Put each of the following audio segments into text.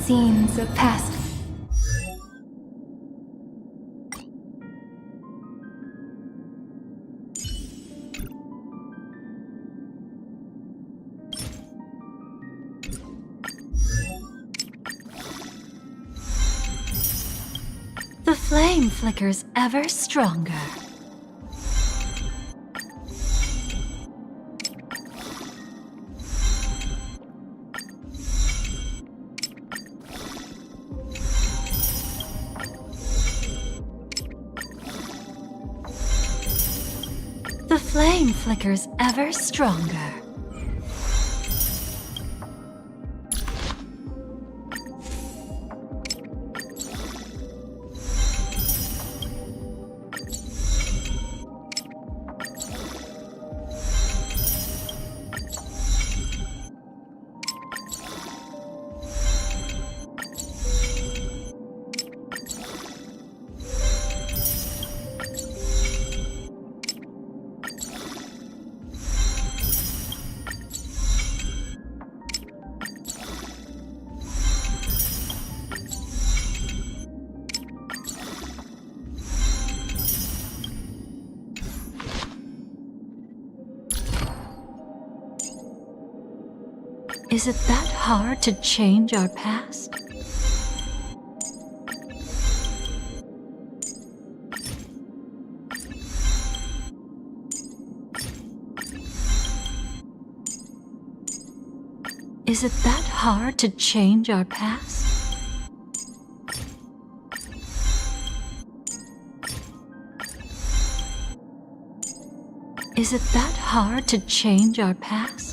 scenes of past. The flame flickers ever stronger. The flame flickers ever stronger. Is it that hard to change our past? Is it that hard to change our past? Is it that hard to change our past?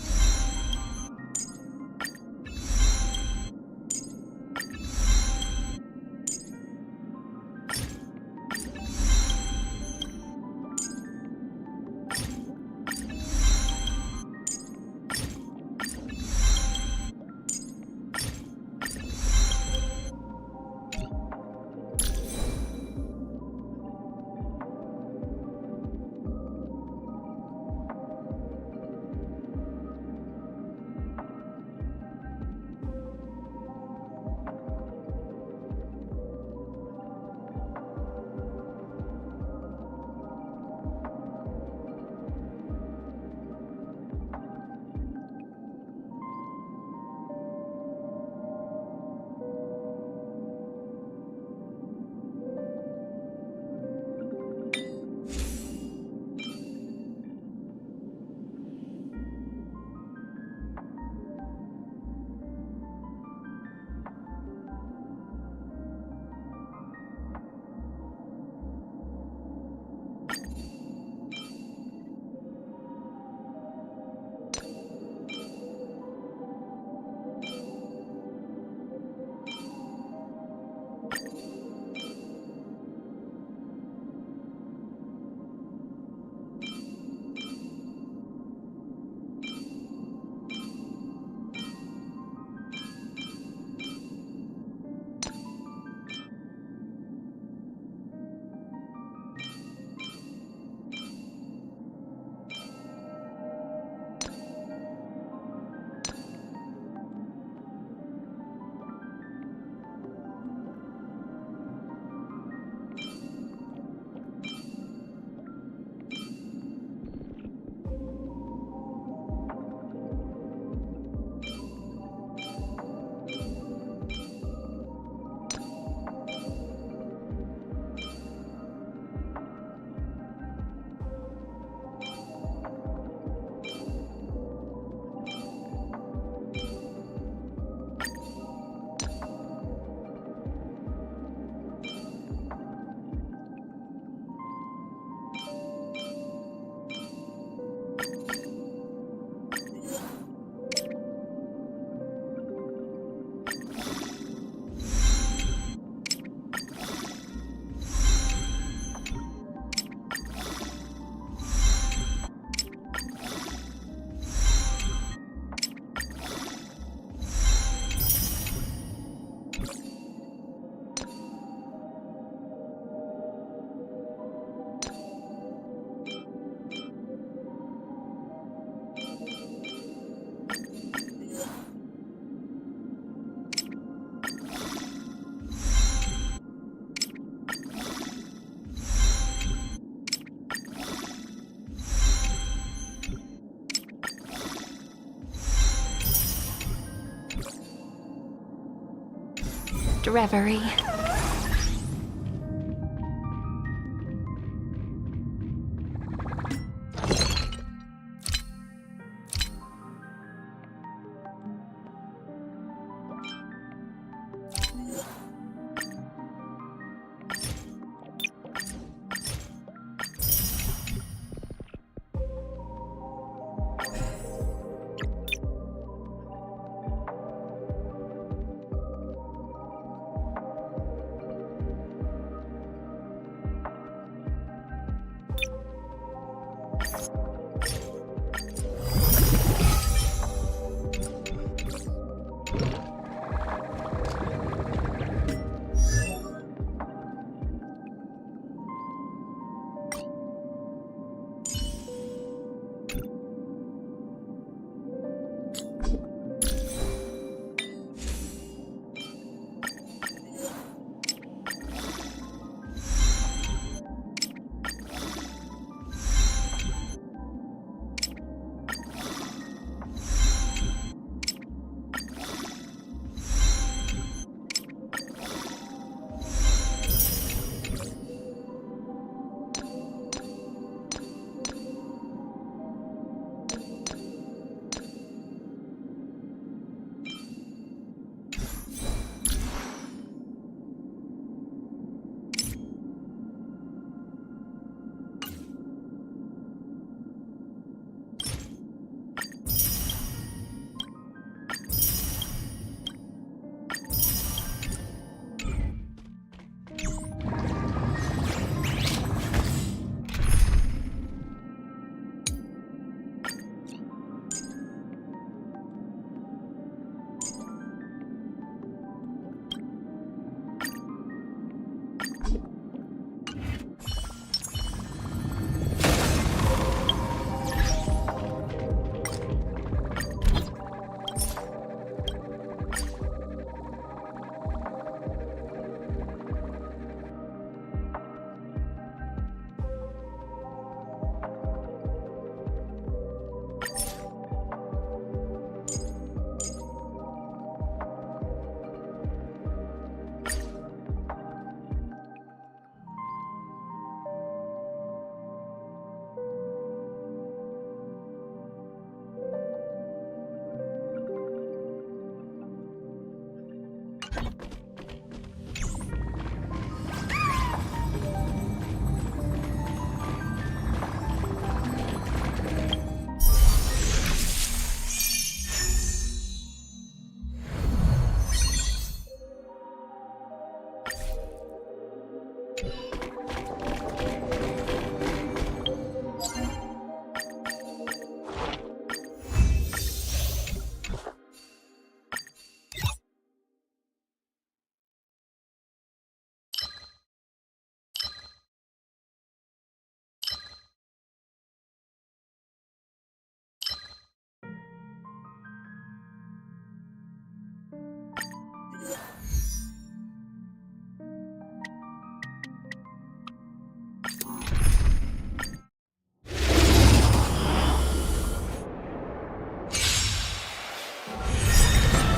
soft reverie.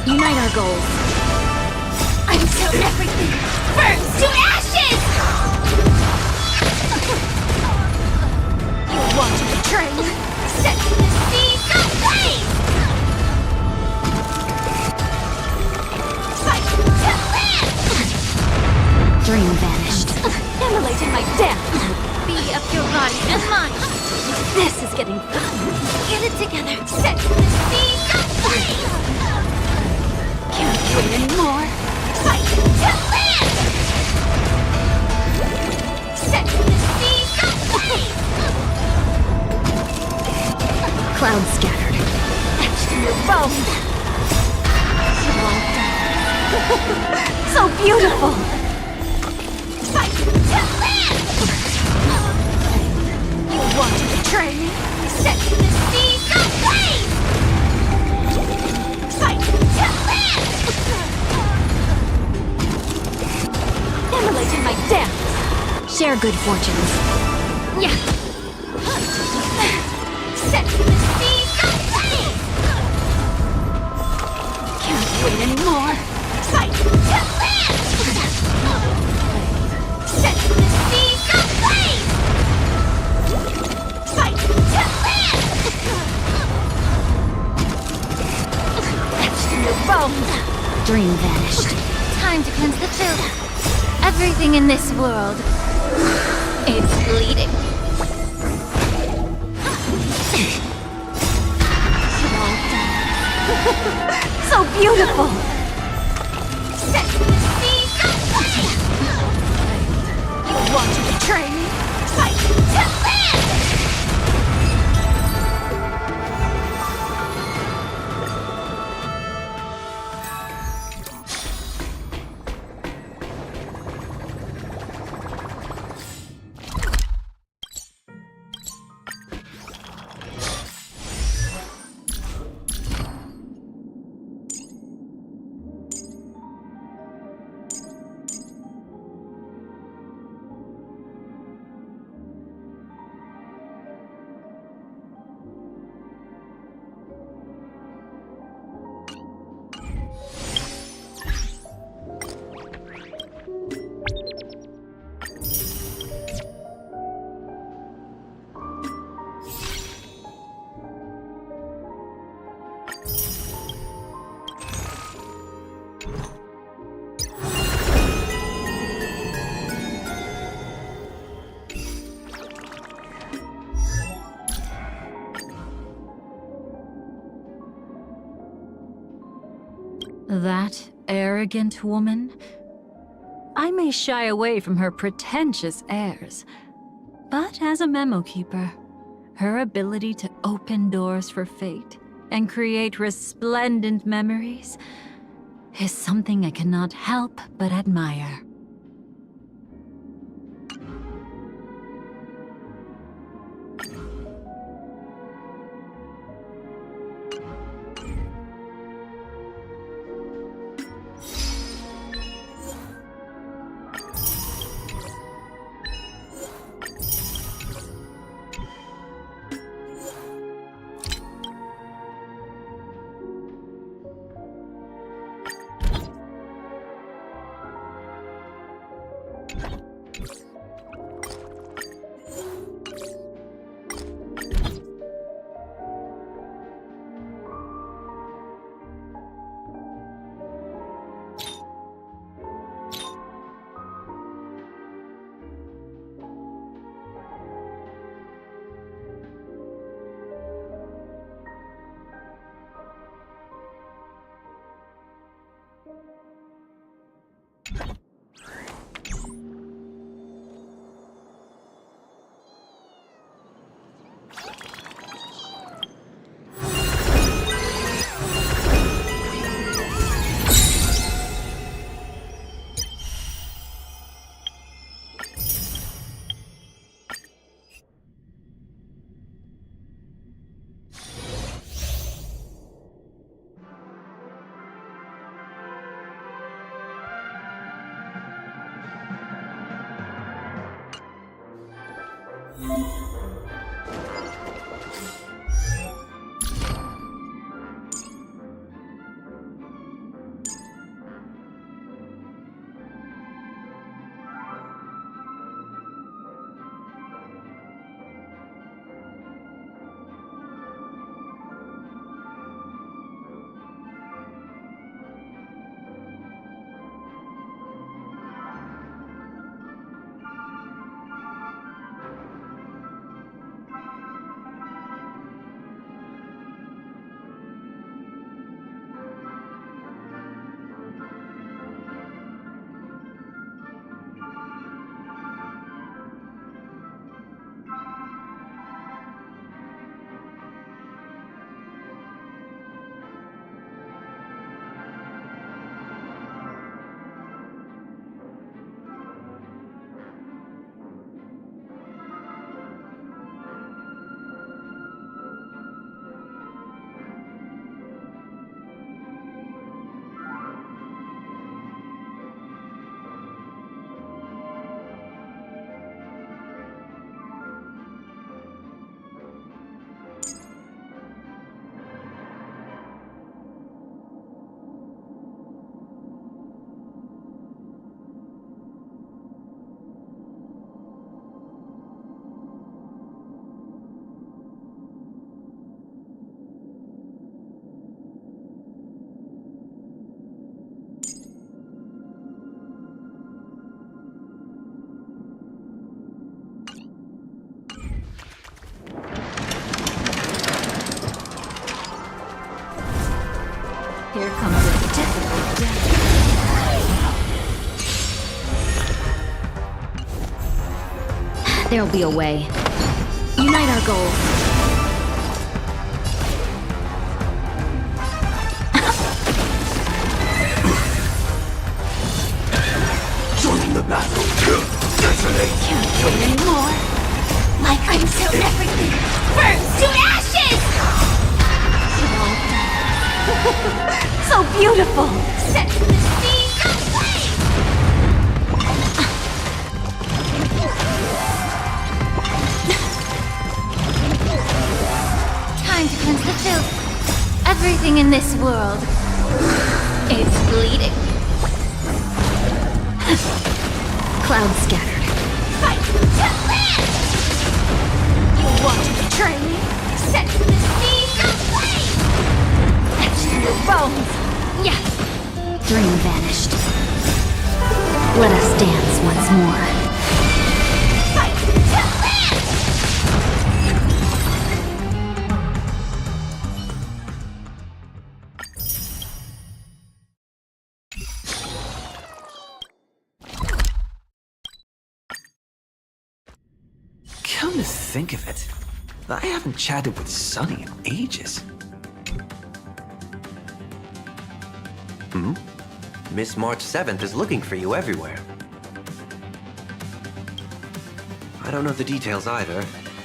Unite our goals. Until everything burns to ashes! You want to betray me? Set the seas ablaze! Fight to live! Dream vanished. Immolate in my death! Be of your body and mind! This is getting fun! Get it together! Set the seas ablaze! Can't wait anymore! Fight to live! Set the seas ablaze! Clouds scattered. Etched in your bones! So beautiful! Fight to live! You want to betray me? Set the seas ablaze! Fight to live! Immolate in my death! Share good fortunes. Yeah! Set the seas ablaze! Can't wait anymore! Fight to live! Set the seas ablaze! Fight to live! Etched in your bones! Dream vanished. Time to cleanse the filth. Everything in this world is bleeding. So beautiful! Set the seas ablaze! You want to betray me? Fight to live! That arrogant woman? I may shy away from her pretentious airs, but as a memo keeper, her ability to open doors for fate and create resplendent memories is something I cannot help but admire. Here comes a difficult day. There'll be a way. Unite our goals. Join the battle. Detonate. Can't wait anymore. Like until everything burns to ashes! So beautiful! Set to the sea, go flame! Time to cleanse the filth. Everything in this world is bleeding. Clouds scattered. Fight to land! You want to betray me? Set to the sea, go flame! Etched in your bones! Yes! Dream vanished. Let us dance once more. Fight to land! Come to think of it, I haven't chatted with Sunny in ages. Miss March 7th is looking for you everywhere. I don't know the details either,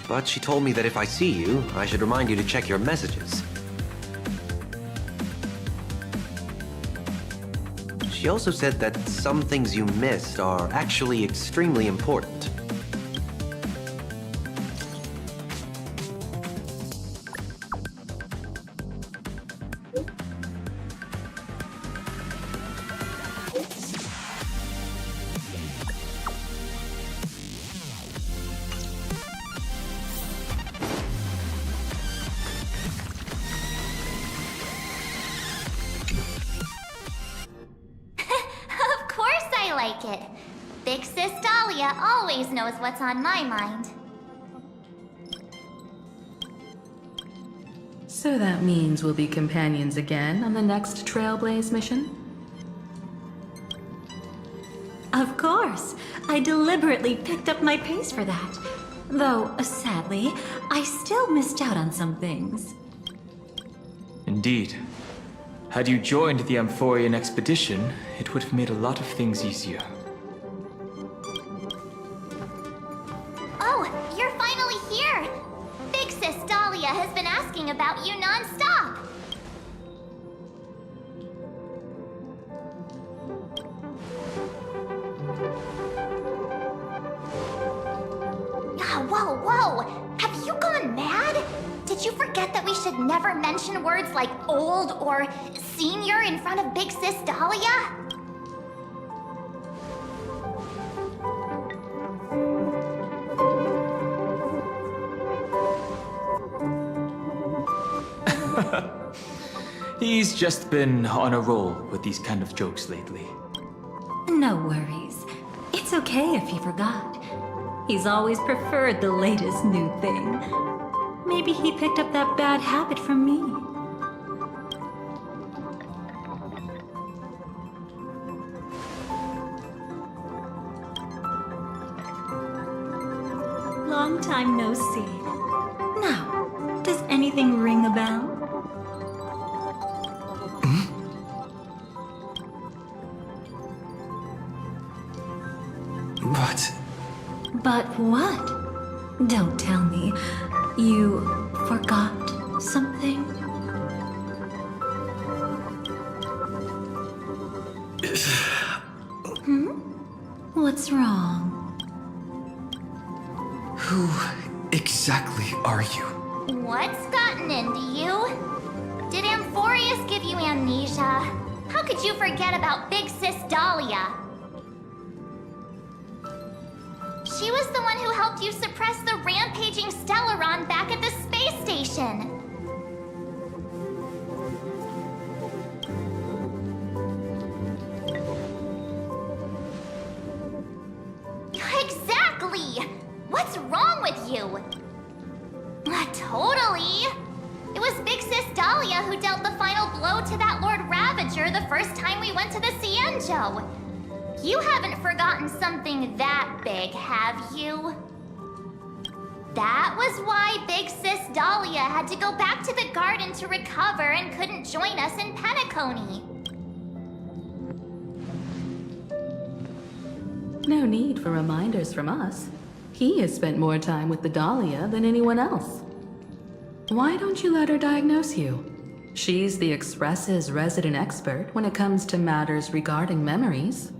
but she told me that if I see you, I should remind you to check your messages. She also said that some things you missed are actually extremely important. Of course I like it. Big Sis Dahlia always knows what's on my mind. So that means we'll be companions again on the next Trailblaze mission? Of course. I deliberately picked up my pace for that. Though, sadly, I still missed out on some things. Indeed. Had you joined the Amphorian expedition, it would have made a lot of things easier. Oh, you're finally here! Big Sis Dahlia has been asking about you non-stop! Whoa, whoa! Have you gone mad? Did you forget that we should never mention words like old or senior in front of Big Sis Dahlia? He's just been on a roll with these kind of jokes lately. No worries. It's okay if he forgot. He's always preferred the latest new thing. Maybe he picked up that bad habit from me. Long time no see. Now, does anything ring a bell? But what? Don't tell me. You forgot something? What's wrong? Who exactly are you? What's gotten into you? Did Amphorius give you amnesia? How could you forget about Big Sis Dahlia? She was the one who helped you suppress the rampaging Stellaron back at the space station. Exactly! What's wrong with you? Totally! It was Big Sis Dahlia who dealt the final blow to that Lord Ravager the first time we went to the Cienjo. You haven't forgotten something that big, have you? That was why Big Sis Dahlia had to go back to the garden to recover and couldn't join us in Penacony. No need for reminders from us. He has spent more time with the Dahlia than anyone else. Why don't you let her diagnose you? She's the Express's resident expert when it comes to matters regarding memories.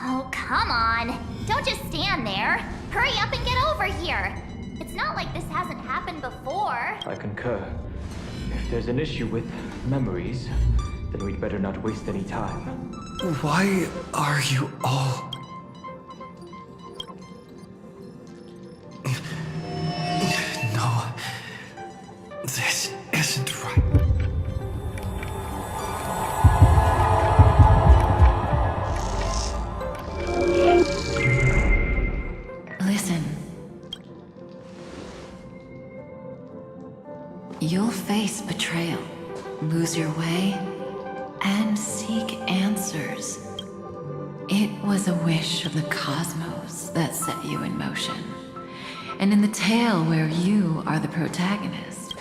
Oh, come on. Don't just stand there. Hurry up and get over here. It's not like this hasn't happened before. I concur. If there's an issue with memories, then we'd better not waste any time. Why are you all... No. This isn't right. Listen. You'll face betrayal, lose your way, and seek answers. It was a wish of the cosmos that set you in motion. And in the tale where you are the protagonist,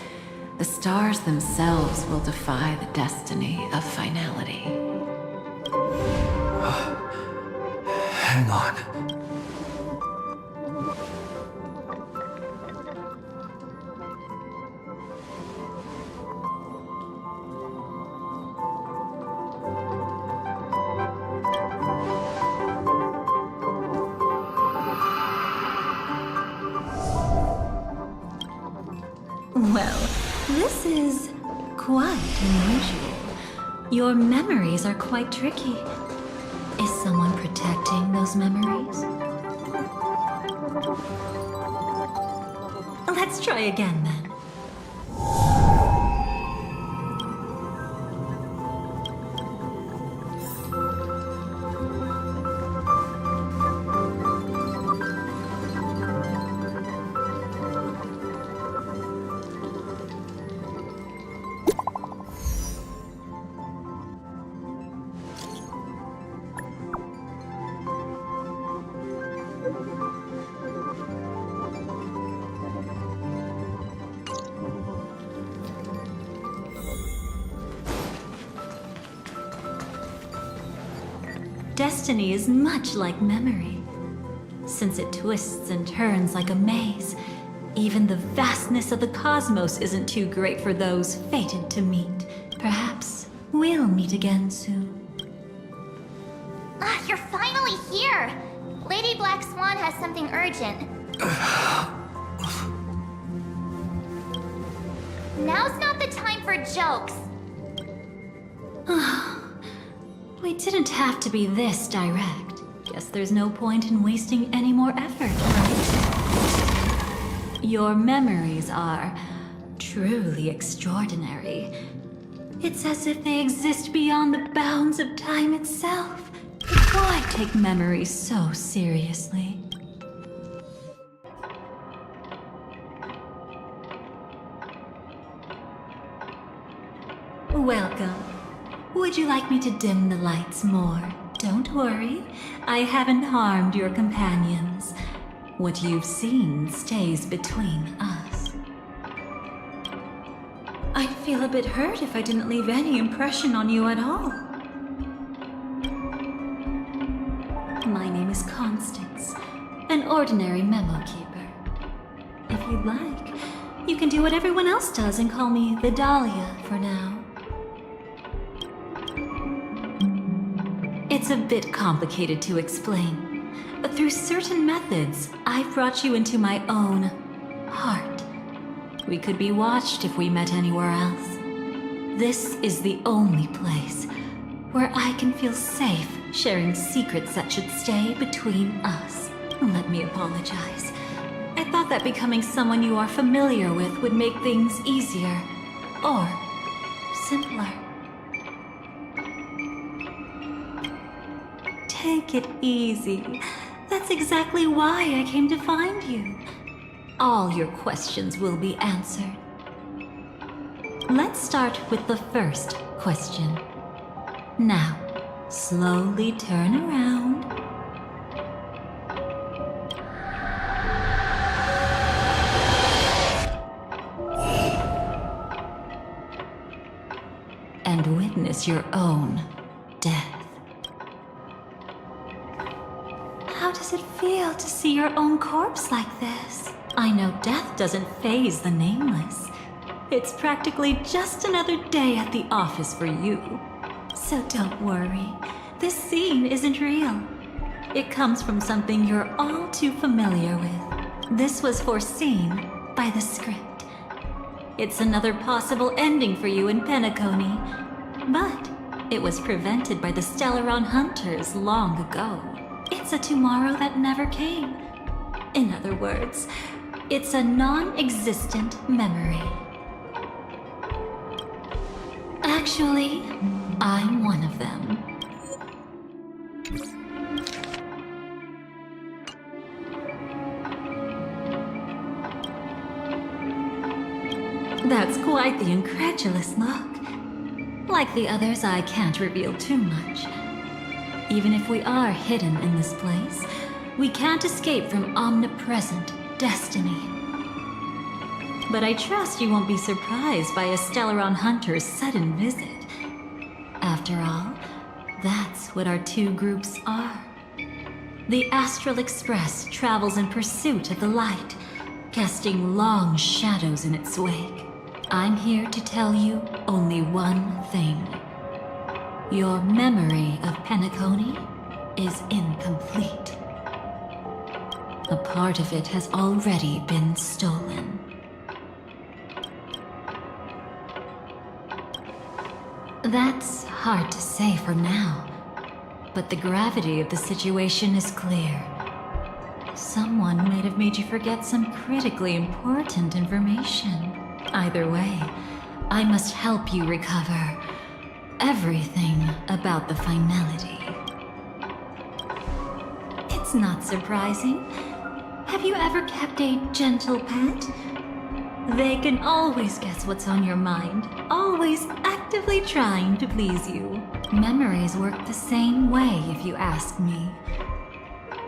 the stars themselves will defy the destiny of finality. Hang on. Well, this is quite unusual. Your memories are quite tricky. Is someone protecting those memories? Let's try again then. Destiny is much like memory. Since it twists and turns like a maze, even the vastness of the cosmos isn't too great for those fated to meet. Perhaps we'll meet again soon. Ah, you're finally here! Lady Black Swan has something urgent. Now's not the time for jokes. We didn't have to be this direct. Guess there's no point in wasting any more effort, right? Your memories are truly extraordinary. It's as if they exist beyond the bounds of time itself. Why take memories so seriously? Welcome. Would you like me to dim the lights more? Don't worry, I haven't harmed your companions. What you've seen stays between us. I'd feel a bit hurt if I didn't leave any impression on you at all. My name is Constance, an ordinary memo keeper. If you'd like, you can do what everyone else does and call me the Dahlia for now. It's a bit complicated to explain, but through certain methods, I've brought you into my own heart. We could be watched if we met anywhere else. This is the only place where I can feel safe sharing secrets that should stay between us. Let me apologize. I thought that becoming someone you are familiar with would make things easier, or simpler. Take it easy. That's exactly why I came to find you. All your questions will be answered. Let's start with the first question. Now, slowly turn around. And witness your own death. How does it feel to see your own corpse like this? I know death doesn't faze the nameless. It's practically just another day at the office for you. So don't worry, this scene isn't real. It comes from something you're all too familiar with. This was foreseen by the script. It's another possible ending for you in Penacony, but it was prevented by the Stellaron Hunters long ago. It's a tomorrow that never came. In other words, it's a non-existent memory. Actually, I'm one of them. That's quite the incredulous look. Like the others, I can't reveal too much. Even if we are hidden in this place, we can't escape from omnipresent destiny. But I trust you won't be surprised by a Stellaron Hunter's sudden visit. After all, that's what our two groups are. The Astral Express travels in pursuit of the light, casting long shadows in its wake. I'm here to tell you only one thing. Your memory of Penacony is incomplete. A part of it has already been stolen. That's hard to say for now, but the gravity of the situation is clear. Someone might have made you forget some critically important information. Either way, I must help you recover everything about the finality. It's not surprising. Have you ever kept a gentle pet? They can always guess what's on your mind, always actively trying to please you. Memories work the same way, if you ask me.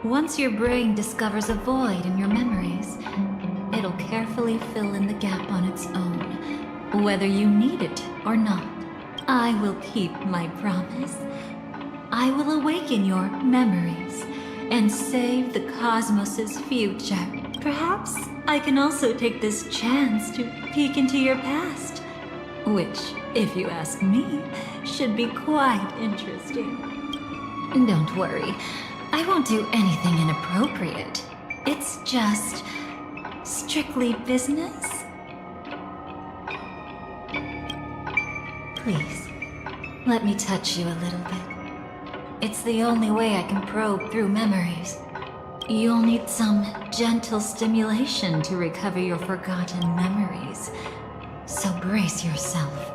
Once your brain discovers a void in your memories, it'll carefully fill in the gap on its own, whether you need it or not. I will keep my promise. I will awaken your memories and save the cosmos's future. Perhaps I can also take this chance to peek into your past, which, if you ask me, should be quite interesting. Don't worry, I won't do anything inappropriate. It's just strictly business. Please, let me touch you a little bit. It's the only way I can probe through memories. You'll need some gentle stimulation to recover your forgotten memories. So brace yourself.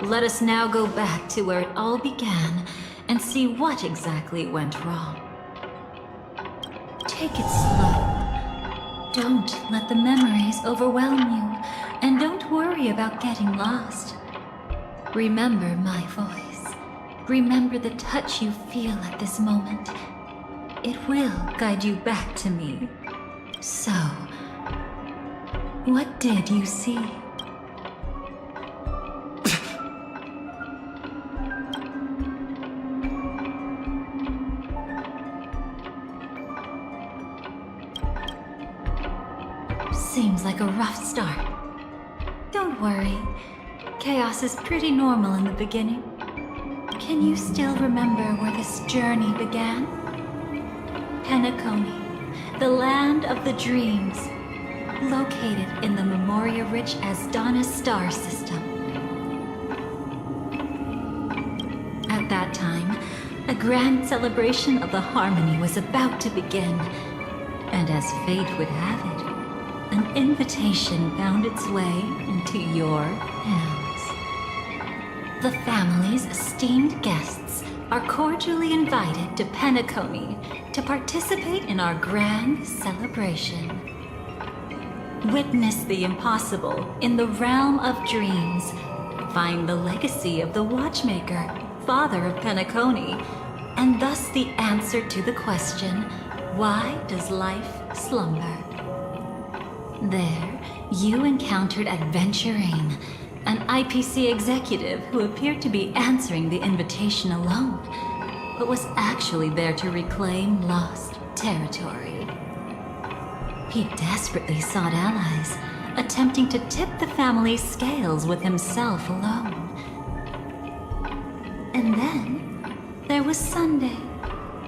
Let us now go back to where it all began and see what exactly went wrong. Take it slow. Don't let the memories overwhelm you, and don't worry about getting lost. Remember my voice. Remember the touch you feel at this moment. It will guide you back to me. So, what did you see? Seems like a rough start. Don't worry. Chaos is pretty normal in the beginning. Can you still remember where this journey began? Penacony, the land of the dreams, located in the Memoria-rich Asdana star system. grand celebration of the harmony was about to begin, and as fate would have it, an invitation found its way into your hands. The family's esteemed guests are cordially invited to Penacony to participate in our grand celebration. Witness the impossible in the realm of dreams. Find the legacy of the Watchmaker, father of Penacony, and thus the answer to the question, why does life slumber? There, you encountered Adventurine, an IPC executive who appeared to be answering the invitation alone, but was actually there to reclaim lost territory. He desperately sought allies, attempting to tip the family's scales with himself alone. And then there was Sunday,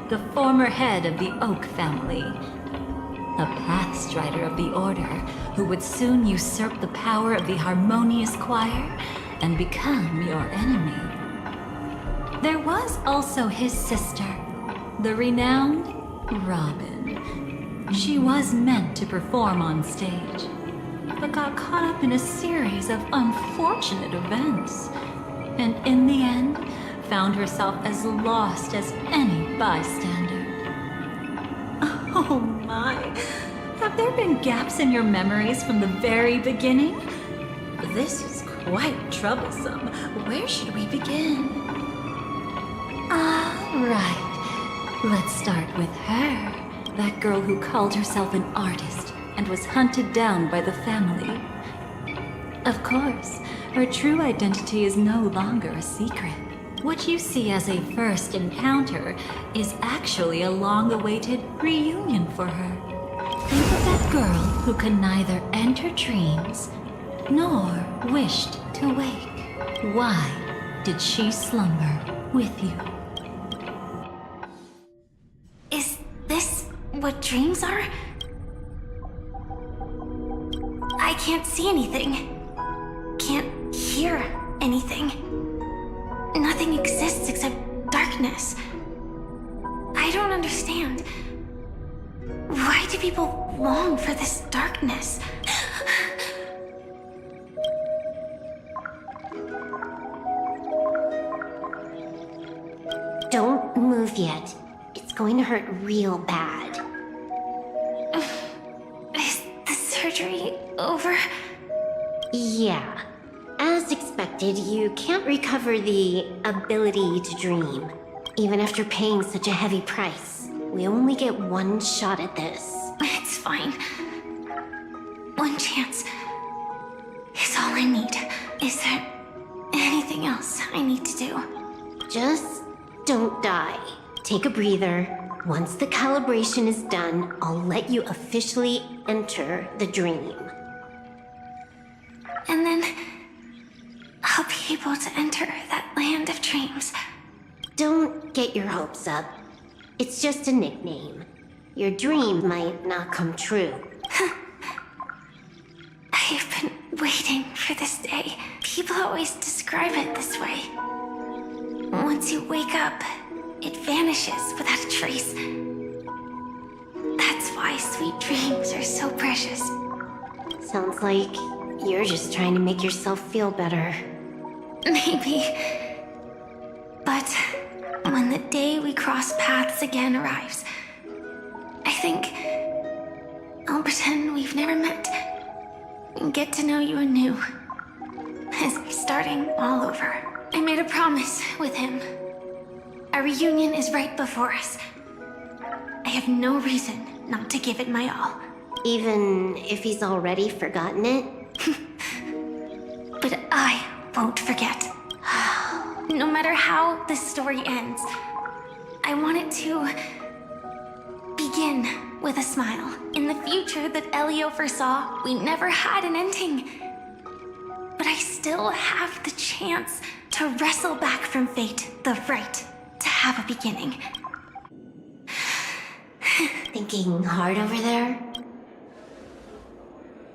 the former head of the Oak family, a Pathstrider of the Order who would soon usurp the power of the Harmonious Choir and become your enemy. There was also his sister, the renowned Robin. She was meant to perform on stage, but got caught up in a series of unfortunate events, and in the end, found herself as lost as any bystander. Oh my, have there been gaps in your memories from the very beginning? This is quite troublesome. Where should we begin? Right. Let's start with her. That girl who called herself an artist and was hunted down by the family. Of course, her true identity is no longer a secret. What you see as a first encounter is actually a long-awaited reunion for her. Think of that girl who could neither enter dreams nor wished to wake. Why did she slumber with you? Is this what dreams are? I can't see anything. Can't hear anything. Nothing exists except darkness. I don't understand. Why do people long for this darkness? Don't move yet. It's going to hurt real bad. Is the surgery over? Yeah. As expected, you can't recover the ability to dream, even after paying such a heavy price. We only get one shot at this. It's fine. One chance is all I need. Is there anything else I need to do? Just don't die. Take a breather. Once the calibration is done, I'll let you officially enter the dream. And then I'll be able to enter that land of dreams. Don't get your hopes up. It's just a nickname. Your dream might not come true. I've been waiting for this day. People always describe it this way. Once you wake up, it vanishes without a trace. That's why sweet dreams are so precious. Sounds like you're just trying to make yourself feel better. Maybe. But when the day we cross paths again arrives, I think I'll pretend we've never met and get to know you anew. As if starting all over. I made a promise with him. Our reunion is right before us. I have no reason not to give it my all. Even if he's already forgotten it? But I won't forget. No matter how this story ends, I want it to begin with a smile. In the future that Elio foresaw, we never had an ending. But I still have the chance to wrestle back from fate the right to have a beginning. Thinking hard over there?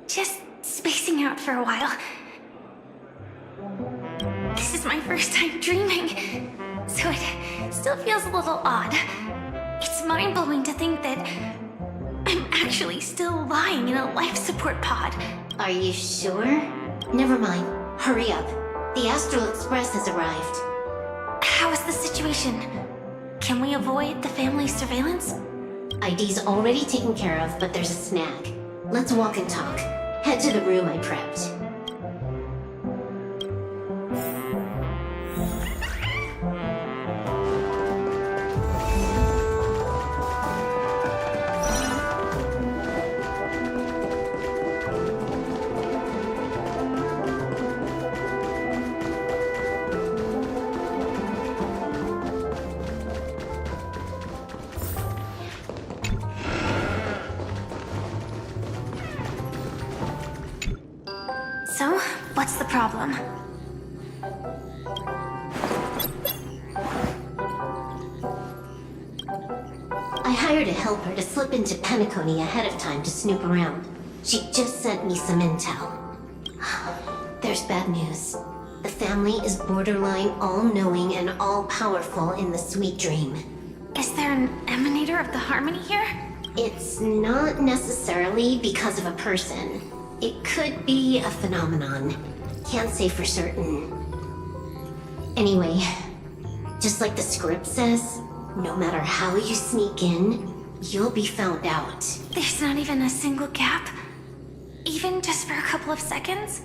Just spacing out for a while. This is my first time dreaming, so it still feels a little odd. It's mind-blowing to think that I'm actually still lying in a life support pod. Are you sure? Never mind. Hurry up. The Astral Express has arrived. How is the situation? Can we avoid the family's surveillance? ID's already taken care of, but there's a snag. Let's walk and talk. Head to the room I prepped. So, what's the problem? I hired a helper to slip into Penacony ahead of time to snoop around. She just sent me some intel. There's bad news. The family is borderline all-knowing and all-powerful in the sweet dream. Is there an emanator of the harmony here? It's not necessarily because of a person. It could be a phenomenon. Can't say for certain. Anyway, just like the script says, no matter how you sneak in, you'll be found out. There's not even a single gap? Even just for a couple of seconds?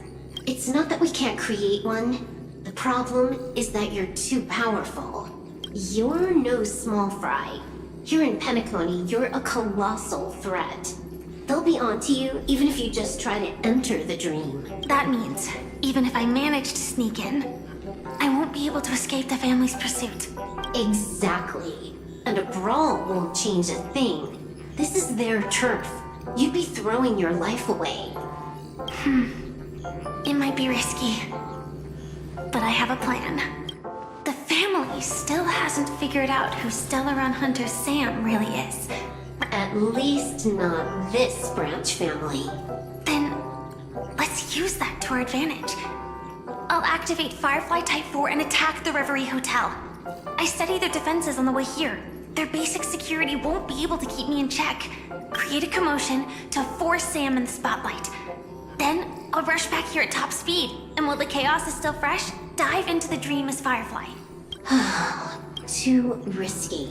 It's not that we can't create one. The problem is that you're too powerful. You're no small fry. Here in Penacony, you're a colossal threat. They'll be onto you even if you just try to enter the dream. That means, even if I manage to sneak in, I won't be able to escape the family's pursuit. Exactly. And a brawl won't change a thing. This is their turf. You'd be throwing your life away. It might be risky, but I have a plan. The family still hasn't figured out who Stellaron Hunter Sam really is. At least not this branch family. Then, let's use that to our advantage. I'll activate Firefly Type 4 and attack the Reverie Hotel. I studied their defenses on the way here. Their basic security won't be able to keep me in check. Create a commotion to force Sam in the spotlight. Then, I'll rush back here at top speed, and while the chaos is still fresh, dive into the dream as Firefly. Too risky.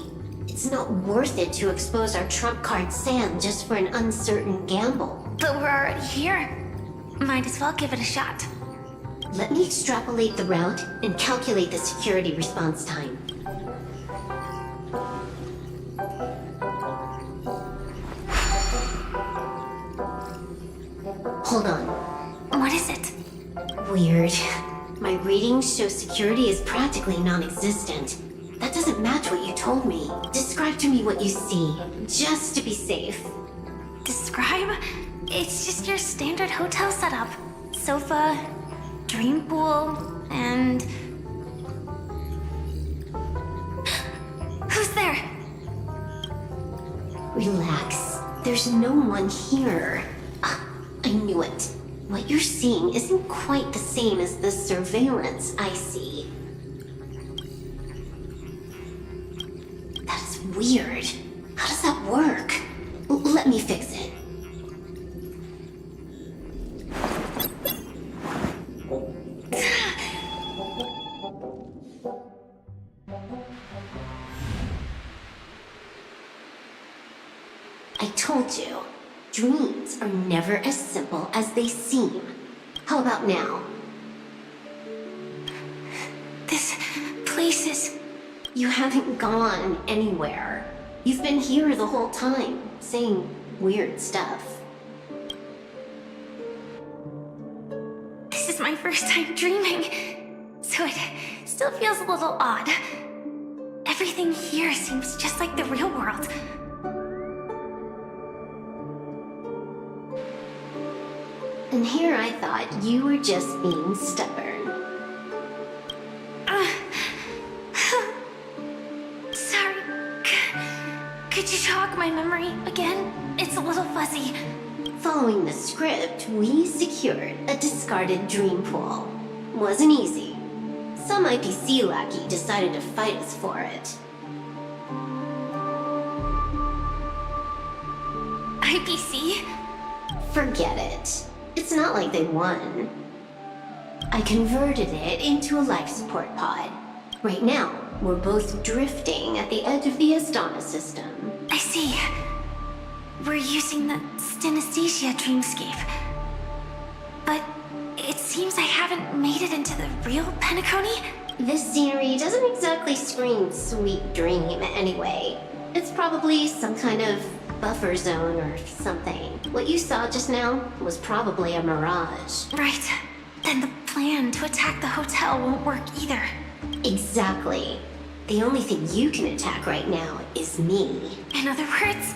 It's not worth it to expose our trump card Sam just for an uncertain gamble. But we're already here. Might as well give it a shot. Let me extrapolate the route and calculate the security response time. Hold on. What is it? Weird. My readings show security is practically non-existent. That doesn't match what you told me. Describe to me what you see, just to be safe. Describe? It's just your standard hotel setup. Sofa, dream pool, and... Who's there? Relax. There's no one here. I knew it. What you're seeing isn't quite the same as the surveillance I see. That is weird. How does that work? Let me fix it. I told you. Dreams are never as simple as they seem. How about now? This place is... You haven't gone anywhere. You've been here the whole time, saying weird stuff. This is my first time dreaming, so it still feels a little odd. Everything here seems just like the real world. And here I thought you were just being stubborn. Sorry. Could you jog my memory again? It's a little fuzzy. Following the script, we secured a discarded dream pool. Wasn't easy. Some IPC lackey decided to fight us for it. IPC? Forget it. It's not like they won. I converted it into a life support pod. Right now, we're both drifting at the edge of the Astana system. I see. We're using the synesthesia dreamscape. But it seems I haven't made it into the real Penacony? This scenery doesn't exactly scream sweet dream anyway. It's probably some kind of buffer zone or something. What you saw just now was probably a mirage. Right. Then the plan to attack the hotel won't work either. Exactly. The only thing you can attack right now is me. In other words,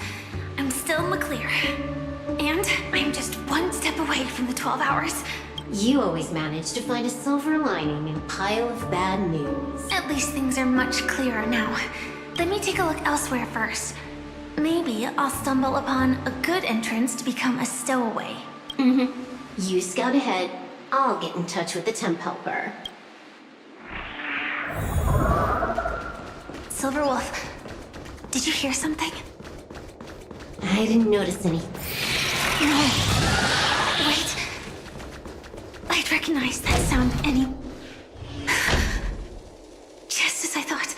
I'm still in the clear. And I'm just one step away from the 12 hours. You always manage to find a silver lining in a pile of bad news. At least things are much clearer now. Let me take a look elsewhere first. Maybe I'll stumble upon a good entrance to become a stowaway. You scout ahead. I'll get in touch with the temp helper. Silverwolf, did you hear something? I didn't notice any. No. Wait. I'd recognize that sound just as I thought.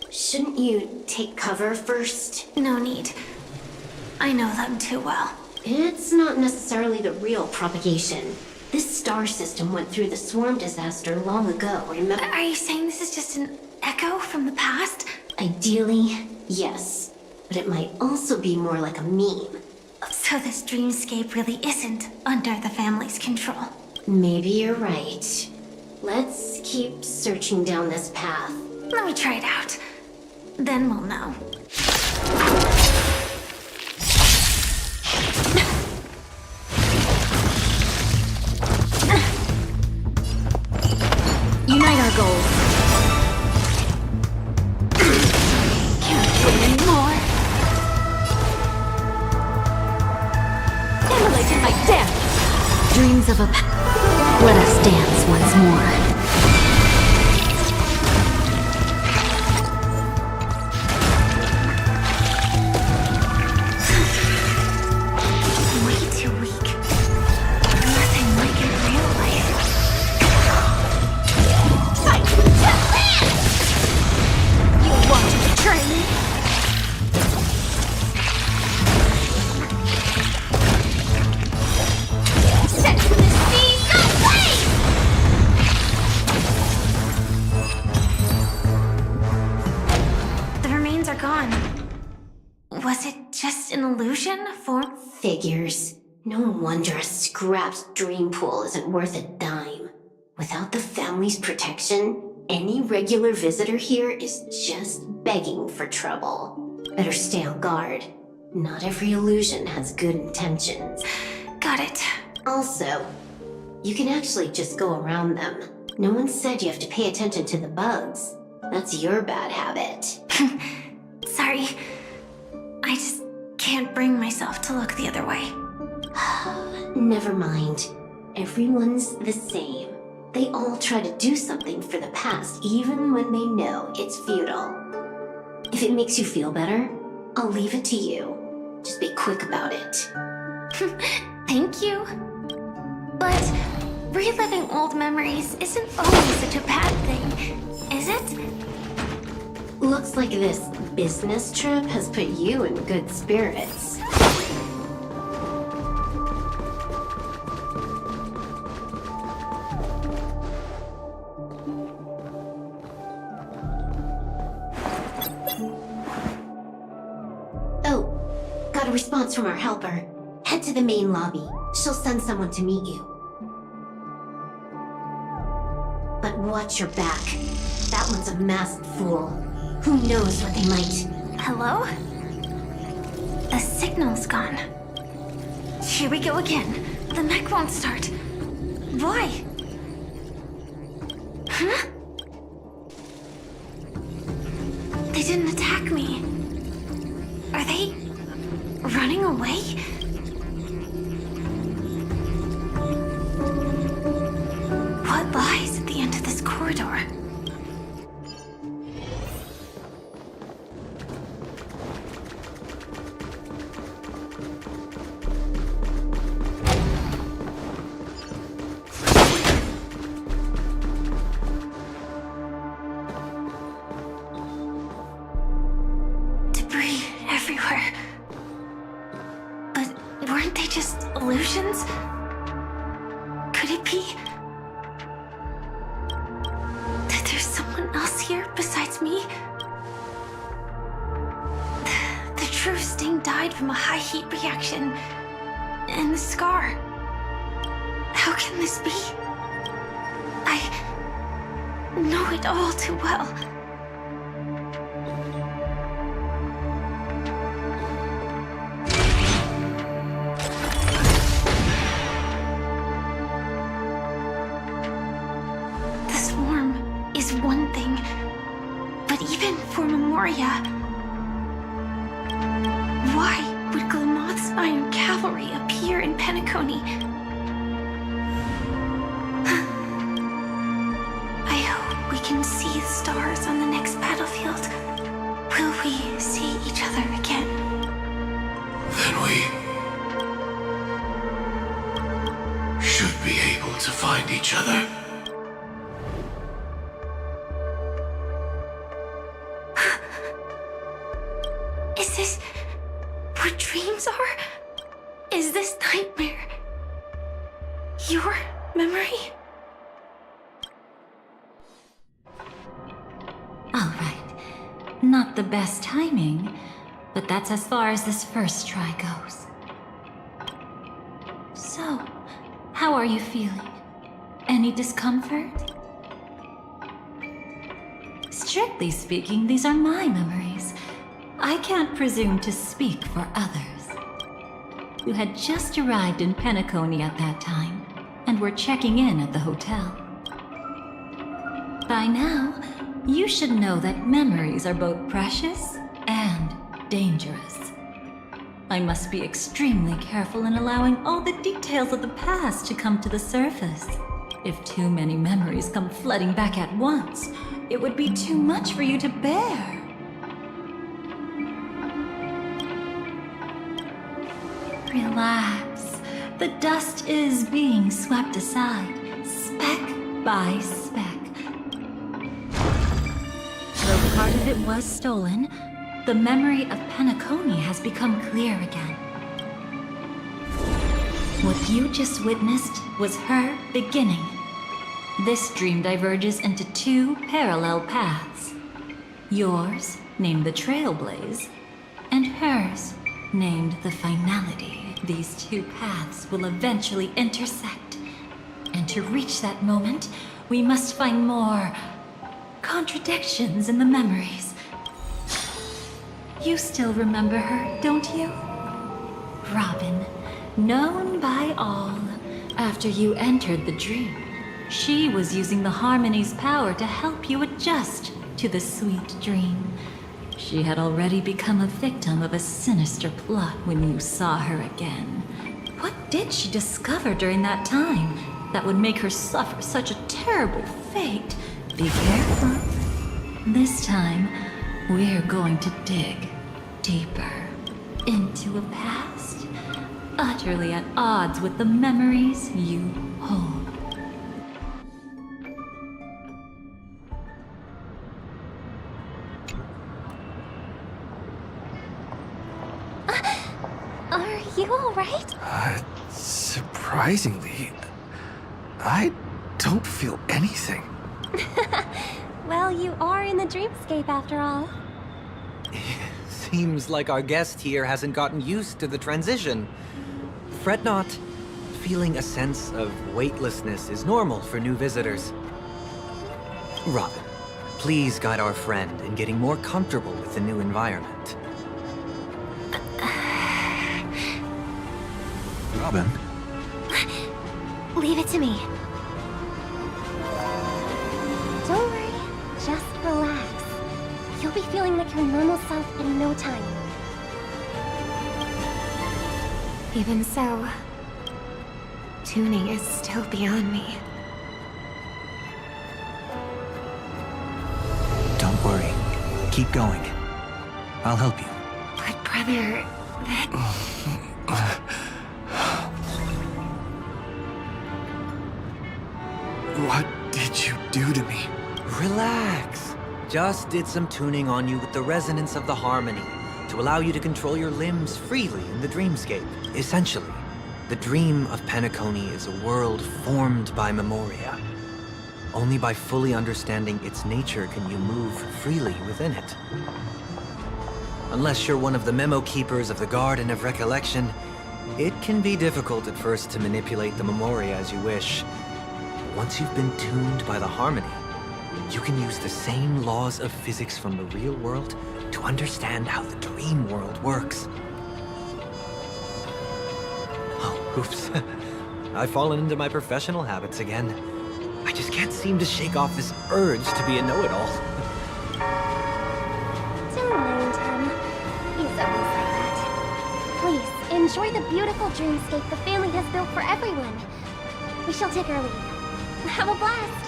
Shouldn't you take cover first? No need. I know them too well. It's not necessarily the real propagation. This star system went through the swarm disaster long ago, remember? Are you saying this is just an echo from the past? Ideally, yes. But it might also be more like a meme. So this dreamscape really isn't under the family's control. Maybe you're right. Let's keep searching down this path. Let me try it out. Then we'll know. Unite our goals. Can't wait anymore. Immolating my death! Dreams of a Let us dance once more. Way too weak. Nothing like in real life. You want to betray me? Set to the sea, go away! The remains are gone. Was it just an illusion for... Figures. No wonder a scrapped dream pool isn't worth a dime. Without the family's protection, any regular visitor here is just begging for trouble. Better stay on guard. Not every illusion has good intentions. Got it. Also, you can actually just go around them. No one said you have to pay attention to the bugs. That's your bad habit. Sorry. I just can't bring myself to look the other way. Never mind. Everyone's the same. They all try to do something for the past, even when they know it's futile. If it makes you feel better, I'll leave it to you. Just be quick about it. Thank you. But reliving old memories isn't always such a bad thing, is it? Looks like this business trip has put you in good spirits. Oh, got a response from our helper. Head to the main lobby. She'll send someone to meet you. But watch your back. That one's a masked fool. Who knows what they might... Hello? The signal's gone. Here we go again. The mech won't start. Why? Huh? They didn't attack me. Are they running away? What lies at the end of this corridor? just illusions? Could it be that there's someone else here besides me? The true Sting died from a high heat reaction, and the scar. How can this be? I know it all too well. The swarm is one thing, but even for Memoria, why would Glamoth's Iron Cavalry appear in Penacony? I hope we can see the stars on the next battlefield. Will we see each other again? Then we should be able to find each other. Is this what dreams are? Is this nightmare your memory? All right. Not the best timing, but that's as far as this first try goes. So, how are you feeling? Any discomfort? Strictly speaking, these are my memories. I can't presume to speak for others. You had just arrived in Penacony at that time, and were checking in at the hotel. By now, you should know that memories are both precious and dangerous. I must be extremely careful in allowing all the details of the past to come to the surface. If too many memories come flooding back at once, it would be too much for you to bear. Relax. The dust is being swept aside, speck by speck. Though part of it was stolen, the memory of Penacony has become clear again. What you just witnessed was her beginning. This dream diverges into two parallel paths. Yours, named the Trailblaze, and hers, named the Finality. These two paths will eventually intersect. And to reach that moment, we must find more contradictions in the memories. You still remember her, don't you? Robin, known by all. After you entered the dream, she was using the Harmony's power to help you adjust to the sweet dream. She had already become a victim of a sinister plot when you saw her again. What did she discover during that time that would make her suffer such a terrible fate? Be careful. This time, we're going to dig deeper into a past utterly at odds with the memories you hold. Are you alright? Surprisingly, I don't feel anything. Well, you are in the dreamscape after all. Seems like our guest here hasn't gotten used to the transition. Fret not. Feeling a sense of weightlessness is normal for new visitors. Robin, please guide our friend in getting more comfortable with the new environment. Robin? Leave it to me. Don't worry, just relax. You'll be feeling like your normal self in no time. Even so, tuning is still beyond me. Don't worry. Keep going. I'll help you. But brother, that... What did you do to me? Relax. Just did some tuning on you with the resonance of the harmony to allow you to control your limbs freely in the dreamscape. Essentially, The dream of Penacony is a world formed by Memoria. Only by fully understanding its nature can you move freely within it. Unless you're one of the memo keepers of the Garden of Recollection, it can be difficult at first to manipulate the Memoria as you wish. But once you've been tuned by the Harmony, you can use the same laws of physics from the real world to understand how the dream world works. Oh, oops. I've fallen into my professional habits again. I just can't seem to shake off this urge to be a know-it-all. Don't mind him. He's always like that. Please, enjoy the beautiful dreamscape the family has built for everyone. We shall take our leave. Have a blast!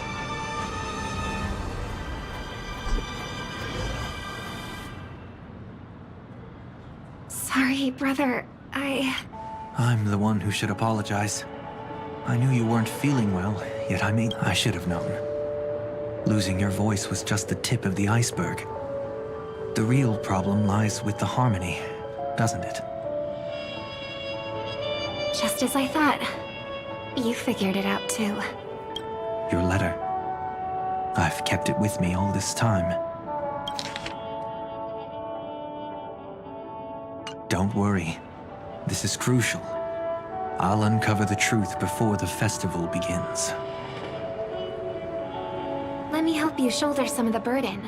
Sorry, brother. I'm the one who should apologize. I knew you weren't feeling well, yet I should have known. Losing your voice was just the tip of the iceberg. The real problem lies with the Harmony, doesn't it? Just as I thought. You figured it out too. Your letter. I've kept it with me all this time. Don't worry. This is crucial. I'll uncover the truth before the festival begins. Let me help you shoulder some of the burden.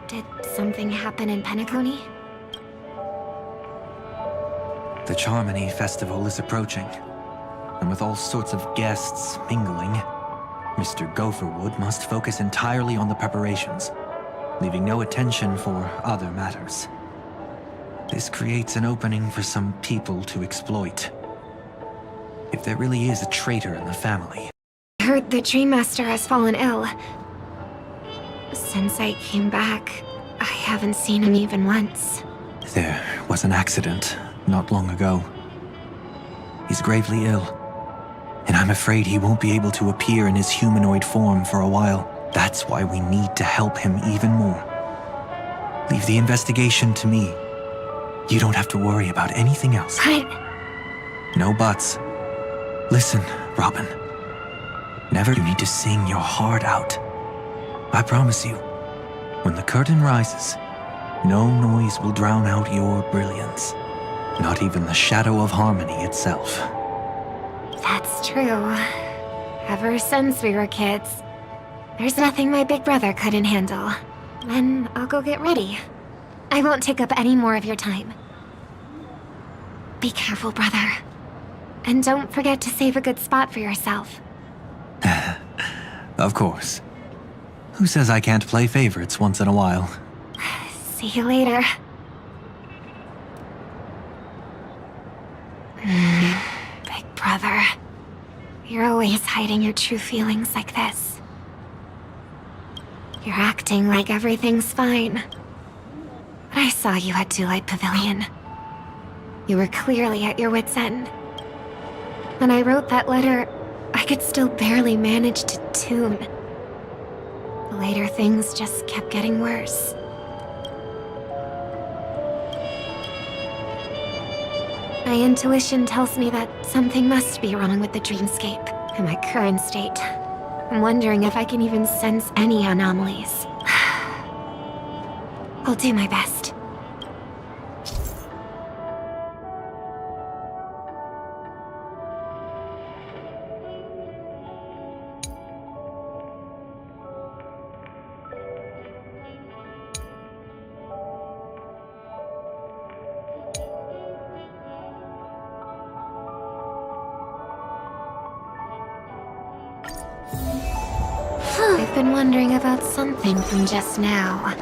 Did something happen in Penacony? The Charmony Festival is approaching, and with all sorts of guests mingling, Mr. Gopherwood must focus entirely on the preparations, leaving no attention for other matters. This creates an opening for some people to exploit. If there really is a traitor in the family. I heard the Dream Master has fallen ill. Since I came back, I haven't seen him even once. There was an accident not long ago. He's gravely ill, and I'm afraid he won't be able to appear in his humanoid form for a while. That's why we need to help him even more. Leave the investigation to me. You don't have to worry about anything else. But... No buts. Listen, Robin. Never you need to sing your heart out. I promise you, when the curtain rises, no noise will drown out your brilliance. Not even the shadow of Harmony itself. That's true. Ever since we were kids, there's nothing my big brother couldn't handle. Then I'll go get ready. I won't take up any more of your time. Be careful, brother. And don't forget to save a good spot for yourself. Of course. Who says I can't play favorites once in a while? See you later. Big brother. You're always hiding your true feelings like this. You're acting like everything's fine. But I saw you at Daylight Pavilion. You were clearly at your wit's end. When I wrote that letter, I could still barely manage to tune. Later, things just kept getting worse. My intuition tells me that something must be wrong with the dreamscape in my current state. I'm wondering if I can even sense any anomalies. I'll do my best. I've been wondering about something from just now.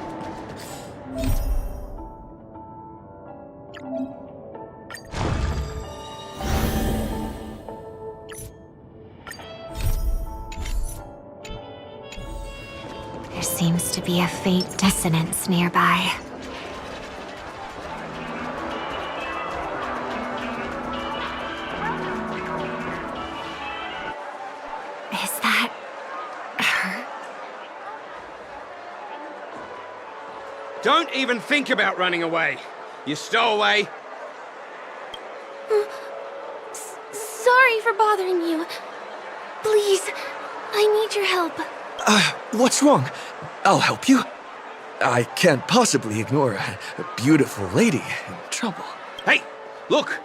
There seems to be a faint dissonance nearby. Is that her? Don't even think about running away. You stowaway. bothering you. Please, I need your help. What's wrong? I'll help you. I can't possibly ignore a beautiful lady in trouble. Hey, look!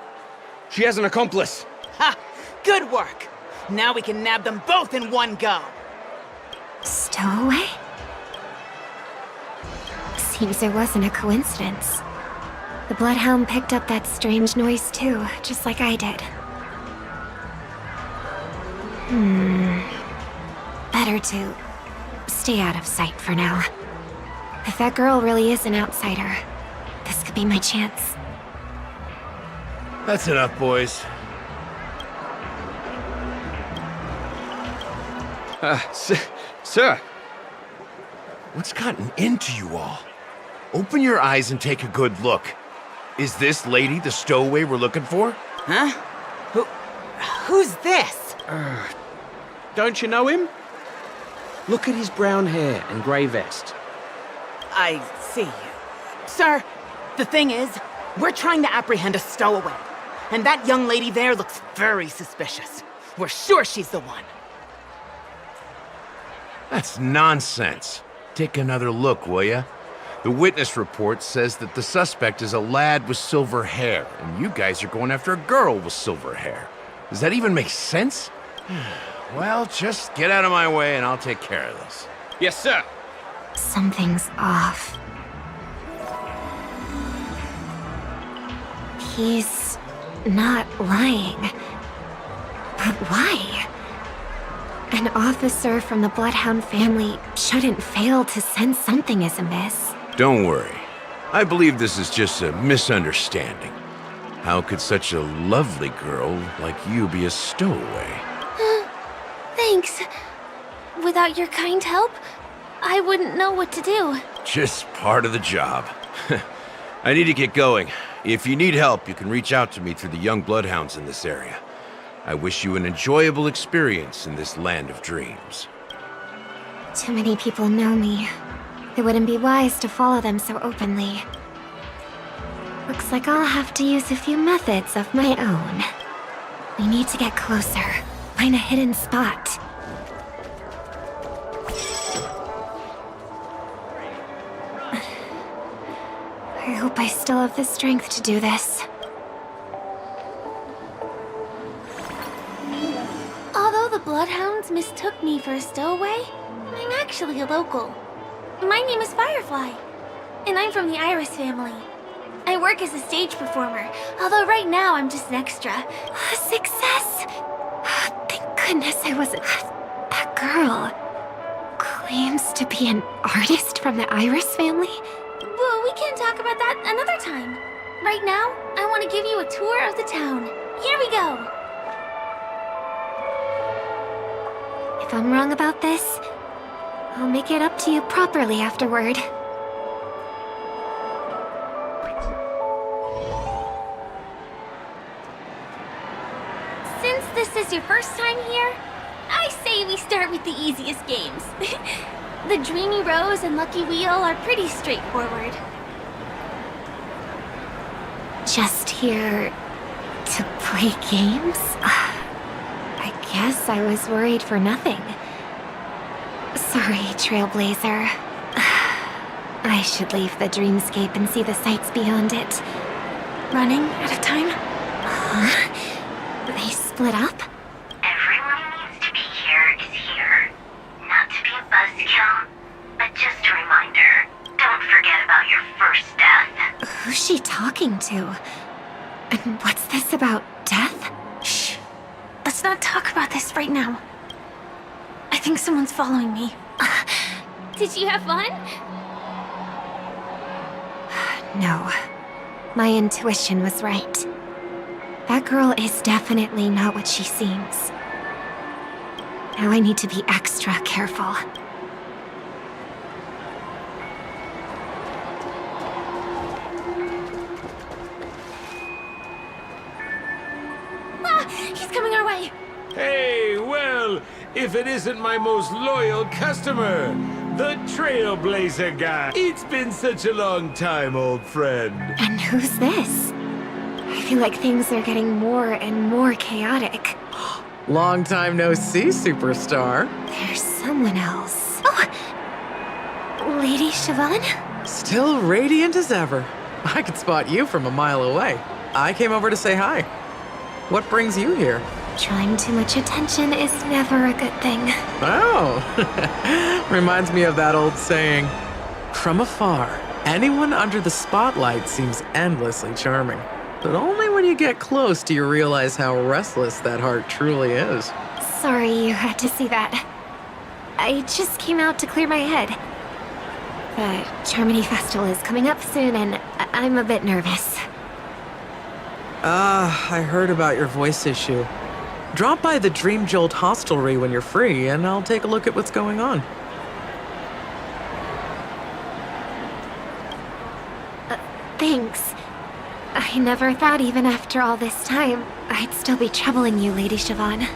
She has an accomplice. Ha! Good work! Now we can nab them both in one go. Stowaway? Seems it wasn't a coincidence. The Bloodhound picked up that strange noise too, just like I did. Better to stay out of sight for now. If that girl really is an outsider, this could be my chance. That's enough, boys. Sir. What's gotten into you all? Open your eyes and take a good look. Is this lady the stowaway we're looking for? Huh? Who's this? Don't you know him? Look at his brown hair and grey vest. I see. Sir, the thing is, we're trying to apprehend a stowaway. And that young lady there looks very suspicious. We're sure she's the one. That's nonsense. Take another look, will ya? The witness report says that the suspect is a lad with silver hair, and you guys are going after a girl with silver hair. Does that even make sense? Well, just get out of my way and I'll take care of this. Yes, sir. Something's off. He's not lying. But why? An officer from the Bloodhound family shouldn't fail to sense something is amiss. Don't worry. I believe this is just a misunderstanding. How could such a lovely girl like you be a stowaway? Thanks. Without your kind help, I wouldn't know what to do. Just part of the job. I need to get going. If you need help, you can reach out to me through the young bloodhounds in this area. I wish you an enjoyable experience in this land of dreams. Too many people know me. It wouldn't be wise to follow them so openly. Looks like I'll have to use a few methods of my own. We need to get closer. Find a hidden spot. I hope I still have the strength to do this. Although the Bloodhounds mistook me for a stowaway, I'm actually a local. My name is Firefly, and I'm from the Iris family. I work as a stage performer, although right now I'm just an extra. Success! Thank goodness I wasn't... That girl claims to be an artist from the Iris family? Well, we can talk about that another time. Right now, I want to give you a tour of the town. Here we go. If I'm wrong about this, I'll make it up to you properly afterward. Since this is your first time here, I say we start with the easiest games. The Dreamy Rose and Lucky Wheel are pretty straightforward. Just here to play games? I guess I was worried for nothing. Sorry, Trailblazer. I should leave the dreamscape and see the sights beyond it. Running out of time? They split up? Everyone who needs to be here is here. Not to be a buzzkill, but just a reminder. Don't forget about your first death. Who's she talking to? And what's this about death? Shh. Let's not talk about this right now. I think someone's following me. Did you have fun? No. My intuition was right. That girl is definitely not what she seems. Now I need to be extra careful. He's coming our way. Hey, well, if it isn't my most loyal customer, the Trailblazer guy. It's been such a long time, old friend. And who's this? I feel like things are getting more and more chaotic. Long time no see, superstar. There's someone else. Oh! Lady Siobhan? Still radiant as ever. I could spot you from a mile away. I came over to say hi. What brings you here? Drawing too much attention is never a good thing. Oh, reminds me of that old saying. From afar, anyone under the spotlight seems endlessly charming. But only when you get close do you realize how restless that heart truly is. Sorry you had to see that. I just came out to clear my head. The Charmony Festival is coming up soon and I'm a bit nervous. I heard about your voice issue. Drop by the Dream Jolt hostelry when you're free and I'll take a look at what's going on. Thanks. I never thought even after all this time, I'd still be troubling you, Lady Siobhan.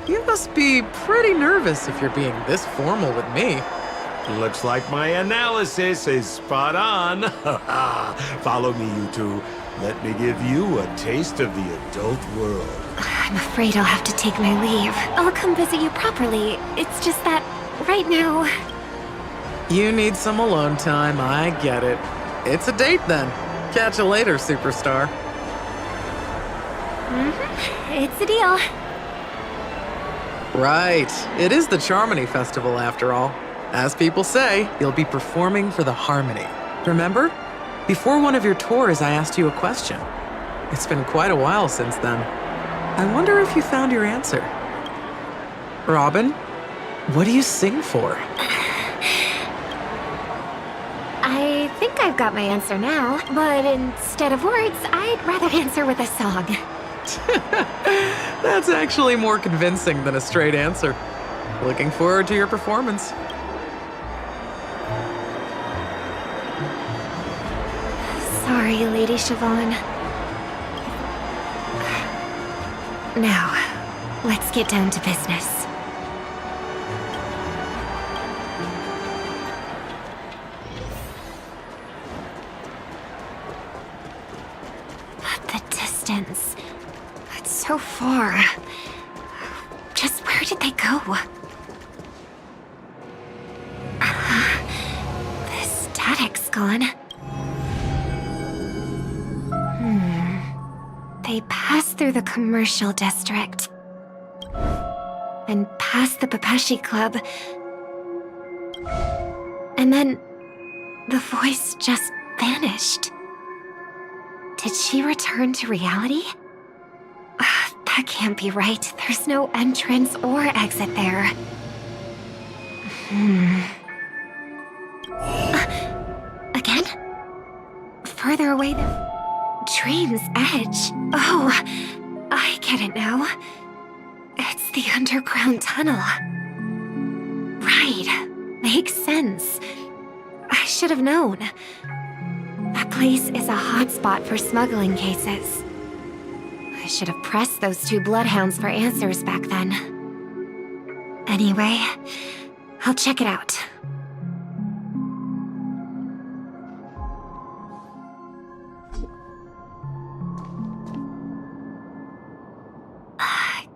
You must be pretty nervous if you're being this formal with me. Looks like my analysis is spot on. Follow me, you two. Let me give you a taste of the adult world. I'm afraid I'll have to take my leave. I'll come visit you properly. It's just that, right now... You need some alone time, I get it. It's a date then. Catch you later, superstar. It's a deal. Right. It is the Charmony Festival, after all. As people say, you'll be performing for the Harmony. Remember? Before one of your tours, I asked you a question. It's been quite a while since then. I wonder if you found your answer. Robin, what do you sing for? I think I've got my answer now, but instead of words, I'd rather answer with a song. That's actually more convincing than a straight answer. Looking forward to your performance. Sorry, Lady Siobhan. Now, let's get down to business. The distance. It's so far. Just where did they go? The static's gone. They passed through the commercial district. And past the Papashi Club. And then the voice just vanished. Did she return to reality? That can't be right. There's no entrance or exit there. Again? Further away than... Dream's Edge. Oh, I get it now. It's the underground tunnel. Right. Makes sense. I should have known. That place is a hotspot for smuggling cases. I should have pressed those two bloodhounds for answers back then. Anyway, I'll check it out.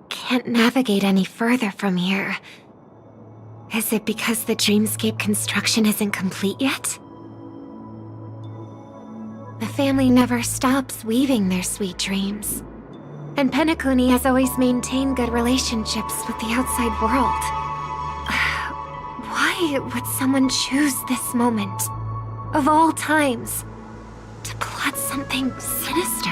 Can't navigate any further from here. Is it because the dreamscape construction isn't complete yet? The family never stops weaving their sweet dreams. And Penacony has always maintained good relationships with the outside world. Why would someone choose this moment, of all times, to plot something sinister?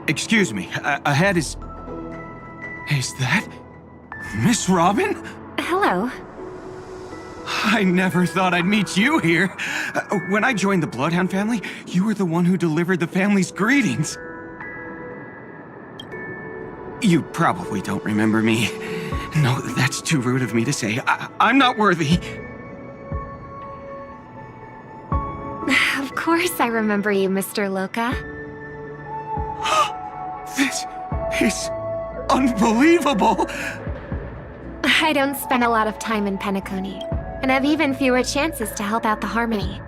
Excuse me, ahead is... Is that... Miss Robin? Hello. I never thought I'd meet you here. When I joined the Bloodhound family, you were the one who delivered the family's greetings. You probably don't remember me. No, that's too rude of me to say. I'm not worthy. Of course I remember you, Mr. Loka. This is unbelievable! I don't spend a lot of time in Penacony, and have even fewer chances to help out the Harmony.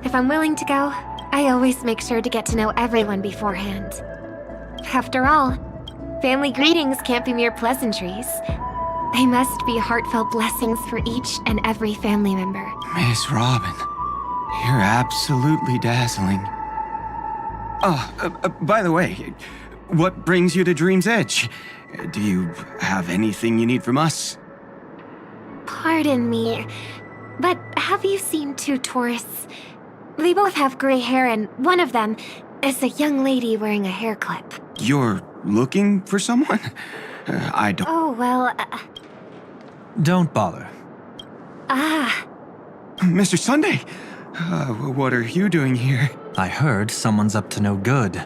If I'm willing to go, I always make sure to get to know everyone beforehand. After all, family greetings can't be mere pleasantries. They must be heartfelt blessings for each and every family member. Miss Robin, you're absolutely dazzling. Oh, by the way, what brings you to Dream's Edge? Do you have anything you need from us? Pardon me, but have you seen two tourists? They both have gray hair, and one of them is a young lady wearing a hair clip. You're looking for someone? I don't... Oh, well, Don't bother. Mr. Sunday, what are you doing here? I heard someone's up to no good,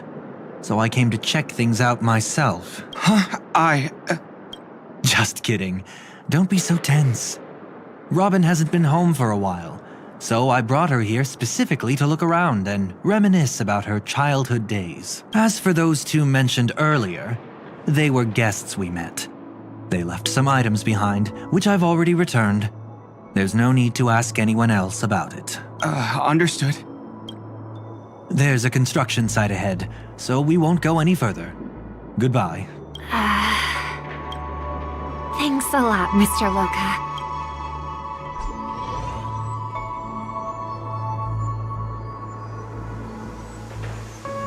so I came to check things out myself. Huh? Just kidding. Don't be so tense. Robin hasn't been home for a while, so I brought her here specifically to look around and reminisce about her childhood days. As for those two mentioned earlier, they were guests we met. They left some items behind, which I've already returned. There's no need to ask anyone else about it. Understood. There's a construction site ahead, so we won't go any further. Goodbye. Thanks a lot, Mr. Loka.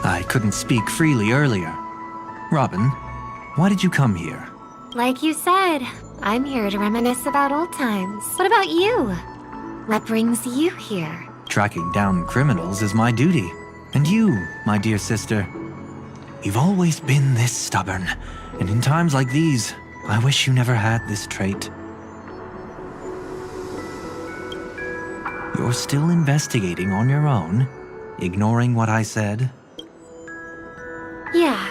I couldn't speak freely earlier. Robin, why did you come here? Like you said, I'm here to reminisce about old times. What about you? What brings you here? Tracking down criminals is my duty. And you, my dear sister, you've always been this stubborn. And in times like these, I wish you never had this trait. You're still investigating on your own, ignoring what I said? Yeah.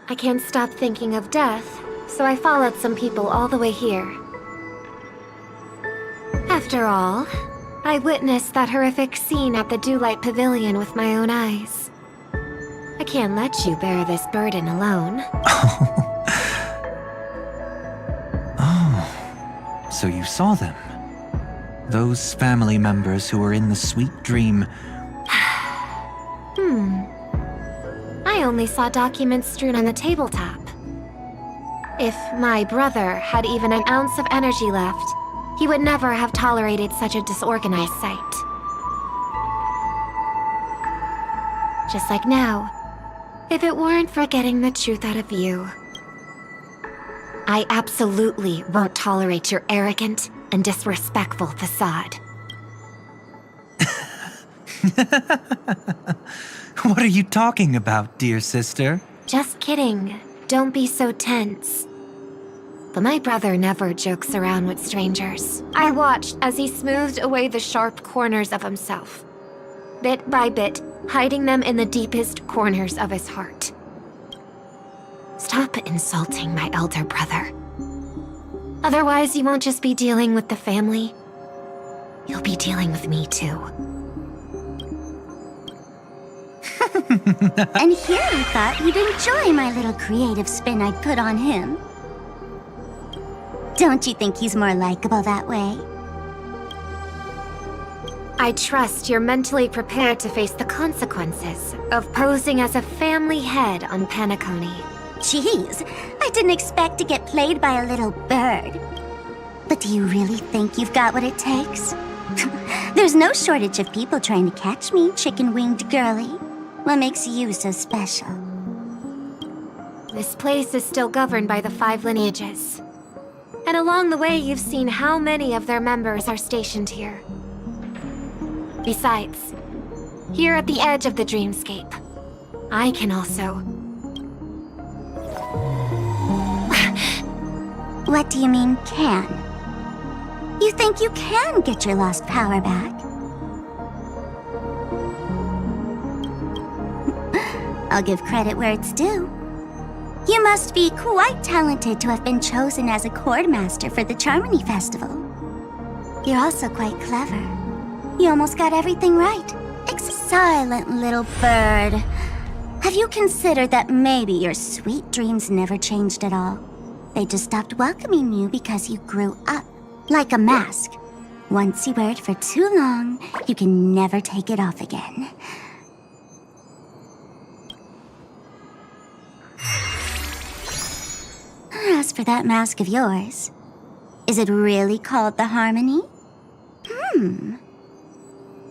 I can't stop thinking of death, so I followed some people all the way here. After all, I witnessed that horrific scene at the Dewlight Pavilion with my own eyes. I can't let you bear this burden alone. Oh, so you saw them? Those family members who were in the sweet dream. I only saw documents strewn on the tabletop. If my brother had even an ounce of energy left, he would never have tolerated such a disorganized sight. Just like now, if it weren't for getting the truth out of you, I absolutely won't tolerate your arrogant and disrespectful facade. What are you talking about, dear sister? Just kidding. Don't be so tense. But my brother never jokes around with strangers. I watched as he smoothed away the sharp corners of himself, bit by bit, hiding them in the deepest corners of his heart. Stop insulting my elder brother. Otherwise, you won't just be dealing with the family. You'll be dealing with me too. And here I thought you'd enjoy my little creative spin I put on him. Don't you think he's more likable that way? I trust you're mentally prepared to face the consequences of posing as a family head on Penacony. Jeez, I didn't expect to get played by a little bird. But do you really think you've got what it takes? There's no shortage of people trying to catch me, chicken-winged girlie. What makes you so special? This place is still governed by the 5 lineages. And along the way, you've seen how many of their members are stationed here. Besides, here at the edge of the dreamscape, I can also... What do you mean, can? You think you can get your lost power back? I'll give credit where it's due. You must be quite talented to have been chosen as a chordmaster for the Charmony Festival. You're also quite clever. You almost got everything right. Silent little bird. Have you considered that maybe your sweet dreams never changed at all? They just stopped welcoming you because you grew up. Like a mask. Once you wear it for too long, you can never take it off again. As for that mask of yours, is it really called the Harmony?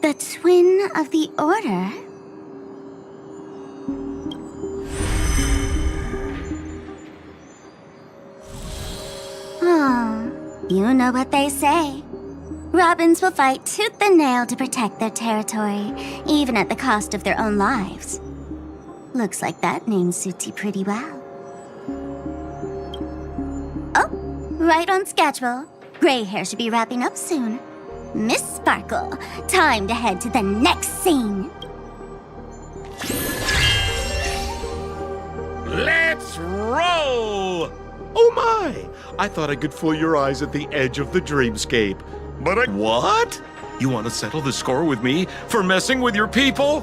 The Twin of the Order? Oh, you know what they say. Robins will fight tooth and nail to protect their territory, even at the cost of their own lives. Looks like that name suits you pretty well. Oh, right on schedule. Gray hair should be wrapping up soon. Miss Sparkle, time to head to the next scene. Let's roll! Oh my! I thought I could fool your eyes at the edge of the dreamscape. But What? You want to settle the score with me for messing with your people?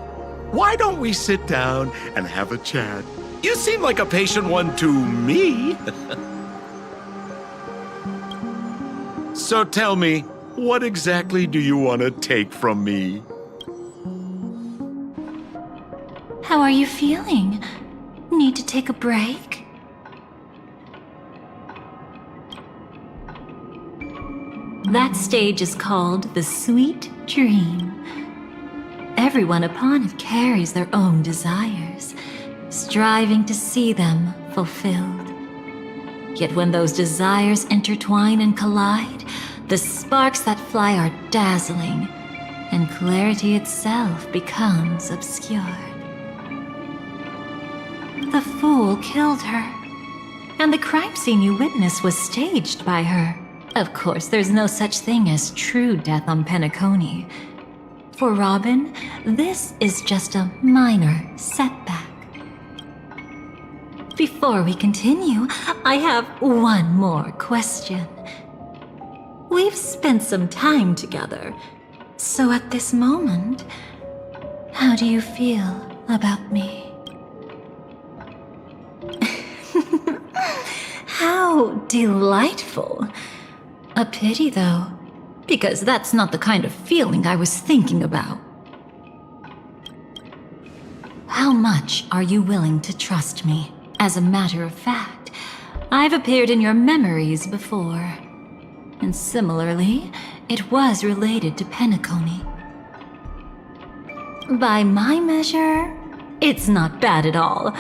Why don't we sit down and have a chat? You seem like a patient one to me. So tell me, what exactly do you want to take from me? How are you feeling? Need to take a break? That stage is called the Sweet Dream. Everyone upon it carries their own desires, striving to see them fulfilled. Yet when those desires intertwine and collide, the sparks that fly are dazzling, and clarity itself becomes obscured. The fool killed her, and the crime scene you witnessed was staged by her. Of course, there's no such thing as true death on Penacony. For Robin, this is just a minor setback. Before we continue, I have one more question. We've spent some time together, so at this moment, how do you feel about me? How delightful. A pity, though, because that's not the kind of feeling I was thinking about. How much are you willing to trust me? As a matter of fact, I've appeared in your memories before. And similarly, it was related to Penacony. By my measure, it's not bad at all.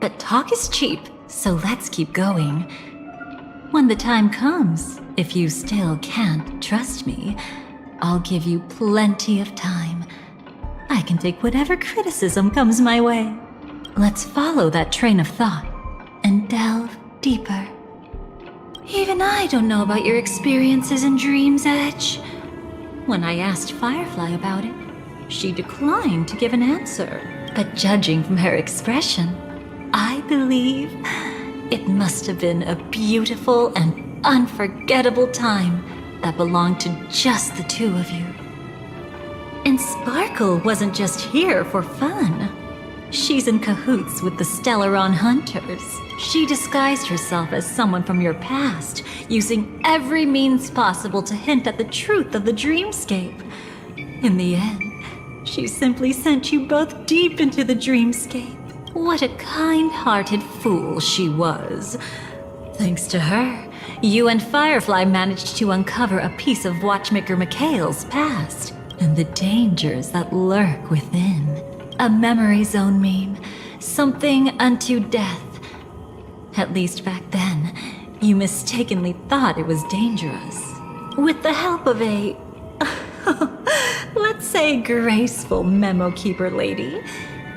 But talk is cheap, so let's keep going. When the time comes, if you still can't trust me, I'll give you plenty of time. I can take whatever criticism comes my way. Let's follow that train of thought and delve deeper. Even I don't know about your experiences in Dream's Edge. When I asked Firefly about it, she declined to give an answer. But judging from her expression, I believe it must have been a beautiful and unforgettable time that belonged to just the two of you. And Sparkle wasn't just here for fun. She's in cahoots with the Stellaron Hunters. She disguised herself as someone from your past, using every means possible to hint at the truth of the dreamscape. In the end, she simply sent you both deep into the dreamscape. What a kind-hearted fool she was. Thanks to her, you and Firefly managed to uncover a piece of Watchmaker Mikhail's past and the dangers that lurk within. A memory zone meme, something unto death. At least back then, you mistakenly thought it was dangerous. With the help of a, let's say, graceful memo keeper lady,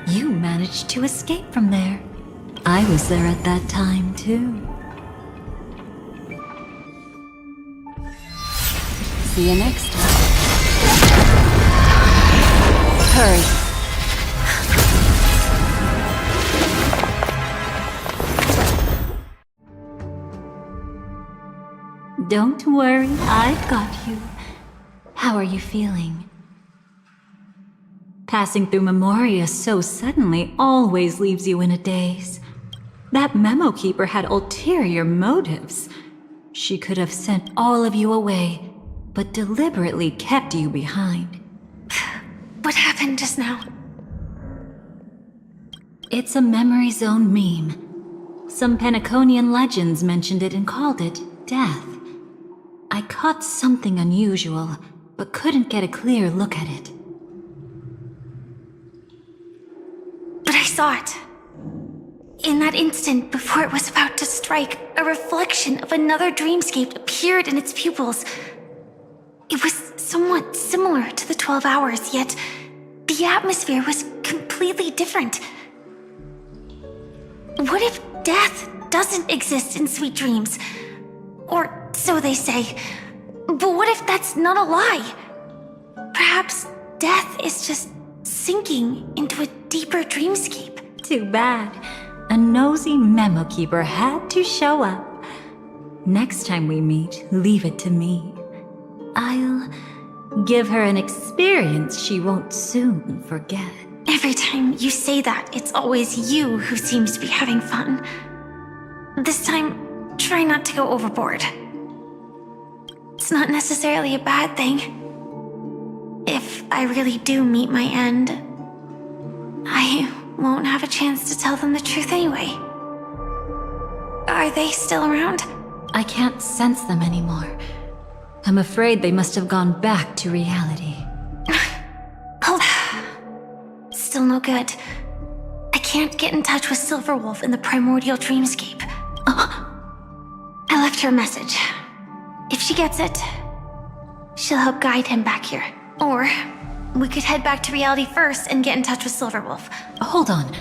you managed to escape from there. I was there at that time, too. See you next time. Hurry. Don't worry, I've got you. How are you feeling? Passing through Memoria so suddenly always leaves you in a daze. That memo keeper had ulterior motives. She could have sent all of you away, but deliberately kept you behind. What happened just now? It's a memory zone meme. Some Penaconian legends mentioned it and called it death. I caught something unusual, but couldn't get a clear look at it. But I saw it. In that instant, before it was about to strike, a reflection of another dreamscape appeared in its pupils. It was somewhat similar to the 12 hours, yet the atmosphere was completely different. What if death doesn't exist in sweet dreams? Or so they say. But what if that's not a lie? Perhaps death is just sinking into a deeper dreamscape. Too bad. A nosy memo keeper had to show up. Next time we meet, leave it to me. I'll give her an experience she won't soon forget. Every time you say that, it's always you who seems to be having fun. This time, try not to go overboard. It's not necessarily a bad thing. If I really do meet my end, I won't have a chance to tell them the truth anyway. Are they still around? I can't sense them anymore. I'm afraid they must have gone back to reality. Still no good. I can't get in touch with Silverwolf in the primordial dreamscape. I left her a message. If she gets it, she'll help guide him back here. Or we could head back to reality first and get in touch with Silverwolf. Hold on.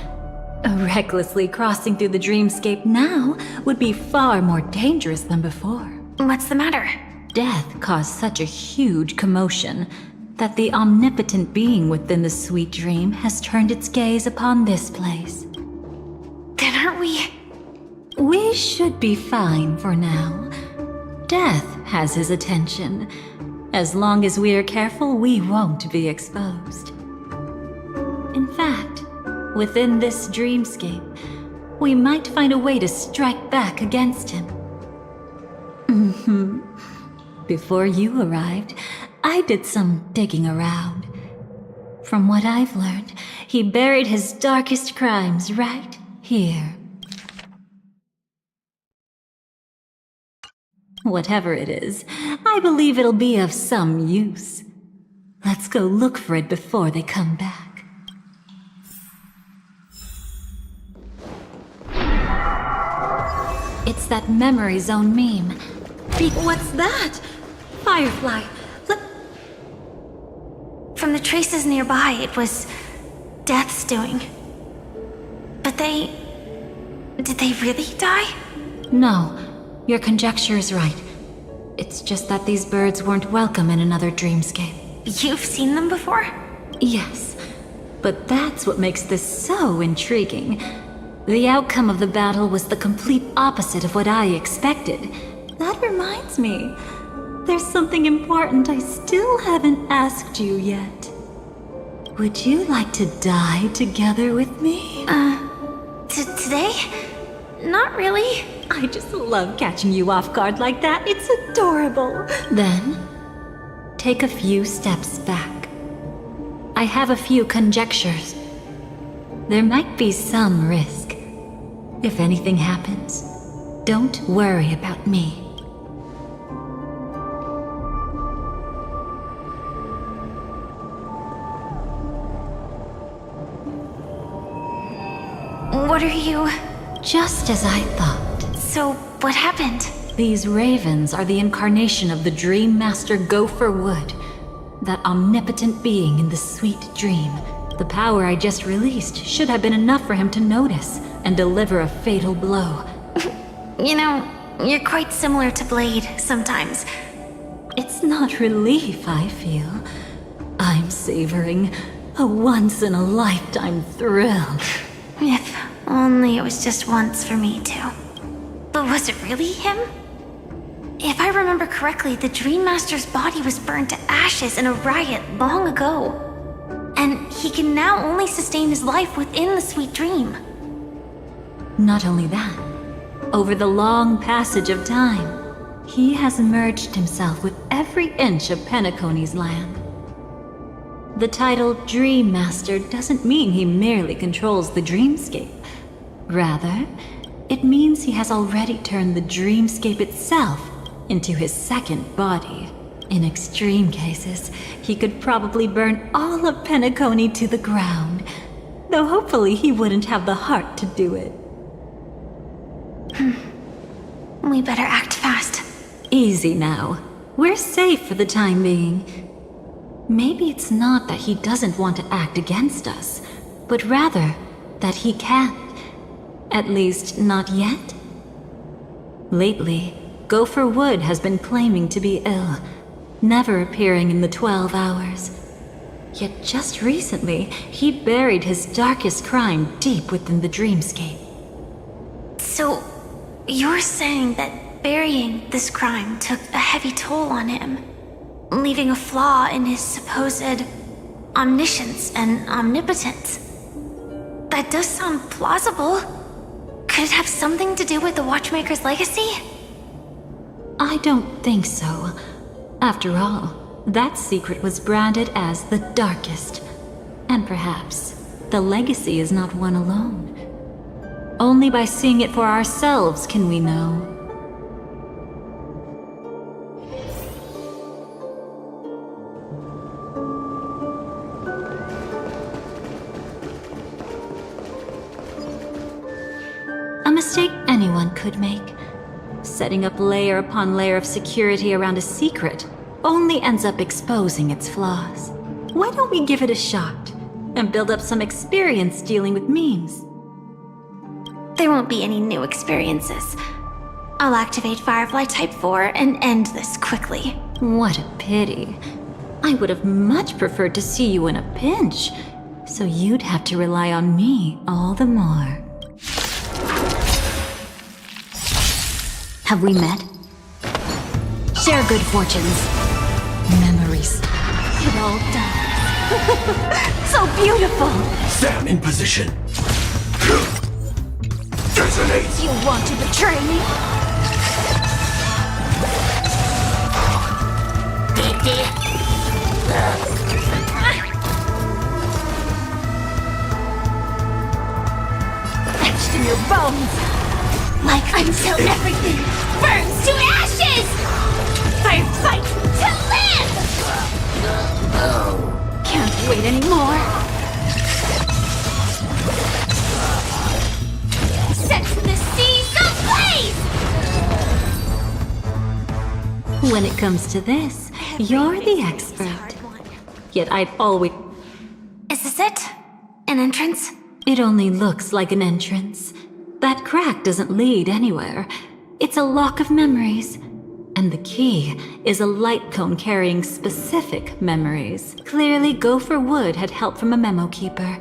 Recklessly crossing through the dreamscape now would be far more dangerous than before. What's the matter? Death caused such a huge commotion that the omnipotent being within the sweet dream has turned its gaze upon this place. Then aren't we? We should be fine for now. Death has his attention. As long as we are careful, we won't be exposed. In fact, within this dreamscape, we might find a way to strike back against him. Before you arrived, I did some digging around. From what I've learned, he buried his darkest crimes right here. Whatever it is, I believe it'll be of some use. Let's go look for it before they come back. It's that memory zone meme. What's that? Firefly. From the traces nearby, it was Death's doing. But did they really die? No, your conjecture is right. It's just that these birds weren't welcome in another dreamscape. You've seen them before? Yes, but that's what makes this so intriguing. The outcome of the battle was the complete opposite of what I expected. That reminds me. There's something important I still haven't asked you yet. Would you like to die together with me? Today? Not really. I just love catching you off guard like that. It's adorable. Then, take a few steps back. I have a few conjectures. There might be some risk. If anything happens, don't worry about me. What are you? Just as I thought. So, what happened? These ravens are the incarnation of the Dream Master Gopher Wood, that omnipotent being in the sweet dream. The power I just released should have been enough for him to notice and deliver a fatal blow. You know, you're quite similar to Blade sometimes. It's not relief I feel. I'm savoring a once-in-a-lifetime thrill. If only it was just once for me too. But was it really him? If I remember correctly, the Dream Master's body was burned to ashes in a riot long ago. And he can now only sustain his life within the sweet dream. Not only that, over the long passage of time, he has merged himself with every inch of Penacony's land. The title Dream Master doesn't mean he merely controls the dreamscape. Rather, it means he has already turned the dreamscape itself into his second body. In extreme cases, he could probably burn all of Penacony to the ground, though hopefully he wouldn't have the heart to do it. We better act fast. Easy now. We're safe for the time being. Maybe it's not that he doesn't want to act against us, but rather that he can't. At least, not yet. Lately, Gopher Wood has been claiming to be ill, never appearing in the 12 hours. Yet just recently, he buried his darkest crime deep within the dreamscape. So, you're saying that burying this crime took a heavy toll on him, leaving a flaw in his supposed omniscience and omnipotence? That does sound plausible. Could it have something to do with the Watchmaker's legacy? I don't think so. After all, that secret was branded as the darkest. And perhaps the legacy is not one alone. Only by seeing it for ourselves can we know. A mistake anyone could make. Setting up layer upon layer of security around a secret only ends up exposing its flaws. Why don't we give it a shot and build up some experience dealing with memes? There won't be any new experiences. I'll activate Firefly Type 4 and end this quickly. What a pity. I would have much preferred to see you in a pinch, so you'd have to rely on me all the more. Have we met? Share good fortunes. Memories. It all dies. So beautiful! Stand in position. Detonate! You want to betray me? Etched in your bones! Like until everything burns to ashes! Fight to live! Can't wait anymore! Set the seas ablaze! When it comes to this, you're the expert. Yet I've always... Is this it? An entrance? It only looks like an entrance. That crack doesn't lead anywhere. It's a lock of memories. And the key is a light cone carrying specific memories. Clearly, Gopher Wood had help from a memo keeper.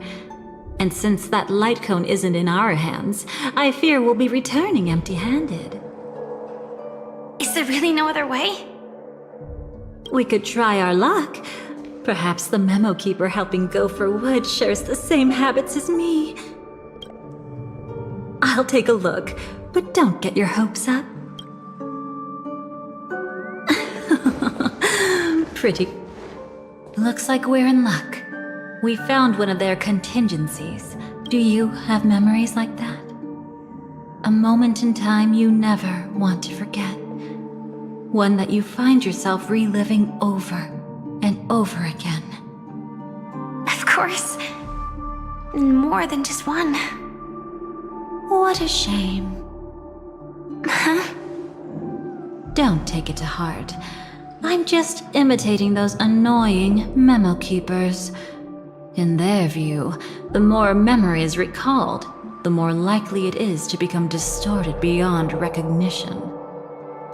And since that light cone isn't in our hands, I fear we'll be returning empty-handed. Is there really no other way? We could try our luck. Perhaps the memo keeper helping Gopher Wood shares the same habits as me. I'll take a look, but don't get your hopes up. Pretty. Looks like we're in luck. We found one of their contingencies. Do you have memories like that? A moment in time you never want to forget. One that you find yourself reliving over and over again. Of course. More than just one. What a shame. Huh? Don't take it to heart. I'm just imitating those annoying memo keepers. In their view, the more memory is recalled, the more likely it is to become distorted beyond recognition.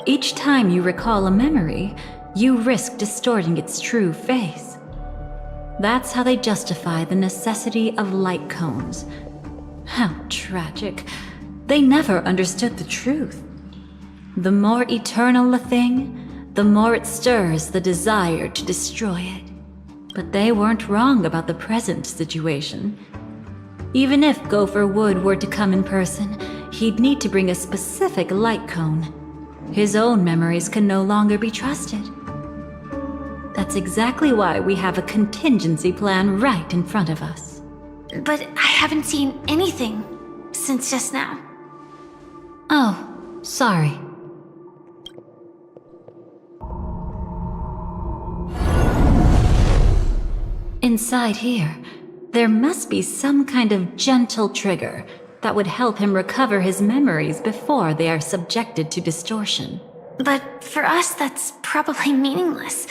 Each time you recall a memory, you risk distorting its true face. That's how they justify the necessity of light cones. How tragic. They never understood the truth. The more eternal a thing, the more it stirs the desire to destroy it. But they weren't wrong about the present situation. Even if Gopher Wood were to come in person, he'd need to bring a specific light cone. His own memories can no longer be trusted. That's exactly why we have a contingency plan right in front of us. But I haven't seen anything since just now. Oh, sorry. Inside here, there must be some kind of gentle trigger that would help him recover his memories before they are subjected to distortion. But for us, that's probably meaningless.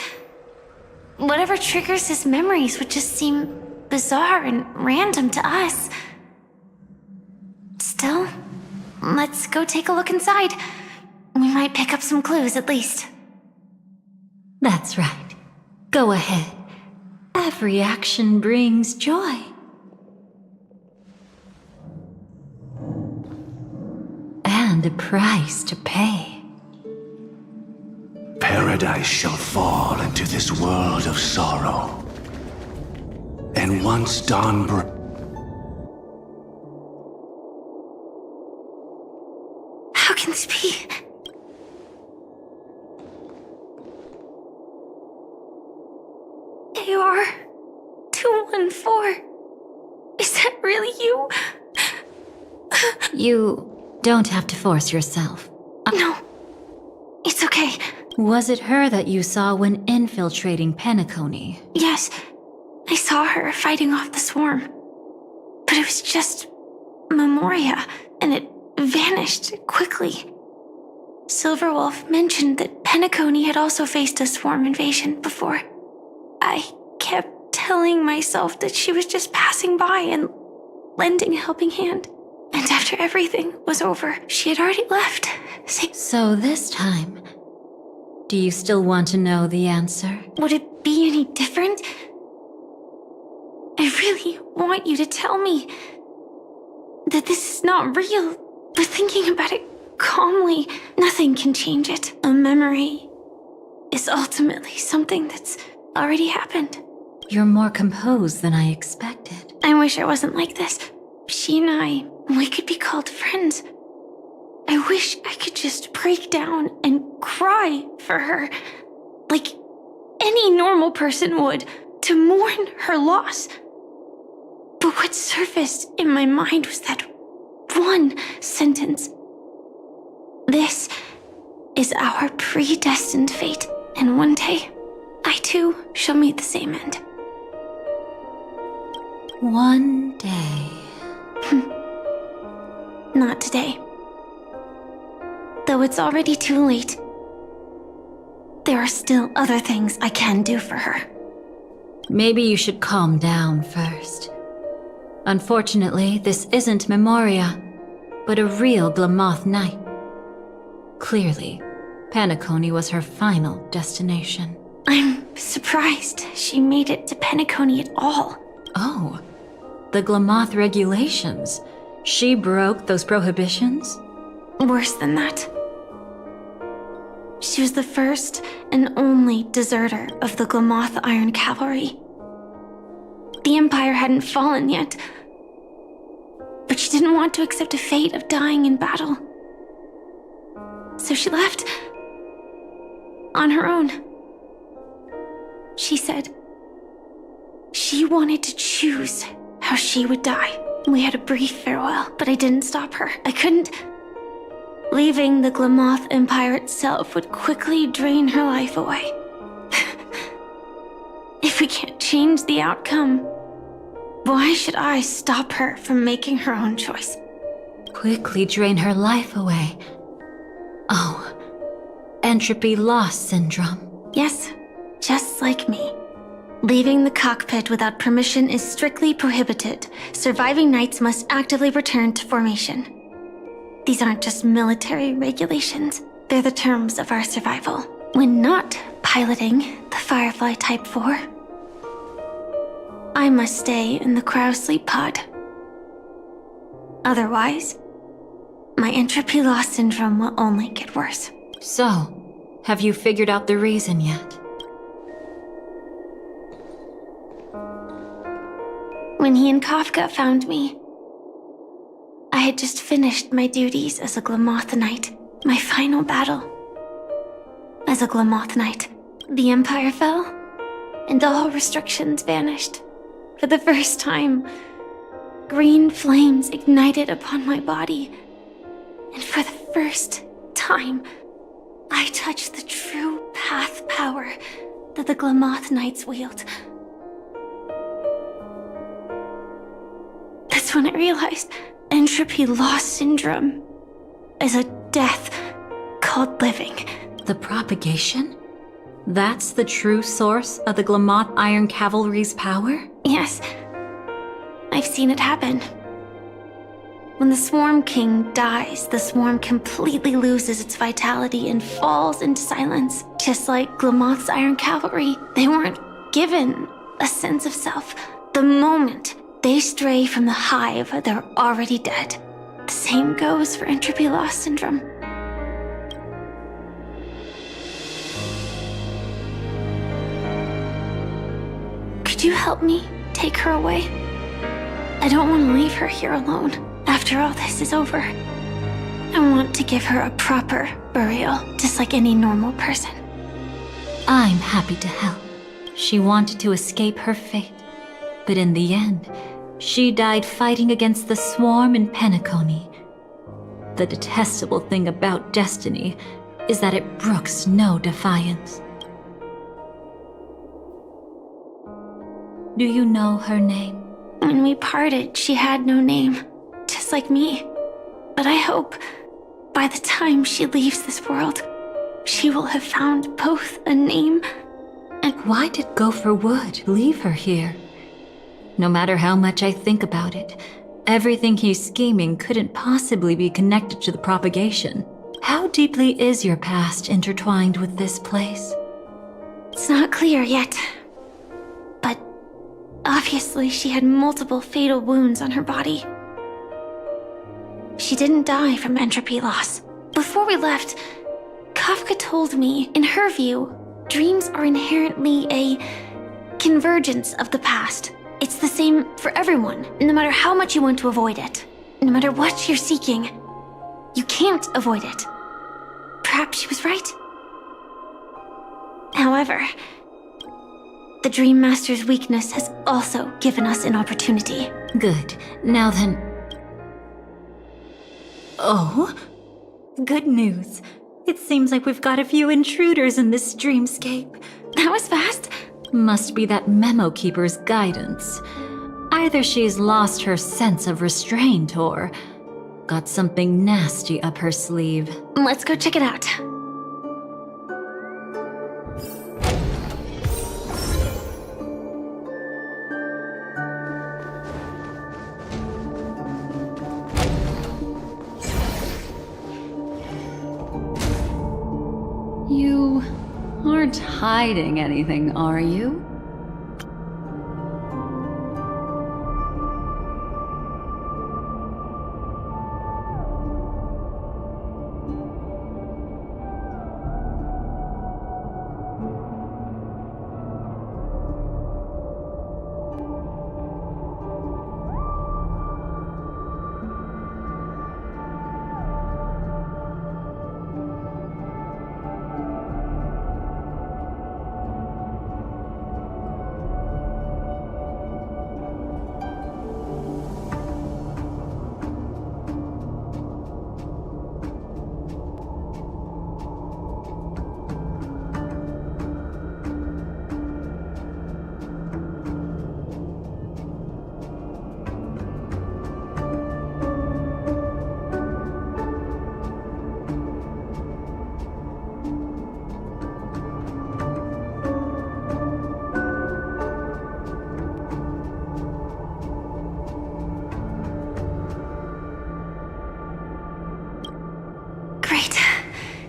Whatever triggers his memories would just seem bizarre and random to us. Still, let's go take a look inside. We might pick up some clues at least. That's right. Go ahead. Every action brings joy. And a price to pay. Paradise shall fall into this world of sorrow. And once dawn How can this be? AR 214. Is that really you? You don't have to force yourself. No. It's okay. Was it her that you saw when infiltrating Penacony? Yes. I saw her fighting off the swarm. But it was just Memoria, and it vanished quickly. Silverwolf mentioned that Penacony had also faced a swarm invasion before. I kept telling myself that she was just passing by and lending a helping hand. And after everything was over, she had already left. So this time, do you still want to know the answer? Would it be any different? I really want you to tell me that this is not real, but thinking about it calmly, nothing can change it. A memory is ultimately something that's already happened. You're more composed than I expected. I wish I wasn't like this. She and I, we could be called friends. I wish I could just break down and cry for her, like any normal person would, to mourn her loss. But what surfaced in my mind was that one sentence. This is our predestined fate, and one day, I too shall meet the same end. One day. Not today. Though it's already too late, there are still other things I can do for her. Maybe you should calm down first. Unfortunately, this isn't Memoria, but a real Glamoth night. Clearly, Penacony was her final destination. I'm surprised she made it to Penacony at all. Oh, the Glamoth regulations. She broke those prohibitions? Worse than that. She was the first and only deserter of the Glamoth Iron Cavalry. The Empire hadn't fallen yet, but she didn't want to accept a fate of dying in battle. So she left on her own. She said she wanted to choose how she would die. We had a brief farewell, but I didn't stop her. I couldn't. Leaving the Glamoth Empire itself would quickly drain her life away. If we can't change the outcome, why should I stop her from making her own choice? Quickly drain her life away. Oh, entropy loss syndrome. Yes, just like me. Leaving the cockpit without permission is strictly prohibited. Surviving knights must actively return to formation. These aren't just military regulations, they're the terms of our survival. When not piloting the Firefly Type 4, I must stay in the cryo sleep pod. Otherwise, my entropy loss syndrome will only get worse. So, have you figured out the reason yet? When he and Kafka found me, had just finished my duties as a Glamoth Knight, my final battle. As a Glamoth Knight, the Empire fell, and all restrictions vanished. For the first time, green flames ignited upon my body, and for the first time, I touched the true path power that the Glamoth Knights wield. That's when I realized entropy loss syndrome is a death called living. The propagation? That's the true source of the Glamoth Iron Cavalry's power? Yes. I've seen it happen. When the Swarm King dies, the Swarm completely loses its vitality and falls into silence. Just like Glamoth's Iron Cavalry, they weren't given a sense of self. The moment they stray from the hive, they're already dead. The same goes for entropy loss syndrome. Could you help me take her away? I don't want to leave her here alone after all this is over. I want to give her a proper burial, just like any normal person. I'm happy to help. She wanted to escape her fate, but in the end, she died fighting against the Swarm in Penacony. The detestable thing about destiny is that it brooks no defiance. Do you know her name? When we parted, she had no name, just like me. But I hope by the time she leaves this world, she will have found both a name and... Why did Gopher Wood leave her here? No matter how much I think about it, everything he's scheming couldn't possibly be connected to the propagation. How deeply is your past intertwined with this place? It's not clear yet. But obviously she had multiple fatal wounds on her body. She didn't die from entropy loss. Before we left, Kafka told me, in her view, dreams are inherently a convergence of the past. It's the same for everyone, no matter how much you want to avoid it. No matter what you're seeking, you can't avoid it. Perhaps she was right. However, the Dream Master's weakness has also given us an opportunity. Good. Now then... Oh? Good news. It seems like we've got a few intruders in this dreamscape. That was fast. Must be that Memo Keeper's guidance. Either she's lost her sense of restraint or got something nasty up her sleeve. Let's go check it out. You aren't hiding anything, are you?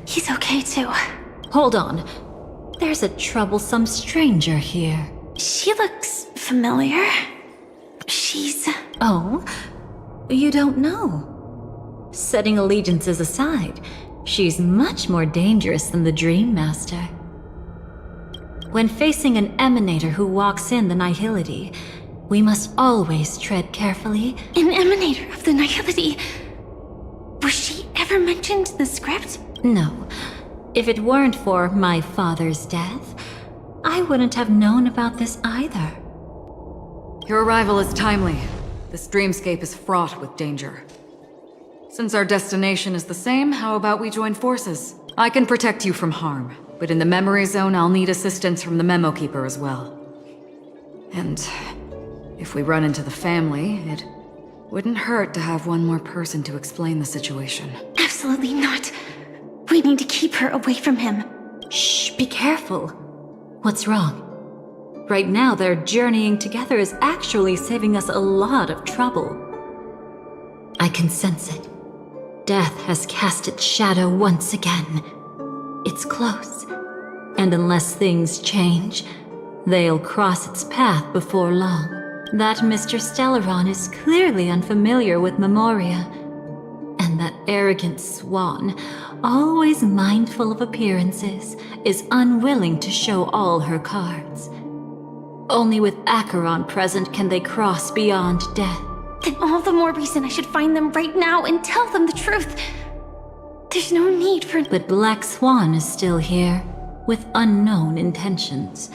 He's okay too. Hold on. There's a troublesome stranger here. She looks familiar. She's... Oh? You don't know? Setting allegiances aside, she's much more dangerous than the Dream Master. When facing an emanator who walks in the Nihility, we must always tread carefully. An emanator of the Nihility? never mentioned the script? No. If it weren't for my father's death, I wouldn't have known about this either. Your arrival is timely. This dreamscape is fraught with danger. Since our destination is the same, how about we join forces? I can protect you from harm, but in the memory zone I'll need assistance from the Memo Keeper as well. And if we run into the family, it wouldn't hurt to have one more person to explain the situation. Absolutely not. We need to keep her away from him. Shh, be careful. What's wrong? Right now, their journeying together is actually saving us a lot of trouble. I can sense it. Death has cast its shadow once again. It's close. And unless things change, they'll cross its path before long. That Mr. Stellaron is clearly unfamiliar with Memoria. And that arrogant swan, always mindful of appearances, is unwilling to show all her cards. Only with Acheron present can they cross beyond death. Then all the more reason I should find them right now and tell them the truth. There's no need for... But Black Swan is still here, with unknown intentions.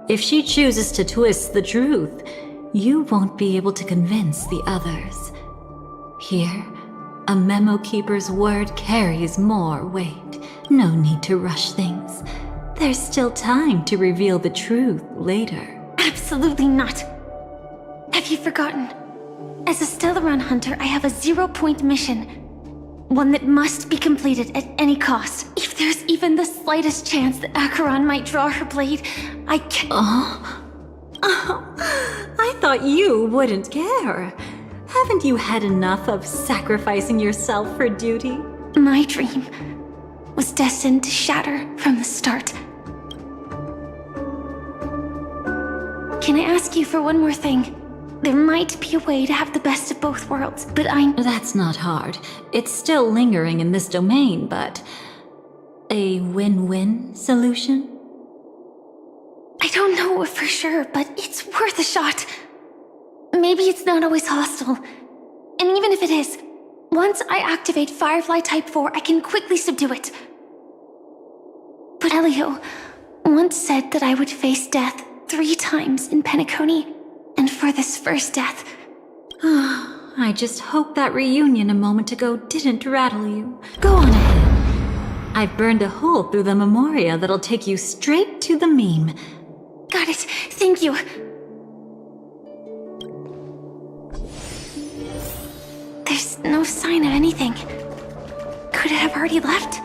If she chooses to twist the truth, you won't be able to convince the others. Here, a Memo Keeper's word carries more weight. No need to rush things. There's still time to reveal the truth later. Absolutely not. Have you forgotten? As a Stellaron hunter, I have a 0-point mission. One that must be completed at any cost. If there's even the slightest chance that Acheron might draw her blade, I can't... I thought you wouldn't care. Haven't you had enough of sacrificing yourself for duty? My dream was destined to shatter from the start. Can I ask you for one more thing? There might be a way to have the best of both worlds, but That's not hard. It's still lingering in this domain, but... a win-win solution? I don't know for sure, but it's worth a shot. Maybe it's not always hostile. And even if it is, once I activate Firefly Type 4, I can quickly subdue it. But Elio once said that I would face death 3 times in Penacony, and for this first death... I just hope that reunion a moment ago didn't rattle you. Go on ahead. I've burned a hole through the Memoria that'll take you straight to the meme. Got it. Thank you. There's no sign of anything. Could it have already left?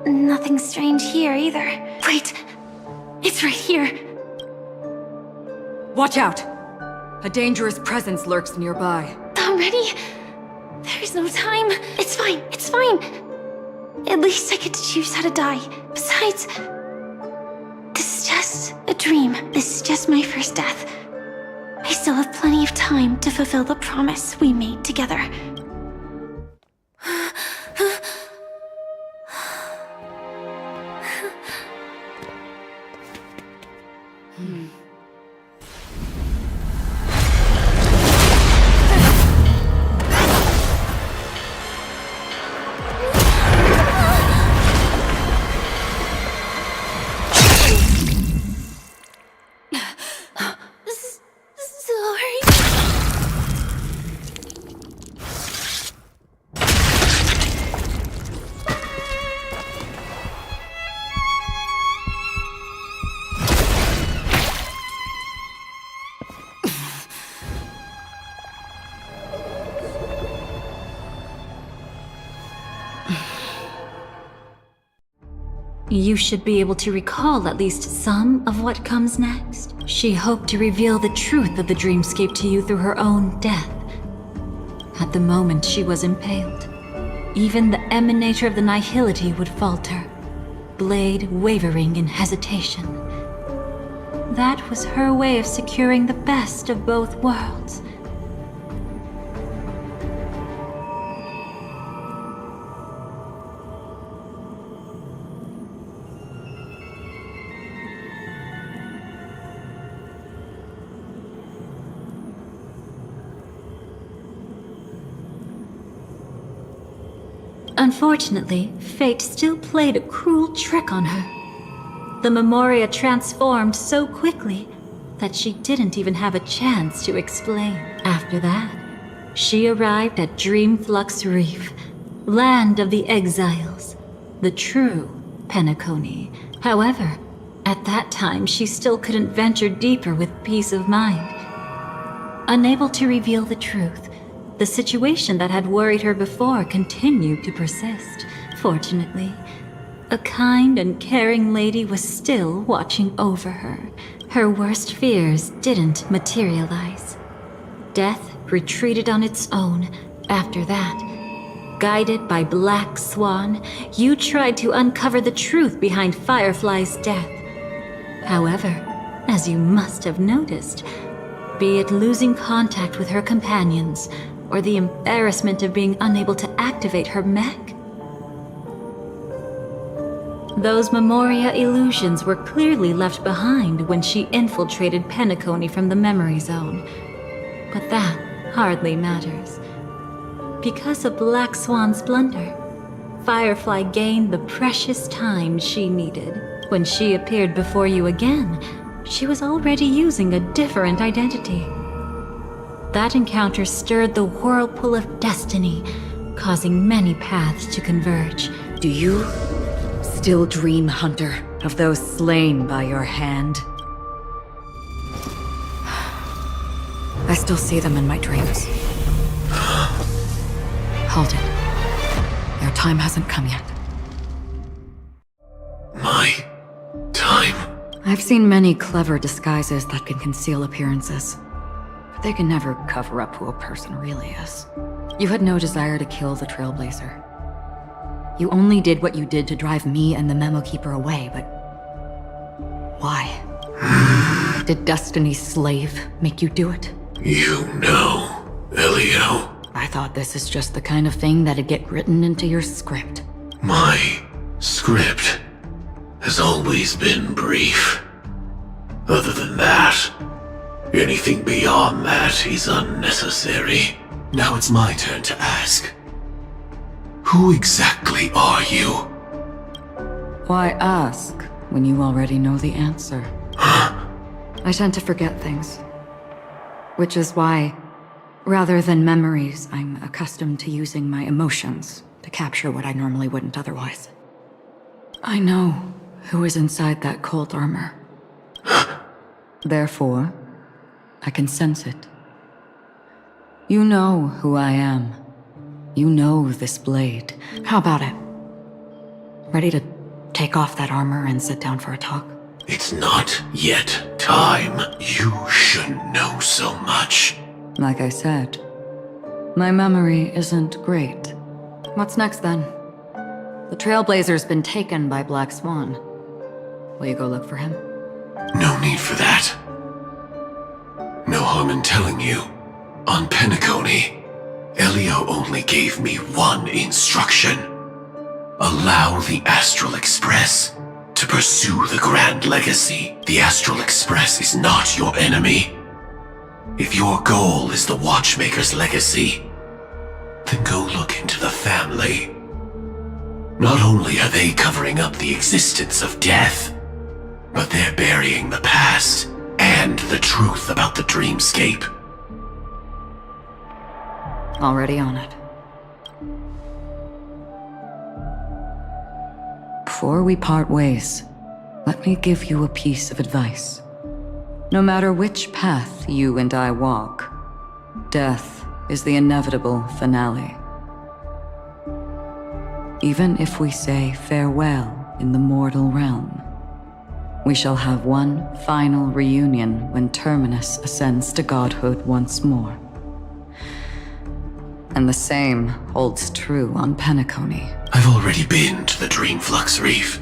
Nothing strange here either. Wait, it's right here. Watch out! A dangerous presence lurks nearby. Already? There's no time. It's fine, it's fine. At least I get to choose how to die. Besides, this is just a dream. This is just my first death. I still have plenty of time to fulfill the promise we made together. You should be able to recall at least some of what comes next. She hoped to reveal the truth of the dreamscape to you through her own death. At the moment she was impaled, even the emanator of the nihility would falter, blade wavering in hesitation. That was her way of securing the best of both worlds. Unfortunately, fate still played a cruel trick on her. The Memoria transformed so quickly that she didn't even have a chance to explain. After that, she arrived at Dreamflux Reef, land of the exiles, the true Penacony. However, at that time she still couldn't venture deeper with peace of mind. Unable to reveal the truth, the situation that had worried her before continued to persist. Fortunately, a kind and caring lady was still watching over her. Her worst fears didn't materialize. Death retreated on its own after that. Guided by Black Swan, you tried to uncover the truth behind Firefly's death. However, as you must have noticed, be it losing contact with her companions, or the embarrassment of being unable to activate her mech, those Memoria illusions were clearly left behind when she infiltrated Penacony from the memory zone. But that hardly matters. Because of Black Swan's blunder, Firefly gained the precious time she needed. When she appeared before you again, she was already using a different identity. That encounter stirred the whirlpool of destiny, causing many paths to converge. Do you still dream, Hunter, of those slain by your hand? I still see them in my dreams. Hold it. Your time hasn't come yet. My time? I've seen many clever disguises that can conceal appearances, but they can never cover up who a person really is. You had no desire to kill the Trailblazer. You only did what you did to drive me and the Memo Keeper away, but why? Did Destiny's slave make you do it? You know, Elio. I thought this is just the kind of thing that'd get written into your script. My script has always been brief. Other than that, anything beyond that is unnecessary. Now it's my turn to ask. Who exactly are you? Why ask when you already know the answer? I tend to forget things. Which is why, rather than memories, I'm accustomed to using my emotions to capture what I normally wouldn't otherwise. I know who is inside that cult armor. Therefore, I can sense it. You know who I am. You know this blade. How about it? Ready to take off that armor and sit down for a talk? It's not yet time. You shouldn't know so much. Like I said, my memory isn't great. What's next then? The Trailblazer's been taken by Black Swan. Will you go look for him? No need for that. No harm in telling you. On Penacony, Elio only gave me one instruction. Allow the Astral Express to pursue the Grand Legacy. The Astral Express is not your enemy. If your goal is the Watchmaker's legacy, then go look into the family. Not only are they covering up the existence of death, but they're burying the past and the truth about the dreamscape. Already on it. Before we part ways, let me give you a piece of advice. No matter which path you and I walk, death is the inevitable finale. Even if we say farewell in the mortal realm, we shall have one final reunion when Terminus ascends to godhood once more. And the same holds true on Penacony. I've already been to the Dreamflux Reef.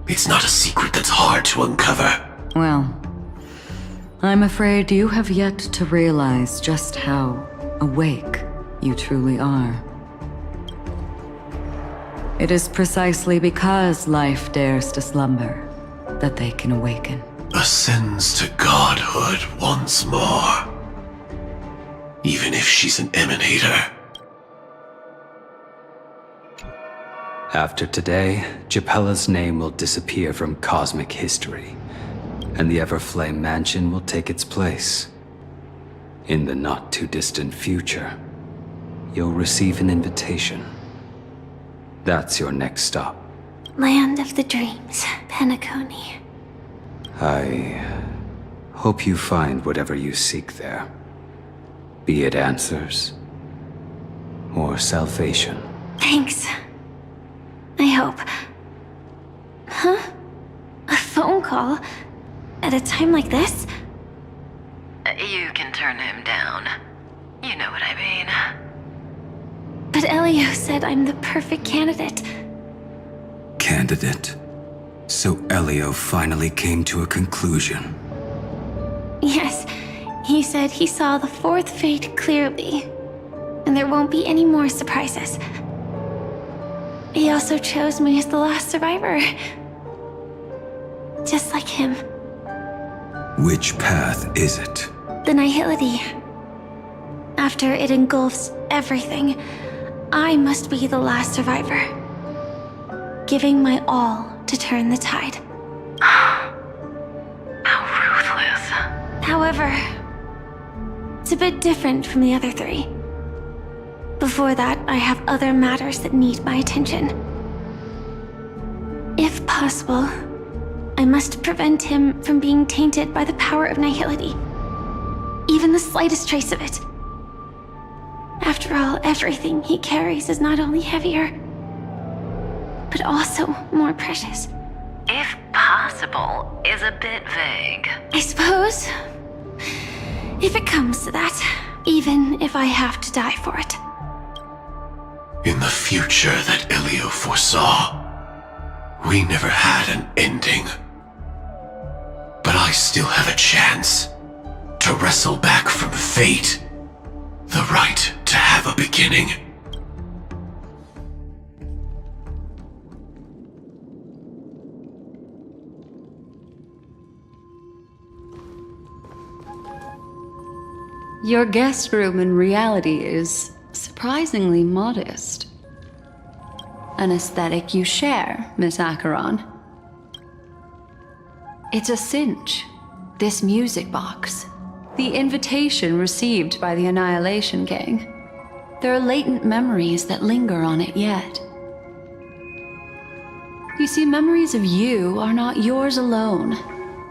It's not a secret that's hard to uncover. Well, I'm afraid you have yet to realize just how awake you truly are. It is precisely because life dares to slumber that they can awaken. Ascends to godhood once more. Even if she's an emanator. After today, Japella's name will disappear from cosmic history, and the Everflame Mansion will take its place. In the not-too-distant future, you'll receive an invitation. That's your next stop. Land of the Dreams, Penacony. I hope you find whatever you seek there. Be it answers or salvation. Thanks. I hope. Huh? A phone call? At a time like this? You can turn him down. You know what I mean. But Elio said I'm the perfect candidate. Candidate? So Elio finally came to a conclusion. Yes, he said he saw the fourth fate clearly, and there won't be any more surprises. He also chose me as the last survivor. Just like him. Which path is it? The Nihility. After it engulfs everything, I must be the last survivor. Giving my all to turn the tide. How ruthless. However, it's a bit different from the other three. Before that, I have other matters that need my attention. If possible, I must prevent him from being tainted by the power of Nihility. Even the slightest trace of it. After all, everything he carries is not only heavier, but also more precious. If possible is a bit vague. I suppose. If it comes to that, even if I have to die for it. In the future that Elio foresaw, we never had an ending. But I still have a chance to wrestle back from fate the right to have a beginning. Your guest room in reality is surprisingly modest. An aesthetic you share, Miss Acheron. It's a cinch. This music box. The invitation received by the Annihilation Gang. There are latent memories that linger on it yet. You see, memories of you are not yours alone.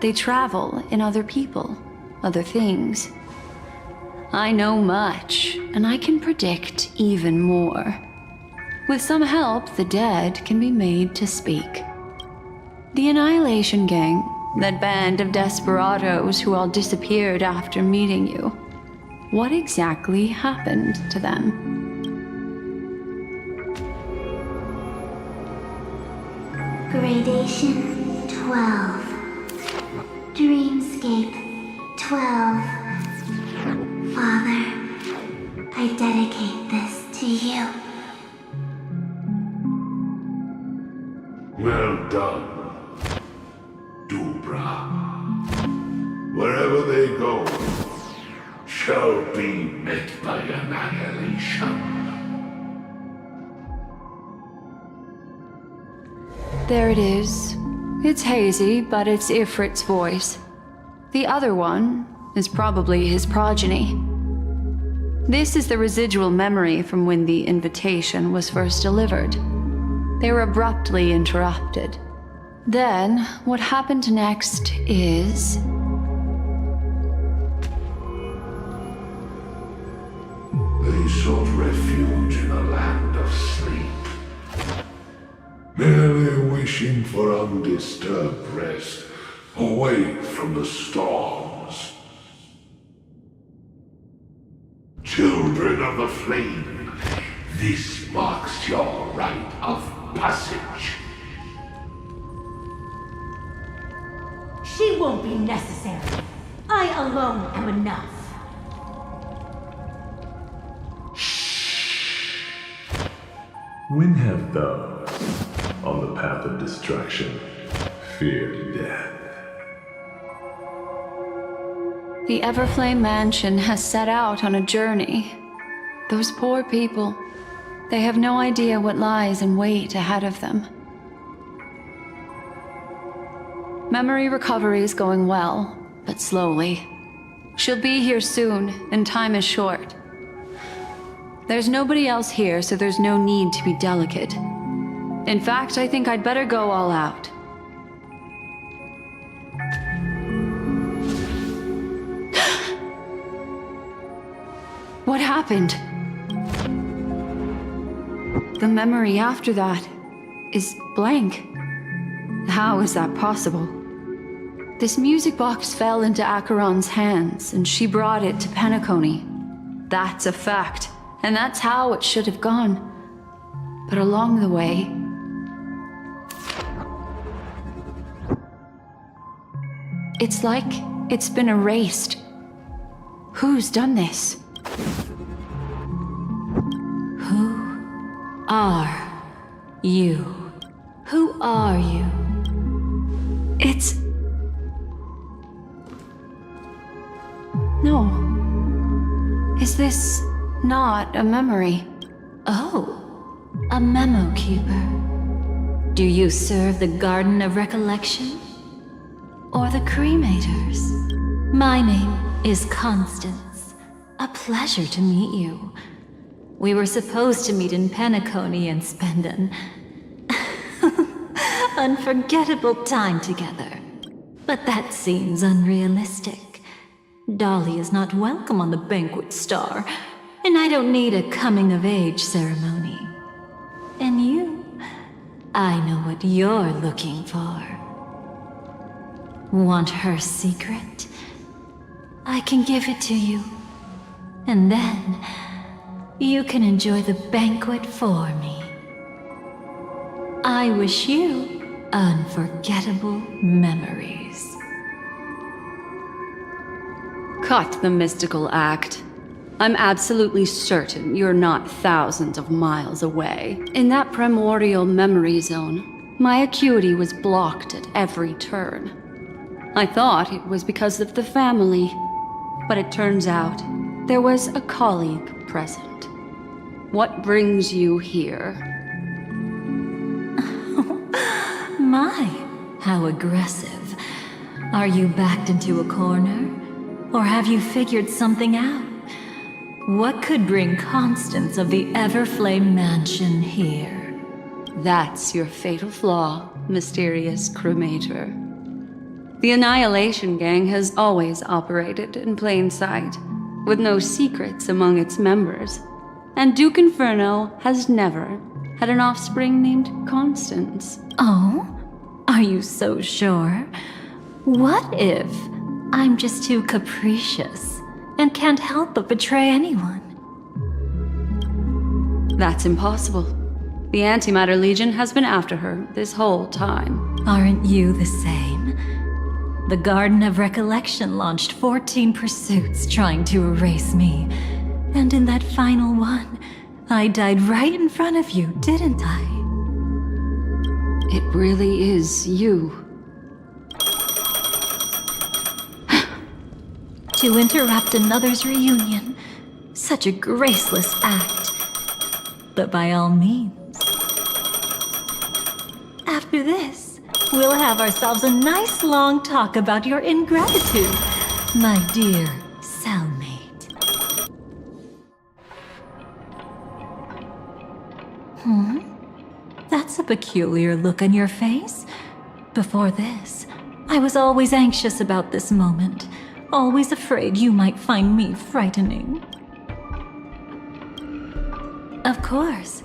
They travel in other people, other things. I know much, and I can predict even more. With some help, the dead can be made to speak. The Annihilation Gang, that band of desperados who all disappeared after meeting you. What exactly happened to them? Gradation 12. Dreamscape 12. Father, I dedicate this to you. Well done, Dubra. Wherever they go, shall be met by annihilation. There it is. It's hazy, but it's Ifrit's voice. The other one is probably his progeny. This is the residual memory from when the invitation was first delivered. They were abruptly interrupted. Then, what happened next is... They sought refuge in a land of sleep, merely wishing for undisturbed rest, away from the storms. Children of the Flame, this marks your rite of passage. She won't be necessary. I alone am enough. When have those on the path of destruction feared death? The Everflame Mansion has set out on a journey. Those poor people, They have no idea what lies in wait ahead of them. Memory recovery is going well, but slowly. She'll be here soon, and time is short. There's nobody else here, so there's no need to be delicate. In fact, I think I'd better go all out. What happened? The memory after that is blank. How is that possible? This music box fell into Acheron's hands, and she brought it to Penacony. That's a fact, and that's how it should have gone. But along the way... it's like it's been erased. Who's done this? Who are you? Who are you? It's... No. Is this not a memory? Oh, a memo keeper. Do you serve the Garden of Recollection? Or the Cremators? My name is Constance. A pleasure to meet you. We were supposed to meet in Penacony and spend an unforgettable time together. But that seems unrealistic. Dolly is not welcome on the Banquet Star, and I don't need a coming-of-age ceremony. And you, I know what you're looking for. Want her secret? I can give it to you. And then, you can enjoy the banquet for me. I wish you unforgettable memories. Cut the mystical act. I'm absolutely certain you're not thousands of miles away. In that primordial memory zone, my acuity was blocked at every turn. I thought it was because of the family, but it turns out there was a colleague present. What brings you here? My, how aggressive. Are you backed into a corner? Or have you figured something out? What could bring Constance of the Everflame Mansion here? That's your fatal flaw, mysterious cremator. The Annihilation Gang has always operated in plain sight, with no secrets among its members. And Duke Inferno has never had an offspring named Constance. Oh? Are you so sure? What if I'm just too capricious and can't help but betray anyone? That's impossible. The Antimatter Legion has been after her this whole time. Aren't you the same? The Garden of Recollection launched 14 pursuits trying to erase me. And in that final one, I died right in front of you, didn't I? It really is you. To interrupt another's reunion. Such a graceless act. But by all means. After this, we'll have ourselves a nice long talk about your ingratitude, my dear cellmate. That's a peculiar look on your face. Before this, I was always anxious about this moment. Always afraid you might find me frightening. Of course,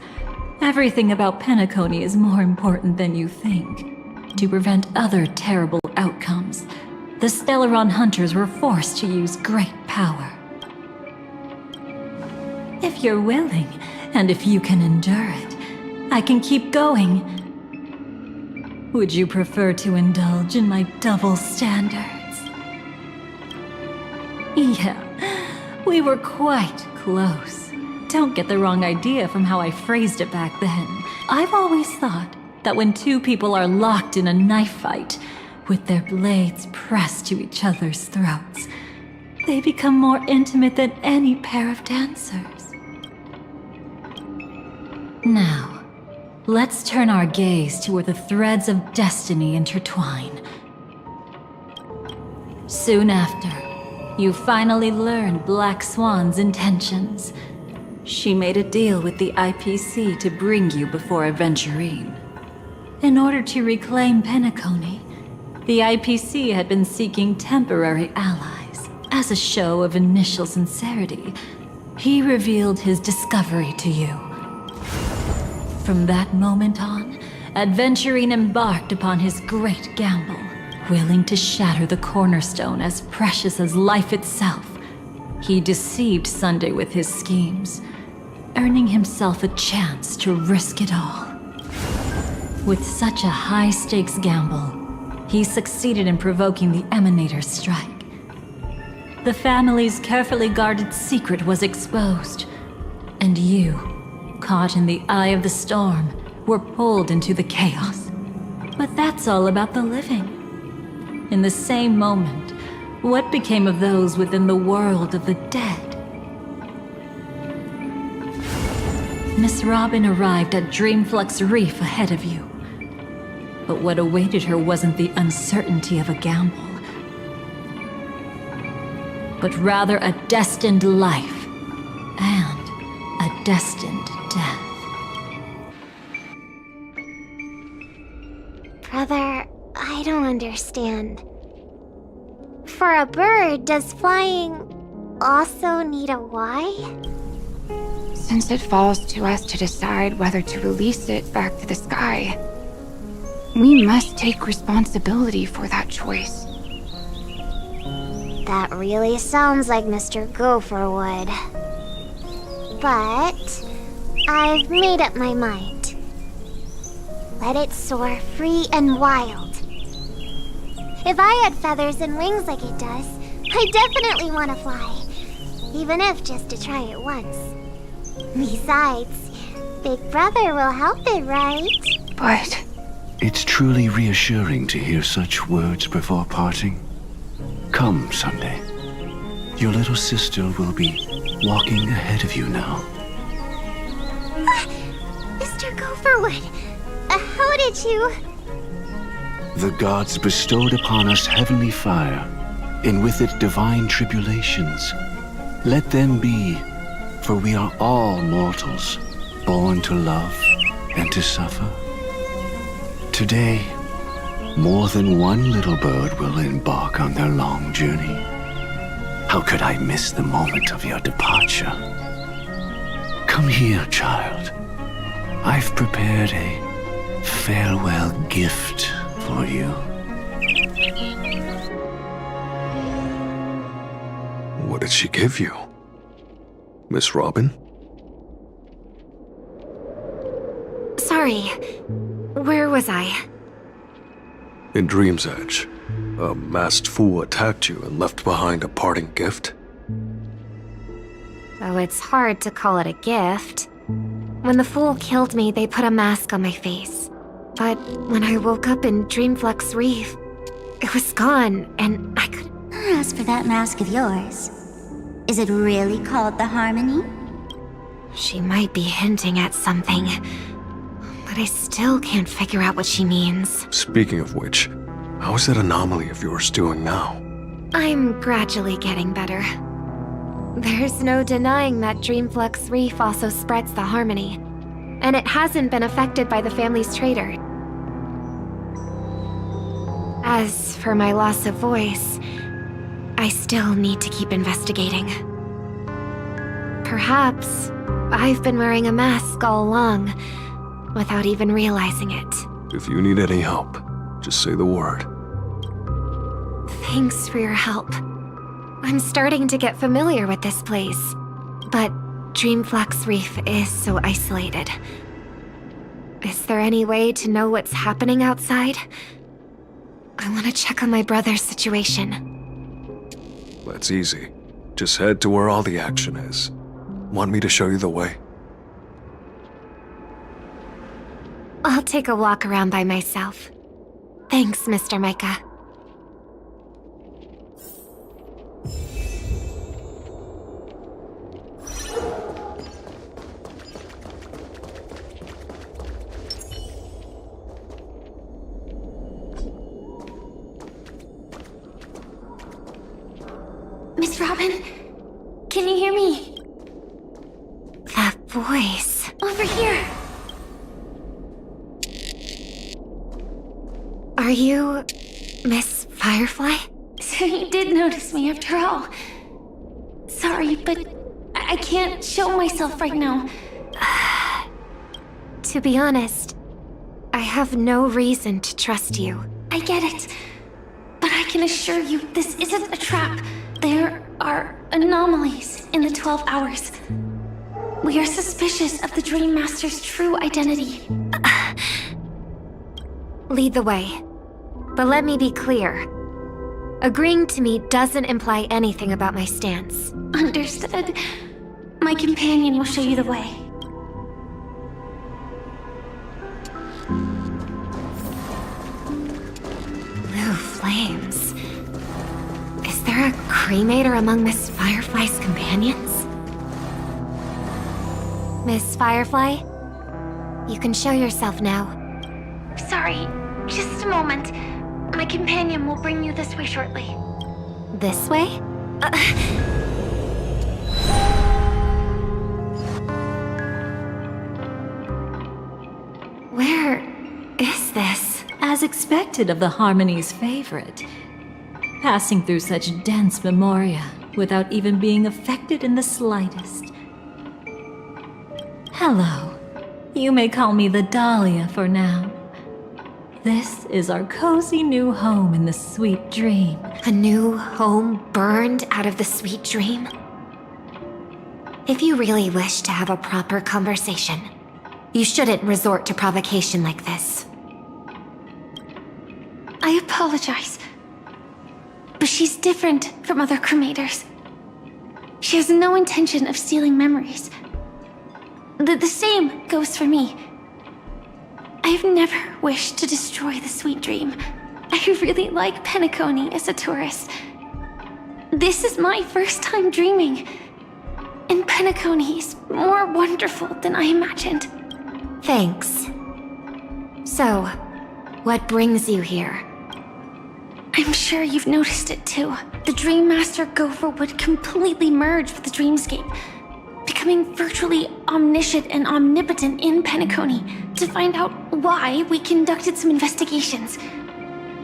everything about Penacony is more important than you think. To prevent other terrible outcomes, the Stellaron hunters were forced to use great power. If you're willing, and if you can endure it, I can keep going. Would you prefer to indulge in my double standards? Yeah, we were quite close. Don't get the wrong idea from how I phrased it back then. I've always thought that when two people are locked in a knife fight, with their blades pressed to each other's throats, they become more intimate than any pair of dancers. Now, let's turn our gaze to where the threads of destiny intertwine. Soon after, you finally learned Black Swan's intentions. She made a deal with the IPC to bring you before Aventurine. In order to reclaim Penacony, the IPC had been seeking temporary allies. As a show of initial sincerity, he revealed his discovery to you. From that moment on, Aventurine embarked upon his great gamble, willing to shatter the cornerstone as precious as life itself. He deceived Sunday with his schemes, earning himself a chance to risk it all. With such a high-stakes gamble, he succeeded in provoking the Emanator's strike. The family's carefully guarded secret was exposed, and you, caught in the eye of the storm, were pulled into the chaos. But that's all about the living. In the same moment, what became of those within the world of the dead? Miss Robin arrived at Dreamflux Reef ahead of you. But what awaited her wasn't the uncertainty of a gamble, but rather a destined life and a destined death. Brother, I don't understand. For a bird, does flying also need a why? Since it falls to us to decide whether to release it back to the sky, we must take responsibility for that choice. That really sounds like Mr. Gopher would. But I've made up my mind. Let it soar free and wild. If I had feathers and wings like it does, I definitely want to fly. Even if just to try it once. Besides, Big Brother will help it, right? But It's truly reassuring to hear such words before parting. Come, Sunday. Your little sister will be walking ahead of you now. Mr. Gopherwood, how did you... The gods bestowed upon us heavenly fire, and with it divine tribulations. Let them be, for we are all mortals, born to love and to suffer. Today, more than one little bird will embark on their long journey. How could I miss the moment of your departure? Come here, child. I've prepared a farewell gift for you. What did she give you? Miss Robin? sorry. Where was I? In Dream's Edge, a masked fool attacked you and left behind a parting gift. Though it's hard to call it a gift. When the fool killed me, they put a mask on my face. But when I woke up in Dreamflux Reef, it was gone, and I could... As for that mask of yours, is it really called the Harmony? She might be hinting at something, but I still can't figure out what she means. Speaking of which, how is that anomaly of yours doing now? I'm gradually getting better. There's no denying that Dreamflux Reef also spreads the Harmony, and it hasn't been affected by the family's traitor. As for my loss of voice, I still need to keep investigating. Perhaps I've been wearing a mask all along, without even realizing it. If you need any help, just say the word. Thanks for your help. I'm starting to get familiar with this place, but Dreamflux Reef is so isolated. Is there any way to know what's happening outside? I want to check on my brother's situation. That's easy. Just head to where all the action is. Want me to show you the way? I'll take a walk around by myself. Thanks, Mr. Micah. Robin? Can you hear me? That voice. Over here. Are you Miss Firefly? So you did notice me after all. Sorry, but I can't show myself right now. To be honest, I have no reason to trust you. I get it. But I can assure you this isn't a trap. There are anomalies in the 12 hours. We are suspicious of the Dream Master's true identity. Lead the way. But let me be clear. Agreeing to me doesn't imply anything about my stance. Understood. My companion will show you the way. Blue flames. Is there a cremator among Miss Firefly's companions? Miss Firefly? You can show yourself now. Sorry, just a moment. My companion will bring you this way shortly. This way? Where is this? As expected of the Harmony's favorite. Passing through such dense memoria without even being affected in the slightest. Hello. You may call me the Dahlia for now. This is our cozy new home in the sweet dream. A new home burned out of the sweet dream? If you really wish to have a proper conversation, you shouldn't resort to provocation like this. I apologize. But she's different from other cremators. She has no intention of stealing memories. The same goes for me. I have never wished to destroy the sweet dream. I really like Penacony as a tourist. This is my first time dreaming. And Penacony is more wonderful than I imagined. Thanks. So, what brings you here? I'm sure you've noticed it too. The Dream Master Gopher would completely merge with the dreamscape, becoming virtually omniscient and omnipotent in Penacony to find out why we conducted some investigations.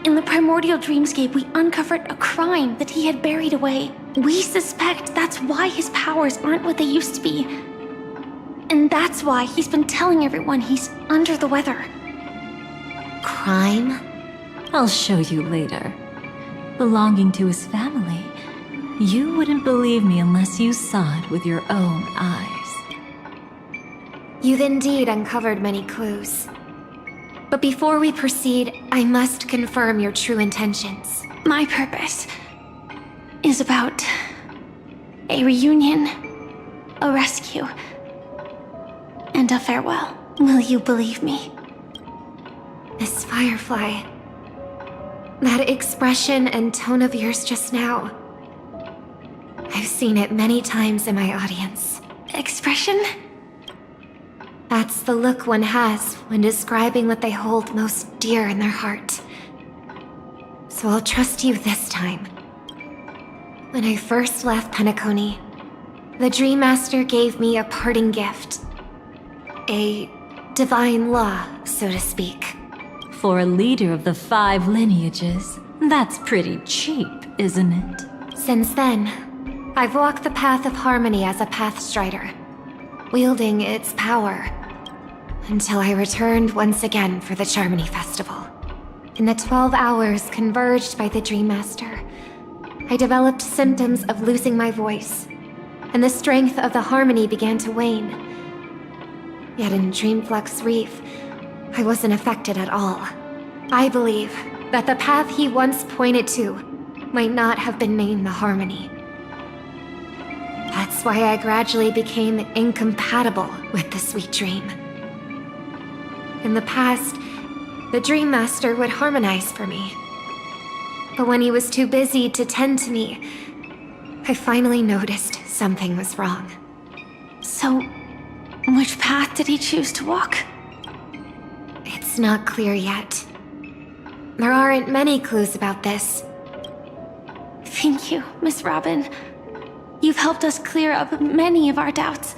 In the primordial dreamscape, we uncovered a crime that he had buried away. We suspect that's why his powers aren't what they used to be. And that's why he's been telling everyone he's under the weather. Crime? I'll show you later. Belonging to his family. You wouldn't believe me unless you saw it with your own eyes. You've indeed uncovered many clues. But before we proceed, I must confirm your true intentions. My purpose is about a reunion, a rescue, and a farewell. Will you believe me? Miss Firefly, that expression and tone of yours just now, I've seen it many times in my audience. Expression? That's the look one has when describing what they hold most dear in their heart. So I'll trust you this time. When I first left Penacony, the Dream Master gave me a parting gift. A divine law, so to speak. For a leader of the 5 lineages, that's pretty cheap, isn't it? Since then, I've walked the path of harmony as a Pathstrider, wielding its power, until I returned once again for the Charmony Festival. In the 12 hours converged by the Dream Master, I developed symptoms of losing my voice, and the strength of the harmony began to wane. Yet in Dreamflux Reef, I wasn't affected at all. I believe that the path he once pointed to might not have been named the Harmony. That's why I gradually became incompatible with the sweet dream. In the past, the Dream Master would harmonize for me. But when he was too busy to tend to me, I finally noticed something was wrong. So, which path did he choose to walk? It's not clear yet. There aren't many clues about this. Thank you, Miss Robin. You've helped us clear up many of our doubts.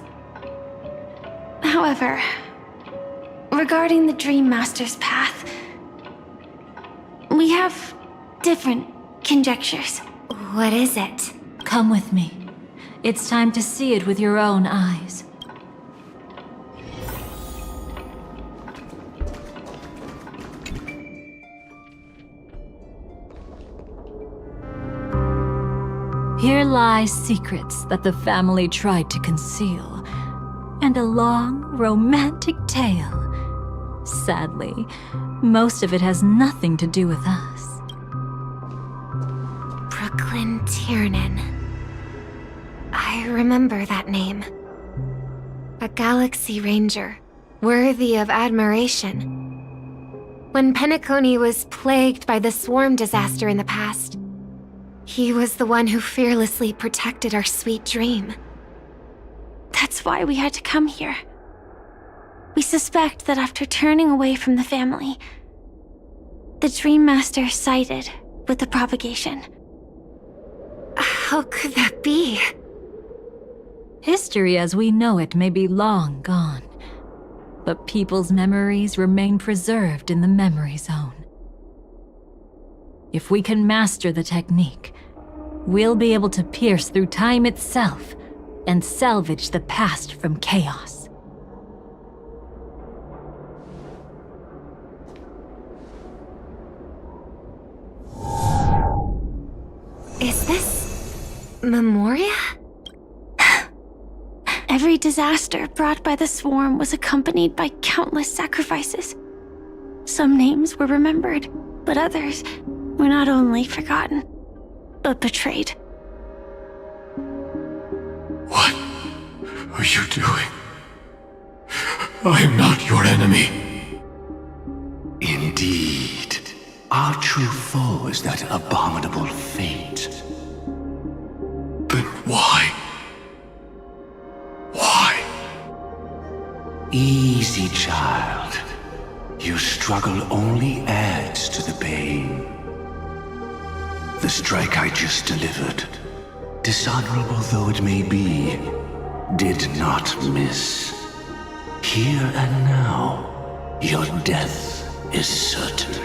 However, regarding the Dream Master's path, we have different conjectures. What is it? Come with me. It's time to see it with your own eyes. Here lie secrets that the family tried to conceal, and a long, romantic tale. Sadly, most of it has nothing to do with us. Brooklyn Tiernan. I remember that name. A Galaxy Ranger, worthy of admiration. When Penacony was plagued by the swarm disaster in the past, he was the one who fearlessly protected our sweet dream. That's why we had to come here. We suspect that after turning away from the family, the Dream Master sided with the propagation. How could that be? History as we know it may be long gone, but people's memories remain preserved in the memory zone. If we can master the technique, we'll be able to pierce through time itself and salvage the past from chaos. Is this Memoria? Every disaster brought by the swarm was accompanied by countless sacrifices. Some names were remembered, but others were not only forgotten, but betrayed. What are you doing? I am not your enemy. Indeed. Our true foe is that abominable fate. Then why? Why? Easy, child. Your struggle only adds to the pain. The strike I just delivered, dishonorable though it may be, did not miss. Here and now, your death is certain.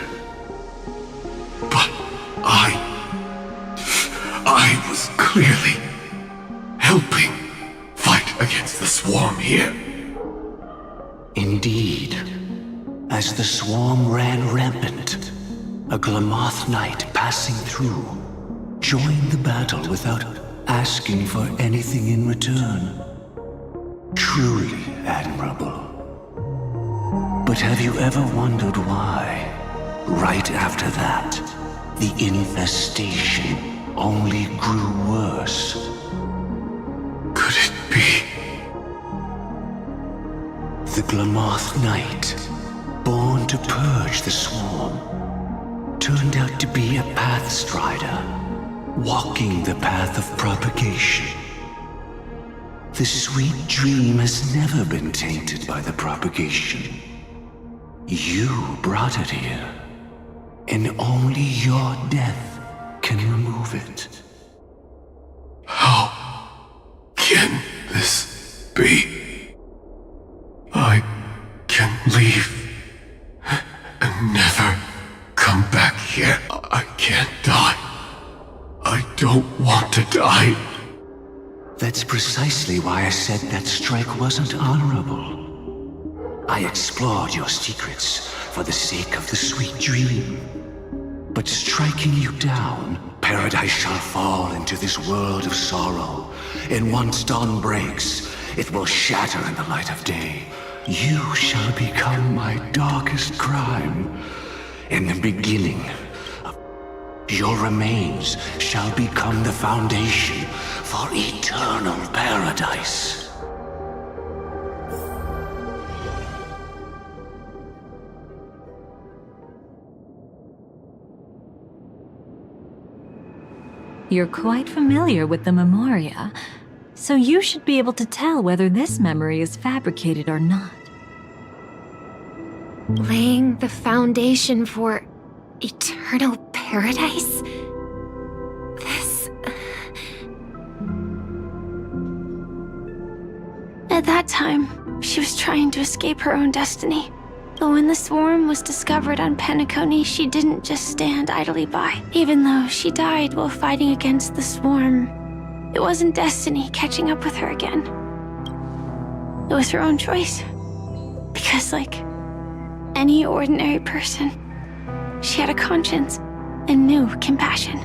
But I was clearly helping fight against the swarm here. Indeed. As the swarm ran rampant, a Glamoth knight passing through joined the battle without asking for anything in return. Truly admirable. But have you ever wondered why, right after that, the infestation only grew worse? Could it be? The Glamoth Knight, born to purge the swarm, turned out to be a pathstrider, walking the path of propagation. The sweet dream has never been tainted by the propagation. You brought it here, and only your death can remove it. How can this be? I can leave and never come back here. I can't die. I don't want to die. That's precisely why I said that strike wasn't honorable. I explored your secrets for the sake of the sweet dream. But striking you down, paradise shall fall into this world of sorrow. And once dawn breaks, it will shatter in the light of day. You shall become my darkest crime. In the beginning, your remains shall become the foundation for eternal paradise. You're quite familiar with the Memoria, so you should be able to tell whether this memory is fabricated or not. Laying the foundation for eternal paradise? At that time, she was trying to escape her own destiny. But when the swarm was discovered on Penacony, she didn't just stand idly by. Even though she died while fighting against the swarm, it wasn't destiny catching up with her again. It was her own choice. Because like any ordinary person, she had a conscience and knew compassion.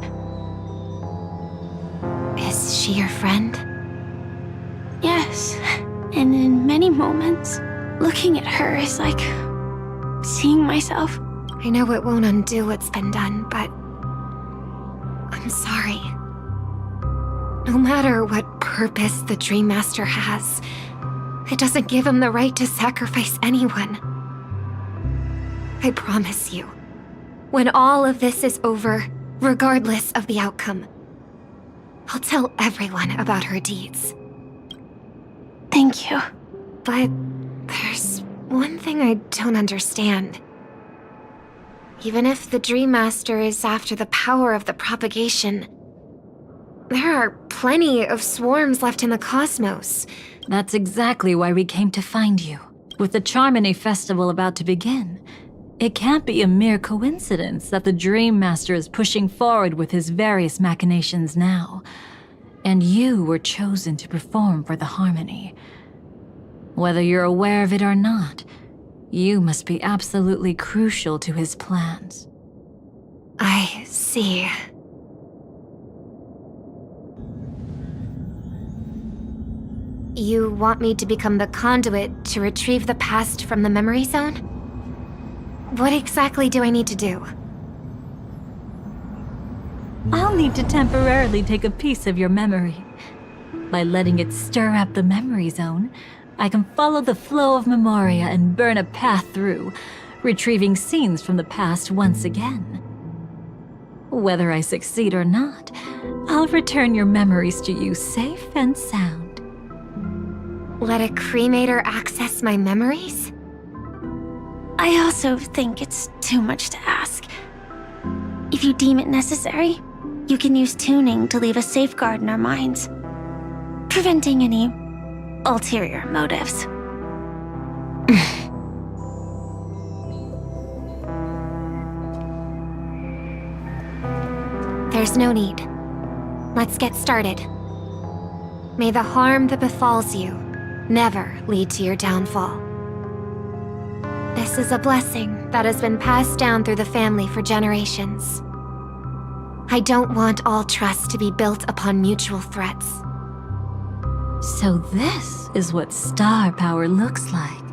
Is she your friend? Yes, and in many moments, looking at her is like seeing myself. I know it won't undo what's been done, but I'm sorry. No matter what purpose the Dream Master has, it doesn't give him the right to sacrifice anyone. I promise you, when all of this is over, regardless of the outcome, I'll tell everyone about her deeds. Thank you. But there's one thing I don't understand. Even if the Dream Master is after the power of the propagation, there are plenty of swarms left in the cosmos. That's exactly why we came to find you. With the Charmony Festival about to begin, it can't be a mere coincidence that the Dream Master is pushing forward with his various machinations now. And you were chosen to perform for the Harmony. Whether you're aware of it or not, you must be absolutely crucial to his plans. I see. You want me to become the conduit to retrieve the past from the memory zone? What exactly do I need to do? I'll need to temporarily take a piece of your memory. By letting it stir up the memory zone, I can follow the flow of memoria and burn a path through, retrieving scenes from the past once again. Whether I succeed or not, I'll return your memories to you safe and sound. Let a cremator access my memories? I also think it's too much to ask. If you deem it necessary, you can use tuning to leave a safeguard in our minds, preventing any ulterior motives. There's no need. Let's get started. May the harm that befalls you never lead to your downfall. This is a blessing that has been passed down through the family for generations. I don't want all trust to be built upon mutual threats. So this is what star power looks like.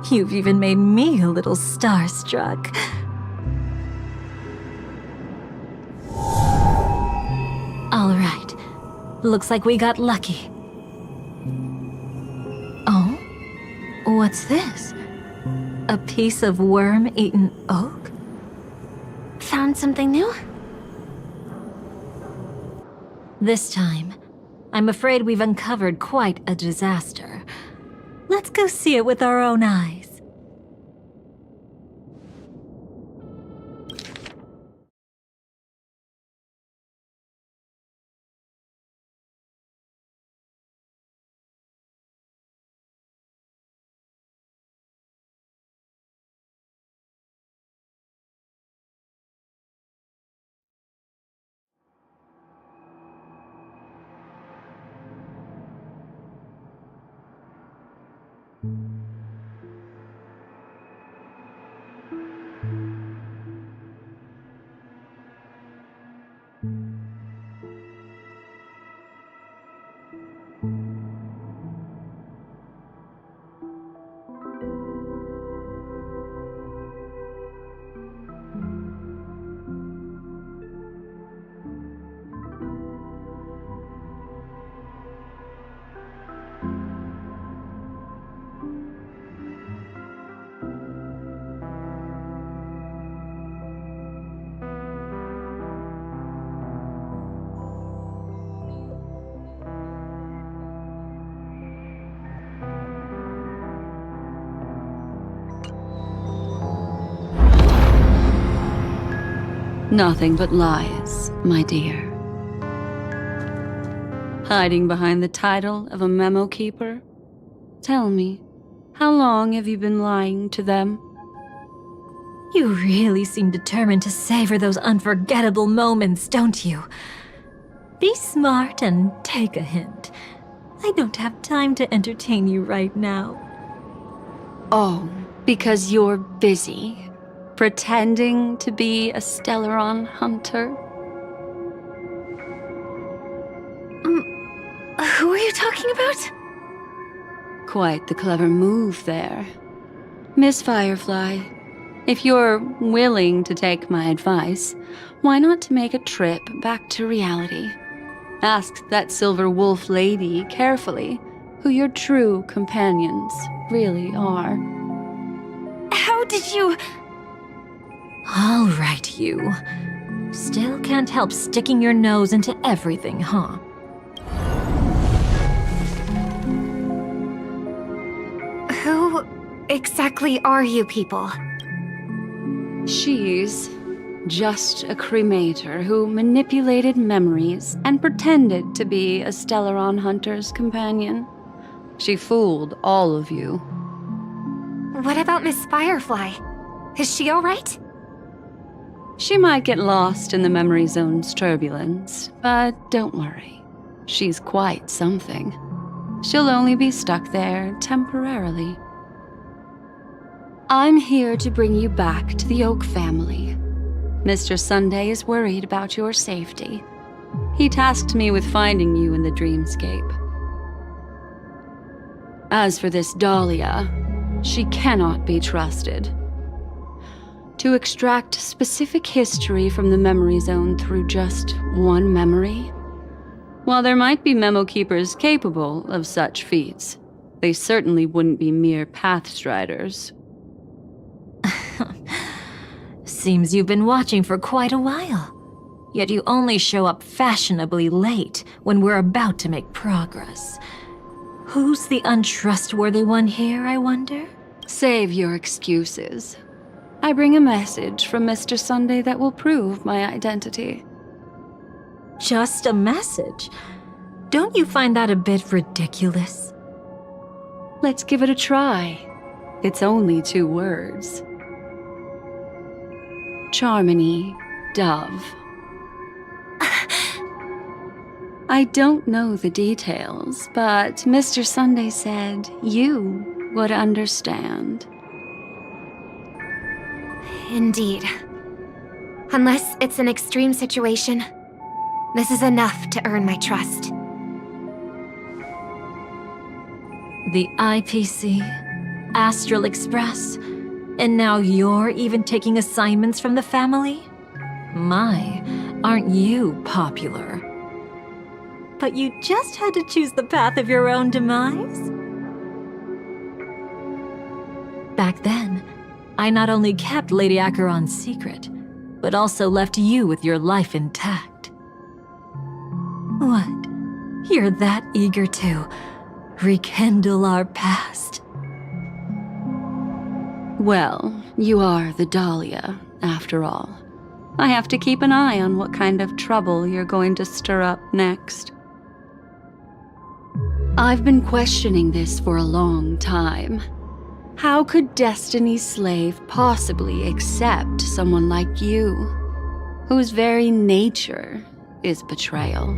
You've even made me a little starstruck. All right. Looks like we got lucky. Oh? What's this? A piece of worm-eaten oak? Found something new? This time, I'm afraid we've uncovered quite a disaster. Let's go see it with our own eyes. Nothing but lies, my dear. Hiding behind the title of a memo keeper? Tell me, how long have you been lying to them? You really seem determined to savor those unforgettable moments, don't you? Be smart and take a hint. I don't have time to entertain you right now. Oh, because you're busy, pretending to be a Stellaron hunter? Who are you talking about? Quite the clever move there. Miss Firefly, if you're willing to take my advice, why not make a trip back to reality? Ask that Silver Wolf lady carefully who your true companions really are. How did you... All right, you. Still can't help sticking your nose into everything, huh? Who exactly are you people? She's just a cremator who manipulated memories and pretended to be a Stellaron hunter's companion. She fooled all of you. What about Miss Firefly? Is she alright? She might get lost in the memory zone's turbulence, but don't worry. She's quite something. She'll only be stuck there temporarily. I'm here to bring you back to the Oak family. Mr. Sunday is worried about your safety. He tasked me with finding you in the dreamscape. As for this Dahlia, she cannot be trusted. To extract specific history from the memory zone through just one memory? While there might be memo keepers capable of such feats, they certainly wouldn't be mere pathstriders. Seems you've been watching for quite a while. Yet you only show up fashionably late when we're about to make progress. Who's the untrustworthy one here, I wonder? Save your excuses. I bring a message from Mr. Sunday that will prove my identity. Just a message? Don't you find that a bit ridiculous? Let's give it a try. It's only 2 words. Charmony, Dove. I don't know the details, but Mr. Sunday said you would understand. Indeed. Unless it's an extreme situation, this is enough to earn my trust. The IPC, Astral Express, and now you're even taking assignments from the family? My, aren't you popular? But you just had to choose the path of your own demise? Back then, I not only kept Lady Acheron's secret, but also left you with your life intact. What? You're that eager to rekindle our past? Well, you are the Dahlia, after all. I have to keep an eye on what kind of trouble you're going to stir up next. I've been questioning this for a long time. How could Destiny's slave possibly accept someone like you, whose very nature is betrayal?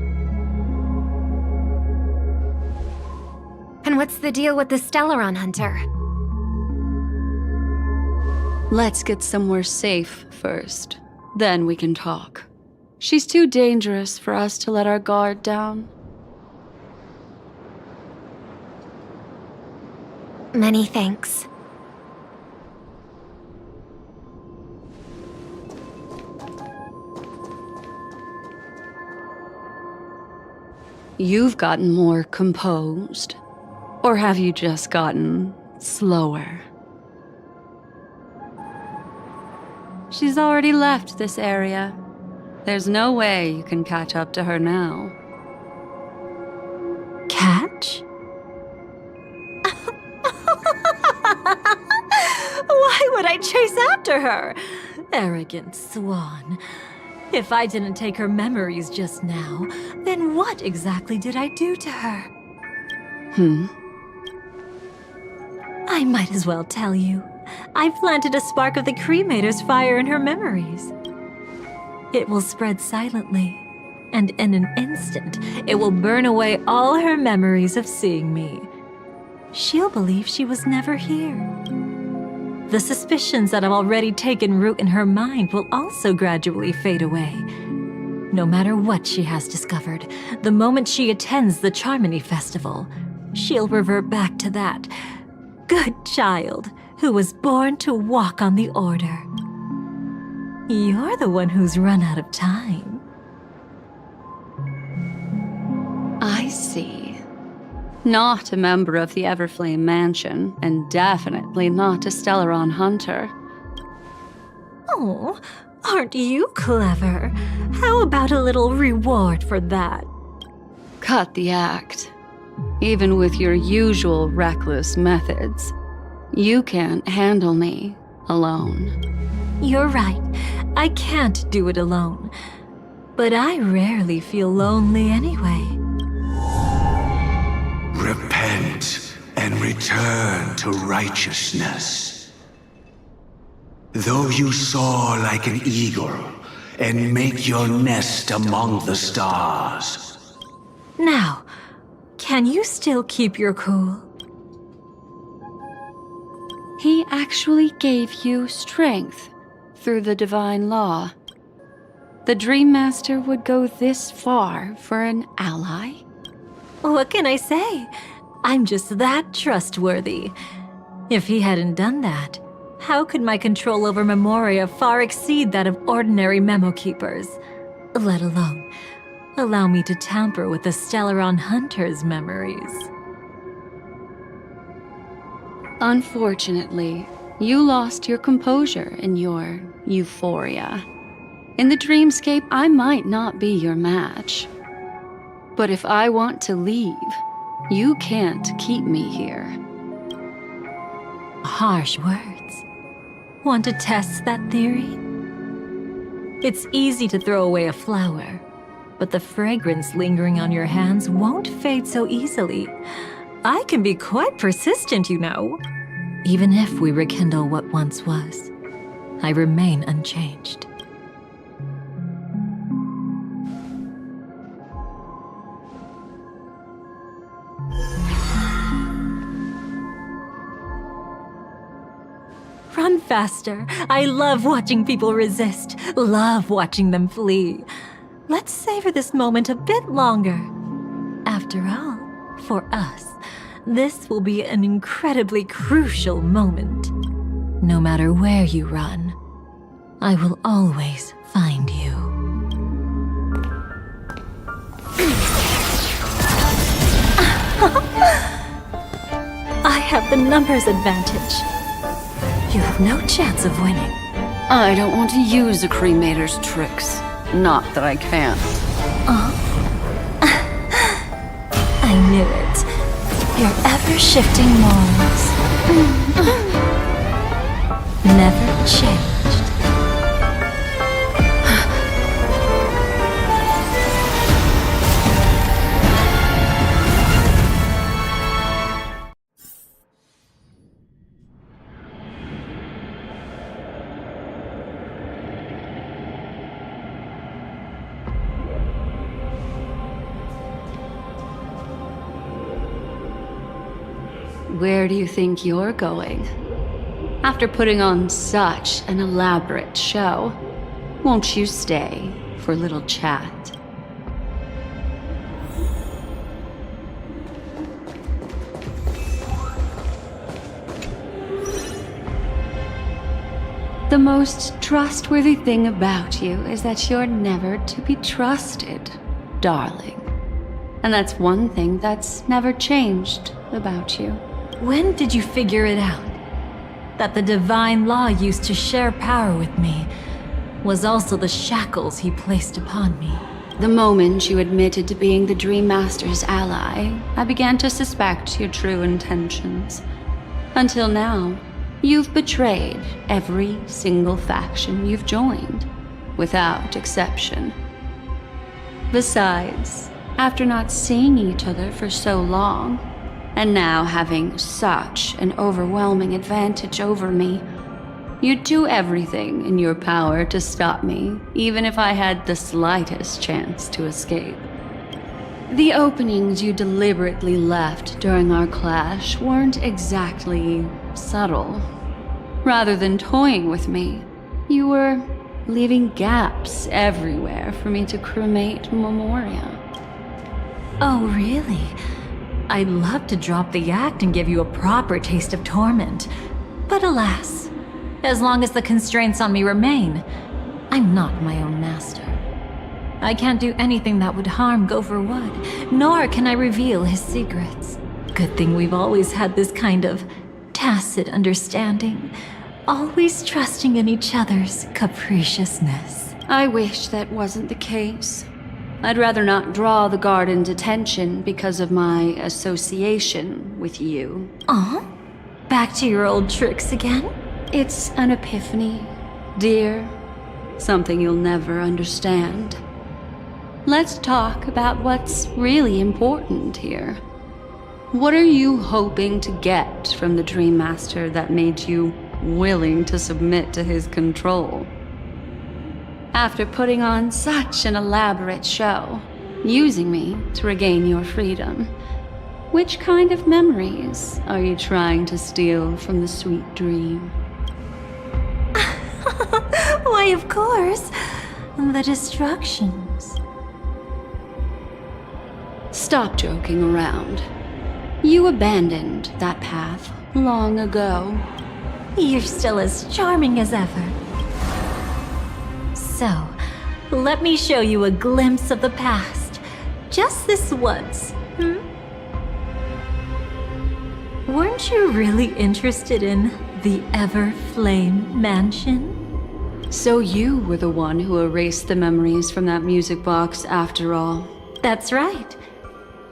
And what's the deal with the Stellaron hunter? Let's get somewhere safe first. Then we can talk. She's too dangerous for us to let our guard down. Many thanks. You've gotten more composed. Or have you just gotten slower? She's already left this area. There's no way you can catch up to her now. Catch? Why would I chase after her? Arrogant swan. If I didn't take her memories just now, then what exactly did I do to her? I might as well tell you. I've planted a spark of the cremator's fire in her memories. It will spread silently, and in an instant, it will burn away all her memories of seeing me. She'll believe she was never here. The suspicions that have already taken root in her mind will also gradually fade away. No matter what she has discovered, the moment she attends the Charmony Festival, she'll revert back to that good child who was born to walk on the Order. You're the one who's run out of time. I see. Not a member of the Everflame Mansion, and definitely not a Stellaron hunter. Oh, aren't you clever? How about a little reward for that? Cut the act. Even with your usual reckless methods, you can't handle me alone. You're right. I can't do it alone. But I rarely feel lonely anyway. Repent and return to righteousness. Though you soar like an eagle and make your nest among the stars. Now, can you still keep your cool? He actually gave you strength through the divine law. The Dream Master would go this far for an ally? What can I say? I'm just that trustworthy. If he hadn't done that, how could my control over Memoria far exceed that of ordinary memo keepers? Let alone allow me to tamper with the Stellaron Hunter's memories. Unfortunately, you lost your composure in your euphoria. In the dreamscape, I might not be your match. But if I want to leave, you can't keep me here. Harsh words. Want to test that theory? It's easy to throw away a flower, but the fragrance lingering on your hands won't fade so easily. I can be quite persistent, you know. Even if we rekindle what once was, I remain unchanged. Run faster. I love watching people resist, love watching them flee. Let's savor this moment a bit longer. After all, for us, this will be an incredibly crucial moment. No matter where you run, I will always find you. I have the numbers advantage. You have no chance of winning. I don't want to use a cremator's tricks. Not that I can't. I knew it. Your ever-shifting morals. Never changed. Where do you think you're going? After putting on such an elaborate show, won't you stay for a little chat? The most trustworthy thing about you is that you're never to be trusted, darling. And that's one thing that's never changed about you. When did you figure it out? That the divine law used to share power with me was also the shackles he placed upon me. The moment you admitted to being the Dream Master's ally, I began to suspect your true intentions. Until now, you've betrayed every single faction you've joined, without exception. Besides, after not seeing each other for so long, And now, having such an overwhelming advantage over me, you'd do everything in your power to stop me, even if I had the slightest chance to escape. The openings you deliberately left during our clash weren't exactly subtle. Rather than toying with me, you were leaving gaps everywhere for me to cremate Memoria. Oh, really? I'd love to drop the act and give you a proper taste of torment. But alas, as long as the constraints on me remain, I'm not my own master. I can't do anything that would harm Gopher Wood, nor can I reveal his secrets. Good thing we've always had this kind of tacit understanding, always trusting in each other's capriciousness. I wish that wasn't the case. I'd rather not draw the garden's attention because of my association with you. Aw? Back to your old tricks again? It's an epiphany, dear. Something you'll never understand. Let's talk about what's really important here. What are you hoping to get from the Dream Master that made you willing to submit to his control? After putting on such an elaborate show, using me to regain your freedom, which kind of memories are you trying to steal from the sweet dream? Why, of course, the destructions. Stop joking around. You abandoned that path long ago. You're still as charming as ever. So, let me show you a glimpse of the past. Just this once, Weren't you really interested in the Everflame Mansion? So you were the one who erased the memories from that music box after all. That's right.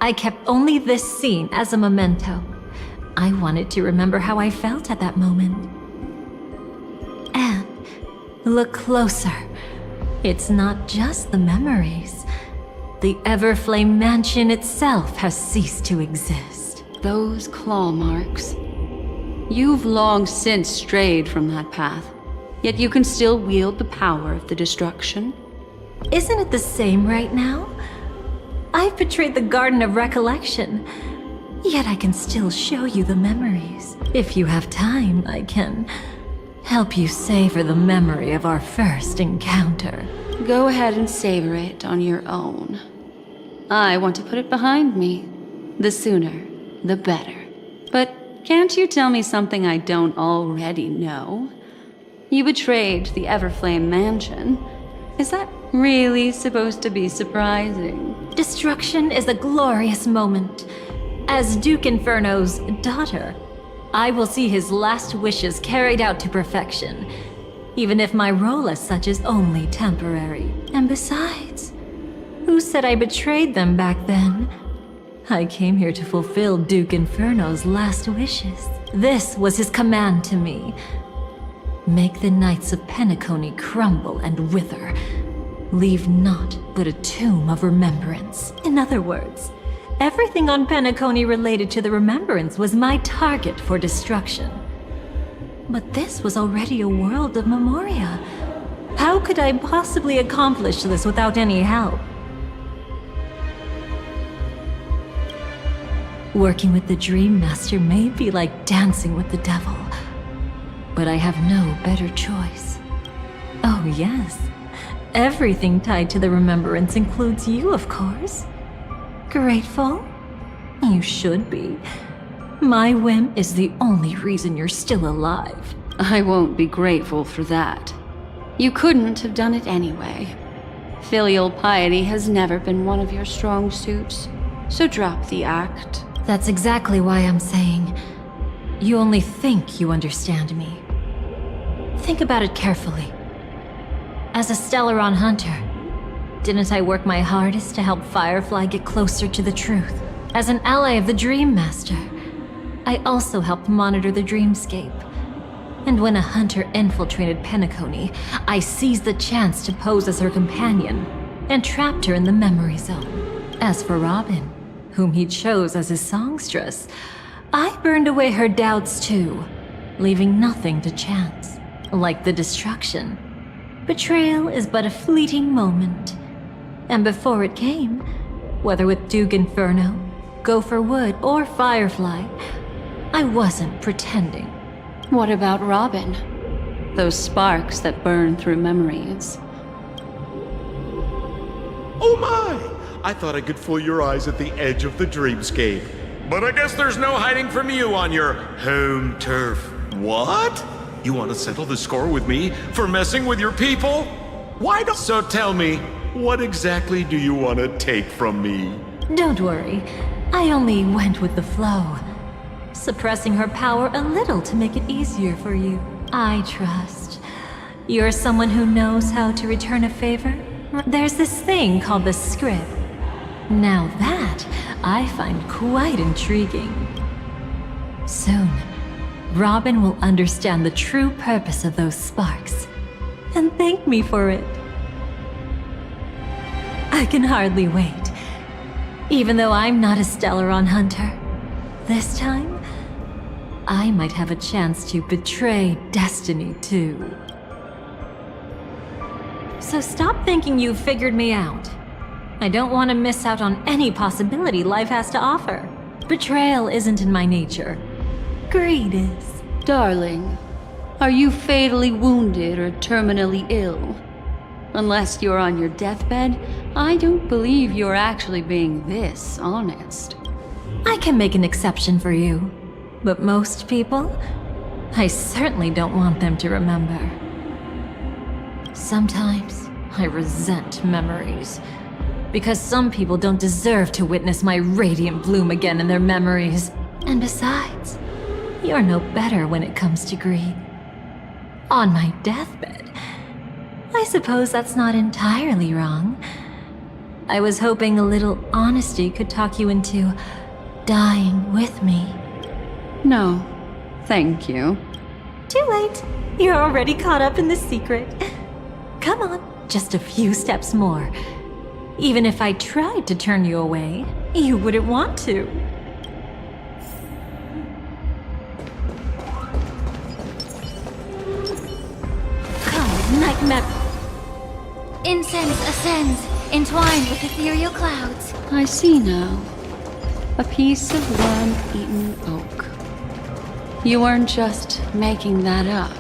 I kept only this scene as a memento. I wanted to remember how I felt at that moment. And look closer. It's not just the memories. The Everflame Mansion itself has ceased to exist. Those claw marks. You've long since strayed from that path, yet you can still wield the power of the destruction. Isn't it the same right now? I've betrayed the Garden of Recollection, yet I can still show you the memories. If you have time, I can help you savor the memory of our first encounter. Go ahead and savor it on your own. I want to put it behind me. The sooner, the better. But can't you tell me something I don't already know? You betrayed the Everflame Mansion. Is that really supposed to be surprising? Destruction is a glorious moment. As Duke Inferno's daughter, I will see his last wishes carried out to perfection, even if my role as such is only temporary. And besides, who said I betrayed them back then? I came here to fulfill Duke Inferno's last wishes. This was his command to me. Make the Knights of Penacony crumble and wither. Leave naught but a tomb of remembrance. In other words, everything on Penacony related to the remembrance was my target for destruction. But this was already a world of Memoria. How could I possibly accomplish this without any help? Working with the Dream Master may be like dancing with the devil, but I have no better choice. Oh yes, everything tied to the remembrance includes you, of course. Grateful? You should be. My whim is the only reason you're still alive. I won't be grateful for that. You couldn't have done it anyway. Filial piety has never been one of your strong suits, so drop the act. That's exactly why I'm saying, you only think you understand me. Think about it carefully. As a Stellaron hunter, didn't I work my hardest to help Firefly get closer to the truth? As an ally of the Dream Master, I also helped monitor the dreamscape. And when a hunter infiltrated Penacony, I seized the chance to pose as her companion and trapped her in the memory zone. As for Robin, whom he chose as his songstress, I burned away her doubts too, leaving nothing to chance. Like the destruction, betrayal is but a fleeting moment. And before it came, whether with Duke Inferno, Gopher Wood, or Firefly, I wasn't pretending. What about Robin? Those sparks that burn through memories. Oh my! I thought I could fool your eyes at the edge of the dreamscape. But I guess there's no hiding from you on your home turf. What? You want to settle the score with me for messing with your people? Why don't... So tell me, what exactly do you want to take from me? Don't worry, I only went with the flow, suppressing her power a little to make it easier for you. I trust. You're someone who knows how to return a favor? There's this thing called the script. Now that, I find quite intriguing. Soon, Robin will understand the true purpose of those sparks, and thank me for it. I can hardly wait. Even though I'm not a Stellaron hunter, this time, I might have a chance to betray destiny too. So stop thinking you've figured me out. I don't want to miss out on any possibility life has to offer. Betrayal isn't in my nature. Greed is. Darling, are you fatally wounded or terminally ill? Unless you're on your deathbed, I don't believe you're actually being this honest. I can make an exception for you. But most people, I certainly don't want them to remember. Sometimes, I resent memories. Because some people don't deserve to witness my radiant bloom again in their memories. And besides, you're no better when it comes to greed. On my deathbed, I suppose that's not entirely wrong. I was hoping a little honesty could talk you into dying with me. No, thank you. Too late. You're already caught up in the secret. Come on, just a few steps more. Even if I tried to turn you away, you wouldn't want to. Nightmare. Incense ascends, entwined with ethereal clouds. I see now. A piece of worm-eaten oak. You weren't just making that up.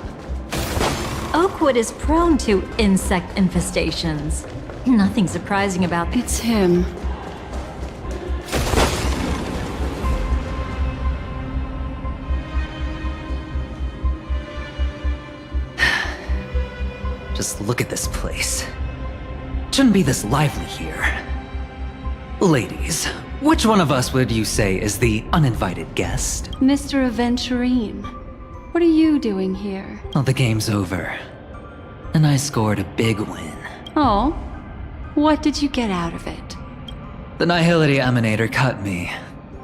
Oakwood is prone to insect infestations. Nothing surprising about It's him. Just look at this place. Shouldn't be this lively here. Ladies, which one of us would you say is the uninvited guest? Mr. Aventurine, what are you doing here? Well, the game's over. And I scored a big win. Oh, what did you get out of it? The Nihility Emanator cut me,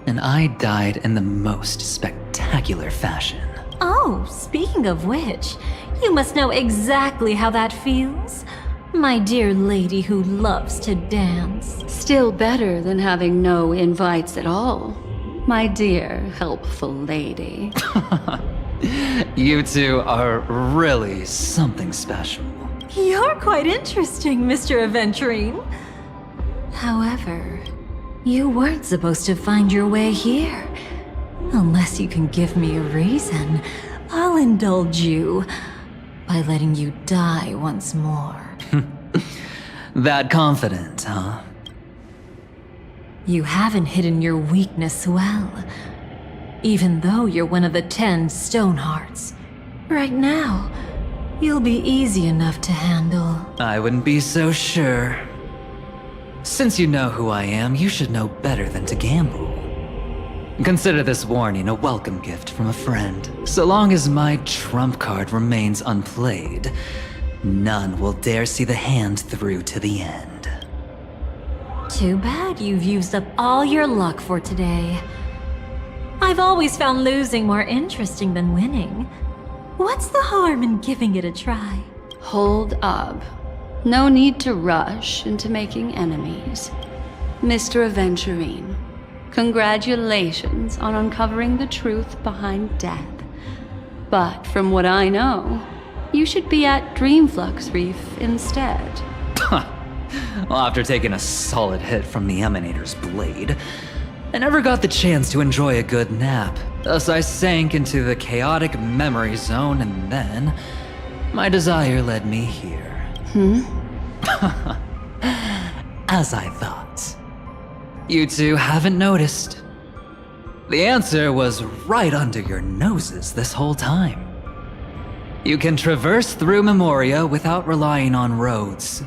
and I died in the most spectacular fashion. Oh, speaking of which, you must know exactly how that feels. My dear lady who loves to dance. Still better than having no invites at all, my dear helpful lady. You two are really something special. You're quite interesting, Mr. Aventurine. However, you weren't supposed to find your way here. Unless you can give me a reason, I'll indulge you by letting you die once more. That confident, huh? You haven't hidden your weakness well, even though you're one of the 10 Stonehearts. Right now, you'll be easy enough to handle. I wouldn't be so sure. Since you know who I am, you should know better than to gamble. Consider this warning a welcome gift from a friend. So long as my trump card remains unplayed, none will dare see the hand through to the end. Too bad you've used up all your luck for today. I've always found losing more interesting than winning. What's the harm in giving it a try? Hold up. No need to rush into making enemies. Mr. Aventurine, Congratulations on uncovering the truth behind death. But from what I know, you should be at Dreamflux Reef instead. Well, after taking a solid hit from the Emanator's blade, I never got the chance to enjoy a good nap. Thus, I sank into the chaotic memory zone, and then my desire led me here. As I thought. You two haven't noticed. The answer was right under your noses this whole time. You can traverse through Memoria without relying on roads,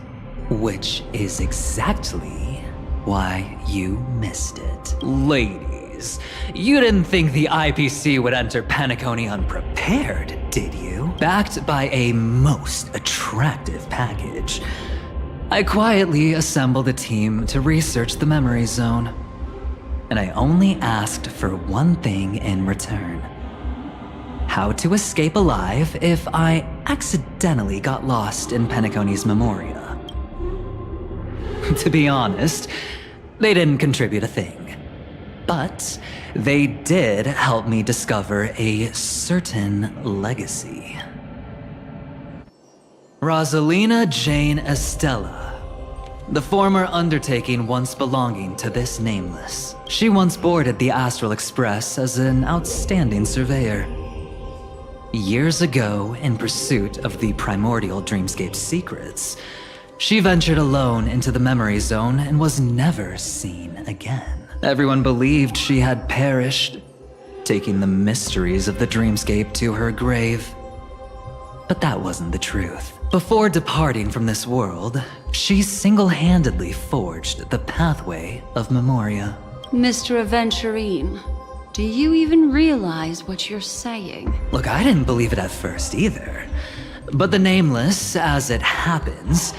which is exactly why you missed it. Ladies, you didn't think the IPC would enter Penacony unprepared, did you? Backed by a most attractive package, I quietly assembled a team to research the memory zone. And I only asked for one thing in return. How to escape alive if I accidentally got lost in Penacony's Memoria. To be honest, they didn't contribute a thing. But they did help me discover a certain legacy. Rosalina Jane Estella, the former undertaking once belonging to this Nameless. She once boarded the Astral Express as an outstanding surveyor. Years ago, in pursuit of the primordial dreamscape secrets, she ventured alone into the memory zone and was never seen again. Everyone believed she had perished, taking the mysteries of the dreamscape to her grave. But that wasn't the truth. Before departing from this world, she single-handedly forged the pathway of Memoria. Mr. Aventurine, do you even realize what you're saying? Look, I didn't believe it at first either. But the Nameless, as it happens,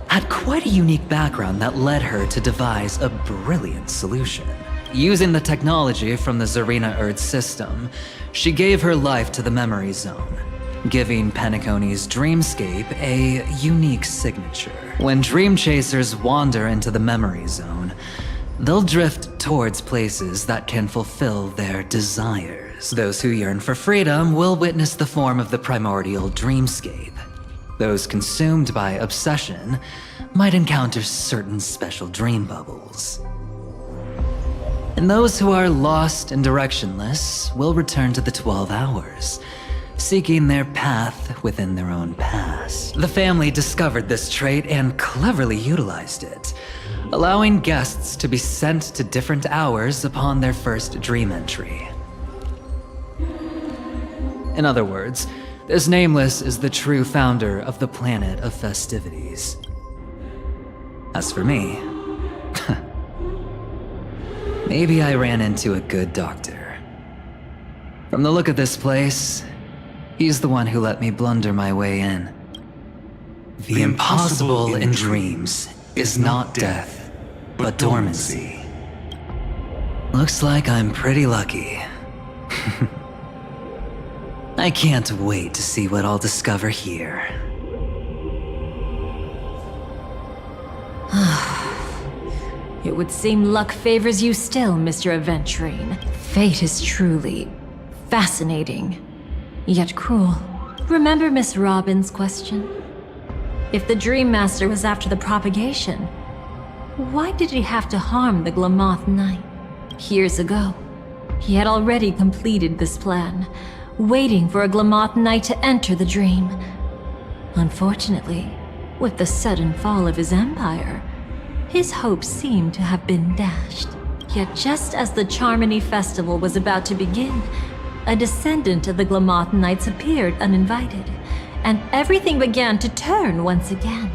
had quite a unique background that led her to devise a brilliant solution. Using the technology from the Zarina Erd system, she gave her life to the memory zone, giving Penacony's dreamscape a unique signature. When dream chasers wander into the memory zone, they'll drift towards places that can fulfill their desires. Those who yearn for freedom will witness the form of the primordial dreamscape. Those consumed by obsession might encounter certain special dream bubbles. And those who are lost and directionless will return to the 12 hours, seeking their path within their own past. The family discovered this trait and cleverly utilized it, allowing guests to be sent to different hours upon their first dream entry. In other words, this Nameless is the true founder of the planet of festivities. As for me, maybe I ran into a good doctor. From the look of this place, he's the one who let me blunder my way in. The impossible in dreams is not death, but dormancy. Looks like I'm pretty lucky. I can't wait to see what I'll discover here. It would seem luck favors you still, Mr. Aventurine. Fate is truly fascinating, yet cruel. Remember Miss Robin's question? If the Dream Master was after the propagation, why did he have to harm the Glamoth Knight? Years ago, he had already completed this plan, waiting for a Glamoth Knight to enter the dream. Unfortunately, with the sudden fall of his empire, his hopes seemed to have been dashed. Yet just as the Charmony Festival was about to begin, a descendant of the Glamoth Knights appeared uninvited, and everything began to turn once again.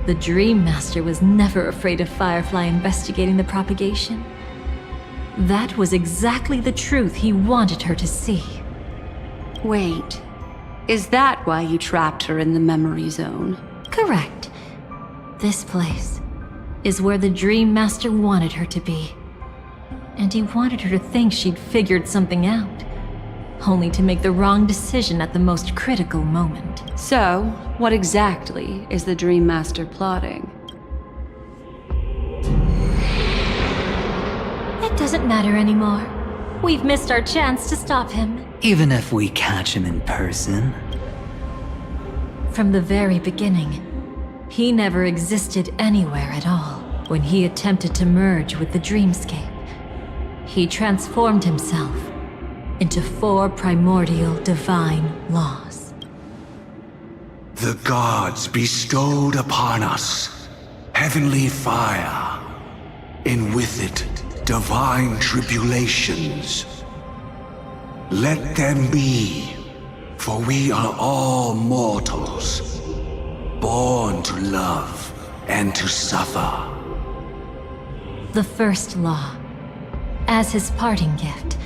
The Dream Master was never afraid of Firefly investigating the propagation. That was exactly the truth he wanted her to see. Wait, is that why you trapped her in the memory zone? Correct. This place is where the Dream Master wanted her to be. And he wanted her to think she'd figured something out, only to make the wrong decision at the most critical moment. So, what exactly is the Dream Master plotting? doesn't matter anymore. We've missed our chance to stop him. Even if we catch him in person? From the very beginning, he never existed anywhere at all. When he attempted to merge with the dreamscape, he transformed himself into 4 primordial divine laws. The gods bestowed upon us heavenly fire, and with it divine tribulations. Let them be, for we are all mortals, born to love and to suffer. The first law. As his parting gift,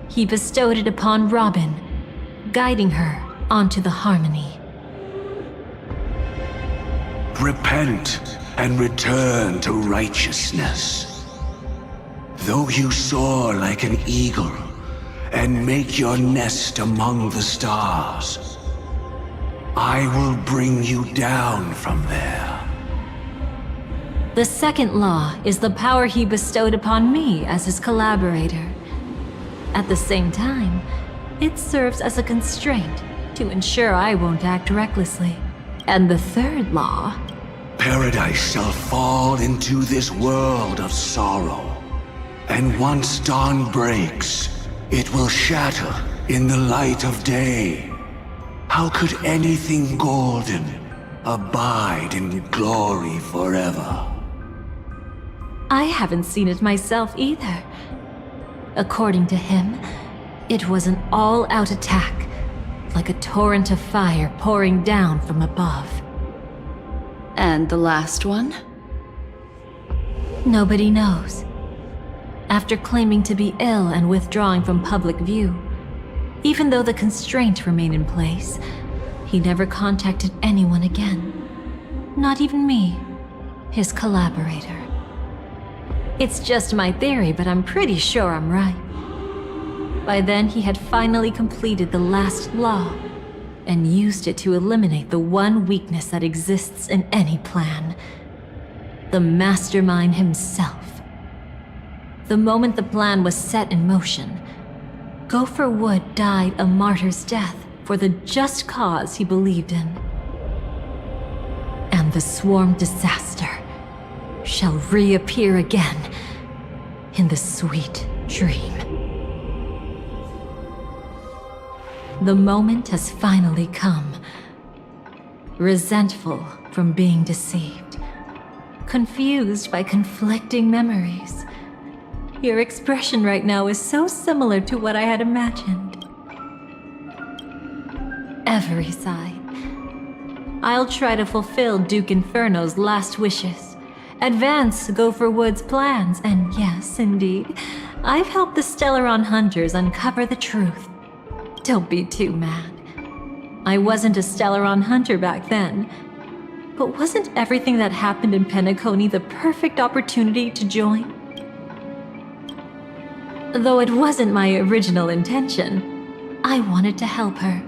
he bestowed it upon Robin, guiding her onto the harmony. Repent and return to righteousness. Though you soar like an eagle and make your nest among the stars, I will bring you down from there. The second law is the power he bestowed upon me as his collaborator. At the same time, it serves as a constraint to ensure I won't act recklessly. And the third law... Paradise shall fall into this world of sorrow. And once dawn breaks, it will shatter in the light of day. How could anything golden abide in glory forever? I haven't seen it myself either. According to him, it was an all-out attack, like a torrent of fire pouring down from above. And the last one? Nobody knows. After claiming to be ill and withdrawing from public view, even though the constraint remained in place, he never contacted anyone again. Not even me, his collaborator. It's just my theory, but I'm pretty sure I'm right. By then, he had finally completed the last law, and used it to eliminate the one weakness that exists in any plan. The mastermind himself. The moment the plan was set in motion, Gopher Wood died a martyr's death for the just cause he believed in. And the swarm disaster shall reappear again in the sweet dream. The moment has finally come. Resentful from being deceived, confused by conflicting memories. Your expression right now is so similar to what I had imagined. Every side. I'll try to fulfill Duke Inferno's last wishes, advance Gopher Wood's plans, and yes, indeed, I've helped the Stellaron hunters uncover the truth. Don't be too mad. I wasn't a Stellaron hunter back then, but wasn't everything that happened in Penacony the perfect opportunity to join? Though it wasn't my original intention, I wanted to help her,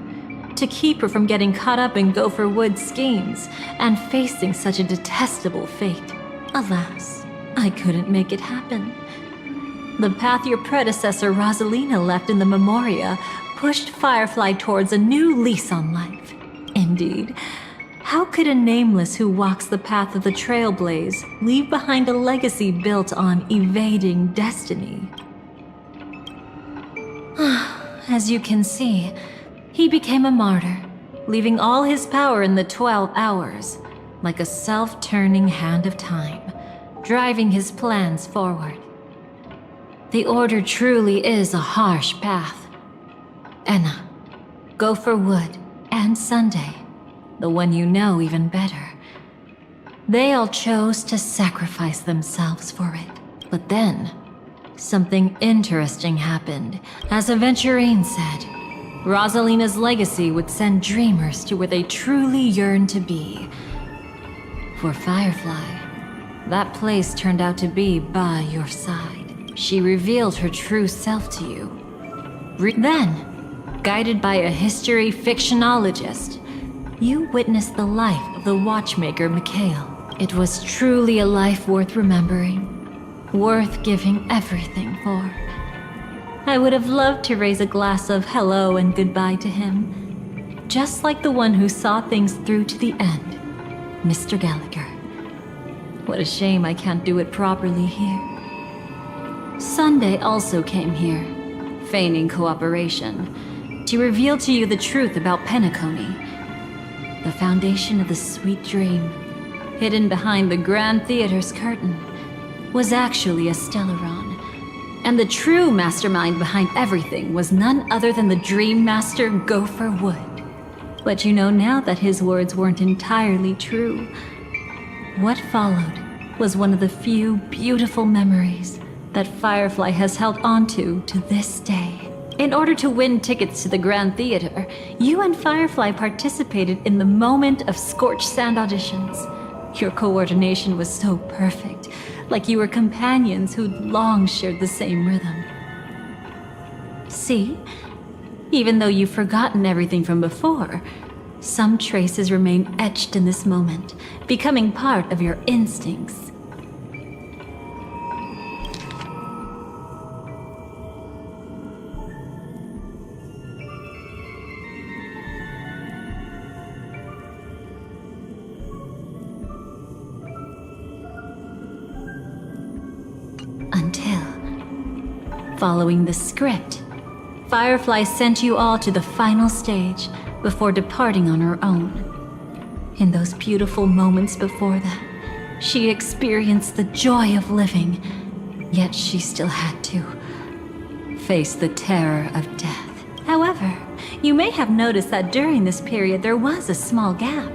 to keep her from getting caught up in Gopher Wood's schemes and facing such a detestable fate. Alas, I couldn't make it happen. The path your predecessor Rosalina left in the Memoria pushed Firefly towards a new lease on life. Indeed, how could a nameless who walks the path of the Trailblaze leave behind a legacy built on evading destiny? As you can see, he became a martyr, leaving all his power in the 12 hours, like a self-turning hand of time, driving his plans forward. The Order truly is a harsh path. Enna, Gopher Wood, and Sunday, the one you know even better. They all chose to sacrifice themselves for it. But then, something interesting happened. As Aventurine said, Rosalina's legacy would send dreamers to where they truly yearn to be. For Firefly, that place turned out to be by your side. She revealed her true self to you. Then, guided by a history fictionologist, you witnessed the life of the watchmaker Mikhail. It was truly a life worth remembering. worth giving everything for. I would have loved to raise a glass of hello and goodbye to him, just like the one who saw things through to the end, Mr. Gallagher. What a shame I can't do it properly here. Sunday also came here, feigning cooperation, to reveal to you the truth about Penacony, the foundation of the sweet dream, hidden behind the Grand Theater's curtain, was actually a Stellaron. And the true mastermind behind everything was none other than the Dream Master Gopher Wood. But you know now that his words weren't entirely true. What followed was one of the few beautiful memories that Firefly has held onto to this day. In order to win tickets to the Grand Theater, you and Firefly participated in the Moment of Scorched Sand auditions. Your coordination was so perfect, like you were companions who'd long shared the same rhythm. See? Even though you've forgotten everything from before, some traces remain etched in this moment, becoming part of your instincts. Until, following the script, Firefly sent you all to the final stage before departing on her own. In those beautiful moments before that, she experienced the joy of living, yet she still had to face the terror of death. However, you may have noticed that during this period there was a small gap.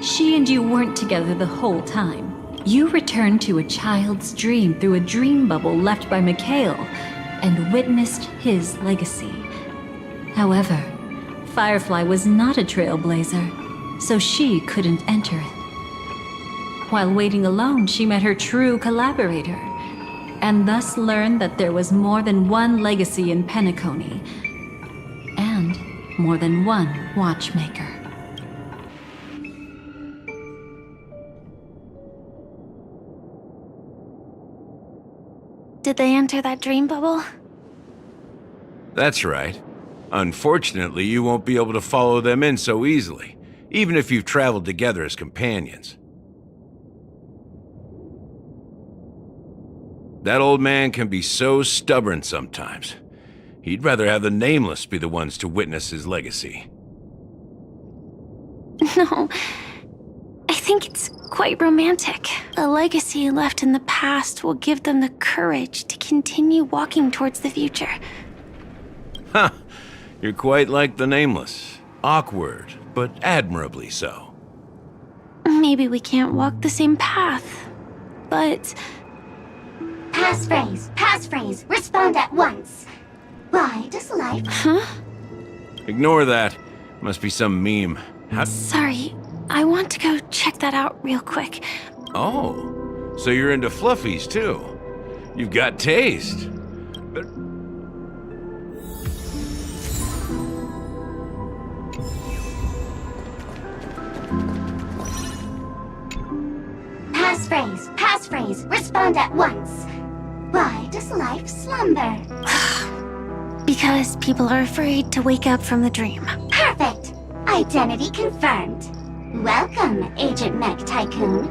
She and you weren't together the whole time. You returned to a child's dream through a dream bubble left by Mikhail and witnessed his legacy. However, Firefly was not a trailblazer, so she couldn't enter it. While waiting alone, she met her true collaborator, and thus learned that there was more than one legacy in Penacony, and more than one watchmaker. Did they enter that dream bubble? That's right. Unfortunately, you won't be able to follow them in so easily, even if you've traveled together as companions. That old man can be so stubborn sometimes. He'd rather have the Nameless be the ones to witness his legacy. No, I think it's quite romantic. A legacy left in the past will give them the courage to continue walking towards the future. Huh. You're quite like the Nameless. Awkward, but admirably so. Maybe we can't walk the same path, but... Passphrase, respond at once. Why does life... Huh? Ignore that. Must be some meme. Sorry, I want to go check that out real quick. Oh, so you're into fluffies too. You've got taste. But... Passphrase, respond at once. Why does life slumber? Because people are afraid to wake up from the dream. Perfect! Identity confirmed. Welcome, Agent Mech Tycoon.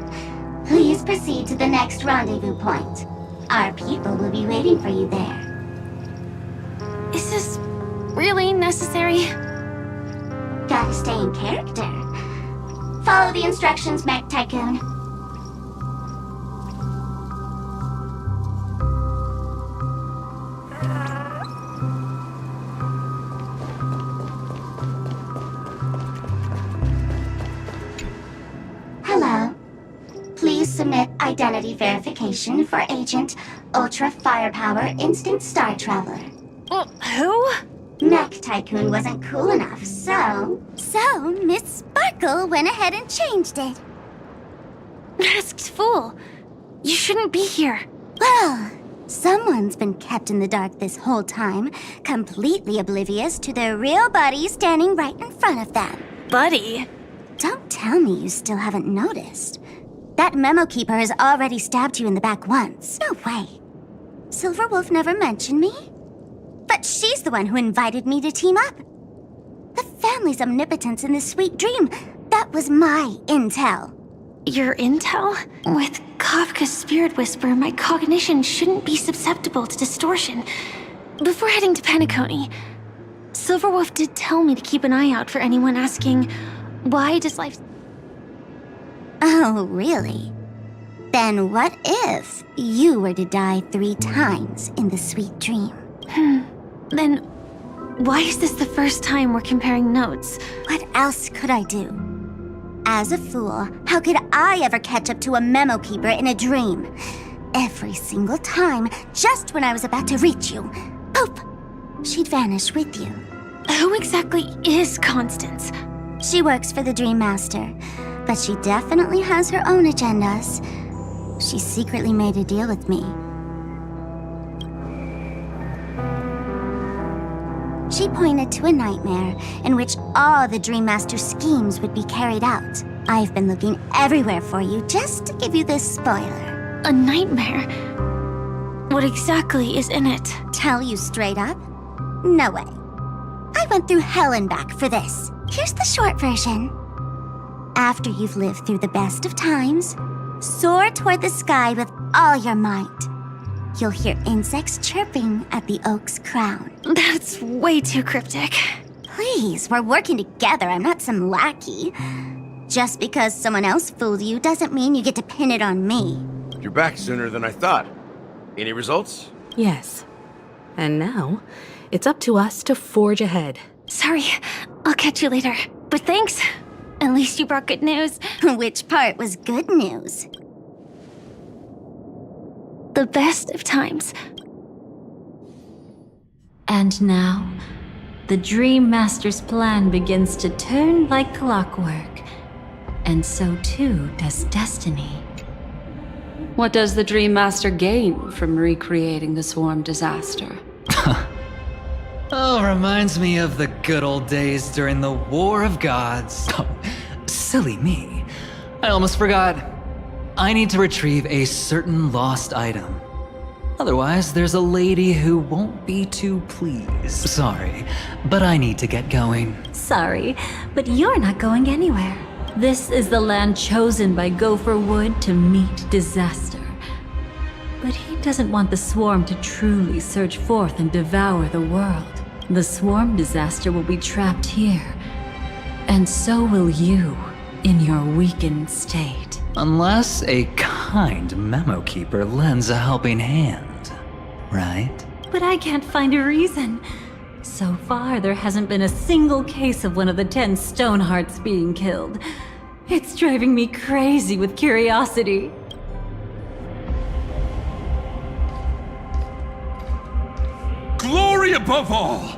Please proceed to the next rendezvous point. Our people will be waiting for you there. Is this really necessary? Gotta stay in character. Follow the instructions, Mech Tycoon. Hello. Please submit identity verification for Agent Ultra Firepower Instant Star Traveler. Who? Mech Tycoon wasn't cool enough, so... So, Miss Sparkle went ahead and changed it. Masked fool. You shouldn't be here. Well, someone's been kept in the dark this whole time, completely oblivious to their real buddy standing right in front of them. Buddy? Don't tell me you still haven't noticed. That memo keeper has already stabbed you in the back once. No way. Silverwolf never mentioned me. But she's the one who invited me to team up. The family's omnipotence in this sweet dream, that was my intel. Your intel? With Kafka's spirit whisper, my cognition shouldn't be susceptible to distortion. Before heading to Penacony, Silverwolf did tell me to keep an eye out for anyone asking, why does life... Oh, really? Then what if you were to die 3 times in the sweet dream? Then why is this the first time we're comparing notes? What else could I do? As a fool, how could I ever catch up to a memo keeper in a dream? Every single time, just when I was about to reach you, poof, she'd vanish with you. Who exactly is Constance? She works for the Dream Master, but she definitely has her own agendas. She secretly made a deal with me. She pointed to a nightmare in which all the Dream Master's schemes would be carried out. I've been looking everywhere for you just to give you this spoiler. A nightmare? What exactly is in it? Tell you straight up? No way. I went through hell and back for this. Here's the short version. After you've lived through the best of times, soar toward the sky with all your might. You'll hear insects chirping at the oak's crown. That's way too cryptic. Please, we're working together. I'm not some lackey. Just because someone else fooled you doesn't mean you get to pin it on me. You're back sooner than I thought. Any results? Yes. And now, it's up to us to forge ahead. Sorry, I'll catch you later. But thanks. At least you brought good news. Which part was good news? The best of times. And now, the Dream Master's plan begins to turn like clockwork. And so too does destiny. What does the Dream Master gain from recreating the swarm disaster? Oh, reminds me of the good old days during the War of Gods. Silly me. I almost forgot. I need to retrieve a certain lost item. Otherwise, there's a lady who won't be too pleased. Sorry, but I need to get going. Sorry, but you're not going anywhere. This is the land chosen by Gopher Wood to meet disaster. But he doesn't want the swarm to truly surge forth and devour the world. The swarm disaster will be trapped here. And so will you, in your weakened state. Unless a kind memo keeper lends a helping hand, right? But I can't find a reason. So far, there hasn't been a single case of one of the 10 Stonehearts being killed. It's driving me crazy with curiosity. Glory above all!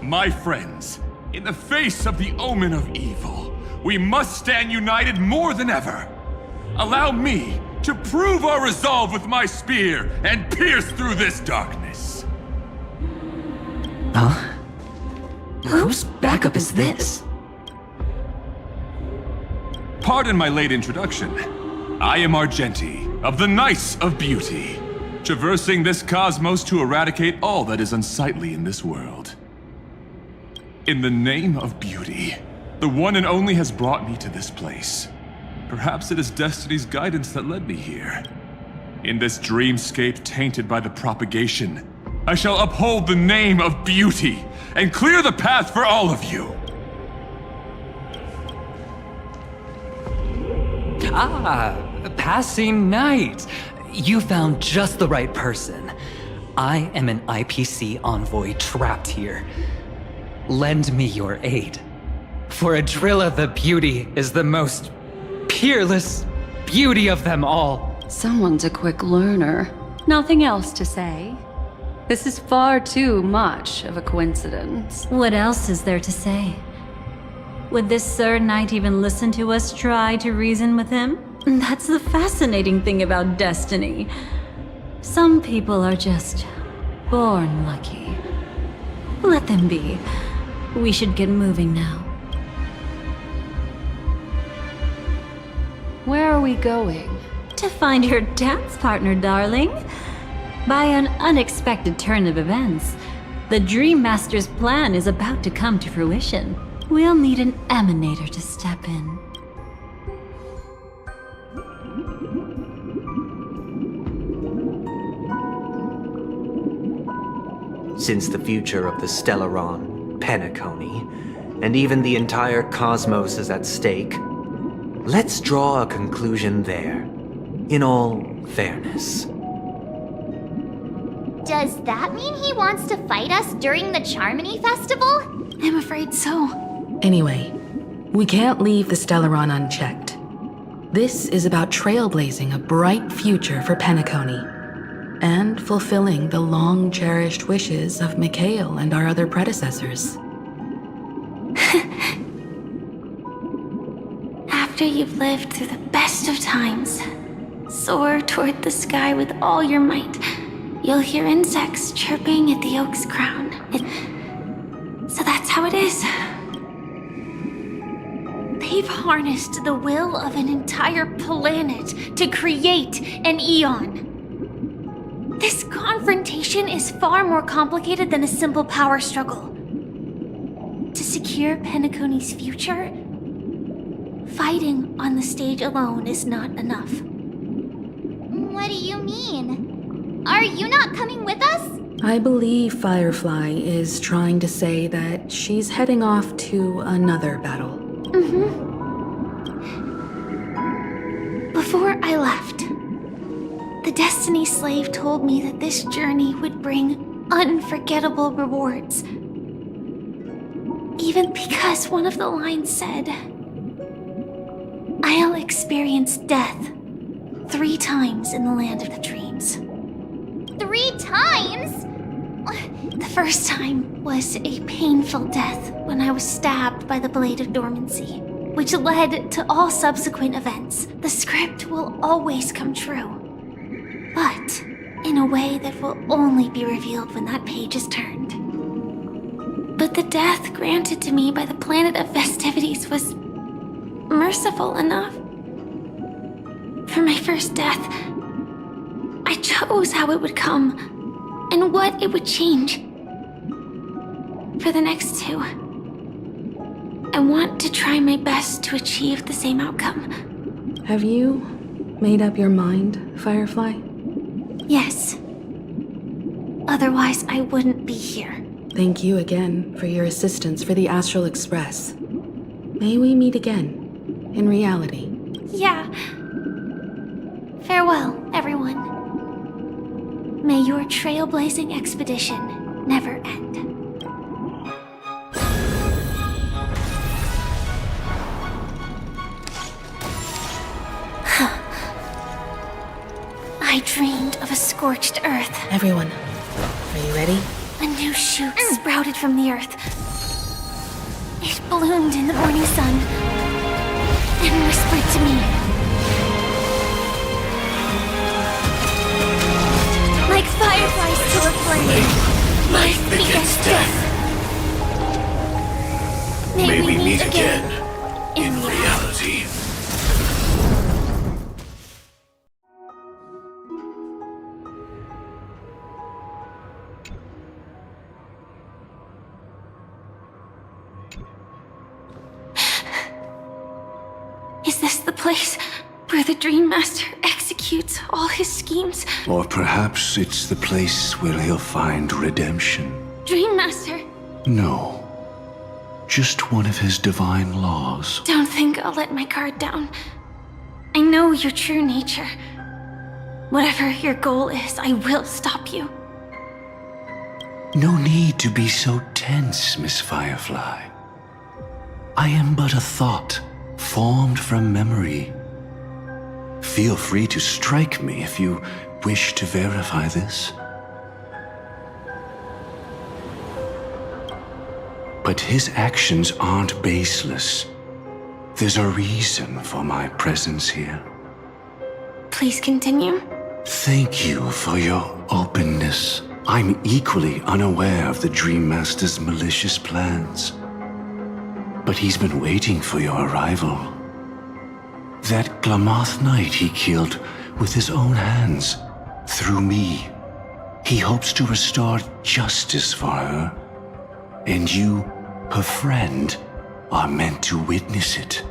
My friends, in the face of the omen of evil, we must stand united more than ever. Allow me to prove our resolve with my spear and pierce through this darkness. Huh? Whose backup is this? Pardon my late introduction. I am Argenti, of the Knights of Beauty, traversing this cosmos to eradicate all that is unsightly in this world. In the name of beauty, the one and only has brought me to this place. Perhaps it is destiny's guidance that led me here. In this dreamscape tainted by the propagation, I shall uphold the name of beauty and clear the path for all of you. Ah, passing knight. You found just the right person. I am an IPC envoy trapped here. Lend me your aid. For Adrilla the Beauty is the most peerless beauty of them all. Someone's a quick learner. Nothing else to say. This is far too much of a coincidence. What else is there to say? Would this Sir Knight even listen to us try to reason with him? That's the fascinating thing about destiny. Some people are just born lucky. Let them be. We should get moving now. Where are we going? to find your dance partner, darling. By an unexpected turn of events, the Dream Master's plan is about to come to fruition. We'll need an emanator to step in. Since the future of the Stellaron, Penacony, and even the entire cosmos is at stake, let's draw a conclusion there, in all fairness. Does that mean he wants to fight us during the Charmony Festival? I'm afraid so. Anyway, we can't leave the Stellaron unchecked. This is about trailblazing a bright future for Penacony, and fulfilling the long-cherished wishes of Mikhail and our other predecessors. After you've lived through the best of times, soar toward the sky with all your might. You'll hear insects chirping at the oak's crown. So that's how it is. They've harnessed the will of an entire planet to create an eon. This confrontation is far more complicated than a simple power struggle. To secure Penacony's future, fighting on the stage alone is not enough. What do you mean? Are you not coming with us? I believe Firefly is trying to say that she's heading off to another battle. Before I left, the Destiny Slave told me that this journey would bring unforgettable rewards. Even because one of the lines said, I'll experience death 3 times in the land of the dreams. 3 times? The first time was a painful death when I was stabbed by the Blade of Dormancy, which led to all subsequent events. The script will always come true, but in a way that will only be revealed when that page is turned. But the death granted to me by the planet of festivities was merciful enough. For my first death, I chose how it would come and what it would change. For the next 2, I want to try my best to achieve the same outcome. Have you made up your mind, Firefly? Yes. Otherwise, I wouldn't be here. Thank you again for your assistance for the Astral Express. May we meet again, in reality. Yeah. Farewell, everyone. May your trailblazing expedition never end. I dreamed of a scorched earth. Everyone, are you ready? A new shoot sprouted from the earth. It bloomed in the morning sun and whispered to me. Like fireflies to a flame, life begets death. May we meet again in reality. Is this the place where the Dream Master executes all his schemes? Or perhaps it's the place where he'll find redemption. Dream Master, No. Just one of his divine laws. don't think I'll let my guard down. I know your true nature. Whatever your goal is, I will stop you. No need to be so tense, Miss Firefly. I am but a thought, formed from memory. Feel free to strike me if you wish to verify this. But his actions aren't baseless. There's a reason for my presence here. Please continue. Thank you for your openness. I'm equally unaware of the Dream Master's malicious plans. But he's been waiting for your arrival. That Glamoth knight he killed with his own hands, through me. He hopes to restore justice for her, and you, her friend, are meant to witness it.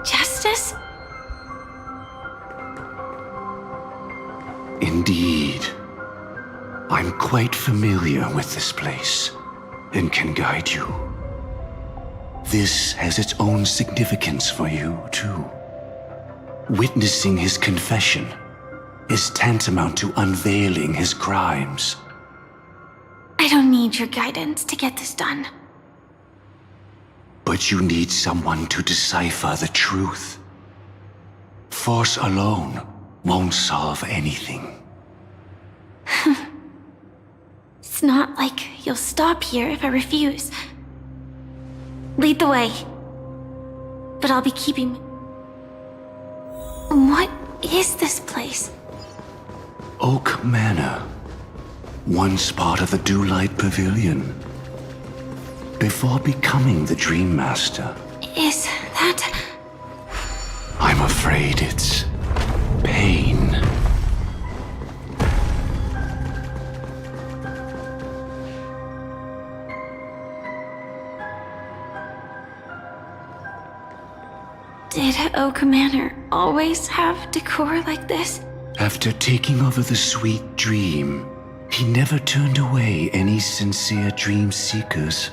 Justice? Indeed. I'm quite familiar with this place, and can guide you. This has its own significance for you, too. Witnessing his confession is tantamount to unveiling his crimes. I don't need your guidance to get this done. But you need someone to decipher the truth. Force alone won't solve anything. It's not like you'll stop here if I refuse. Lead the way. But I'll be keeping... What is this place? Oak Manor. Once part of the Dewlight Pavilion. Before becoming the Dream Master. Is that... I'm afraid it's... pain. Did Oak Manor always have decor like this? After taking over the sweet dream, he never turned away any sincere dream seekers,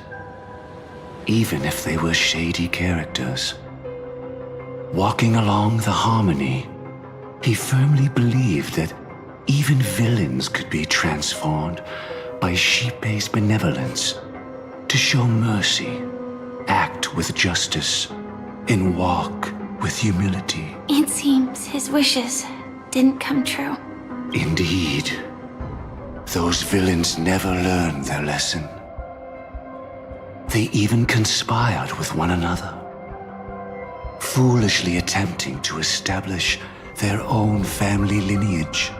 even if they were shady characters. Walking along the harmony, he firmly believed that even villains could be transformed by Shippei's benevolence to show mercy, act with justice, and walk with humility. It seems his wishes didn't come true. Indeed. Those villains never learned their lesson. They even conspired with one another, foolishly attempting to establish their own family lineage.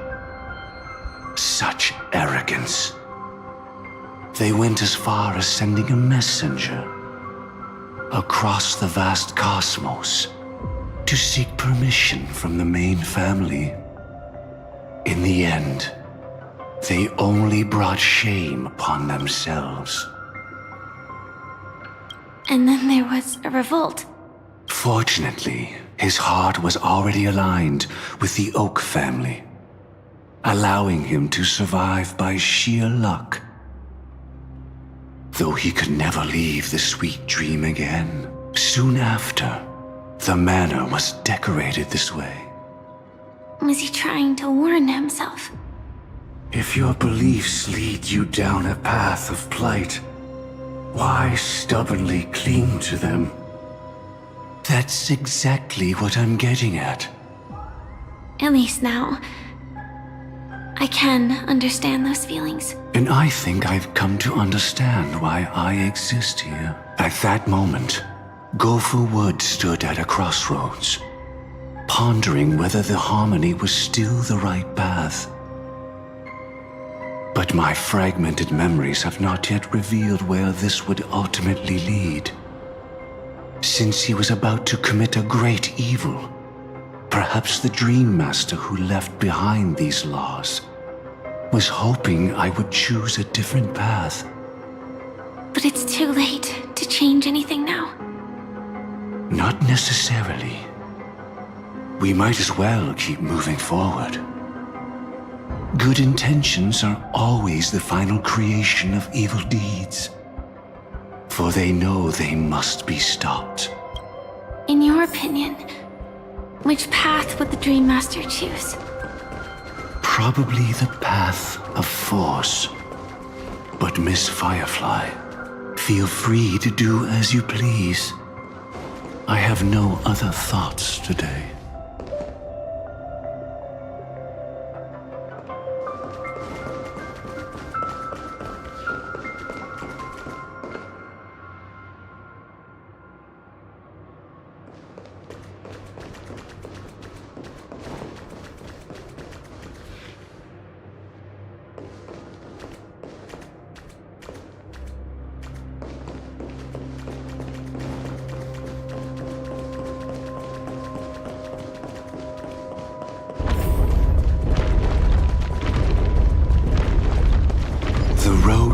Such arrogance. They went as far as sending a messenger across the vast cosmos to seek permission from the main family. In the end, they only brought shame upon themselves. And then there was a revolt. Fortunately, his heart was already aligned with the Oak family, allowing him to survive by sheer luck. Though he could never leave the sweet dream again. Soon after, the manor was decorated this way. Was he trying to warn himself? If your beliefs lead you down a path of plight, why stubbornly cling to them? That's exactly what I'm getting at. At least now, I can understand those feelings. And I think I've come to understand why I exist here. At that moment, Gopher Wood stood at a crossroads, pondering whether the harmony was still the right path. But my fragmented memories have not yet revealed where this would ultimately lead. Since he was about to commit a great evil, perhaps the Dream Master who left behind these laws was hoping I would choose a different path. But it's too late to change anything now. Not necessarily. We might as well keep moving forward. Good intentions are always the final creation of evil deeds, for they know they must be stopped. In your opinion, which path would the Dream Master choose? Probably the path of force. But Miss Firefly, feel free to do as you please. I have no other thoughts today.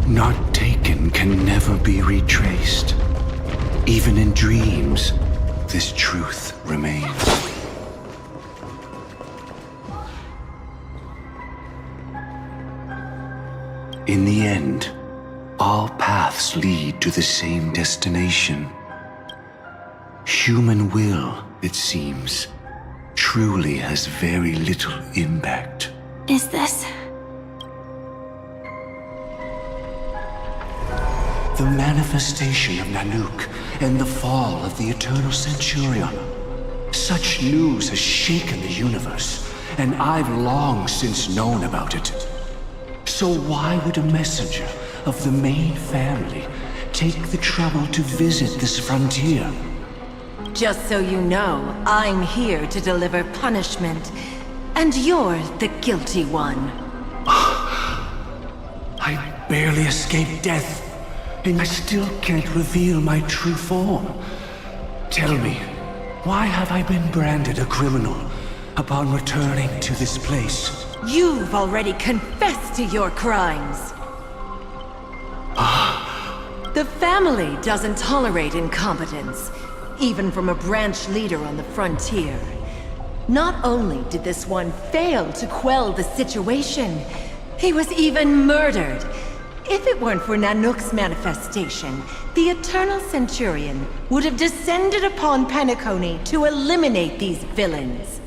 not taken can never be retraced. Even in dreams, this truth remains. In the end, all paths lead to the same destination. Human will, it seems, truly has very little impact. Is this? The manifestation of Nanook and the fall of the Eternal Centurion. Such news has shaken the universe, and I've long since known about it. So why would a messenger of the main family take the trouble to visit this frontier? Just so you know, I'm here to deliver punishment, and you're the guilty one. I barely escaped death, and I still can't reveal my true form. Tell me, why have I been branded a criminal upon returning to this place? You've already confessed to your crimes. The family doesn't tolerate incompetence, even from a branch leader on the frontier. Not only did this one fail to quell the situation, he was even murdered. If it weren't for Nanook's manifestation, the Eternal Centurion would have descended upon Penacony to eliminate these villains.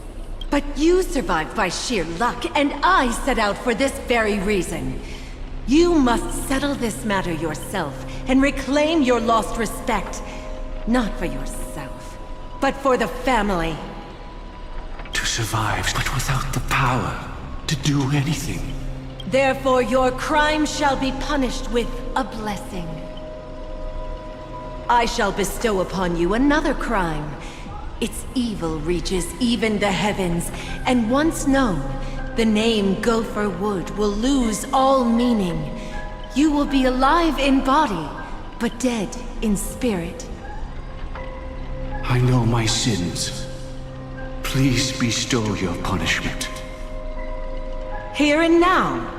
But you survived by sheer luck, and I set out for this very reason. You must settle this matter yourself and reclaim your lost respect. Not for yourself, but for the family. To survive, but without the power to do anything. Therefore, your crime shall be punished with a blessing. I shall bestow upon you another crime. Its evil reaches even the heavens, and once known, the name Gopher Wood will lose all meaning. You will be alive in body, but dead in spirit. I know my sins. Please bestow your punishment. Here and now?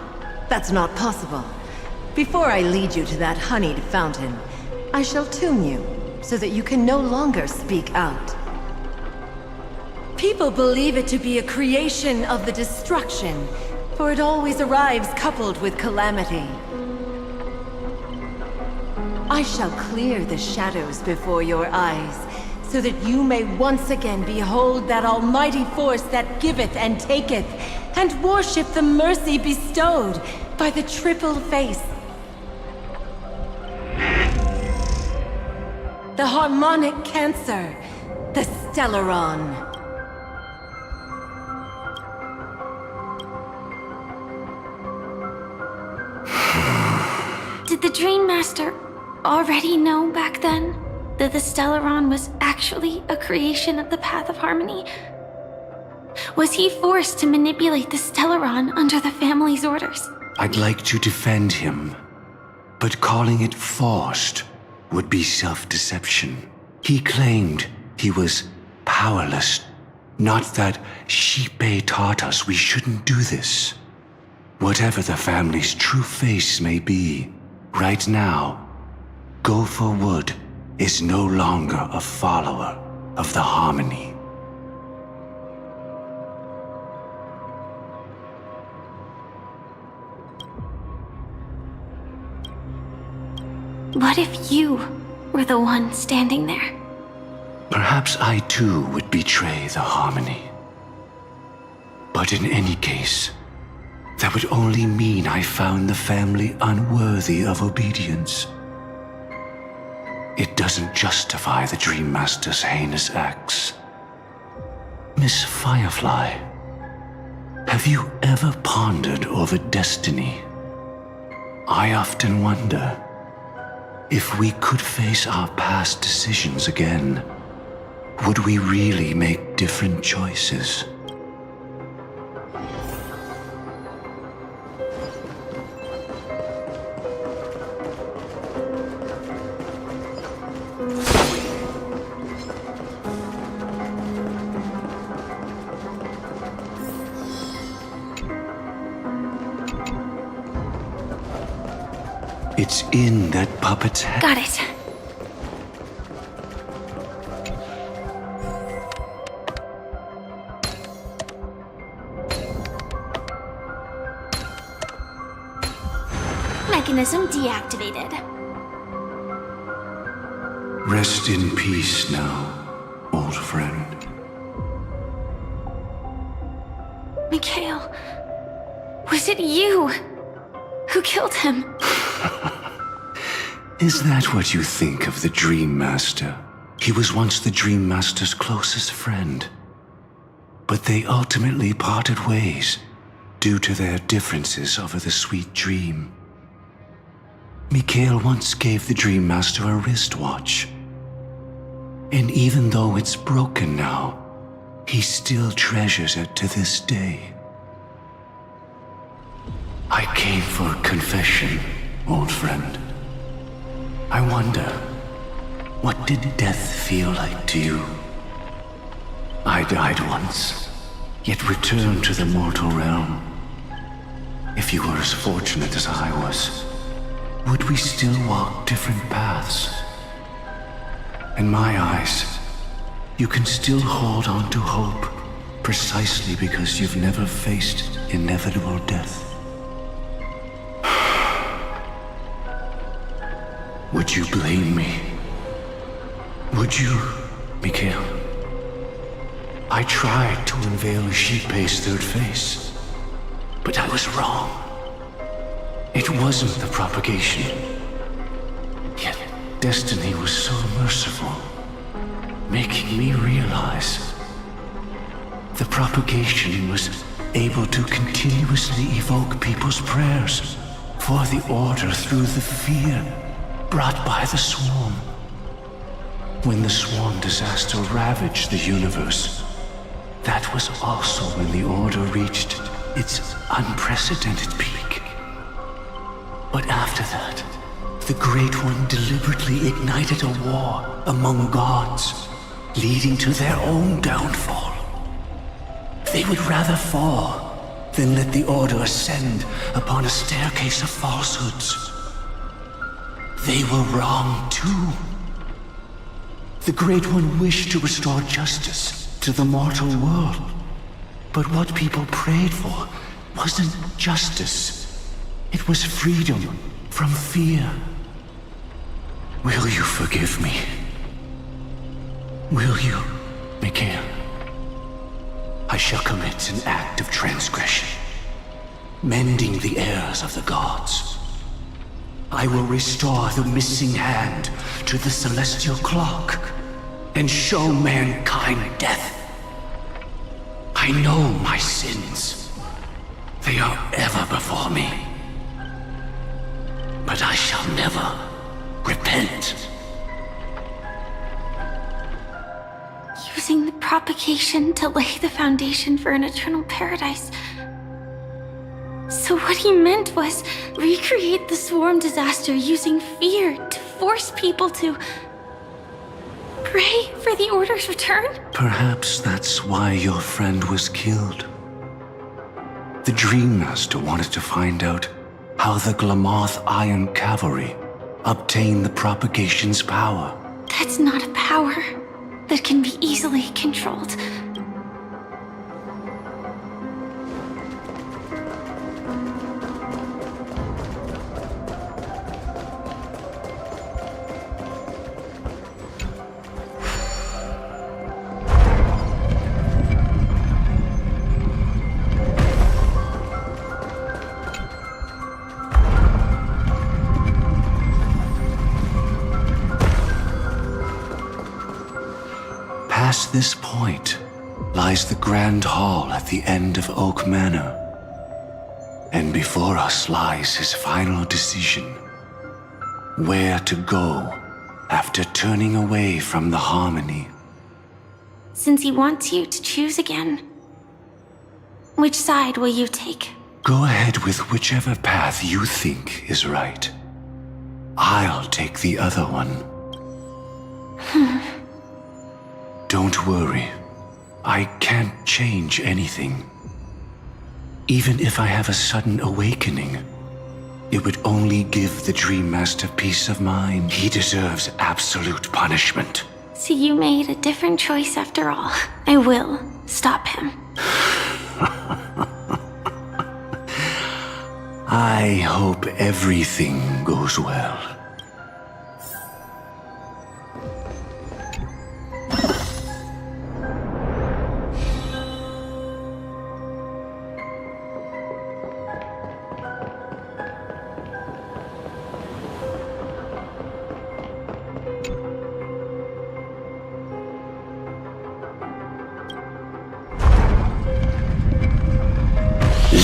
That's not possible. Before I lead you to that honeyed fountain, I shall tune you, so that you can no longer speak out. People believe it to be a creation of the destruction, for it always arrives coupled with calamity. I shall clear the shadows before your eyes, so that you may once again behold that almighty force that giveth and taketh, and worship the mercy bestowed by the triple face. The harmonic cancer, the Stellaron. Did the Dream Master already know back then that the Stellaron was actually a creation of the Path of Harmony? Was he forced to manipulate the Stellaron under the family's orders? I'd like to defend him, but calling it forced would be self-deception. He claimed he was powerless, not that Xipe taught us we shouldn't do this. Whatever the family's true face may be, right now, Gopher Wood is no longer a follower of the Harmony. What if you were the one standing there? Perhaps I too would betray the Harmony. But in any case, that would only mean I found the family unworthy of obedience. It doesn't justify the Dream Master's heinous acts. Miss Firefly, have you ever pondered over destiny? I often wonder, if we could face our past decisions again, would we really make different choices? It's in that puppet's head. Got it. Mechanism deactivated. Rest in peace now, old friend. Mikhail, was it you who killed him? Is that what you think of the Dream Master? He was once the Dream Master's closest friend. But they ultimately parted ways due to their differences over the sweet dream. Mikhail once gave the Dream Master a wristwatch. And even though it's broken now, he still treasures it to this day. I came for a confession, old friend. I wonder, what did death feel like to you? I died once, yet returned to the mortal realm. If you were as fortunate as I was, would we still walk different paths? In my eyes, you can still hold on to hope precisely because you've never faced inevitable death. Would you blame me? Would you, Mikhail? I tried to unveil Xipe's third face, but I was wrong. It wasn't the propagation. Yet destiny was so merciful, making me realize the propagation was able to continuously evoke people's prayers for the order through the fear brought by the swarm. When the swarm disaster ravaged the universe, that was also when the order reached its unprecedented peak. But after that, the Great One deliberately ignited a war among gods, leading to their own downfall. They would rather fall than let the Order ascend upon a staircase of falsehoods. They were wrong too. The Great One wished to restore justice to the mortal world. But what people prayed for wasn't justice. It was freedom from fear. Will you forgive me? Will you, Mikhail? I shall commit an act of transgression, mending the errors of the gods. I will restore the missing hand to the celestial clock and show mankind death. I know my sins. They are ever before me. But I shall never repent. Using the propagation to lay the foundation for an eternal paradise. So what he meant was recreate the swarm disaster using fear to force people to pray for the Order's return? Perhaps that's why your friend was killed. The Dream Master wanted to find out how the Glamoth Iron Cavalry obtained the propagation's power. That's not a power that can be easily controlled. Past this point lies the Grand Hall at the end of Oak Manor. And before us lies his final decision. Where to go after turning away from the Harmony. Since he wants you to choose again, which side will you take? Go ahead with whichever path you think is right. I'll take the other one. Don't worry. I can't change anything. Even if I have a sudden awakening, It would only give the Dream Master peace of mind. He deserves absolute punishment. So you made a different choice after all. I will stop him. I hope everything goes well.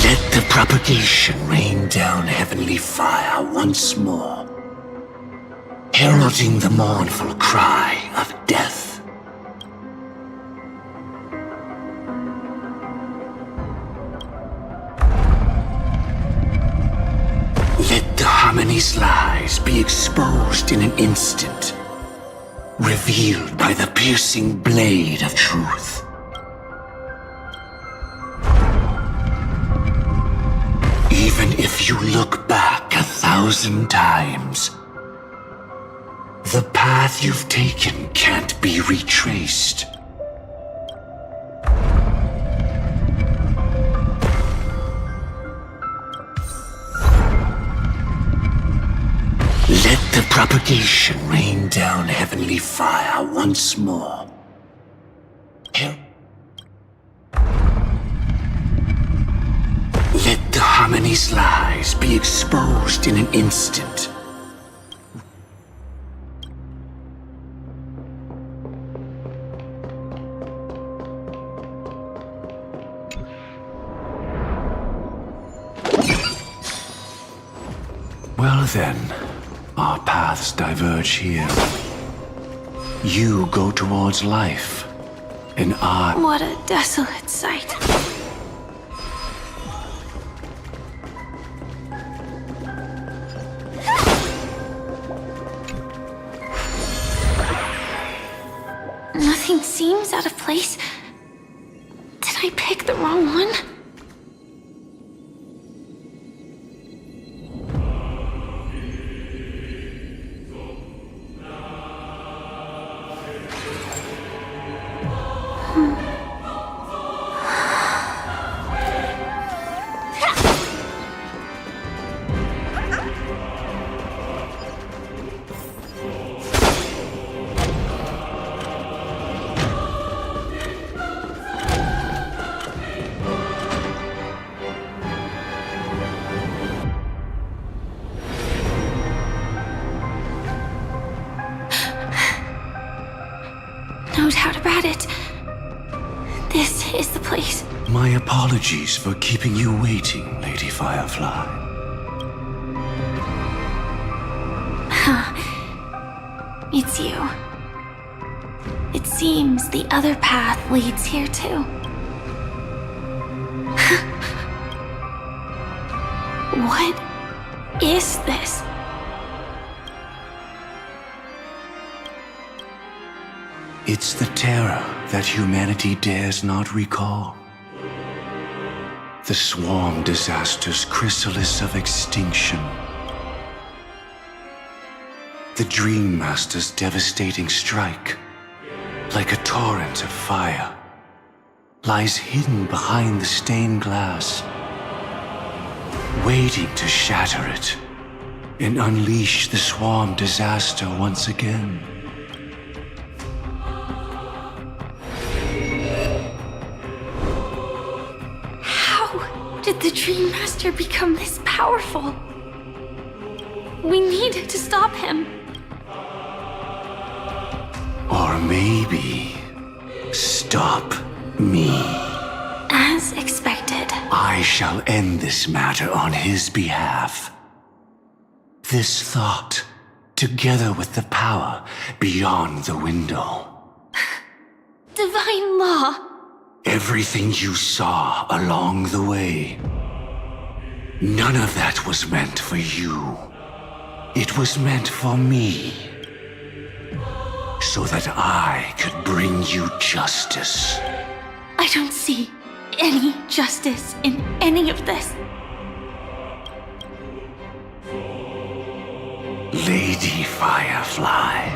Let the propagation rain down heavenly fire once more, heralding the mournful cry of death. Let the harmony's lies be exposed in an instant, revealed by the piercing blade of truth. Even if you look back 1,000 times, the path you've taken can't be retraced. Let the propagation rain down heavenly fire once more. Let the harmony's lies be exposed in an instant. Well then, our paths diverge here. You go towards life, and I... What a desolate sight. Nothing seems out of place. Did I pick the wrong one? No doubt about it. This is the place. My apologies for keeping you waiting, Lady Firefly. It's you. It seems the other path leads here too. What is this? It's the terror that humanity dares not recall. The swarm disaster's chrysalis of extinction. The Dream Master's devastating strike, like a torrent of fire, lies hidden behind the stained glass, waiting to shatter it and unleash the swarm disaster once again. Did the Dream Master become this powerful? We need to stop him. Or maybe stop me. As expected. I shall end this matter on his behalf. This thought, together with the power beyond the window. Divine law. Everything you saw along the way, none of that was meant for you. It was meant for me, so that I could bring you justice. I don't see any justice in any of this. Lady Firefly,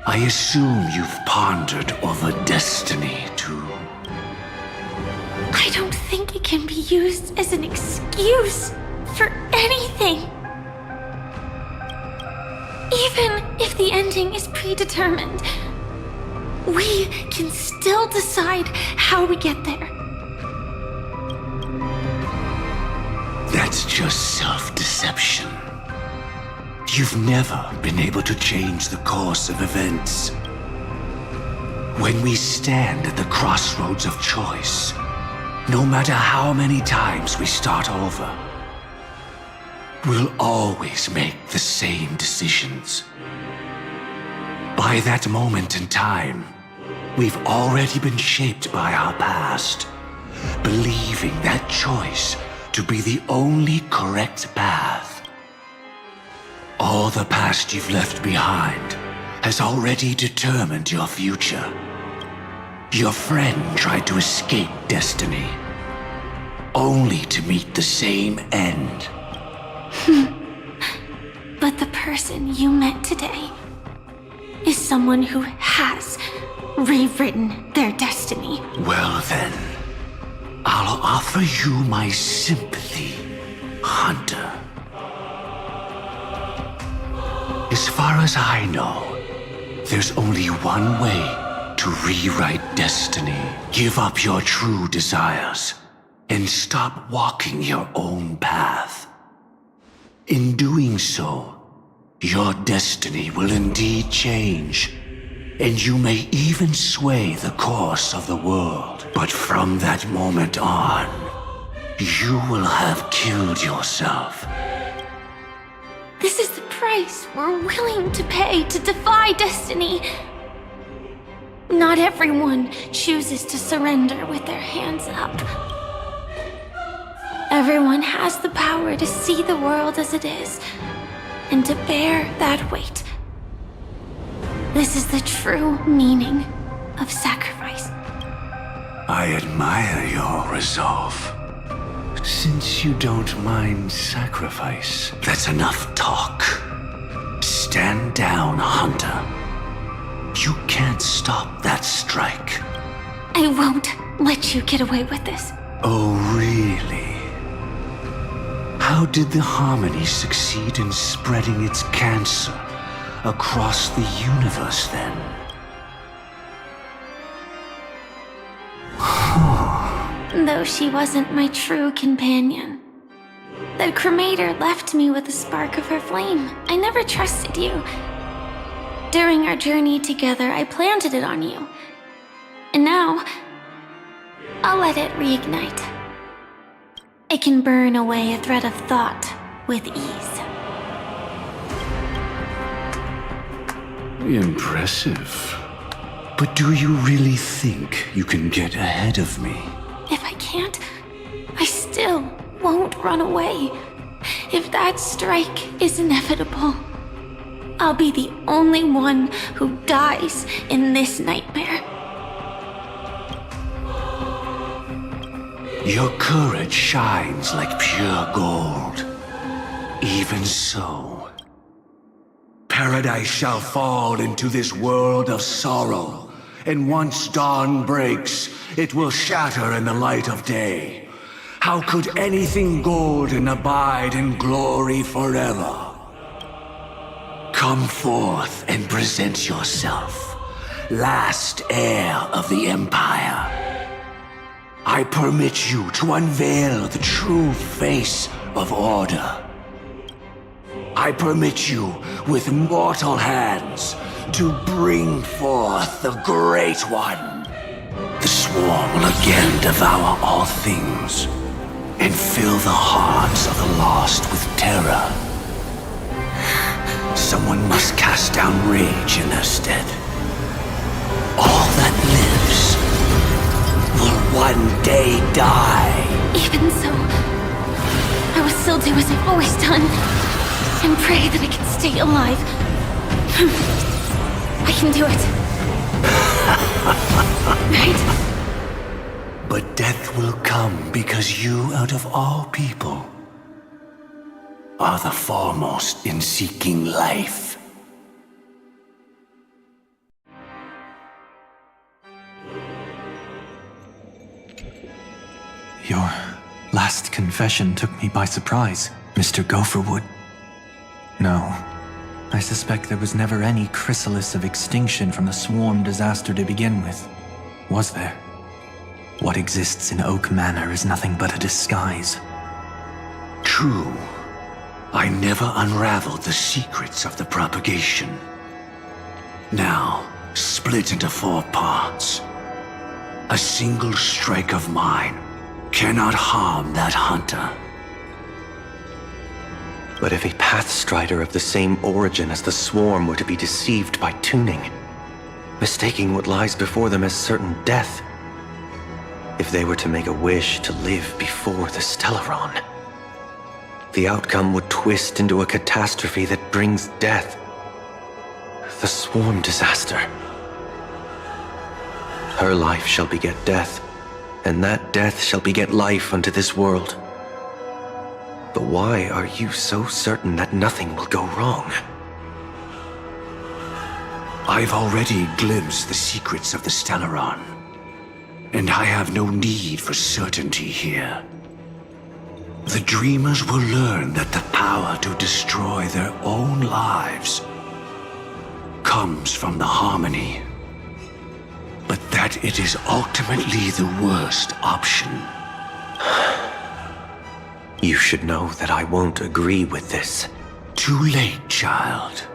I assume you've pondered over destiny too. I don't think it can be used as an excuse for anything. Even if the ending is predetermined, we can still decide how we get there. That's just self-deception. You've never been able to change the course of events. When we stand at the crossroads of choice, no matter how many times we start over, we'll always make the same decisions. By that moment in time, we've already been shaped by our past, believing that choice to be the only correct path. All the past you've left behind has already determined your future. Your friend tried to escape destiny, only to meet the same end. But the person you met today is someone who has rewritten their destiny. Well then, I'll offer you my sympathy, Hunter. As far as I know, there's only one way to rewrite destiny. Give up your true desires and stop walking your own path. In doing so, your destiny will indeed change, and you may even sway the course of the world. But from that moment on, you will have killed yourself. This is the price we're willing to pay to defy destiny. Not everyone chooses to surrender with their hands up. Everyone has the power to see the world as it is, and to bear that weight. This is the true meaning of sacrifice. I admire your resolve. Since you don't mind sacrifice, that's enough talk. Stand down, Hunter. You can't stop that strike. I won't let you get away with this. Oh, really? How did the Harmony succeed in spreading its cancer across the universe then? Though she wasn't my true companion, the cremator left me with a spark of her flame. I never trusted you. During our journey together, I planted it on you. And now, I'll let it reignite. It can burn away a thread of thought with ease. Impressive. But do you really think you can get ahead of me? If I can't, I still won't run away. If that strike is inevitable, I'll be the only one who dies in this nightmare. Your courage shines like pure gold. Even so, paradise shall fall into this world of sorrow, and once dawn breaks, it will shatter in the light of day. How could anything golden abide in glory forever? Come forth and present yourself, last heir of the Empire. I permit you to unveil the true face of order. I permit you, with mortal hands, to bring forth the Great One. The swarm will again devour all things, and fill the hearts of the lost with terror. Someone must cast down rage in their stead. All that lives will one day die. Even so, I will still do as I've always done, and pray that I can stay alive. I can do it. Right? But death will come because you, out of all people, are the foremost in seeking life. Your last confession took me by surprise, Mr. Gopherwood. No, I suspect there was never any chrysalis of extinction from the swarm disaster to begin with, was there? What exists in Oak Manor is nothing but a disguise. True. I never unraveled the secrets of the propagation. Now, split into 4 parts. A single strike of mine cannot harm that hunter. But if a Pathstrider of the same origin as the Swarm were to be deceived by tuning, mistaking what lies before them as certain death, if they were to make a wish to live before the Stellaron, the outcome would twist into a catastrophe that brings death. The Swarm disaster. Her life shall beget death, and that death shall beget life unto this world. But why are you so certain that nothing will go wrong? I've already glimpsed the secrets of the Stellaron, and I have no need for certainty here. The dreamers will learn that the power to destroy their own lives comes from the harmony, but that it is ultimately the worst option. You should know that I won't agree with this. Too late, child.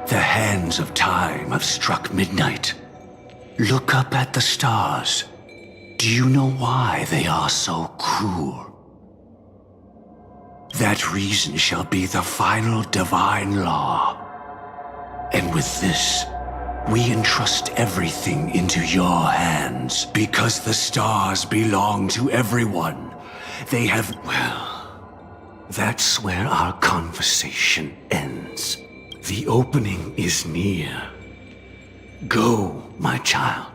The hands of time have struck midnight. Look up at the stars. Do you know why they are so cruel? That reason shall be the final divine law. And with this, we entrust everything into your hands, because the stars belong to everyone. They have... well, that's where our conversation ends. The opening is near. Go, my child.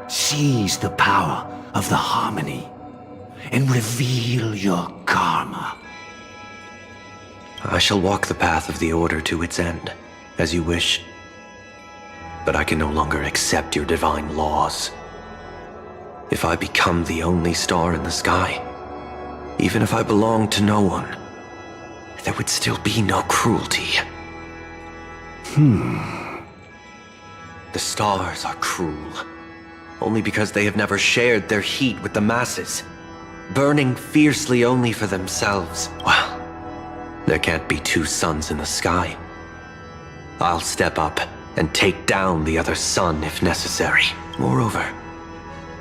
Seize the power of the harmony and reveal your karma. I shall walk the path of the Order to its end, as you wish. But I can no longer accept your divine laws. If I become the only star in the sky, even if I belong to no one, there would still be no cruelty. The stars are cruel, only because they have never shared their heat with the masses, burning fiercely only for themselves. Well, there can't be 2 suns in the sky. I'll step up and take down the other sun if necessary. Moreover,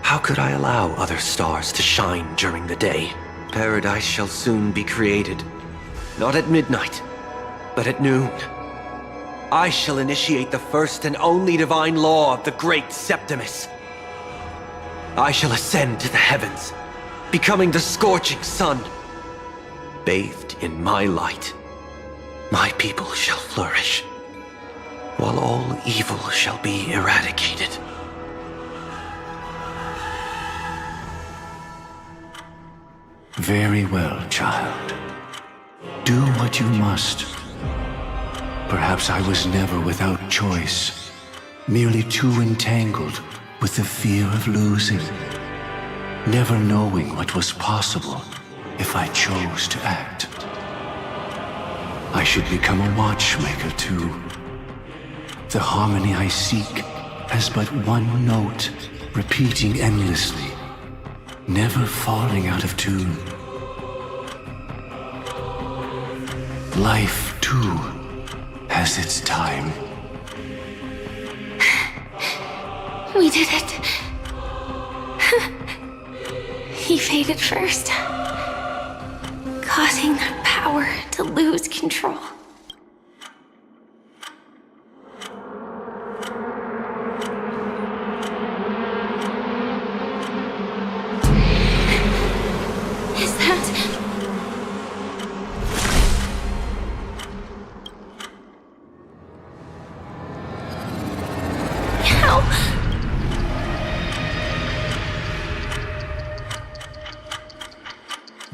how could I allow other stars to shine during the day? Paradise shall soon be created. Not at midnight, but at noon. I shall initiate the first and only divine law of the great Septimus. I shall ascend to the heavens, becoming the scorching sun. Bathed in my light, my people shall flourish, while all evil shall be eradicated. Very well, child. Do what you must. Perhaps I was never without choice, merely too entangled with the fear of losing, never knowing what was possible if I chose to act. I should become a watchmaker too. The harmony I seek has but one note, repeating endlessly, never falling out of tune. Life, too, has its time. We did it. He faded first, causing the power to lose control. Is that...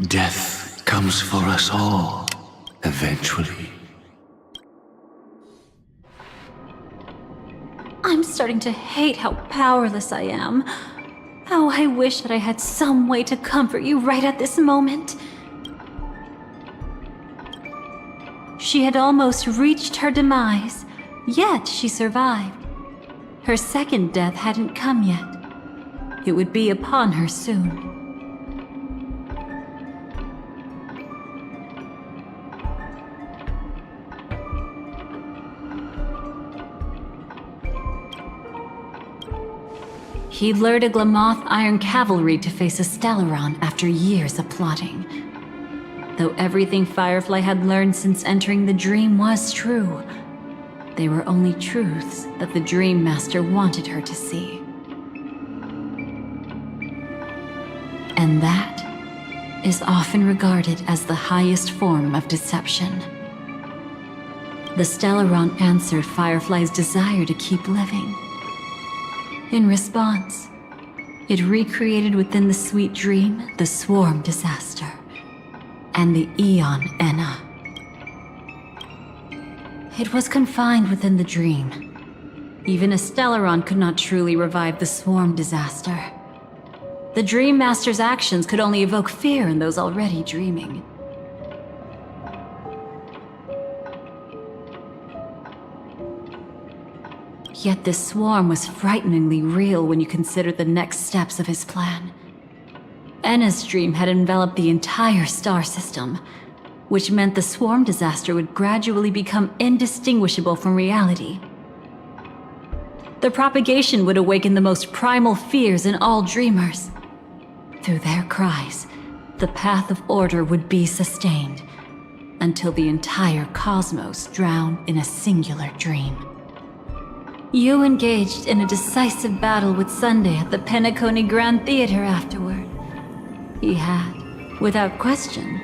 Death comes for us all. Eventually. I'm starting to hate how powerless I am. How I wish that I had some way to comfort you right at this moment. She had almost reached her demise, yet she survived. Her second death hadn't come yet. It would be upon her soon. He lured a Glamoth Iron Cavalry to face a Stellaron after years of plotting. Though everything Firefly had learned since entering the dream was true, they were only truths that the Dream Master wanted her to see. And that is often regarded as the highest form of deception. The Stellaron answered Firefly's desire to keep living. In response, it recreated within the sweet dream the Swarm disaster and the Eon Enna. It was confined within the dream. Even a Stellaron could not truly revive the Swarm disaster. The Dream Master's actions could only evoke fear in those already dreaming. Yet this swarm was frighteningly real when you consider the next steps of his plan. Enna's dream had enveloped the entire star system, which meant the swarm disaster would gradually become indistinguishable from reality. The propagation would awaken the most primal fears in all dreamers. Through their cries, the path of order would be sustained, until the entire cosmos drowned in a singular dream. You engaged in a decisive battle with Sunday at the Penacony Grand Theater afterward. He had, without question,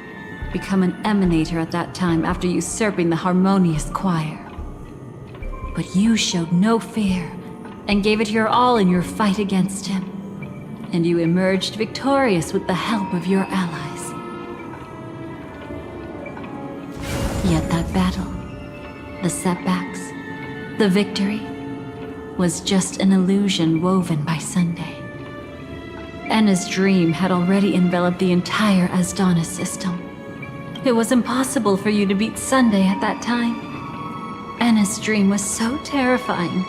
become an emanator at that time after usurping the harmonious choir. But you showed no fear and gave it your all in your fight against him. And you emerged victorious with the help of your allies. Yet that battle, the setbacks, the victory, was just an illusion woven by Sunday. Enna's dream had already enveloped the entire Asdana system. It was impossible for you to beat Sunday at that time. Enna's dream was so terrifying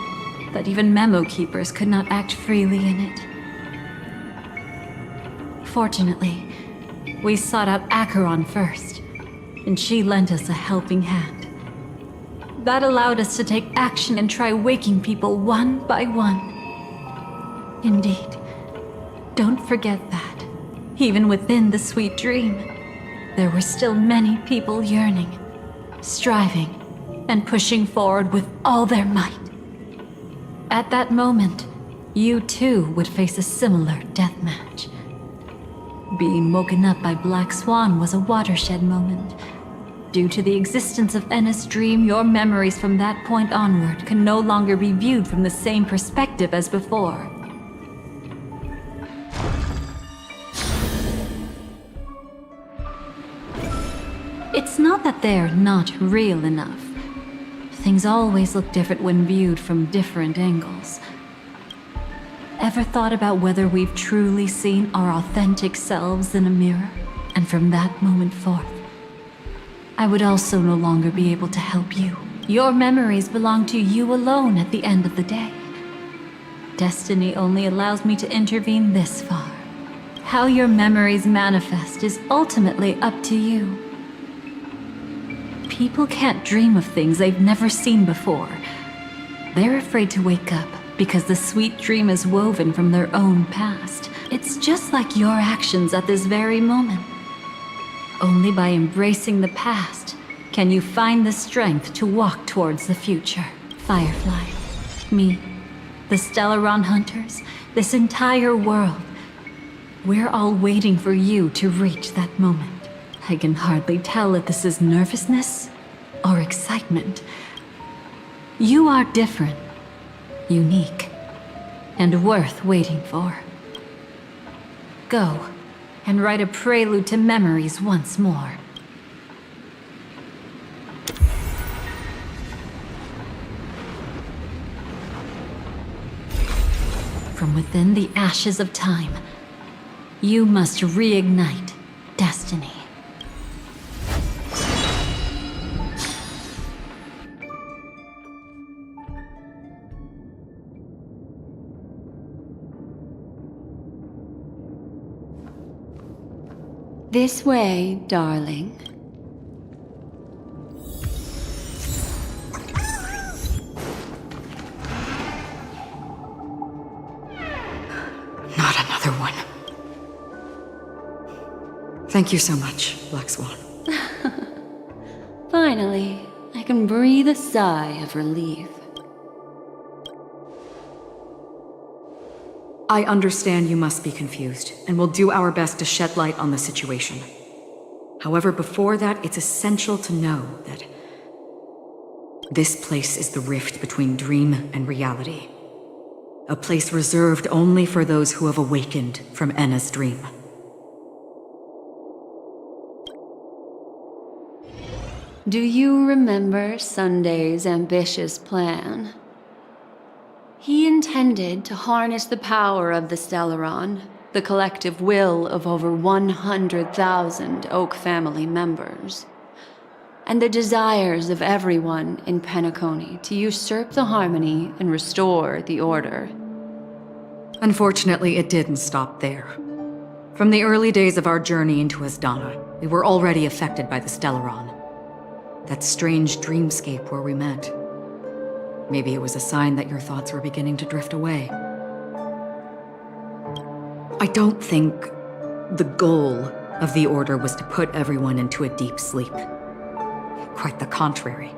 that even memo keepers could not act freely in it. Fortunately, we sought out Acheron first, and she lent us a helping hand. That allowed us to take action and try waking people one by one. Indeed, don't forget that, even within the sweet dream, there were still many people yearning, striving, and pushing forward with all their might. At that moment, you too would face a similar deathmatch. Being woken up by Black Swan was a watershed moment. Due to the existence of Enna's dream, your memories from that point onward can no longer be viewed from the same perspective as before. It's not that they're not real enough. Things always look different when viewed from different angles. Ever thought about whether we've truly seen our authentic selves in a mirror? And from that moment forth, I would also no longer be able to help you. Your memories belong to you alone at the end of the day. Destiny only allows me to intervene this far. How your memories manifest is ultimately up to you. People can't dream of things they've never seen before. They're afraid to wake up because the sweet dream is woven from their own past. It's just like your actions at this very moment. Only by embracing the past can you find the strength to walk towards the future. Firefly, me, the Stellaron Hunters, this entire world. We're all waiting for you to reach that moment. I can hardly tell if this is nervousness or excitement. You are different, unique, and worth waiting for. Go and write a prelude to memories once more. from within the ashes of time. You must reignite destiny. This way, darling. Not another one. Thank you so much, Black Swan. Finally, I can breathe a sigh of relief. I understand you must be confused, and we'll do our best to shed light on the situation. However, before that, it's essential to know that this place is the rift between dream and reality. A place reserved only for those who have awakened from Enna's dream. Do you remember Sunday's ambitious plan? He intended to harness the power of the Stellaron, the collective will of over 100,000 Oak family members, and the desires of everyone in Penacony to usurp the harmony and restore the order. Unfortunately, it didn't stop there. From the early days of our journey into Asdana, we were already affected by the Stellaron. That strange dreamscape where we met. Maybe it was a sign that your thoughts were beginning to drift away. I don't think the goal of the Order was to put everyone into a deep sleep. Quite the contrary.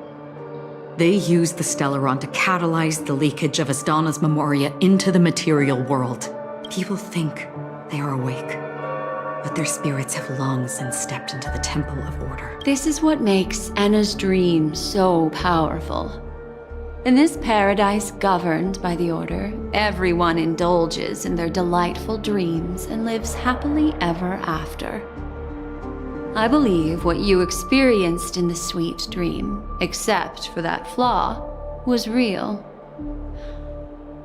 They used the Stellaron to catalyze the leakage of Asdana's memoria into the material world. People think they are awake, but their spirits have long since stepped into the Temple of Order. This is what makes Enna's dream so powerful. In this paradise governed by the Order, everyone indulges in their delightful dreams and lives happily ever after. I believe what you experienced in the sweet dream, except for that flaw, was real.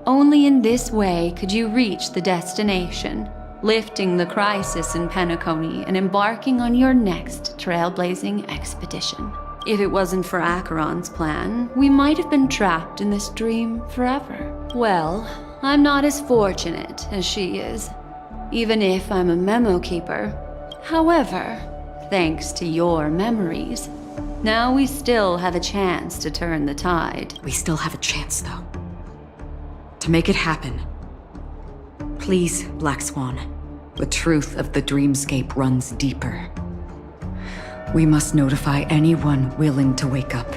Only in this way could you reach the destination, lifting the crisis in Penacony and embarking on your next trailblazing expedition. If it wasn't for Acheron's plan, we might have been trapped in this dream forever. Well, I'm not as fortunate as she is, even if I'm a memo keeper. However, thanks to your memories, now we still have a chance to turn the tide. We still have a chance, though. To make it happen, please, Black Swan, the truth of the dreamscape runs deeper. We must notify anyone willing to wake up,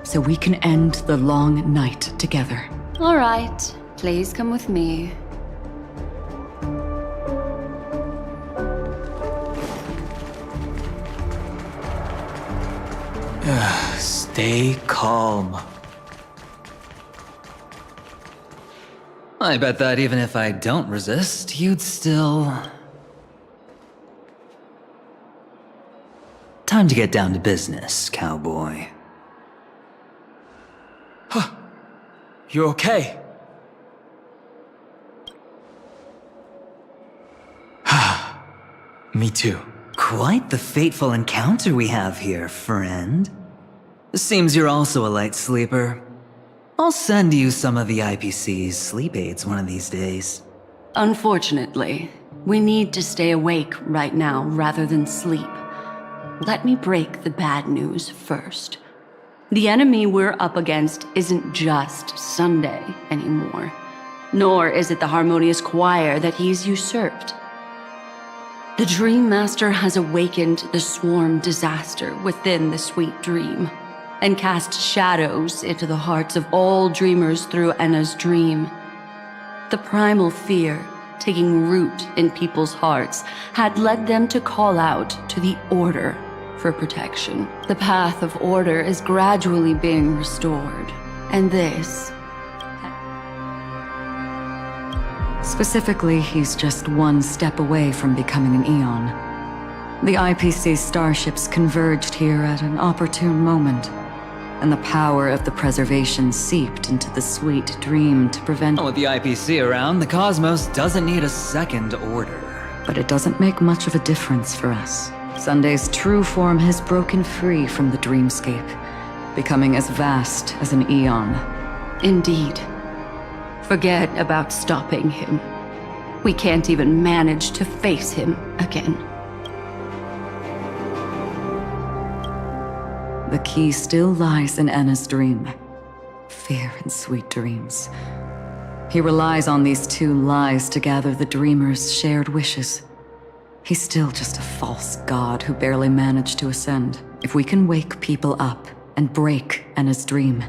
so we can end the long night together. All right, please come with me. Stay calm. I bet that even if I don't resist, you'd still... Time to get down to business, cowboy. Huh. You okay? Me too. Quite the fateful encounter we have here, friend. Seems you're also a light sleeper. I'll send you some of the IPC's sleep aids one of these days. Unfortunately, we need to stay awake right now rather than sleep. Let me break the bad news first. The enemy we're up against isn't just Sunday anymore, nor is it the harmonious choir that he's usurped. The Dream Master has awakened the swarm disaster within the sweet dream, and cast shadows into the hearts of all dreamers through Enna's dream. The primal fear taking root in people's hearts had led them to call out to the Order for protection. The path of order is gradually being restored, and this... Specifically, he's just one step away from becoming an Eon. The IPC starships converged here at an opportune moment. and the power of the preservation seeped into the sweet dream to prevent— With the IPC around, the cosmos doesn't need a second order. But it doesn't make much of a difference for us. Sunday's true form has broken free from the dreamscape, becoming as vast as an eon. Indeed. Forget about stopping him. We can't even manage to face him again. The key still lies in Enna's dream. Fear and sweet dreams. He relies on these two lies to gather the dreamer's shared wishes. He's still just a false god who barely managed to ascend. If we can wake people up and break Enna's dream.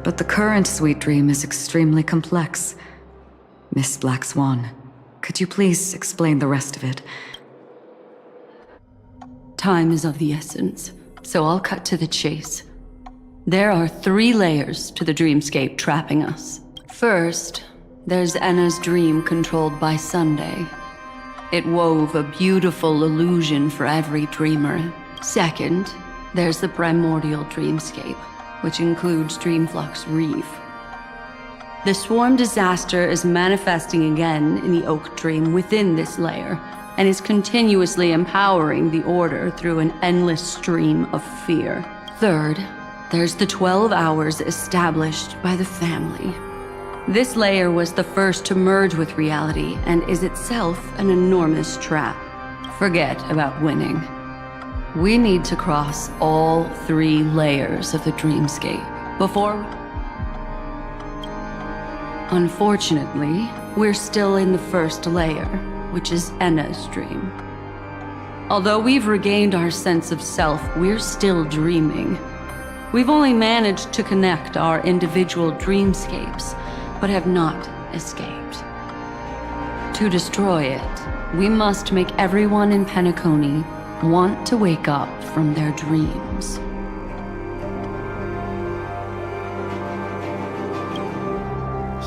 But the current sweet dream is extremely complex. Miss Black Swan, could you please explain the rest of it? Time is of the essence, so I'll cut to the chase. There are 3 layers to the dreamscape trapping us. First, there's Enna's dream controlled by Sunday. It wove a beautiful illusion for every dreamer. Second, there's the primordial dreamscape, which includes Dreamflux Reef. The swarm disaster is manifesting again in the Oak Dream within this layer, and is continuously empowering the Order through an endless stream of fear. Third, there's the 12 hours established by the family. This layer was the first to merge with reality and is itself an enormous trap. Forget about winning. We need to cross all 3 layers of the dreamscape before— Unfortunately, we're still in the first layer, which is Enna's dream. Although we've regained our sense of self, we're still dreaming. We've only managed to connect our individual dreamscapes, but have not escaped. To destroy it, we must make everyone in Penacony want to wake up from their dreams.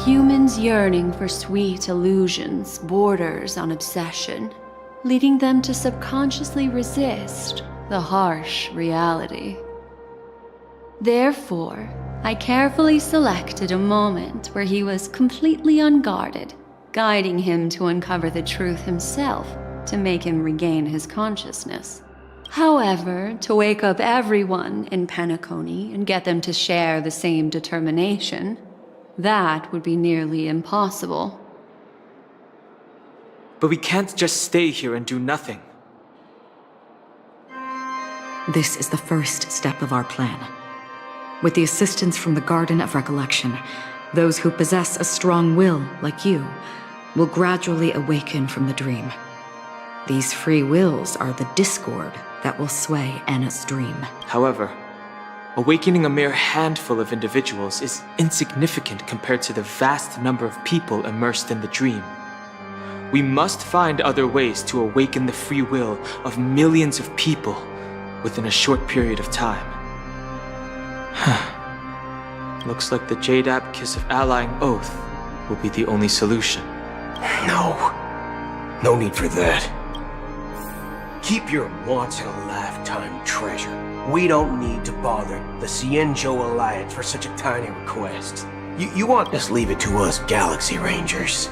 Humans yearning for sweet illusions borders on obsession, leading them to subconsciously resist the harsh reality. Therefore, I carefully selected a moment where he was completely unguarded, guiding him to uncover the truth himself to make him regain his consciousness. However, to wake up everyone in Penacony and get them to share the same determination, that would be nearly impossible. But we can't just stay here and do nothing. This is the first step of our plan. With the assistance from the Garden of Recollection, those who possess a strong will, like you, will gradually awaken from the dream. These free wills are the discord that will sway Enna's dream. However, awakening a mere handful of individuals is insignificant compared to the vast number of people immersed in the dream. We must find other ways to awaken the free will of millions of people within a short period of time. Looks like the Jade App Kiss of Allying Oath will be the only solution. No need for that. Keep your once-in-a-lifetime treasure. We don't need to bother the Cienjo Alliance for such a tiny request. You want us, leave it to us Galaxy Rangers.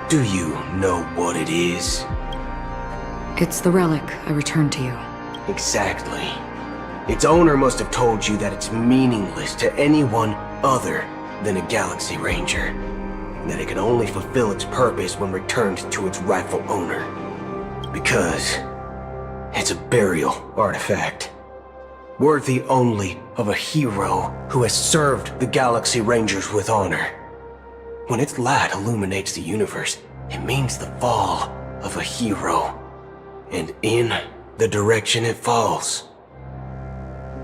Do you know what it is? It's the relic I returned to you. Exactly. Its owner must have told you that it's meaningless to anyone other than a Galaxy Ranger, and that it can only fulfill its purpose when returned to its rightful owner. Because it's a burial artifact, worthy only of a hero who has served the Galaxy Rangers with honor. When its light illuminates the universe, it means the fall of a hero, and in the direction it falls,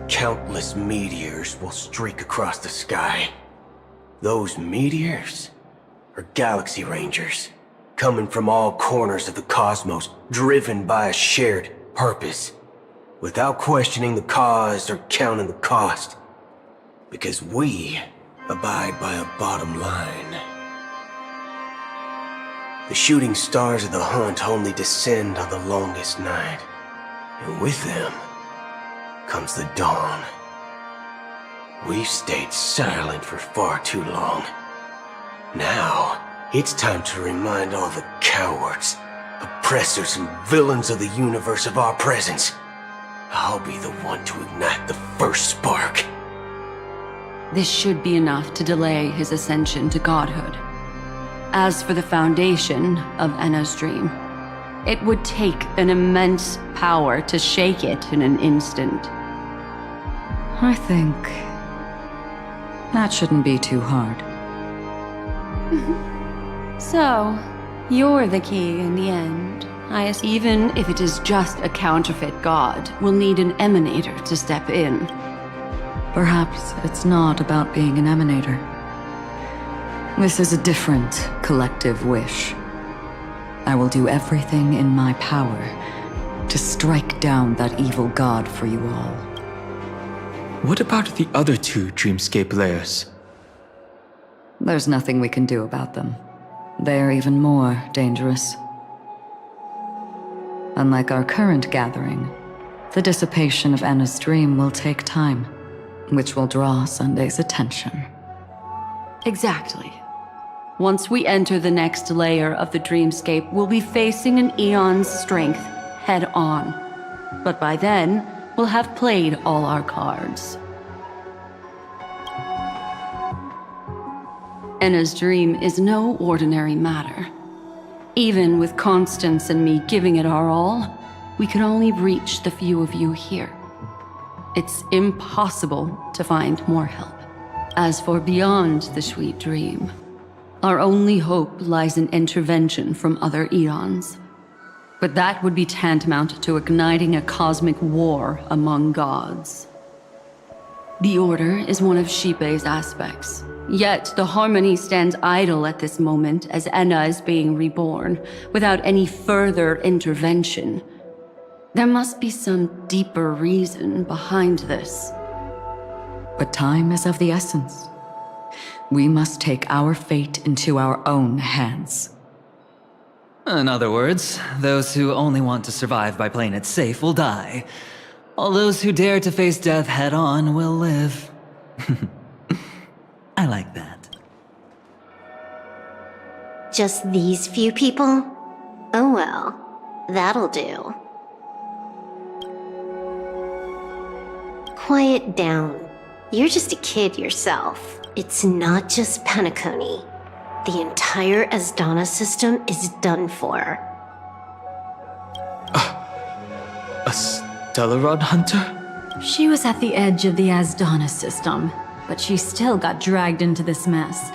countless meteors will streak across the sky. Those meteors are Galaxy Rangers, coming from all corners of the cosmos, driven by a shared purpose, without questioning the cause or counting the cost, because we abide by a bottom line. The shooting stars of the hunt only descend on the longest night, and with them comes the dawn. We've stayed silent for far too long. Now, it's time to remind all the cowards, oppressors, and villains of the universe of our presence. I'll be the one to ignite the first spark. This should be enough to delay his ascension to godhood. As for the foundation of Enna's dream, it would take an immense power to shake it in an instant. I think that shouldn't be too hard. So, you're the key in the end. Even if it is just a counterfeit god, we'll need an emanator to step in. Perhaps it's not about being an emanator. This is a different collective wish. I will do everything in my power to strike down that evil god for you all. What about the other two dreamscape layers? There's nothing we can do about them. They're even more dangerous. Unlike our current gathering, the dissipation of Enna's dream will take time, which will draw Sunday's attention. Exactly. Once we enter the next layer of the dreamscape, we'll be facing an eon's strength head-on. But by then, we'll have played all our cards. Enna's dream is no ordinary matter. Even with Constance and me giving it our all, we can only reach the few of you here. It's impossible to find more help. As for beyond the sweet dream, our only hope lies in intervention from other eons. But that would be tantamount to igniting a cosmic war among gods. The Order is one of Xipe's aspects. Yet the Harmony stands idle at this moment as Enna is being reborn, without any further intervention. There must be some deeper reason behind this. But time is of the essence. We must take our fate into our own hands. In other words, those who only want to survive by playing it safe will die. All those who dare to face death head-on will live. I like that. Just these few people? Oh well, that'll do. Quiet down. You're just a kid yourself. It's not just Penacony. The entire Asdana system is done for. A Stellaron hunter? She was at the edge of the Asdana system, but she still got dragged into this mess.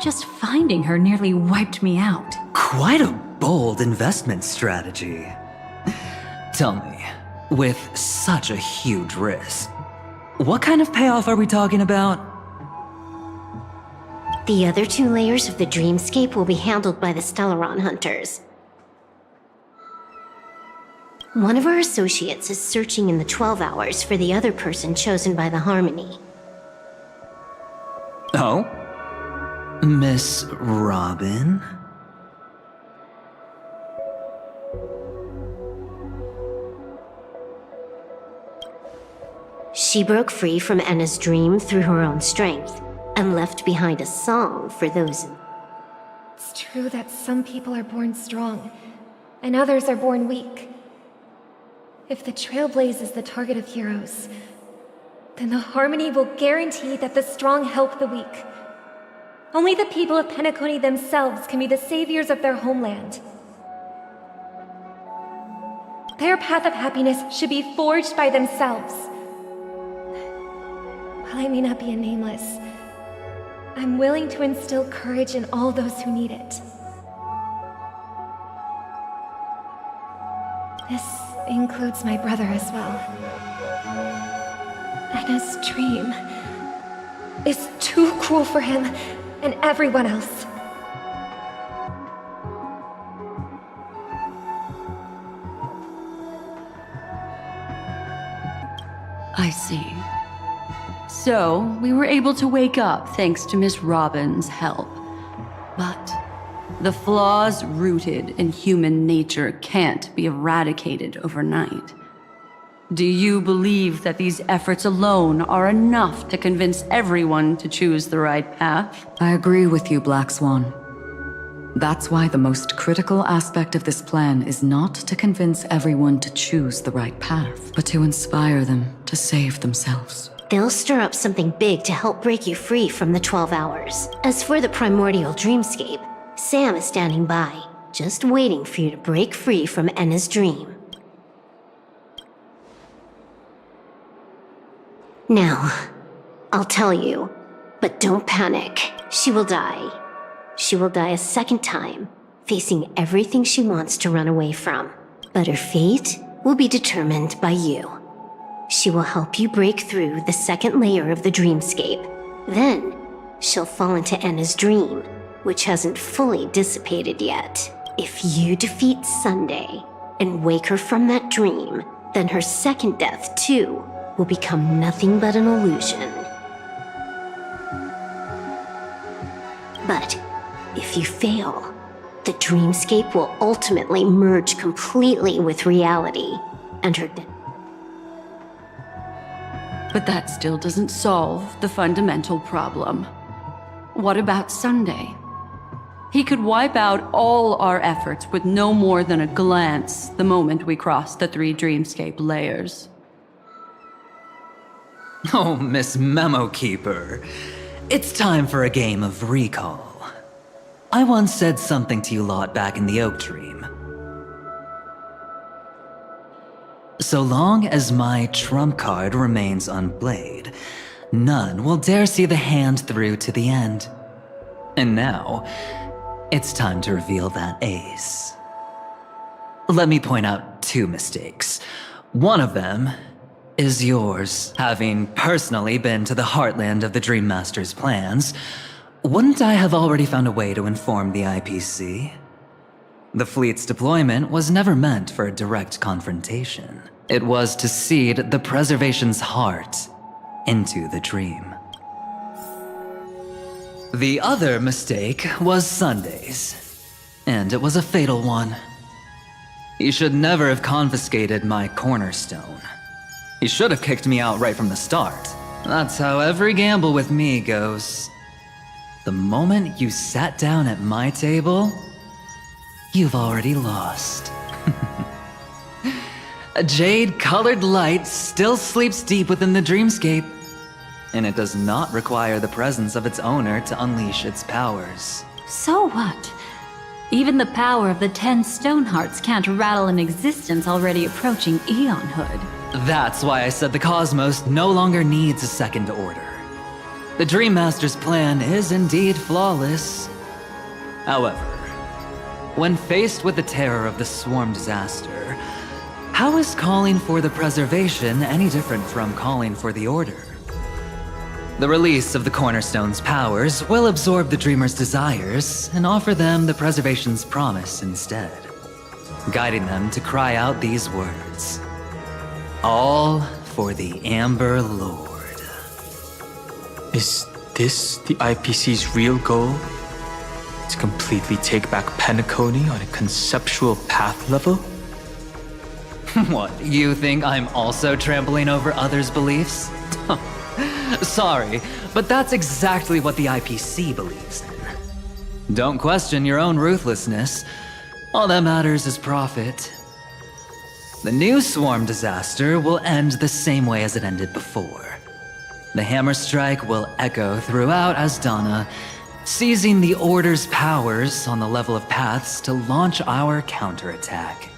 Just finding her nearly wiped me out. Quite a bold investment strategy. Tell me, with such a huge risk, what kind of payoff are we talking about? The other two layers of the dreamscape will be handled by the Stellaron hunters. One of our associates is searching in the 12 hours for the other person chosen by the Harmony. Oh? Miss Robin? She broke free from Enna's dream through her own strength, and left behind a song for those. It's true that some people are born strong, and others are born weak. If the Trailblaze is the target of heroes, then the Harmony will guarantee that the strong help the weak. Only the people of Penacony themselves can be the saviors of their homeland. Their path of happiness should be forged by themselves. While I may not be a nameless, I'm willing to instill courage in all those who need it. This includes my brother as well. Enna's dream is too cruel for him and everyone else. I see. So, we were able to wake up thanks to Miss Robin's help. But the flaws rooted in human nature can't be eradicated overnight. Do you believe that these efforts alone are enough to convince everyone to choose the right path? I agree with you, Black Swan. That's why the most critical aspect of this plan is not to convince everyone to choose the right path, but to inspire them to save themselves. They'll stir up something big to help break you free from the 12 hours. As for the primordial dreamscape, Sam is standing by, just waiting for you to break free from Enna's dream. Now, I'll tell you, but don't panic. She will die. She will die a second time, facing everything she wants to run away from. But her fate will be determined by you. She will help you break through the second layer of the dreamscape. Then, she'll fall into Enna's dream, which hasn't fully dissipated yet. If you defeat Sunday and wake her from that dream, then her second death, too, will become nothing but an illusion. But if you fail, the dreamscape will ultimately merge completely with reality, and her death. But that still doesn't solve the fundamental problem. What about Sunday? He could wipe out all our efforts with no more than a glance the moment we cross the 3 dreamscape layers. Oh, Miss Memo Keeper. It's time for a game of recall. I once said something to you lot back in the Oak Dream. So long as my trump card remains unplayed, none will dare see the hand through to the end. And now, it's time to reveal that ace. Let me point out 2 mistakes. One of them is yours. Having personally been to the heartland of the Dream Master's plans, wouldn't I have already found a way to inform the IPC? The fleet's deployment was never meant for a direct confrontation. It was to seed the preservation's heart into the dream. The other mistake was Sundays, and it was a fatal one. You should never have confiscated my cornerstone. You should have kicked me out right from the start. That's how every gamble with me goes. The moment you sat down at my table, you've already lost. A jade-colored light still sleeps deep within the dreamscape, and it does not require the presence of its owner to unleash its powers. So what? Even the power of the 10 stone hearts can't rattle an existence already approaching eonhood. That's why I said the cosmos no longer needs a second order. The Dream Master's plan is indeed flawless. However, when faced with the terror of the swarm disaster, how is calling for the preservation any different from calling for the order? The release of the Cornerstone's powers will absorb the Dreamer's desires and offer them the preservation's promise instead, guiding them to cry out these words. All for the Amber Lord. Is this the IPC's real goal? To completely take back Penacony on a conceptual path level? What, you think I'm also trampling over others' beliefs? Sorry, but that's exactly what the IPC believes in. Don't question your own ruthlessness. All that matters is profit. The new swarm disaster will end the same way as it ended before. The hammer strike will echo throughout Asdana, seizing the Order's powers on the level of paths to launch our counterattack,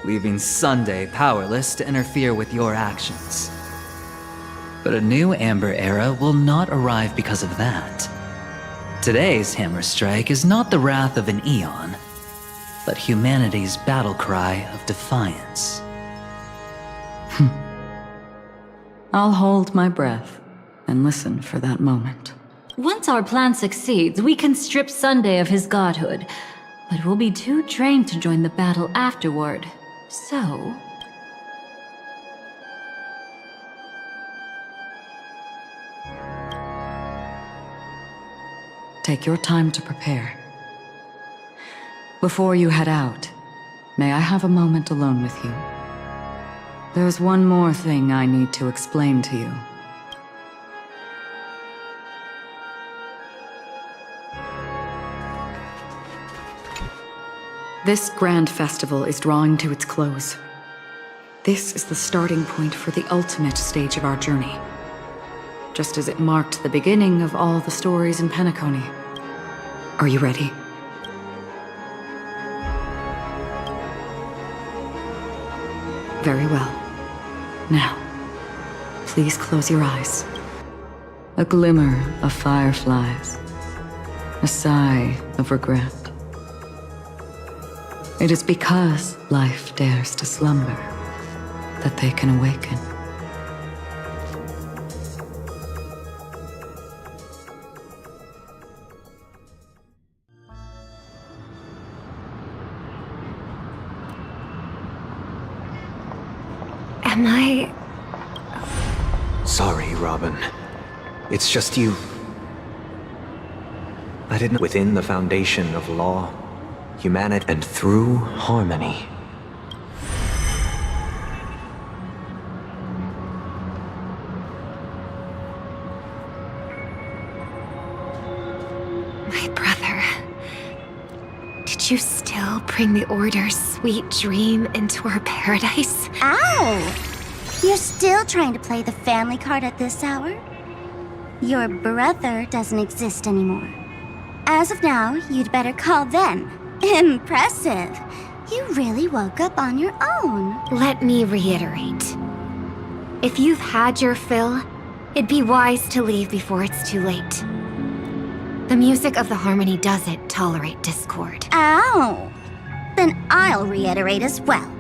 leaving Sunday powerless to interfere with your actions. But a new Amber Era will not arrive because of that. Today's hammer strike is not the wrath of an eon, but humanity's battle cry of defiance. I'll hold my breath and listen for that moment. Once our plan succeeds, we can strip Sunday of his godhood, but we'll be too drained to join the battle afterward. So... Take your time to prepare. Before you head out, may I have a moment alone with you? There's one more thing I need to explain to you. This grand festival is drawing to its close. This is the starting point for the ultimate stage of our journey. Just as it marked the beginning of all the stories in Penacony. Are you ready? Very well. Now, please close your eyes. A glimmer of fireflies. A sigh of regret. It is because life dares to slumber that they can awaken. Am I... Sorry, Robin. It's just you. I didn't... Within the foundation of law, humanity, and through harmony. My brother... Did you still bring the Order's sweet dream into our paradise? Ow! You're still trying to play the family card at this hour? Your brother doesn't exist anymore. As of now, you'd better call them. Impressive. You really woke up on your own. Let me reiterate. If you've had your fill, it'd be wise to leave before it's too late. The music of the Harmony doesn't tolerate discord. Ow! Then I'll reiterate as well.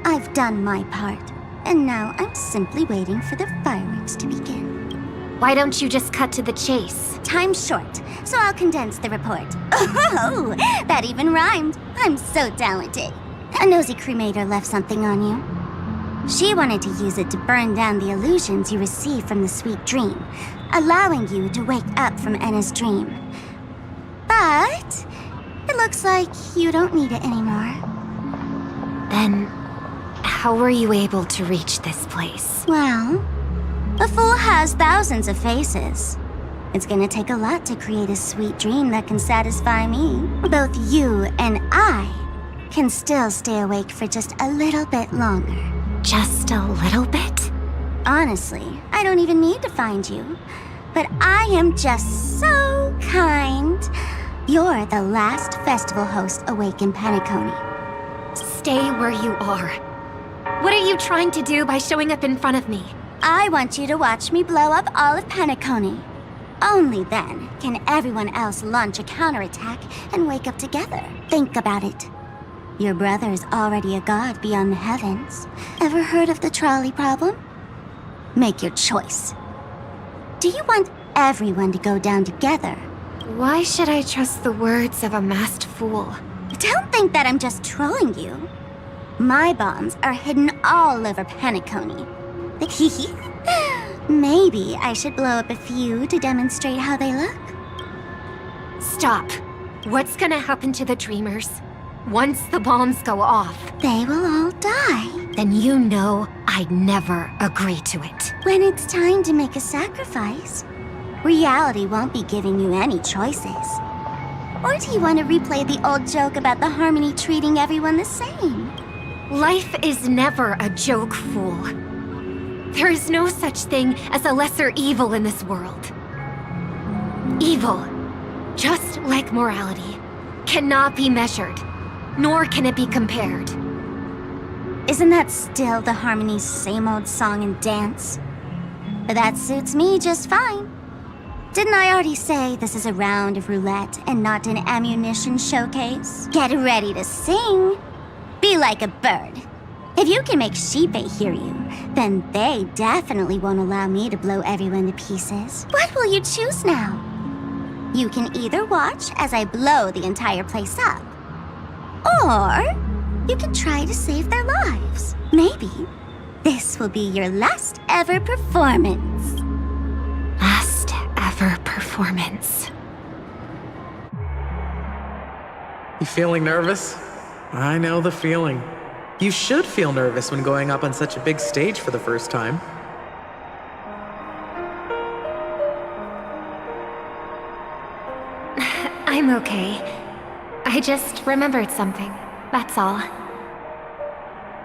I've done my part, and now I'm simply waiting for the fireworks to begin. Why don't you just cut to the chase? Time's short, so I'll condense the report. Oh, that even rhymed. I'm so talented. A nosy cremator left something on you. She wanted to use it to burn down the illusions you received from the sweet dream, allowing you to wake up from Enna's dream. But it looks like you don't need it anymore. Then, how were you able to reach this place? Well, a fool has thousands of faces. It's gonna take a lot to create a sweet dream that can satisfy me. Both you and I can still stay awake for just a little bit longer. Just a little bit? Honestly, I don't even need to find you. But I am just so kind. You're the last festival host awake in Penacony. Stay where you are. What are you trying to do by showing up in front of me? I want you to watch me blow up all of Penacony. Only then can everyone else launch a counterattack and wake up together. Think about it. Your brother is already a god beyond the heavens. Ever heard of the trolley problem? Make your choice. Do you want everyone to go down together? Why should I trust the words of a masked fool? Don't think that I'm just trolling you. My bombs are hidden all over Penacony. Maybe I should blow up a few to demonstrate how they look. Stop. What's gonna happen to the dreamers? Once the bombs go off, they will all die. Then you know I'd never agree to it. When it's time to make a sacrifice, reality won't be giving you any choices. Or do you want to replay the old joke about the Harmony treating everyone the same? Life is never a joke, fool. There is no such thing as a lesser evil in this world. Evil, just like morality, cannot be measured, nor can it be compared. Isn't that still the Harmony's same old song and dance? But that suits me just fine. Didn't I already say this is a round of roulette and not an ammunition showcase? Get ready to sing. Be like a bird. If you can make Sheepei hear you, then they definitely won't allow me to blow everyone to pieces. What will you choose now? You can either watch as I blow the entire place up, or you can try to save their lives. Maybe this will be your last ever performance. Last ever performance. You feeling nervous? I know the feeling. You should feel nervous when going up on such a big stage for the first time. I'm okay. I just remembered something, that's all.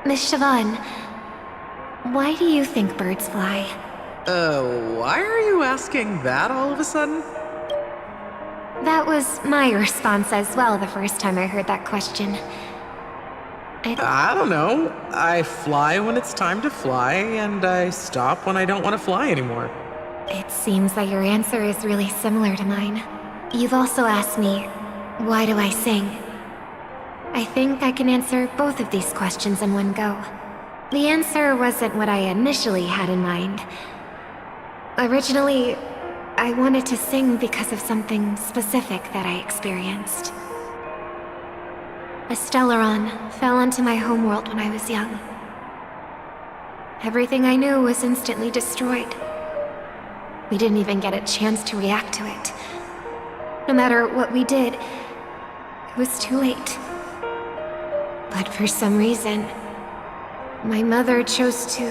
Miss Siobhan, why do you think birds fly? Why are you asking that all of a sudden? That was my response as well the first time I heard that question. I don't know. I fly when it's time to fly, and I stop when I don't want to fly anymore. It seems that your answer is really similar to mine. You've also asked me, why do I sing? I think I can answer both of these questions in one go. The answer wasn't what I initially had in mind. Originally, I wanted to sing because of something specific that I experienced. A Stellaron fell onto my homeworld when I was young. Everything I knew was instantly destroyed. We didn't even get a chance to react to it. No matter what we did, it was too late. But for some reason, my mother chose to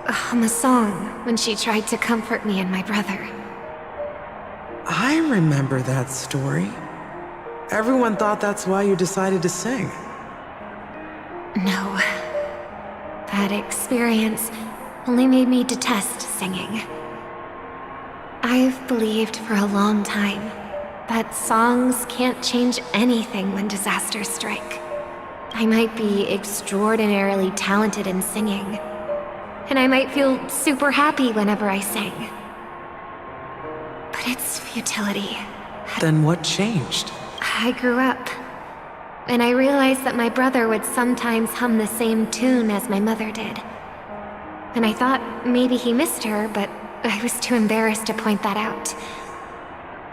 hum a song when she tried to comfort me and my brother. I remember that story. Everyone thought that's why you decided to sing. No. That experience only made me detest singing. I've believed for a long time that songs can't change anything when disasters strike. I might be extraordinarily talented in singing, and I might feel super happy whenever I sing. But it's futility. Then what changed? I grew up, and I realized that my brother would sometimes hum the same tune as my mother did. And I thought maybe he missed her, but I was too embarrassed to point that out.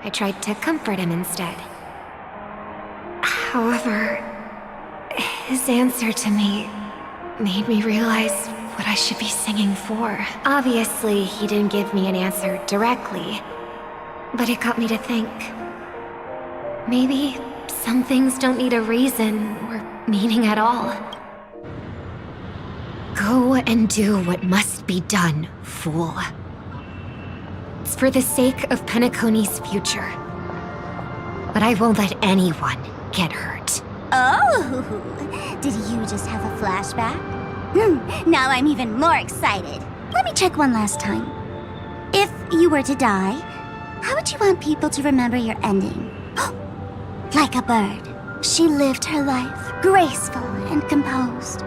I tried to comfort him instead. However, his answer to me made me realize what I should be singing for. Obviously, he didn't give me an answer directly, but it got me to think. Maybe some things don't need a reason or meaning at all. Go and do what must be done, fool. It's for the sake of Penacony's future. But I won't let anyone get hurt. Oh, did you just have a flashback? Now I'm even more excited. Let me check one last time. If you were to die, how would you want people to remember your ending? Like a bird, she lived her life, graceful and composed.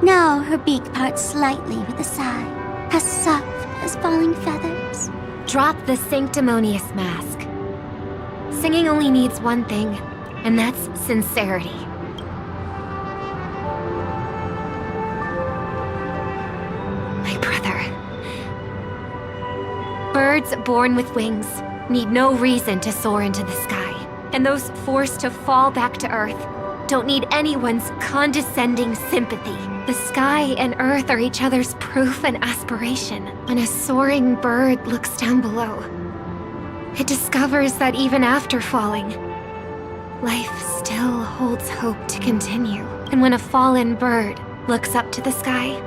Now her beak parts slightly with a sigh, as soft as falling feathers. Drop the sanctimonious mask. Singing only needs one thing, and that's sincerity. My brother. Birds born with wings need no reason to soar into the sky, and those forced to fall back to Earth don't need anyone's condescending sympathy. The sky and Earth are each other's proof and aspiration. When a soaring bird looks down below, it discovers that even after falling, life still holds hope to continue. And when a fallen bird looks up to the sky,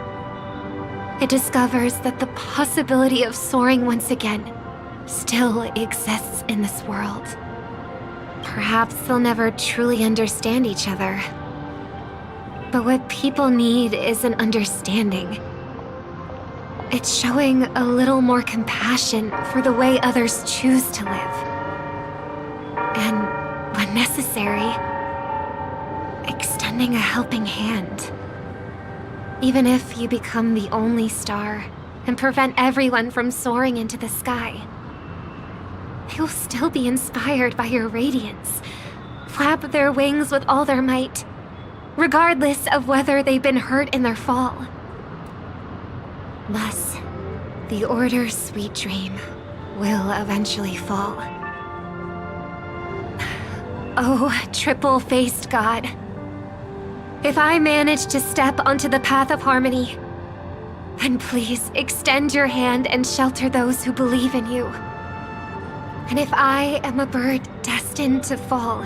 it discovers that the possibility of soaring once again still exists in this world. Perhaps they'll never truly understand each other. But what people need is an understanding. It's showing a little more compassion for the way others choose to live. And, when necessary, extending a helping hand. Even if you become the only star and prevent everyone from soaring into the sky, they will still be inspired by your radiance, flap their wings with all their might, regardless of whether they've been hurt in their fall. Thus, the Order's sweet dream will eventually fall. Oh, triple-faced God. If I manage to step onto the path of harmony, then please extend your hand and shelter those who believe in you. And if I am a bird destined to fall,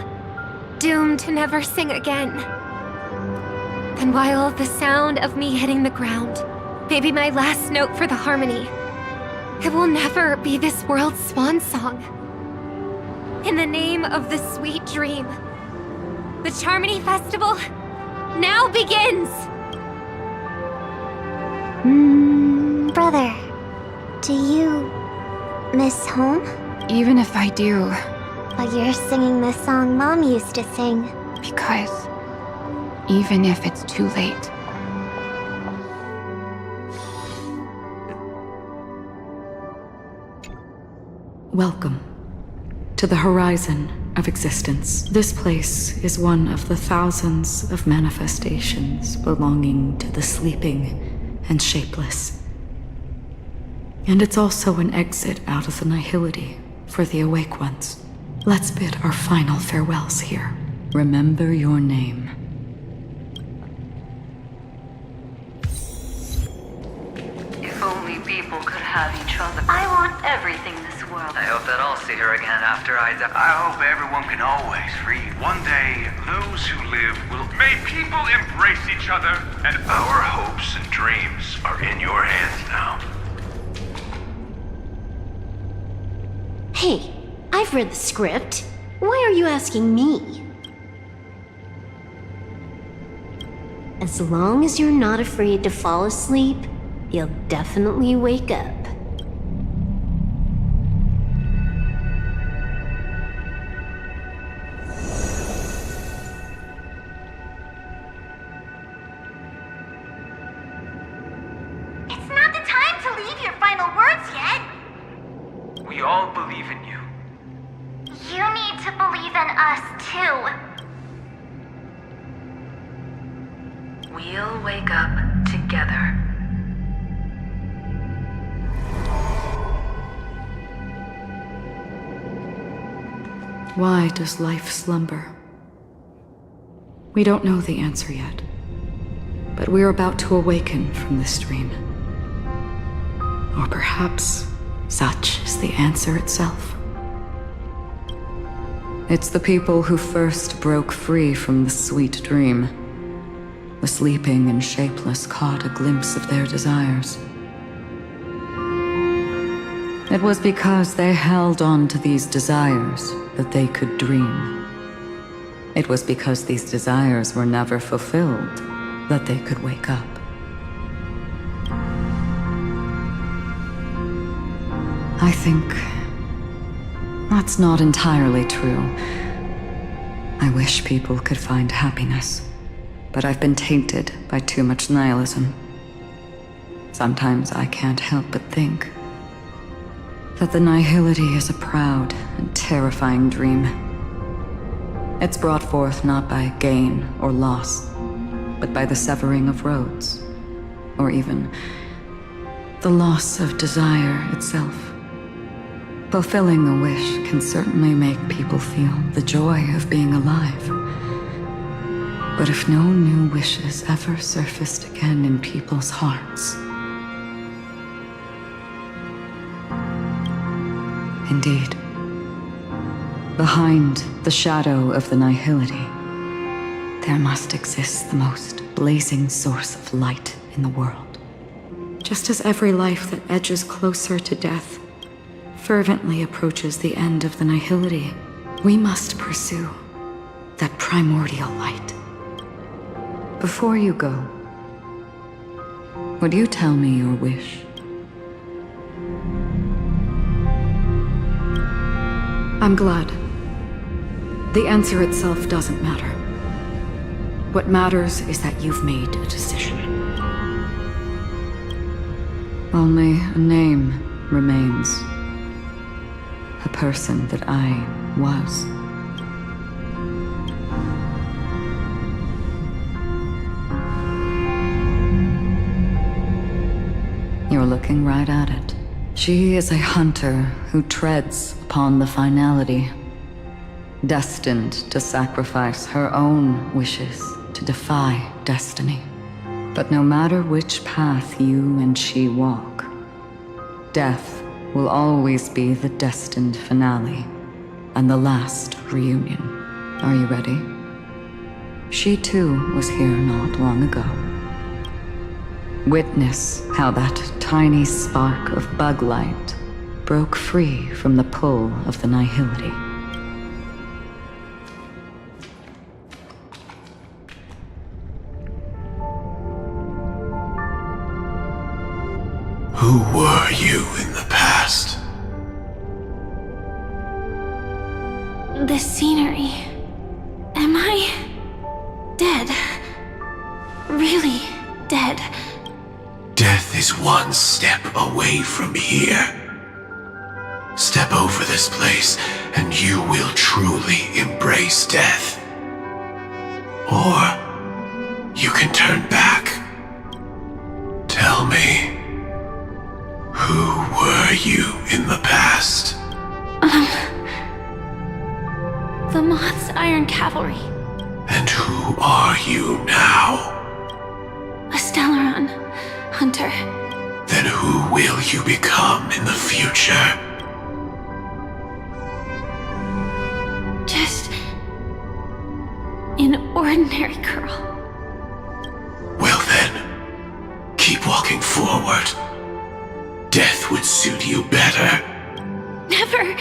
doomed to never sing again, Then while the sound of me hitting the ground may be my last note for the harmony, it will never be this world's swan song. In the name of the sweet dream, the Charmony Festival now begins! Brother, do you miss home? Even if I do. But you're singing the song Mom used to sing. Because even if it's too late. Welcome to the horizon of existence. This place is one of the thousands of manifestations belonging to the sleeping and shapeless. And it's also an exit out of the nihility for the awake ones. Let's bid our final farewells here. Remember your name. If only people could have each other. I want everything this world. I hope that I'll see her again after I die. I hope everyone can always read. One day, those who live will... May people embrace each other, and our hopes and dreams are in your hands now. Hey, I've read the script. Why are you asking me? As long as you're not afraid to fall asleep, you'll definitely wake up. It's not the time to leave your final words yet. We all believe in you. You need to believe in us, too. We'll wake up together. Why does life slumber? We don't know the answer yet, but we're about to awaken from this dream. Or perhaps such is the answer itself. It's the people who first broke free from the sweet dream. The sleeping and shapeless caught a glimpse of their desires. It was because they held on to these desires that they could dream. It was because these desires were never fulfilled that they could wake up. I think that's not entirely true. I wish people could find happiness, but I've been tainted by too much nihilism. Sometimes I can't help but think that the nihility is a proud and terrifying dream. It's brought forth not by gain or loss, but by the severing of roads, or even the loss of desire itself. Fulfilling a wish can certainly make people feel the joy of being alive. But if no new wishes ever surfaced again in people's hearts, indeed, behind the shadow of the nihility, there must exist the most blazing source of light in the world. Just as every life that edges closer to death fervently approaches the end of the nihility, we must pursue that primordial light. Before you go, would you tell me your wish? I'm glad. The answer itself doesn't matter. What matters is that you've made a decision. Only a name remains. A person that I was. You're looking right at it. She is a hunter who treads upon the finality, destined to sacrifice her own wishes to defy destiny. But no matter which path you and she walk, death will always be the destined finale and the last reunion. Are you ready? She too was here not long ago. Witness how that tiny spark of bug light broke free from the pull of the nihility. Who were you in the past? The scenery. Am I dead? Really dead? Death is one step away from here. Step over this place, and you will truly embrace death. Or you can turn back. Tell me, who were you in the past? The Moth's Iron Cavalry. And who are you now? A Stellaron hunter. Then who will you become in the future? Just an ordinary girl. Well then, keep walking forward. Death would suit you better. Never.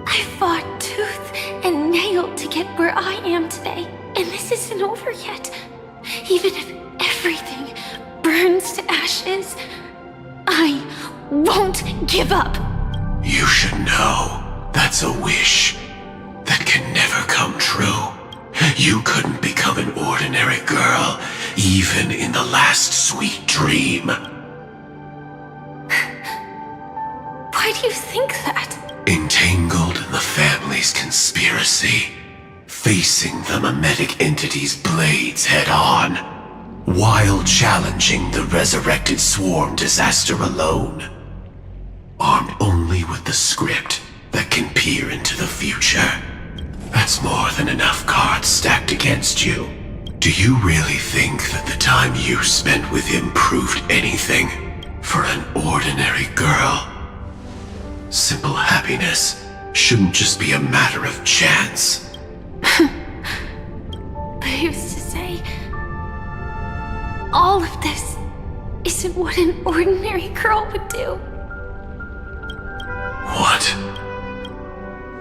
I fought tooth and nail to get where I am today, and this isn't over yet. Even if everything burns to ashes, I won't give up. You should know that's a wish that can never come true. You couldn't become an ordinary girl, even in the last sweet dream. Why do you think that? Entangled in the family's conspiracy, facing the mimetic entity's blades head-on, while challenging the resurrected swarm disaster alone. Armed only with the script that can peer into the future. That's more than enough cards stacked against you. Do you really think that the time you spent with him proved anything for an ordinary girl? Simple happiness shouldn't just be a matter of chance. But I used to say, all of this isn't what an ordinary girl would do. What?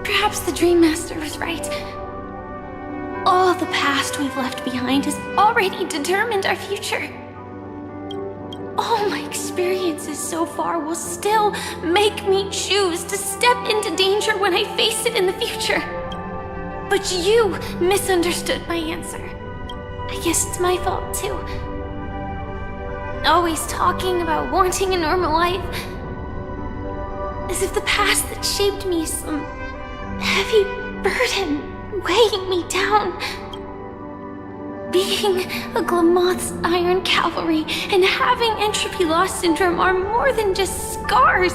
Perhaps the Dream Master was right. All the past we've left behind has already determined our future. All my experiences so far will still make me choose to step into danger when I face it in the future. But you misunderstood my answer. I guess it's my fault too. Always talking about wanting a normal life. As if the past that shaped me is some heavy burden weighing me down. Being a Glamoth's Iron Cavalry and having Entropy Loss Syndrome are more than just scars.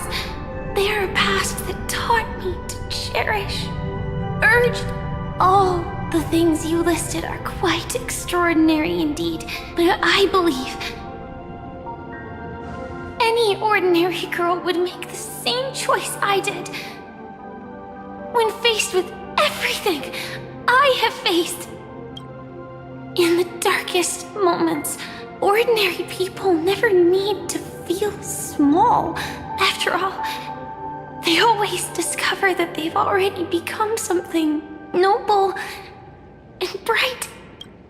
They are a past that taught me to cherish. Urged. All the things you listed are quite extraordinary indeed, but I believe any ordinary girl would make the same choice I did. When faced with everything I have faced. In the darkest moments, ordinary people never need to feel small. After all, they always discover that they've already become something noble and bright.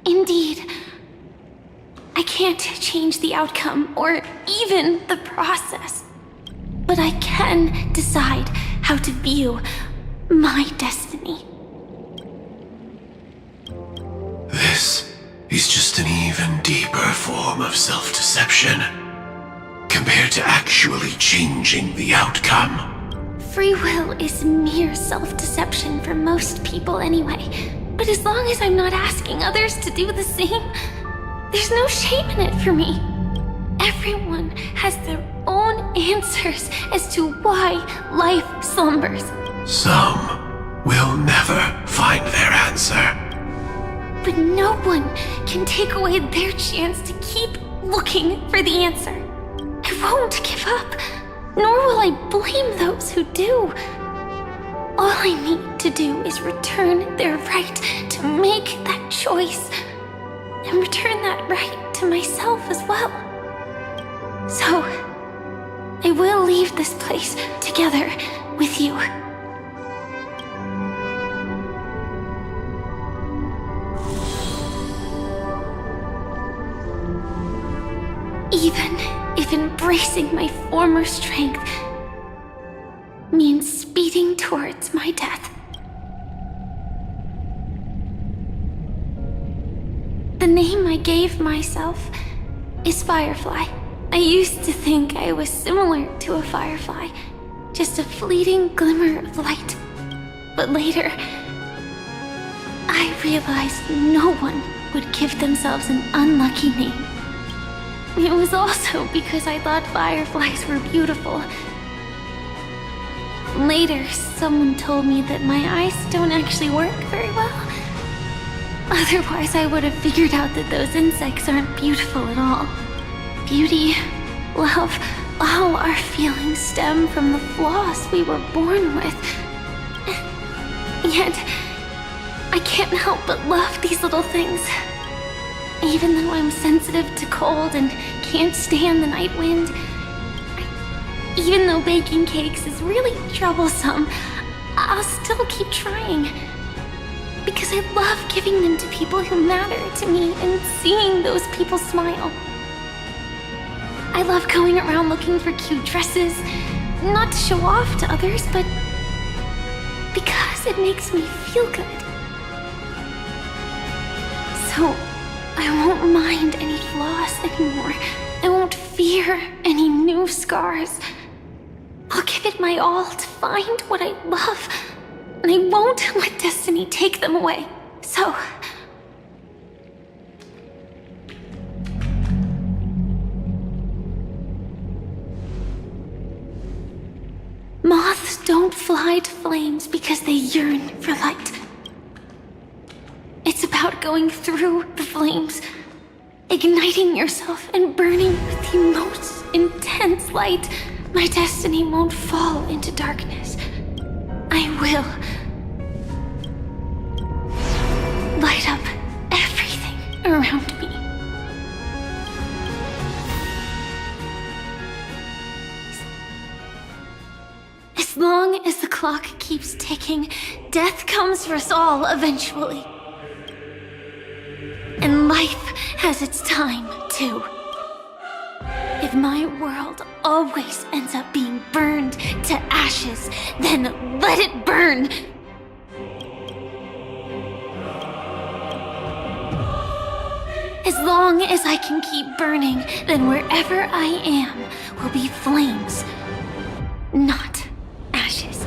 Indeed, I can't change the outcome or even the process, but I can decide how to view my destiny. This is just an even deeper form of self-deception compared to actually changing the outcome. Free will is mere self-deception for most people anyway. But as long as I'm not asking others to do the same, there's no shame in it for me. Everyone has their own answers as to why life slumbers. Some will never find their answer. But no one can take away their chance to keep looking for the answer. I won't give up, nor will I blame those who do. All I need to do is return their right to make that choice. And return that right to myself as well. So, I will leave this place together with you. Even if embracing my former strength means speeding towards my death. The name I gave myself is Firefly. I used to think I was similar to a firefly, just a fleeting glimmer of light. But later, I realized no one would give themselves an unlucky name. It was also because I thought fireflies were beautiful. Later, someone told me that my eyes don't actually work very well. Otherwise, I would have figured out that those insects aren't beautiful at all. Beauty, love, all our feelings stem from the flaws we were born with. Yet, I can't help but love these little things. Even though I'm sensitive to cold and can't stand the night wind. Even though baking cakes is really troublesome, I'll still keep trying. Because I love giving them to people who matter to me and seeing those people smile. I love going around looking for cute dresses, not to show off to others, but because it makes me feel good. So, I won't mind any flaws anymore. I won't fear any new scars. I'll give it my all to find what I love, and I won't let destiny take them away. So... Moths don't fly to flames because they yearn for light. It's about going through the flames, igniting yourself and burning with the most intense light. My destiny won't fall into darkness. I will light up everything around me. As long as the clock keeps ticking, death comes for us all eventually. And life has its time, too. If my world always ends up being burned to ashes, then let it burn! As long as I can keep burning, then wherever I am will be flames, not ashes.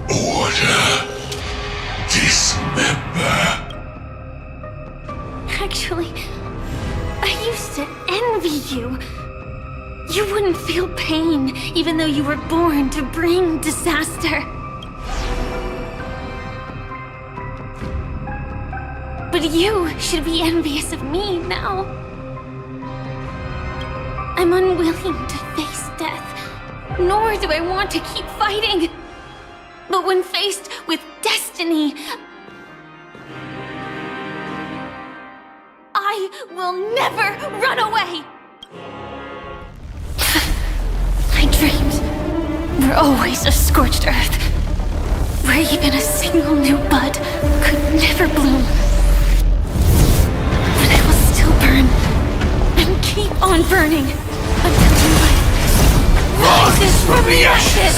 Order. Dismember. Actually, I used to envy you. You wouldn't feel pain, even though you were born to bring disaster. But you should be envious of me now. I'm unwilling to face death, nor do I want to keep fighting. But when faced with destiny, I will never run away! My dreams were always a scorched earth, where even a single new bud could never bloom. But I will still burn, and keep on burning, until new life rises from the ashes!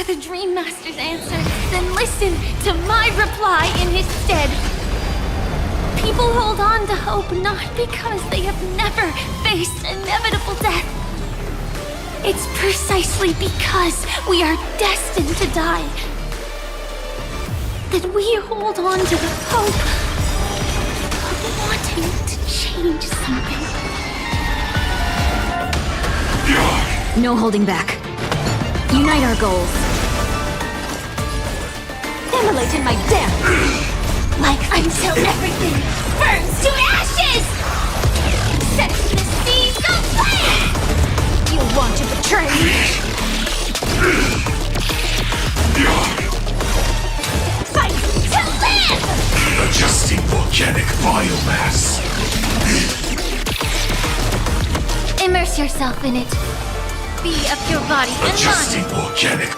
The Dream Master's answer, then listen to my reply in his stead. People hold on to hope not because they have never faced inevitable death. It's precisely because we are destined to die that we hold on to the hope of wanting to change something. No holding back. Unite our goals. Immolate in my death! Life until everything burns to ashes! Set the seas aflame! You want to betray me? Fight to live! Adjusting organic biomass. Immerse yourself in it. Be of your body and Adjusting mind. organic.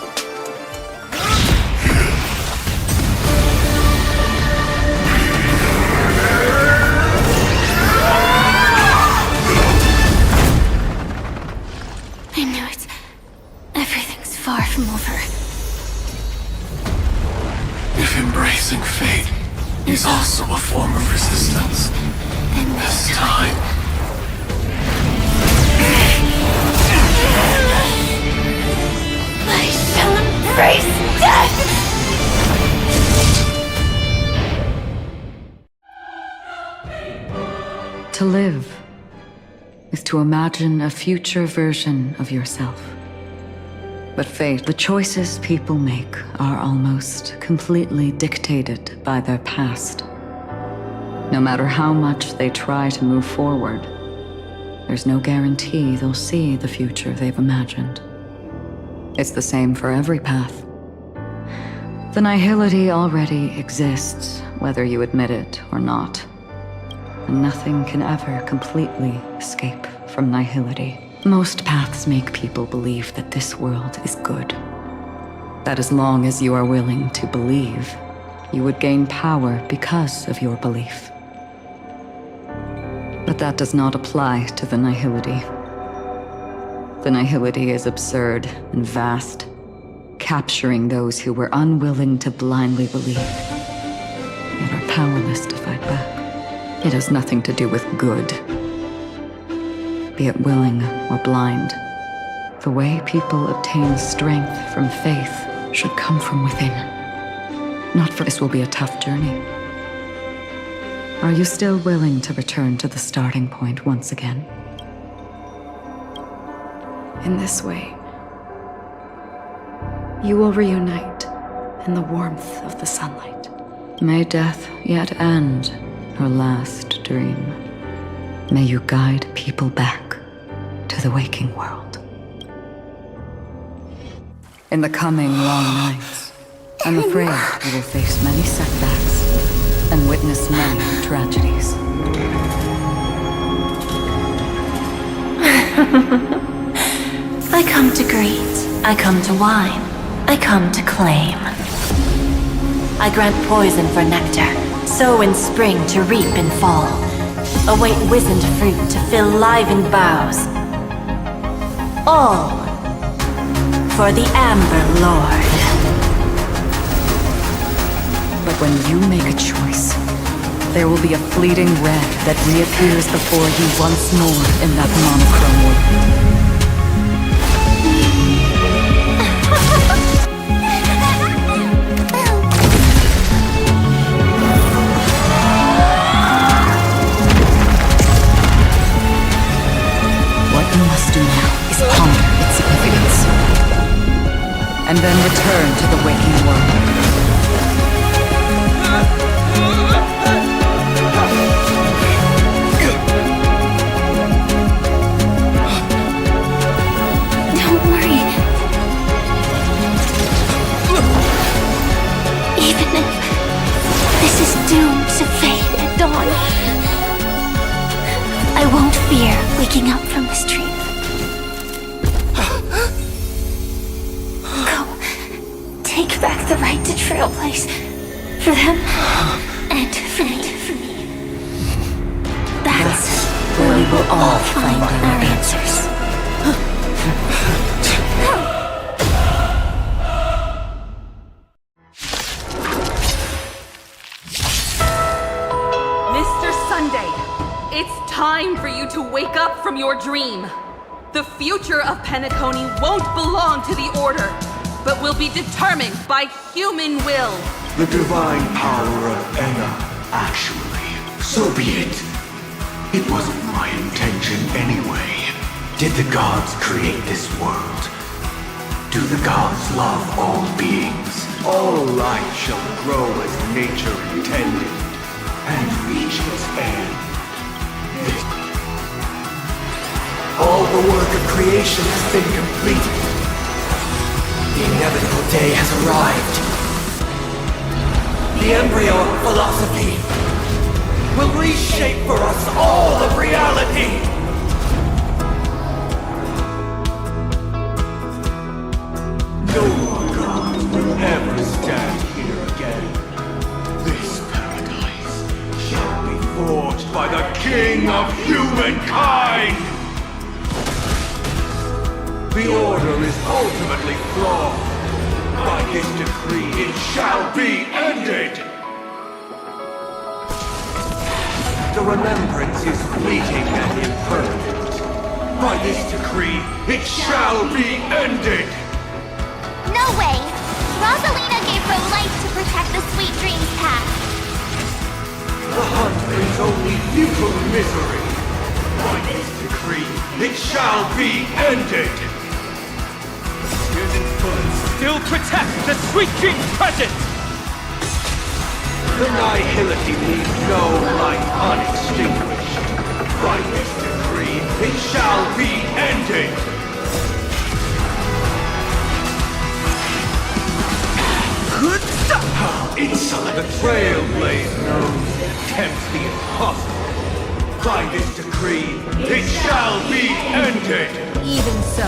I knew it. Everything's far from over. If embracing fate is also a form of resistance, Then this time. I shall embrace death! To live is to imagine a future version of yourself. But fate, the choices people make are almost completely dictated by their past. No matter how much they try to move forward, there's no guarantee they'll see the future they've imagined. It's the same for every path. The nihility already exists, whether you admit it or not. And nothing can ever completely escape from nihility. Most paths make people believe that this world is good. That as long as you are willing to believe, you would gain power because of your belief. But that does not apply to the nihility. The nihility is absurd and vast, capturing those who were unwilling to blindly believe, yet are powerless to fight back. It has nothing to do with good. Be it willing or blind, the way people obtain strength from faith should come from within. Not for this will be a tough journey. Are you still willing to return to the starting point once again? In this way, you will reunite in the warmth of the sunlight. May death yet end her last dream. May you guide people back to the waking world. In the coming long nights, I'm afraid you will face many setbacks and witness many tragedies. I come to greet, I come to whine, I come to claim. I grant poison for nectar, sow in spring to reap in fall. Await wizened fruit to fill livened boughs. All for the Amber Lord. But when you make a choice, there will be a fleeting red that reappears before you once more in that monochrome world. What you must do now is ponder its significance, and then return to the waking world. Don't worry. Even if this is doomed to fade at dawn, I won't fear waking up from this dream. Go. Take back the right to trailblaze. For them, and for me. That's where we will all find our answers. Mr. Sunday, it's time for you to wake up from your dream. The future of Penacony won't belong to the Order, but will be determined by human will. The divine power of Enna, actually. So be it. It wasn't my intention anyway. Did the gods create this world Do the gods love all beings? All life shall grow as nature intended, and reach its end. All the work of creation has been completed. The inevitable day has arrived. The embryo of philosophy will reshape for us all of reality. No more gods will ever stand here again. This paradise shall be forged by the King of Humankind! The order is ultimately flawed. By this decree, it shall be ended! The remembrance is fleeting and impermanent. By this decree, it shall be ended! No way! Rosalina gave her life to protect the Sweet Dreams path. The hunt brings only futile misery. By this decree, it shall be ended! His influence still protects the Sweet Dreams presence! The nihility leaves no light unextinguished. By this decree, it shall be ended! How insolent! The Trailblaze knows and attempts the impossible. By this decree, it shall be ended! Even so,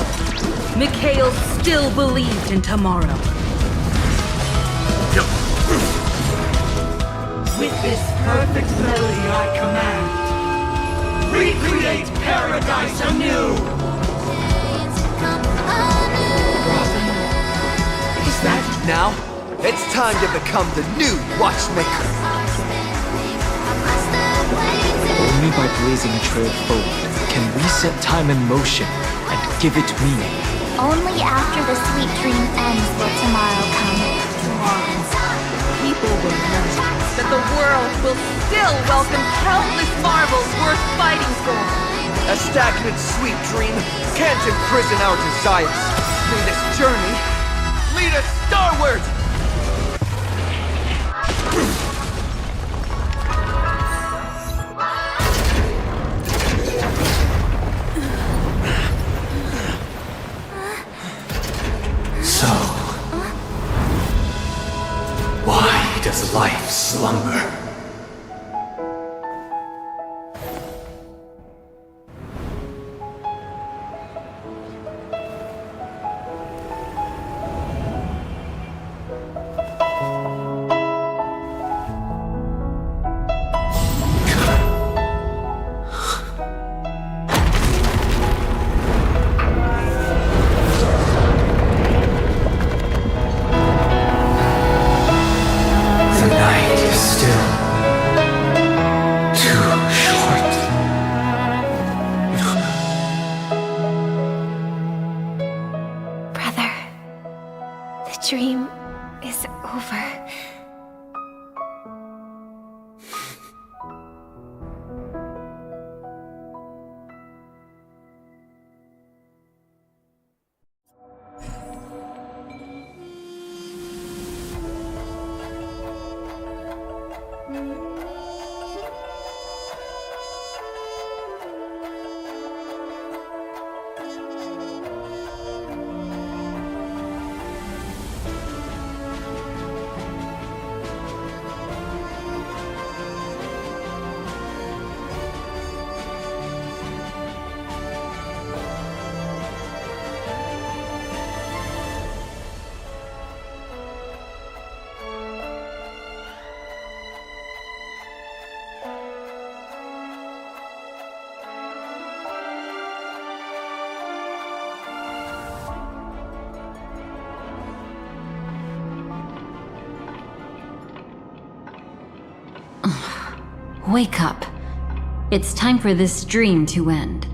Mikhail still believed in tomorrow. With this perfect melody I command, recreate paradise anew! Is that now? It's time to become the new watchmaker. Only by blazing a trail forward can we set time in motion and give it meaning. Only after the sweet dream ends will tomorrow come. People will know that the world will still welcome countless marvels worth fighting for. A stagnant sweet dream can't imprison our desires. May this journey lead us starward! So, why does life slumber? The night is still too short. Brother, the dream is over. Wake up. It's time for this dream to end.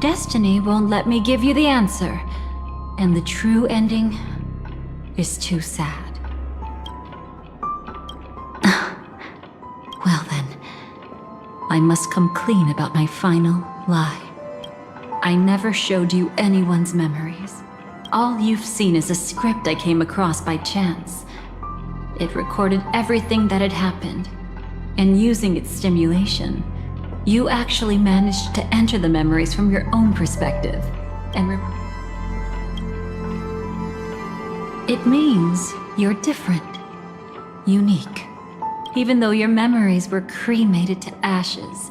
Destiny won't let me give you the answer, and the true ending is too sad. Well then, I must come clean about my final lie. I never showed you anyone's memories. All you've seen is a script I came across by chance. It recorded everything that had happened, and using its stimulation, you actually managed to enter the memories from your own perspective, and it means you're different, unique. Even though your memories were cremated to ashes,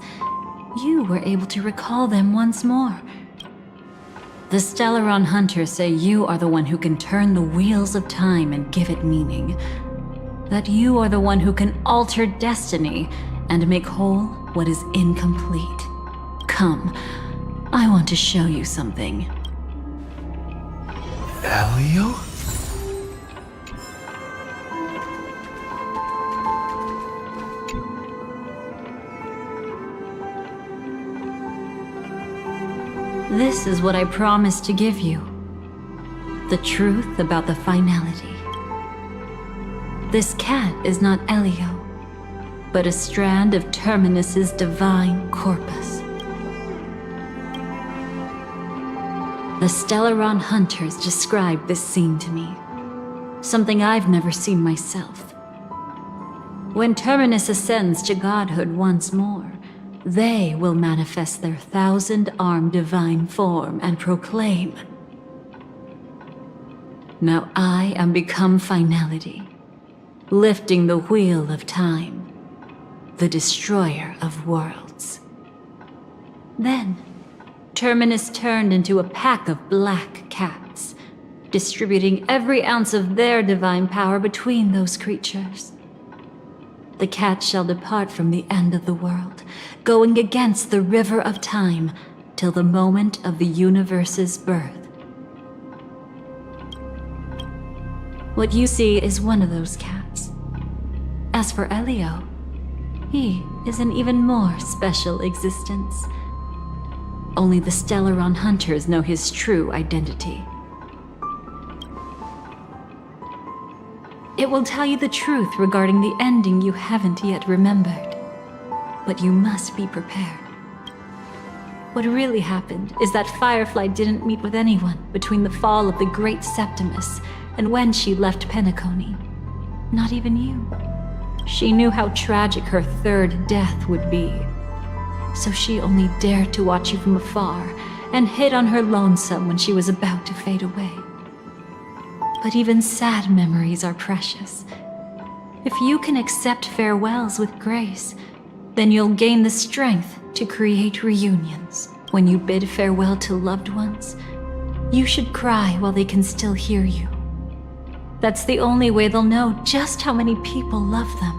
you were able to recall them once more. The Stellaron Hunters say you are the one who can turn the wheels of time and give it meaning. That you are the one who can alter destiny and make whole what is incomplete. Come, I want to show you something. Elio? This is what I promised to give you. The truth about the finality. This cat is not Elio, but a strand of Terminus's divine corpus. The Stellaron Hunters described this scene to me. Something I've never seen myself. When Terminus ascends to godhood once more, they will manifest their 1,000-armed divine form and proclaim, "Now I am become finality, lifting the wheel of time, the destroyer of worlds." Then, Terminus turned into a pack of black cats, distributing every ounce of their divine power between those creatures. The cats shall depart from the end of the world, going against the river of time till the moment of the universe's birth. What you see is one of those cats. As for Elio, he is an even more special existence. Only the Stellaron Hunters know his true identity. It will tell you the truth regarding the ending you haven't yet remembered. But you must be prepared. What really happened is that Firefly didn't meet with anyone between the fall of the Great Septimus and when she left Penacony. Not even you. She knew how tragic her third death would be. So she only dared to watch you from afar and hid on her lonesome when she was about to fade away. But even sad memories are precious. If you can accept farewells with grace, then you'll gain the strength to create reunions. When you bid farewell to loved ones, you should cry while they can still hear you. That's the only way they'll know just how many people love them.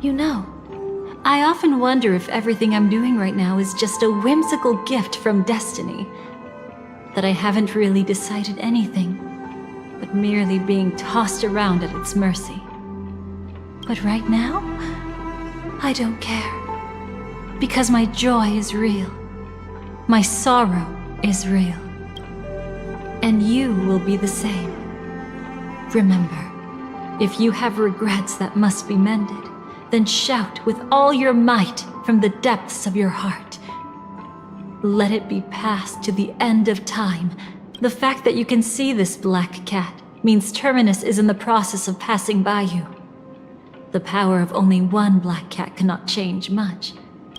You know, I often wonder if everything I'm doing right now is just a whimsical gift from destiny. That I haven't really decided anything, but merely being tossed around at its mercy. But right now, I don't care. Because my joy is real. My sorrow is real. And you will be the same. Remember, if you have regrets that must be mended, then shout with all your might from the depths of your heart. Let it be passed to the end of time. The fact that you can see this black cat means Terminus is in the process of passing by you. The power of only one black cat cannot change much.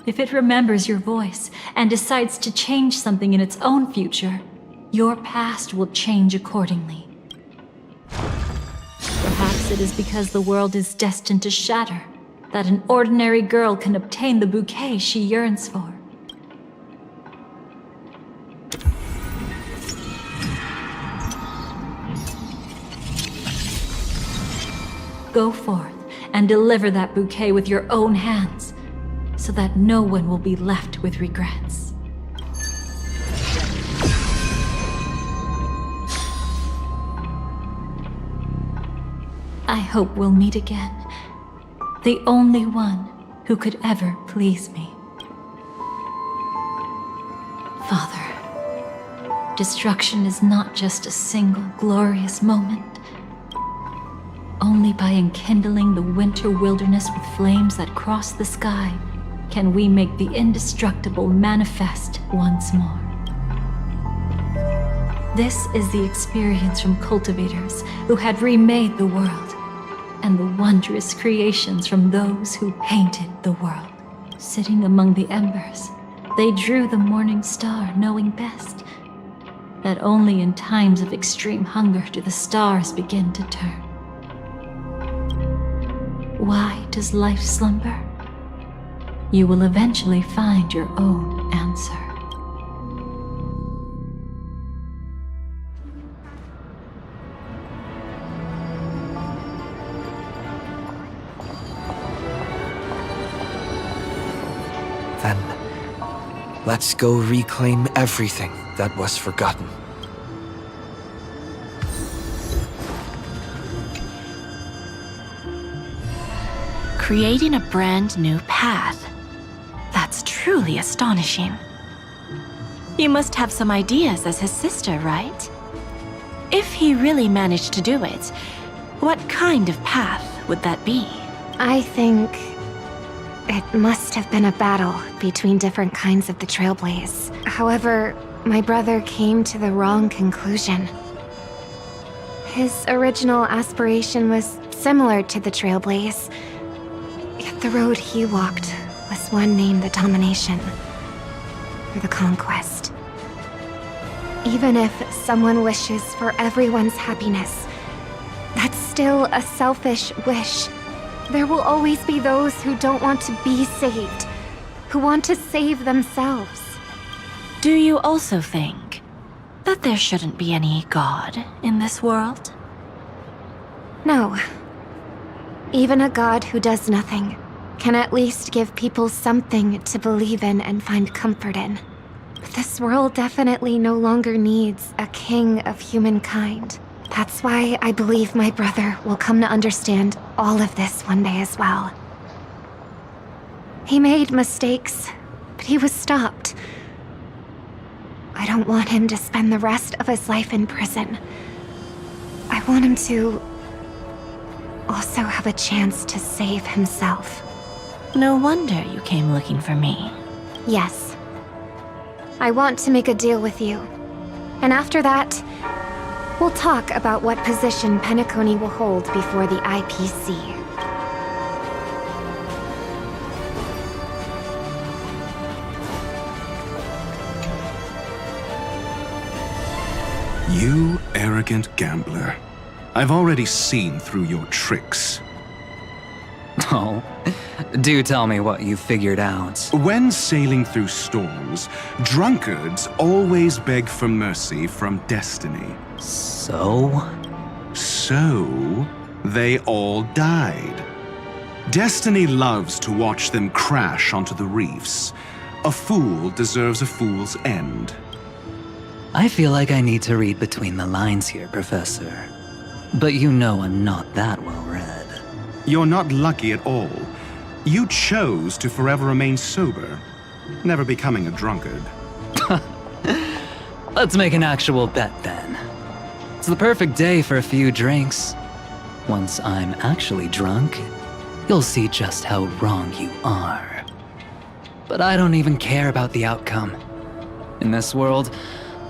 If it remembers your voice and decides to change something in its own future, your past will change accordingly. Perhaps it is because the world is destined to shatter that an ordinary girl can obtain the bouquet she yearns for. Go forth and deliver that bouquet with your own hands, so that no one will be left with regrets. I hope we'll meet again. The only one who could ever please me. Father, destruction is not just a single glorious moment. Only by enkindling the winter wilderness with flames that cross the sky can we make the indestructible manifest once more. This is the experience from cultivators who had remade the world, and the wondrous creations from those who painted the world. Sitting among the embers, they drew the morning star, knowing best that only in times of extreme hunger do the stars begin to turn. Why does life slumber? You will eventually find your own answer. Then, let's go reclaim everything that was forgotten. Creating a brand new path. That's truly astonishing. You must have some ideas as his sister, right? If he really managed to do it, what kind of path would that be? I think it must have been a battle between different kinds of the Trailblaze. However, my brother came to the wrong conclusion. His original aspiration was similar to the Trailblaze, yet the road he walked was one named the Domination, or the Conquest. Even if someone wishes for everyone's happiness, that's still a selfish wish. There will always be those who don't want to be saved, who want to save themselves. Do you also think that there shouldn't be any God in this world? No. Even a god who does nothing can at least give people something to believe in and find comfort in. But this world definitely no longer needs a king of humankind. That's why I believe my brother will come to understand all of this one day as well. He made mistakes, but he was stopped. I don't want him to spend the rest of his life in prison. I want him to also have a chance to save himself. No wonder you came looking for me. Yes. I want to make a deal with you. And after that, we'll talk about what position Penacony will hold before the IPC. You arrogant gambler. I've already seen through your tricks. Oh, do tell me what you figured out. When sailing through storms, drunkards always beg for mercy from destiny. So? So, they all died. Destiny loves to watch them crash onto the reefs. A fool deserves a fool's end. I feel like I need to read between the lines here, Professor. But you know I'm not that well read. You're not lucky at all. You chose to forever remain sober, never becoming a drunkard. Let's make an actual bet then. It's the perfect day for a few drinks. Once I'm actually drunk, you'll see just how wrong you are. But I don't even care about the outcome. In this world,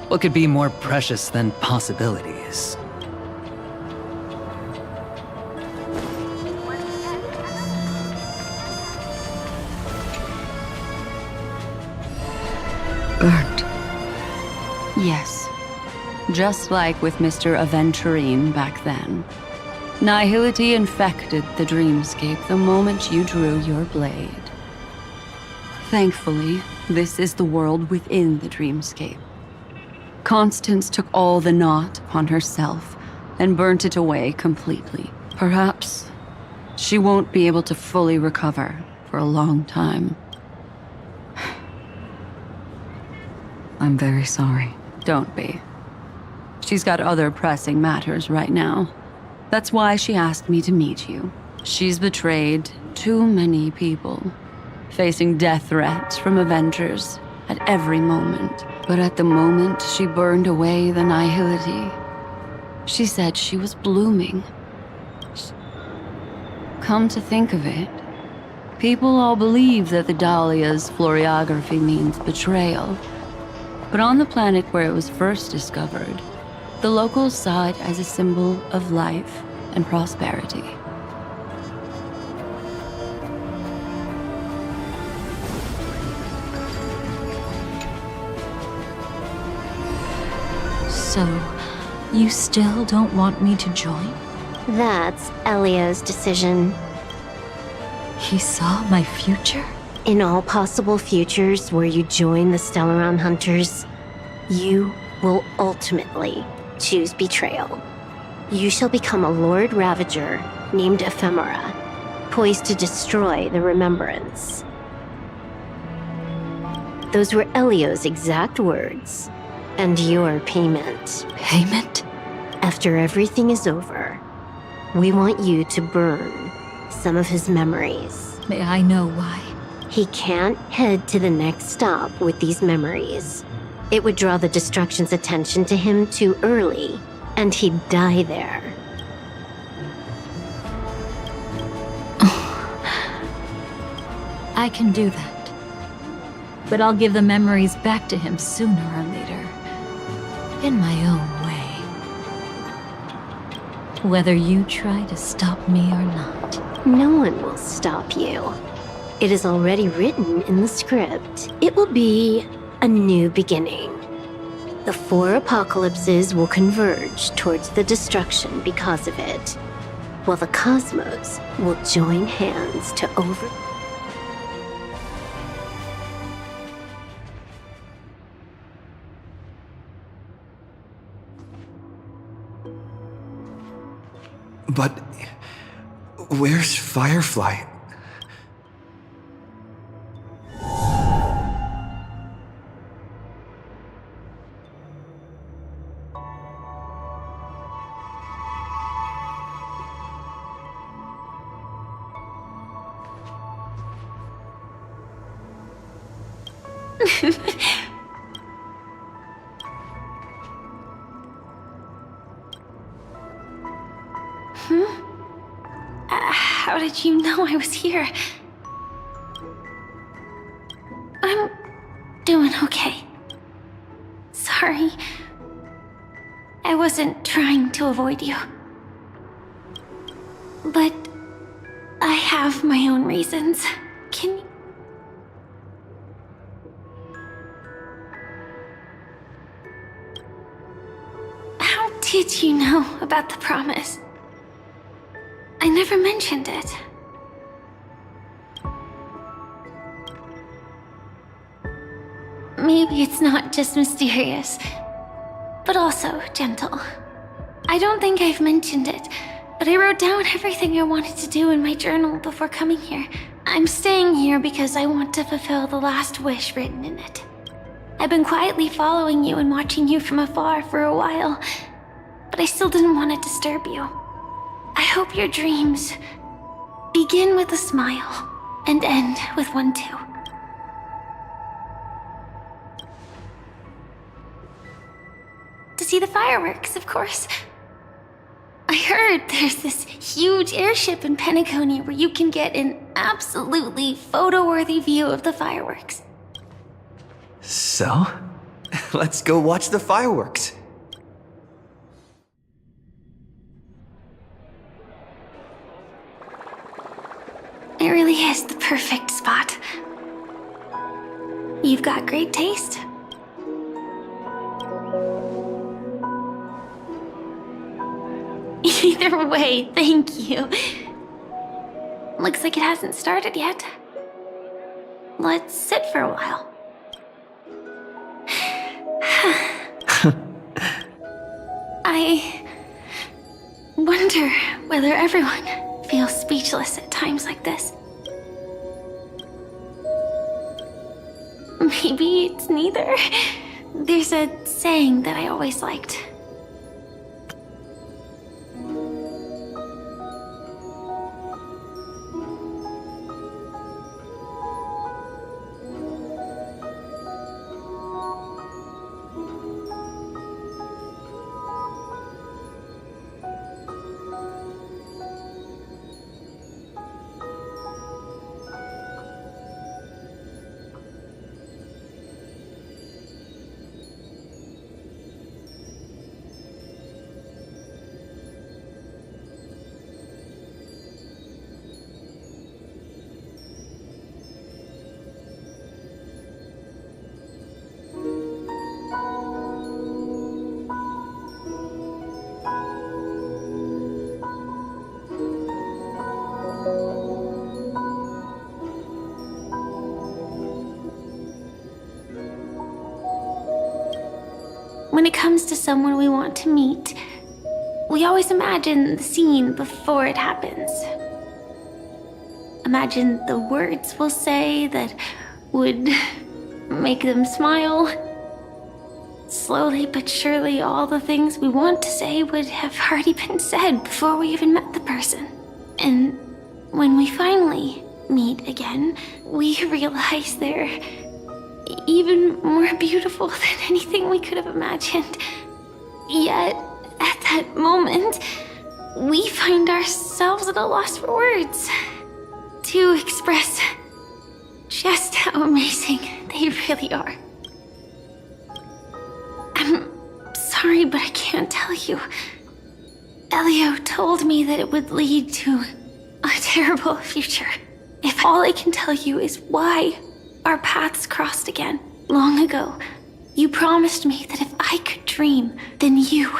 what could be more precious than possibilities? Burnt. Yes. Just like with Mr. Aventurine back then. Nihility infected the dreamscape the moment you drew your blade. Thankfully, this is the world within the dreamscape. Constance took all the knot upon herself and burnt it away completely. Perhaps she won't be able to fully recover for a long time. I'm very sorry. Don't be. She's got other pressing matters right now. That's why she asked me to meet you. She's betrayed too many people, facing death threats from Avengers at every moment. But at the moment she burned away the Nihility, she said she was blooming. Come to think of it, people all believe that the Dahlia's floriography means betrayal. But on the planet where it was first discovered, the locals saw it as a symbol of life and prosperity. So, you still don't want me to join? That's Elio's decision. He saw my future? In all possible futures where you join the Stellaron Hunters, you will ultimately choose betrayal. You shall become a Lord Ravager named Ephemera, poised to destroy the Remembrance. Those were Elio's exact words, and your payment. Payment? After everything is over, we want you to burn some of his memories. May I know why? He can't head to the next stop with these memories. It would draw the Destruction's attention to him too early, and he'd die there. I can do that. But I'll give the memories back to him sooner or later. In my own way. Whether you try to stop me or not. No one will stop you. It is already written in the script. It will be a new beginning. The 4 apocalypses will converge towards the destruction because of it, while the cosmos will join hands to over... But where's Firefly? How did you know I was here? I'm doing okay. Sorry. I wasn't trying to avoid you. But I have my own reasons. Can you... How did you know about the promise? I never mentioned it. Maybe it's not just mysterious, but also gentle. I don't think I've mentioned it, but I wrote down everything I wanted to do in my journal before coming here. I'm staying here because I want to fulfill the last wish written in it. I've been quietly following you and watching you from afar for a while, but I still didn't want to disturb you. I hope your dreams begin with a smile and end with one too. To see the fireworks, of course. I heard there's this huge airship in Penacony where you can get an absolutely photo-worthy view of the fireworks. So, let's go watch the fireworks. It really is the perfect spot. You've got great taste. Either way, thank you. Looks like it hasn't started yet. Let's sit for a while. I wonder whether everyone feels speechless at times like this. Maybe it's neither. There's a saying that I always liked. When it comes to someone we want to meet, we always imagine the scene before it happens. Imagine the words we'll say that would make them smile. Slowly but surely, all the things we want to say would have already been said before we even met the person. And when we finally meet again, we realize they're even more beautiful than anything we could have imagined. Yet, at that moment, we find ourselves at a loss for words to express just how amazing they really are. I'm sorry, but I can't tell you. Elio told me that it would lead to a terrible future. If all I can tell you is why our paths crossed again long ago, you promised me that if I could dream, then you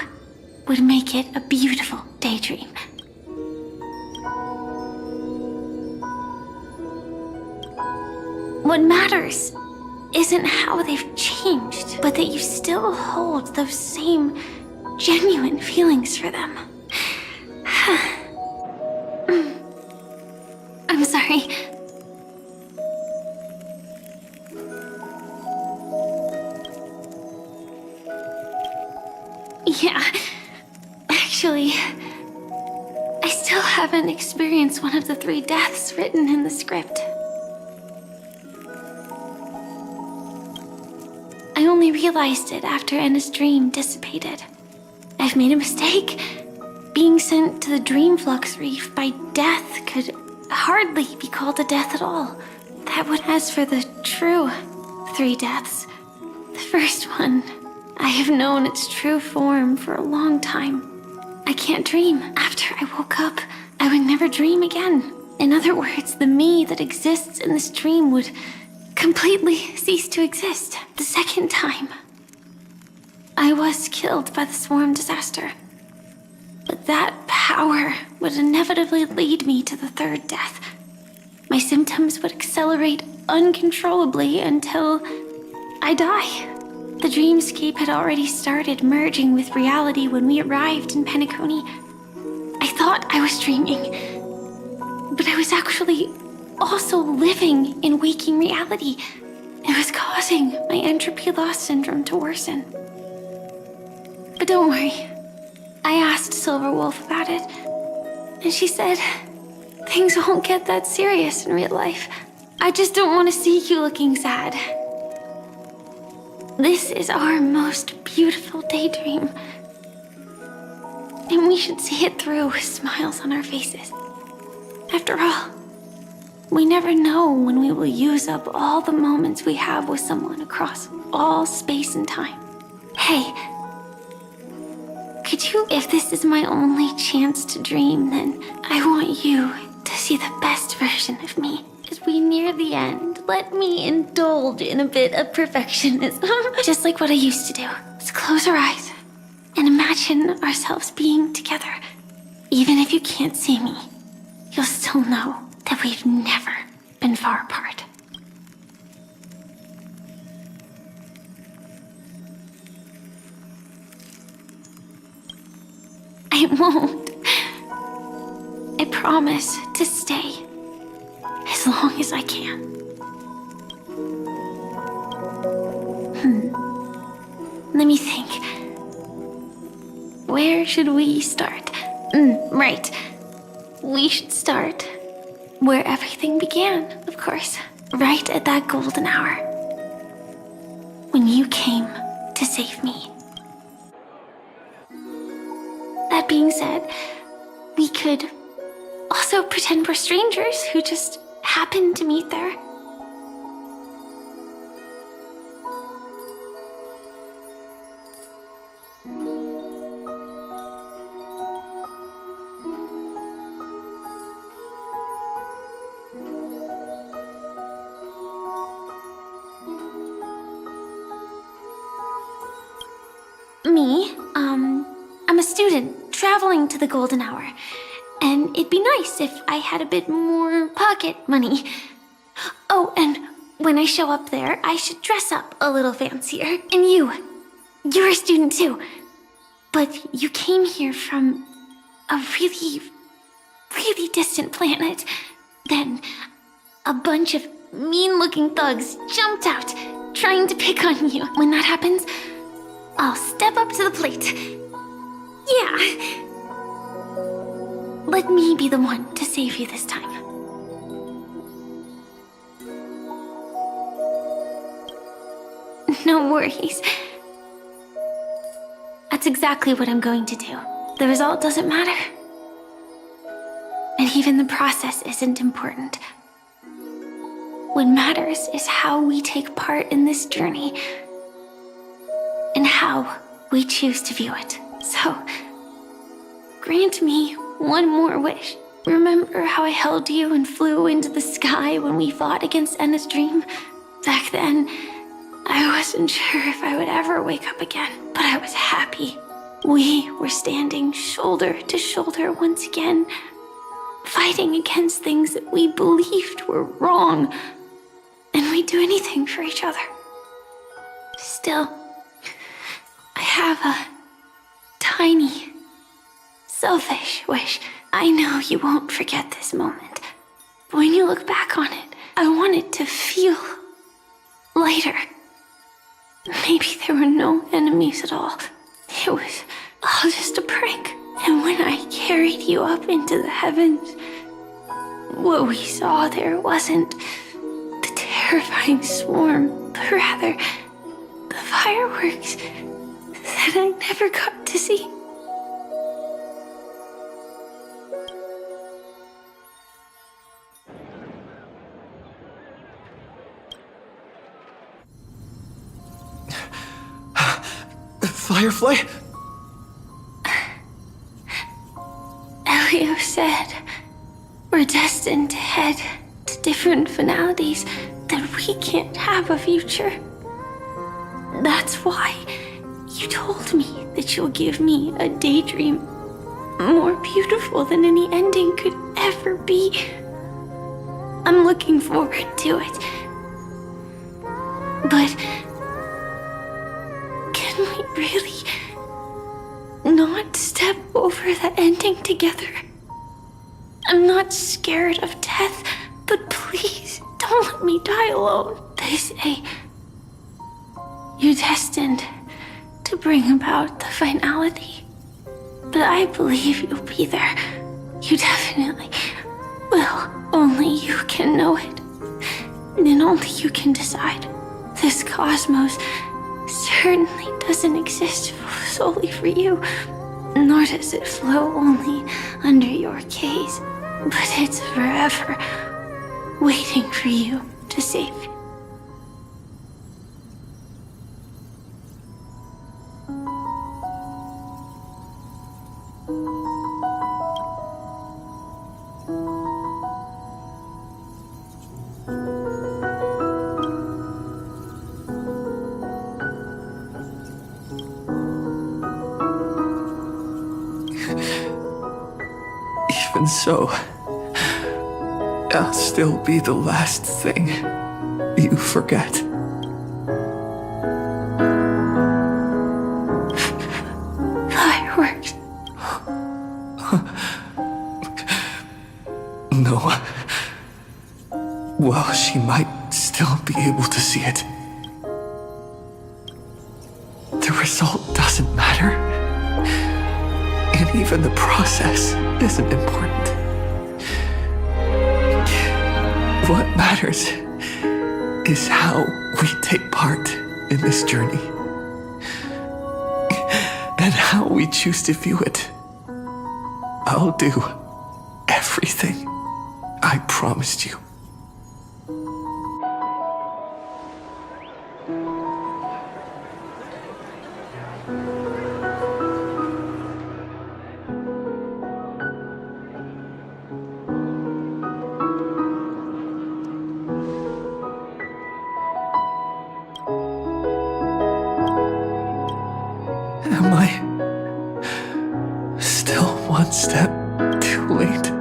would make it a beautiful daydream. What matters isn't how they've changed, but that you still hold those same genuine feelings for them. I'm sorry. Yeah, actually, I still haven't experienced one of the 3 deaths written in the script. I only realized it after Anna's dream dissipated. I've made a mistake. Being sent to the Dream Flux Reef by death could hardly be called a death at all. That would, as for the true 3 deaths, the first one, I have known its true form for a long time. I can't dream. After I woke up, I would never dream again. In other words, the me that exists in this dream would completely cease to exist. The second time, I was killed by the swarm disaster. But that power would inevitably lead me to the 3rd death. My symptoms would accelerate uncontrollably until I die. The dreamscape had already started merging with reality when we arrived in Penacony. I thought I was dreaming, but I was actually also living in waking reality. It was causing my entropy loss syndrome to worsen. But don't worry. I asked Silver Wolf about it, and she said things won't get that serious in real life. I just don't want to see you looking sad. This is our most beautiful daydream, and we should see it through with smiles on our faces. After all, we never know when we will use up all the moments we have with someone across all space and time. Hey, could you, if this is my only chance to dream, then I want you to see the best version of me. As we near the end, let me indulge in a bit of perfectionism. Just like what I used to do. Let's close our eyes and imagine ourselves being together. Even if you can't see me, you'll still know that we've never been far apart. I won't. I promise to stay as long as I can. Let me think. Where should we start? Right. We should start where everything began, of course. Right at that golden hour. When you came to save me. That being said, we could also pretend we're strangers who just happened to meet there. Me, I'm a student traveling to the golden hour. And it'd be nice if I had a bit more pocket money. Oh, and when I show up there, I should dress up a little fancier. And You're a student too. But you came here from a really, really distant planet. Then a bunch of mean-looking thugs jumped out, trying to pick on you. When that happens, I'll step up to the plate. Yeah. Let me be the one to save you this time. No worries. That's exactly what I'm going to do. The result doesn't matter. And even the process isn't important. What matters is how we take part in this journey and how we choose to view it. So, grant me one more wish. Remember how I held you and flew into the sky when we fought against Enna's dream? Back then, I wasn't sure if I would ever wake up again, but I was happy. We were standing shoulder to shoulder once again, fighting against things that we believed were wrong, and we'd do anything for each other. Still, I have a tiny, selfish wish. I know you won't forget this moment, but when you look back on it, I want it to feel lighter. Maybe there were no enemies at all. It was all just a prank. And when I carried you up into the heavens, what we saw there wasn't the terrifying swarm, but rather the fireworks that I never got to see. Firefly? Elio said we're destined to head to different finalities, that we can't have a future. That's why you told me that you'll give me a daydream more beautiful than any ending could ever be. I'm looking forward to it. But can we really not step over the ending together? I'm not scared of death, but please don't let me die alone. They say you're destined to bring about the finality, but I believe you'll be there. You definitely will. Only you can know it, and only you can decide. This cosmos certainly doesn't exist solely for you, nor does it flow only under your gaze, but it's forever waiting for you to save it. Even so, I'll still be the last thing you forget. Fireworks. No. Well, she might still be able to see it. The result doesn't matter. And even the process isn't important. What matters is how we take part in this journey. And how we choose to view it. I'll do everything I promised you. Am I still one step too late?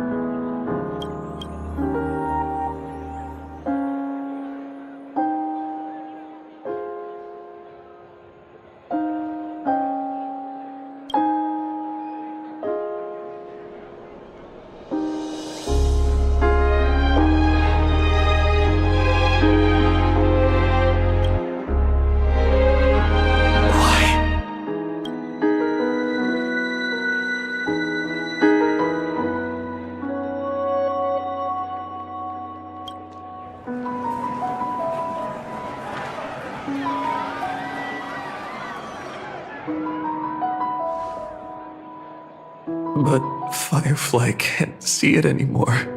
But Firefly can't see it anymore.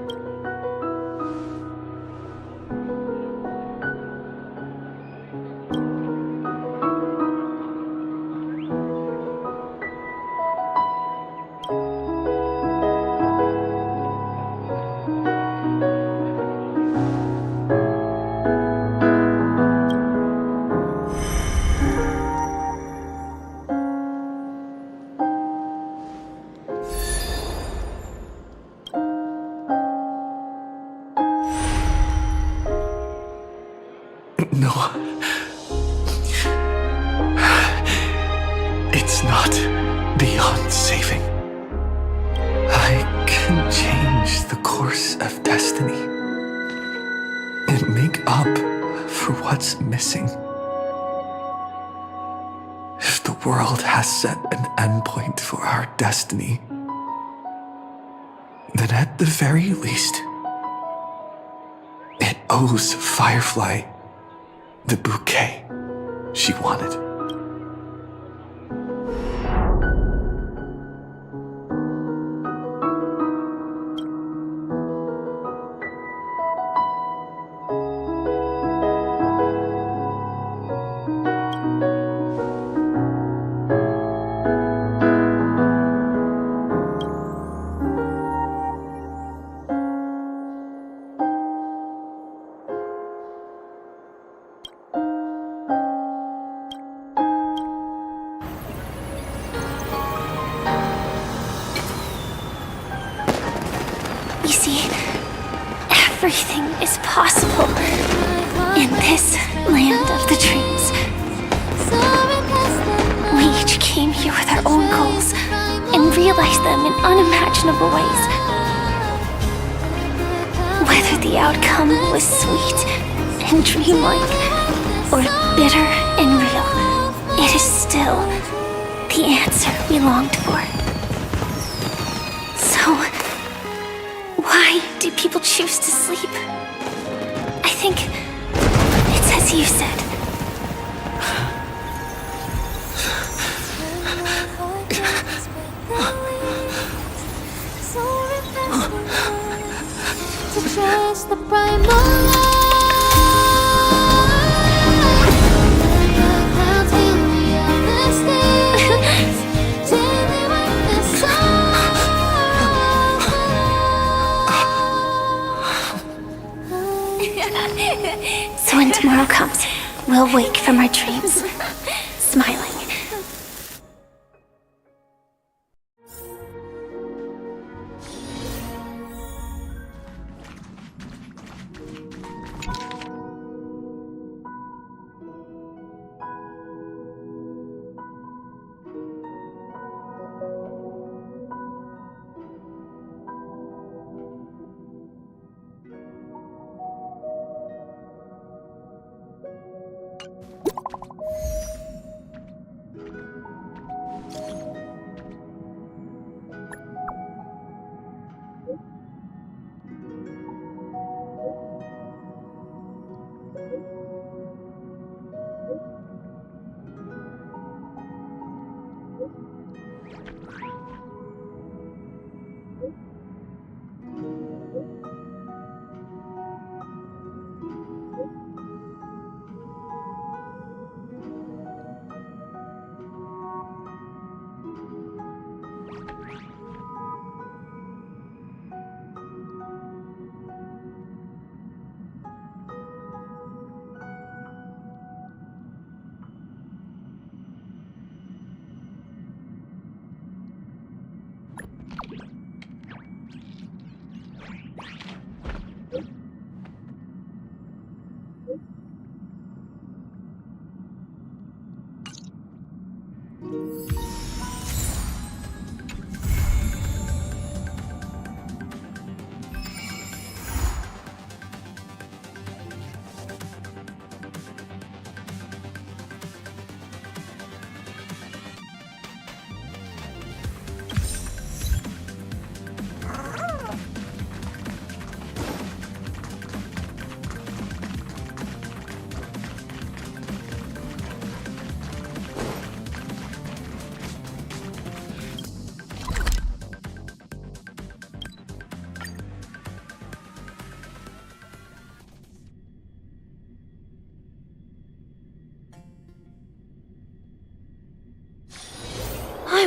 No. It's not beyond saving. I can change the course of destiny and make up for what's missing. If the world has set an endpoint for our destiny, then at the very least, it owes Firefly the bouquet she wanted. You see, everything is possible in this land of the dreams. We each came here with our own goals and realized them in unimaginable ways. Whether the outcome was sweet and dreamlike or bitter and real, it is still the answer we longed for. So, why do people choose to sleep? I think it's as you said. To trust the primal So when tomorrow comes, we'll wake from our dreams, smiling.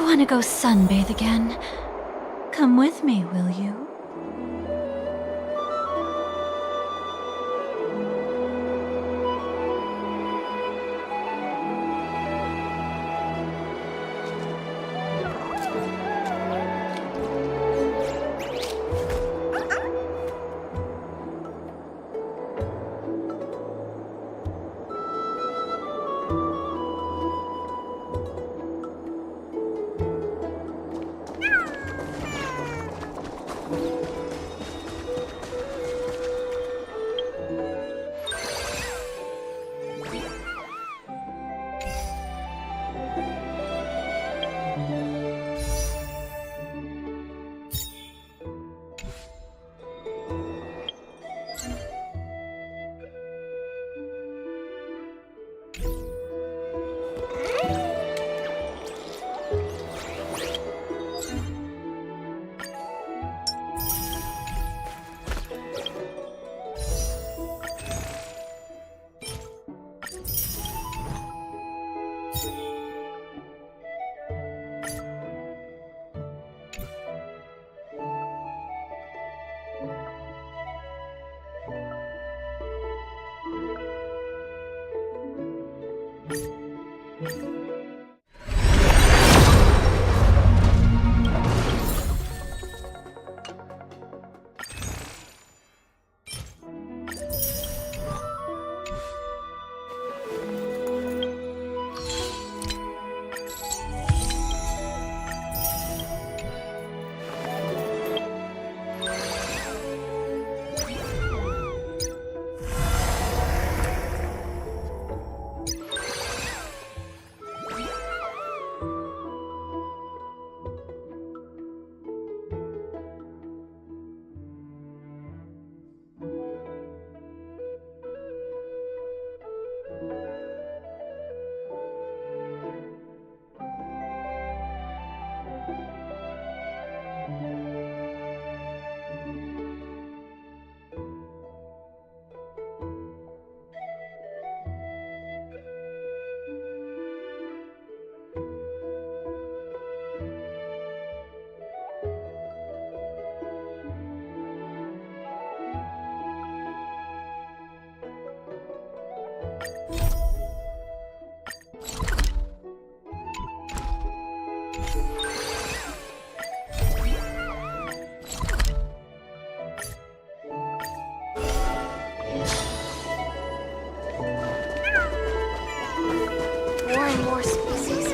want to go sunbathe again. Come with me, will you? More and more species.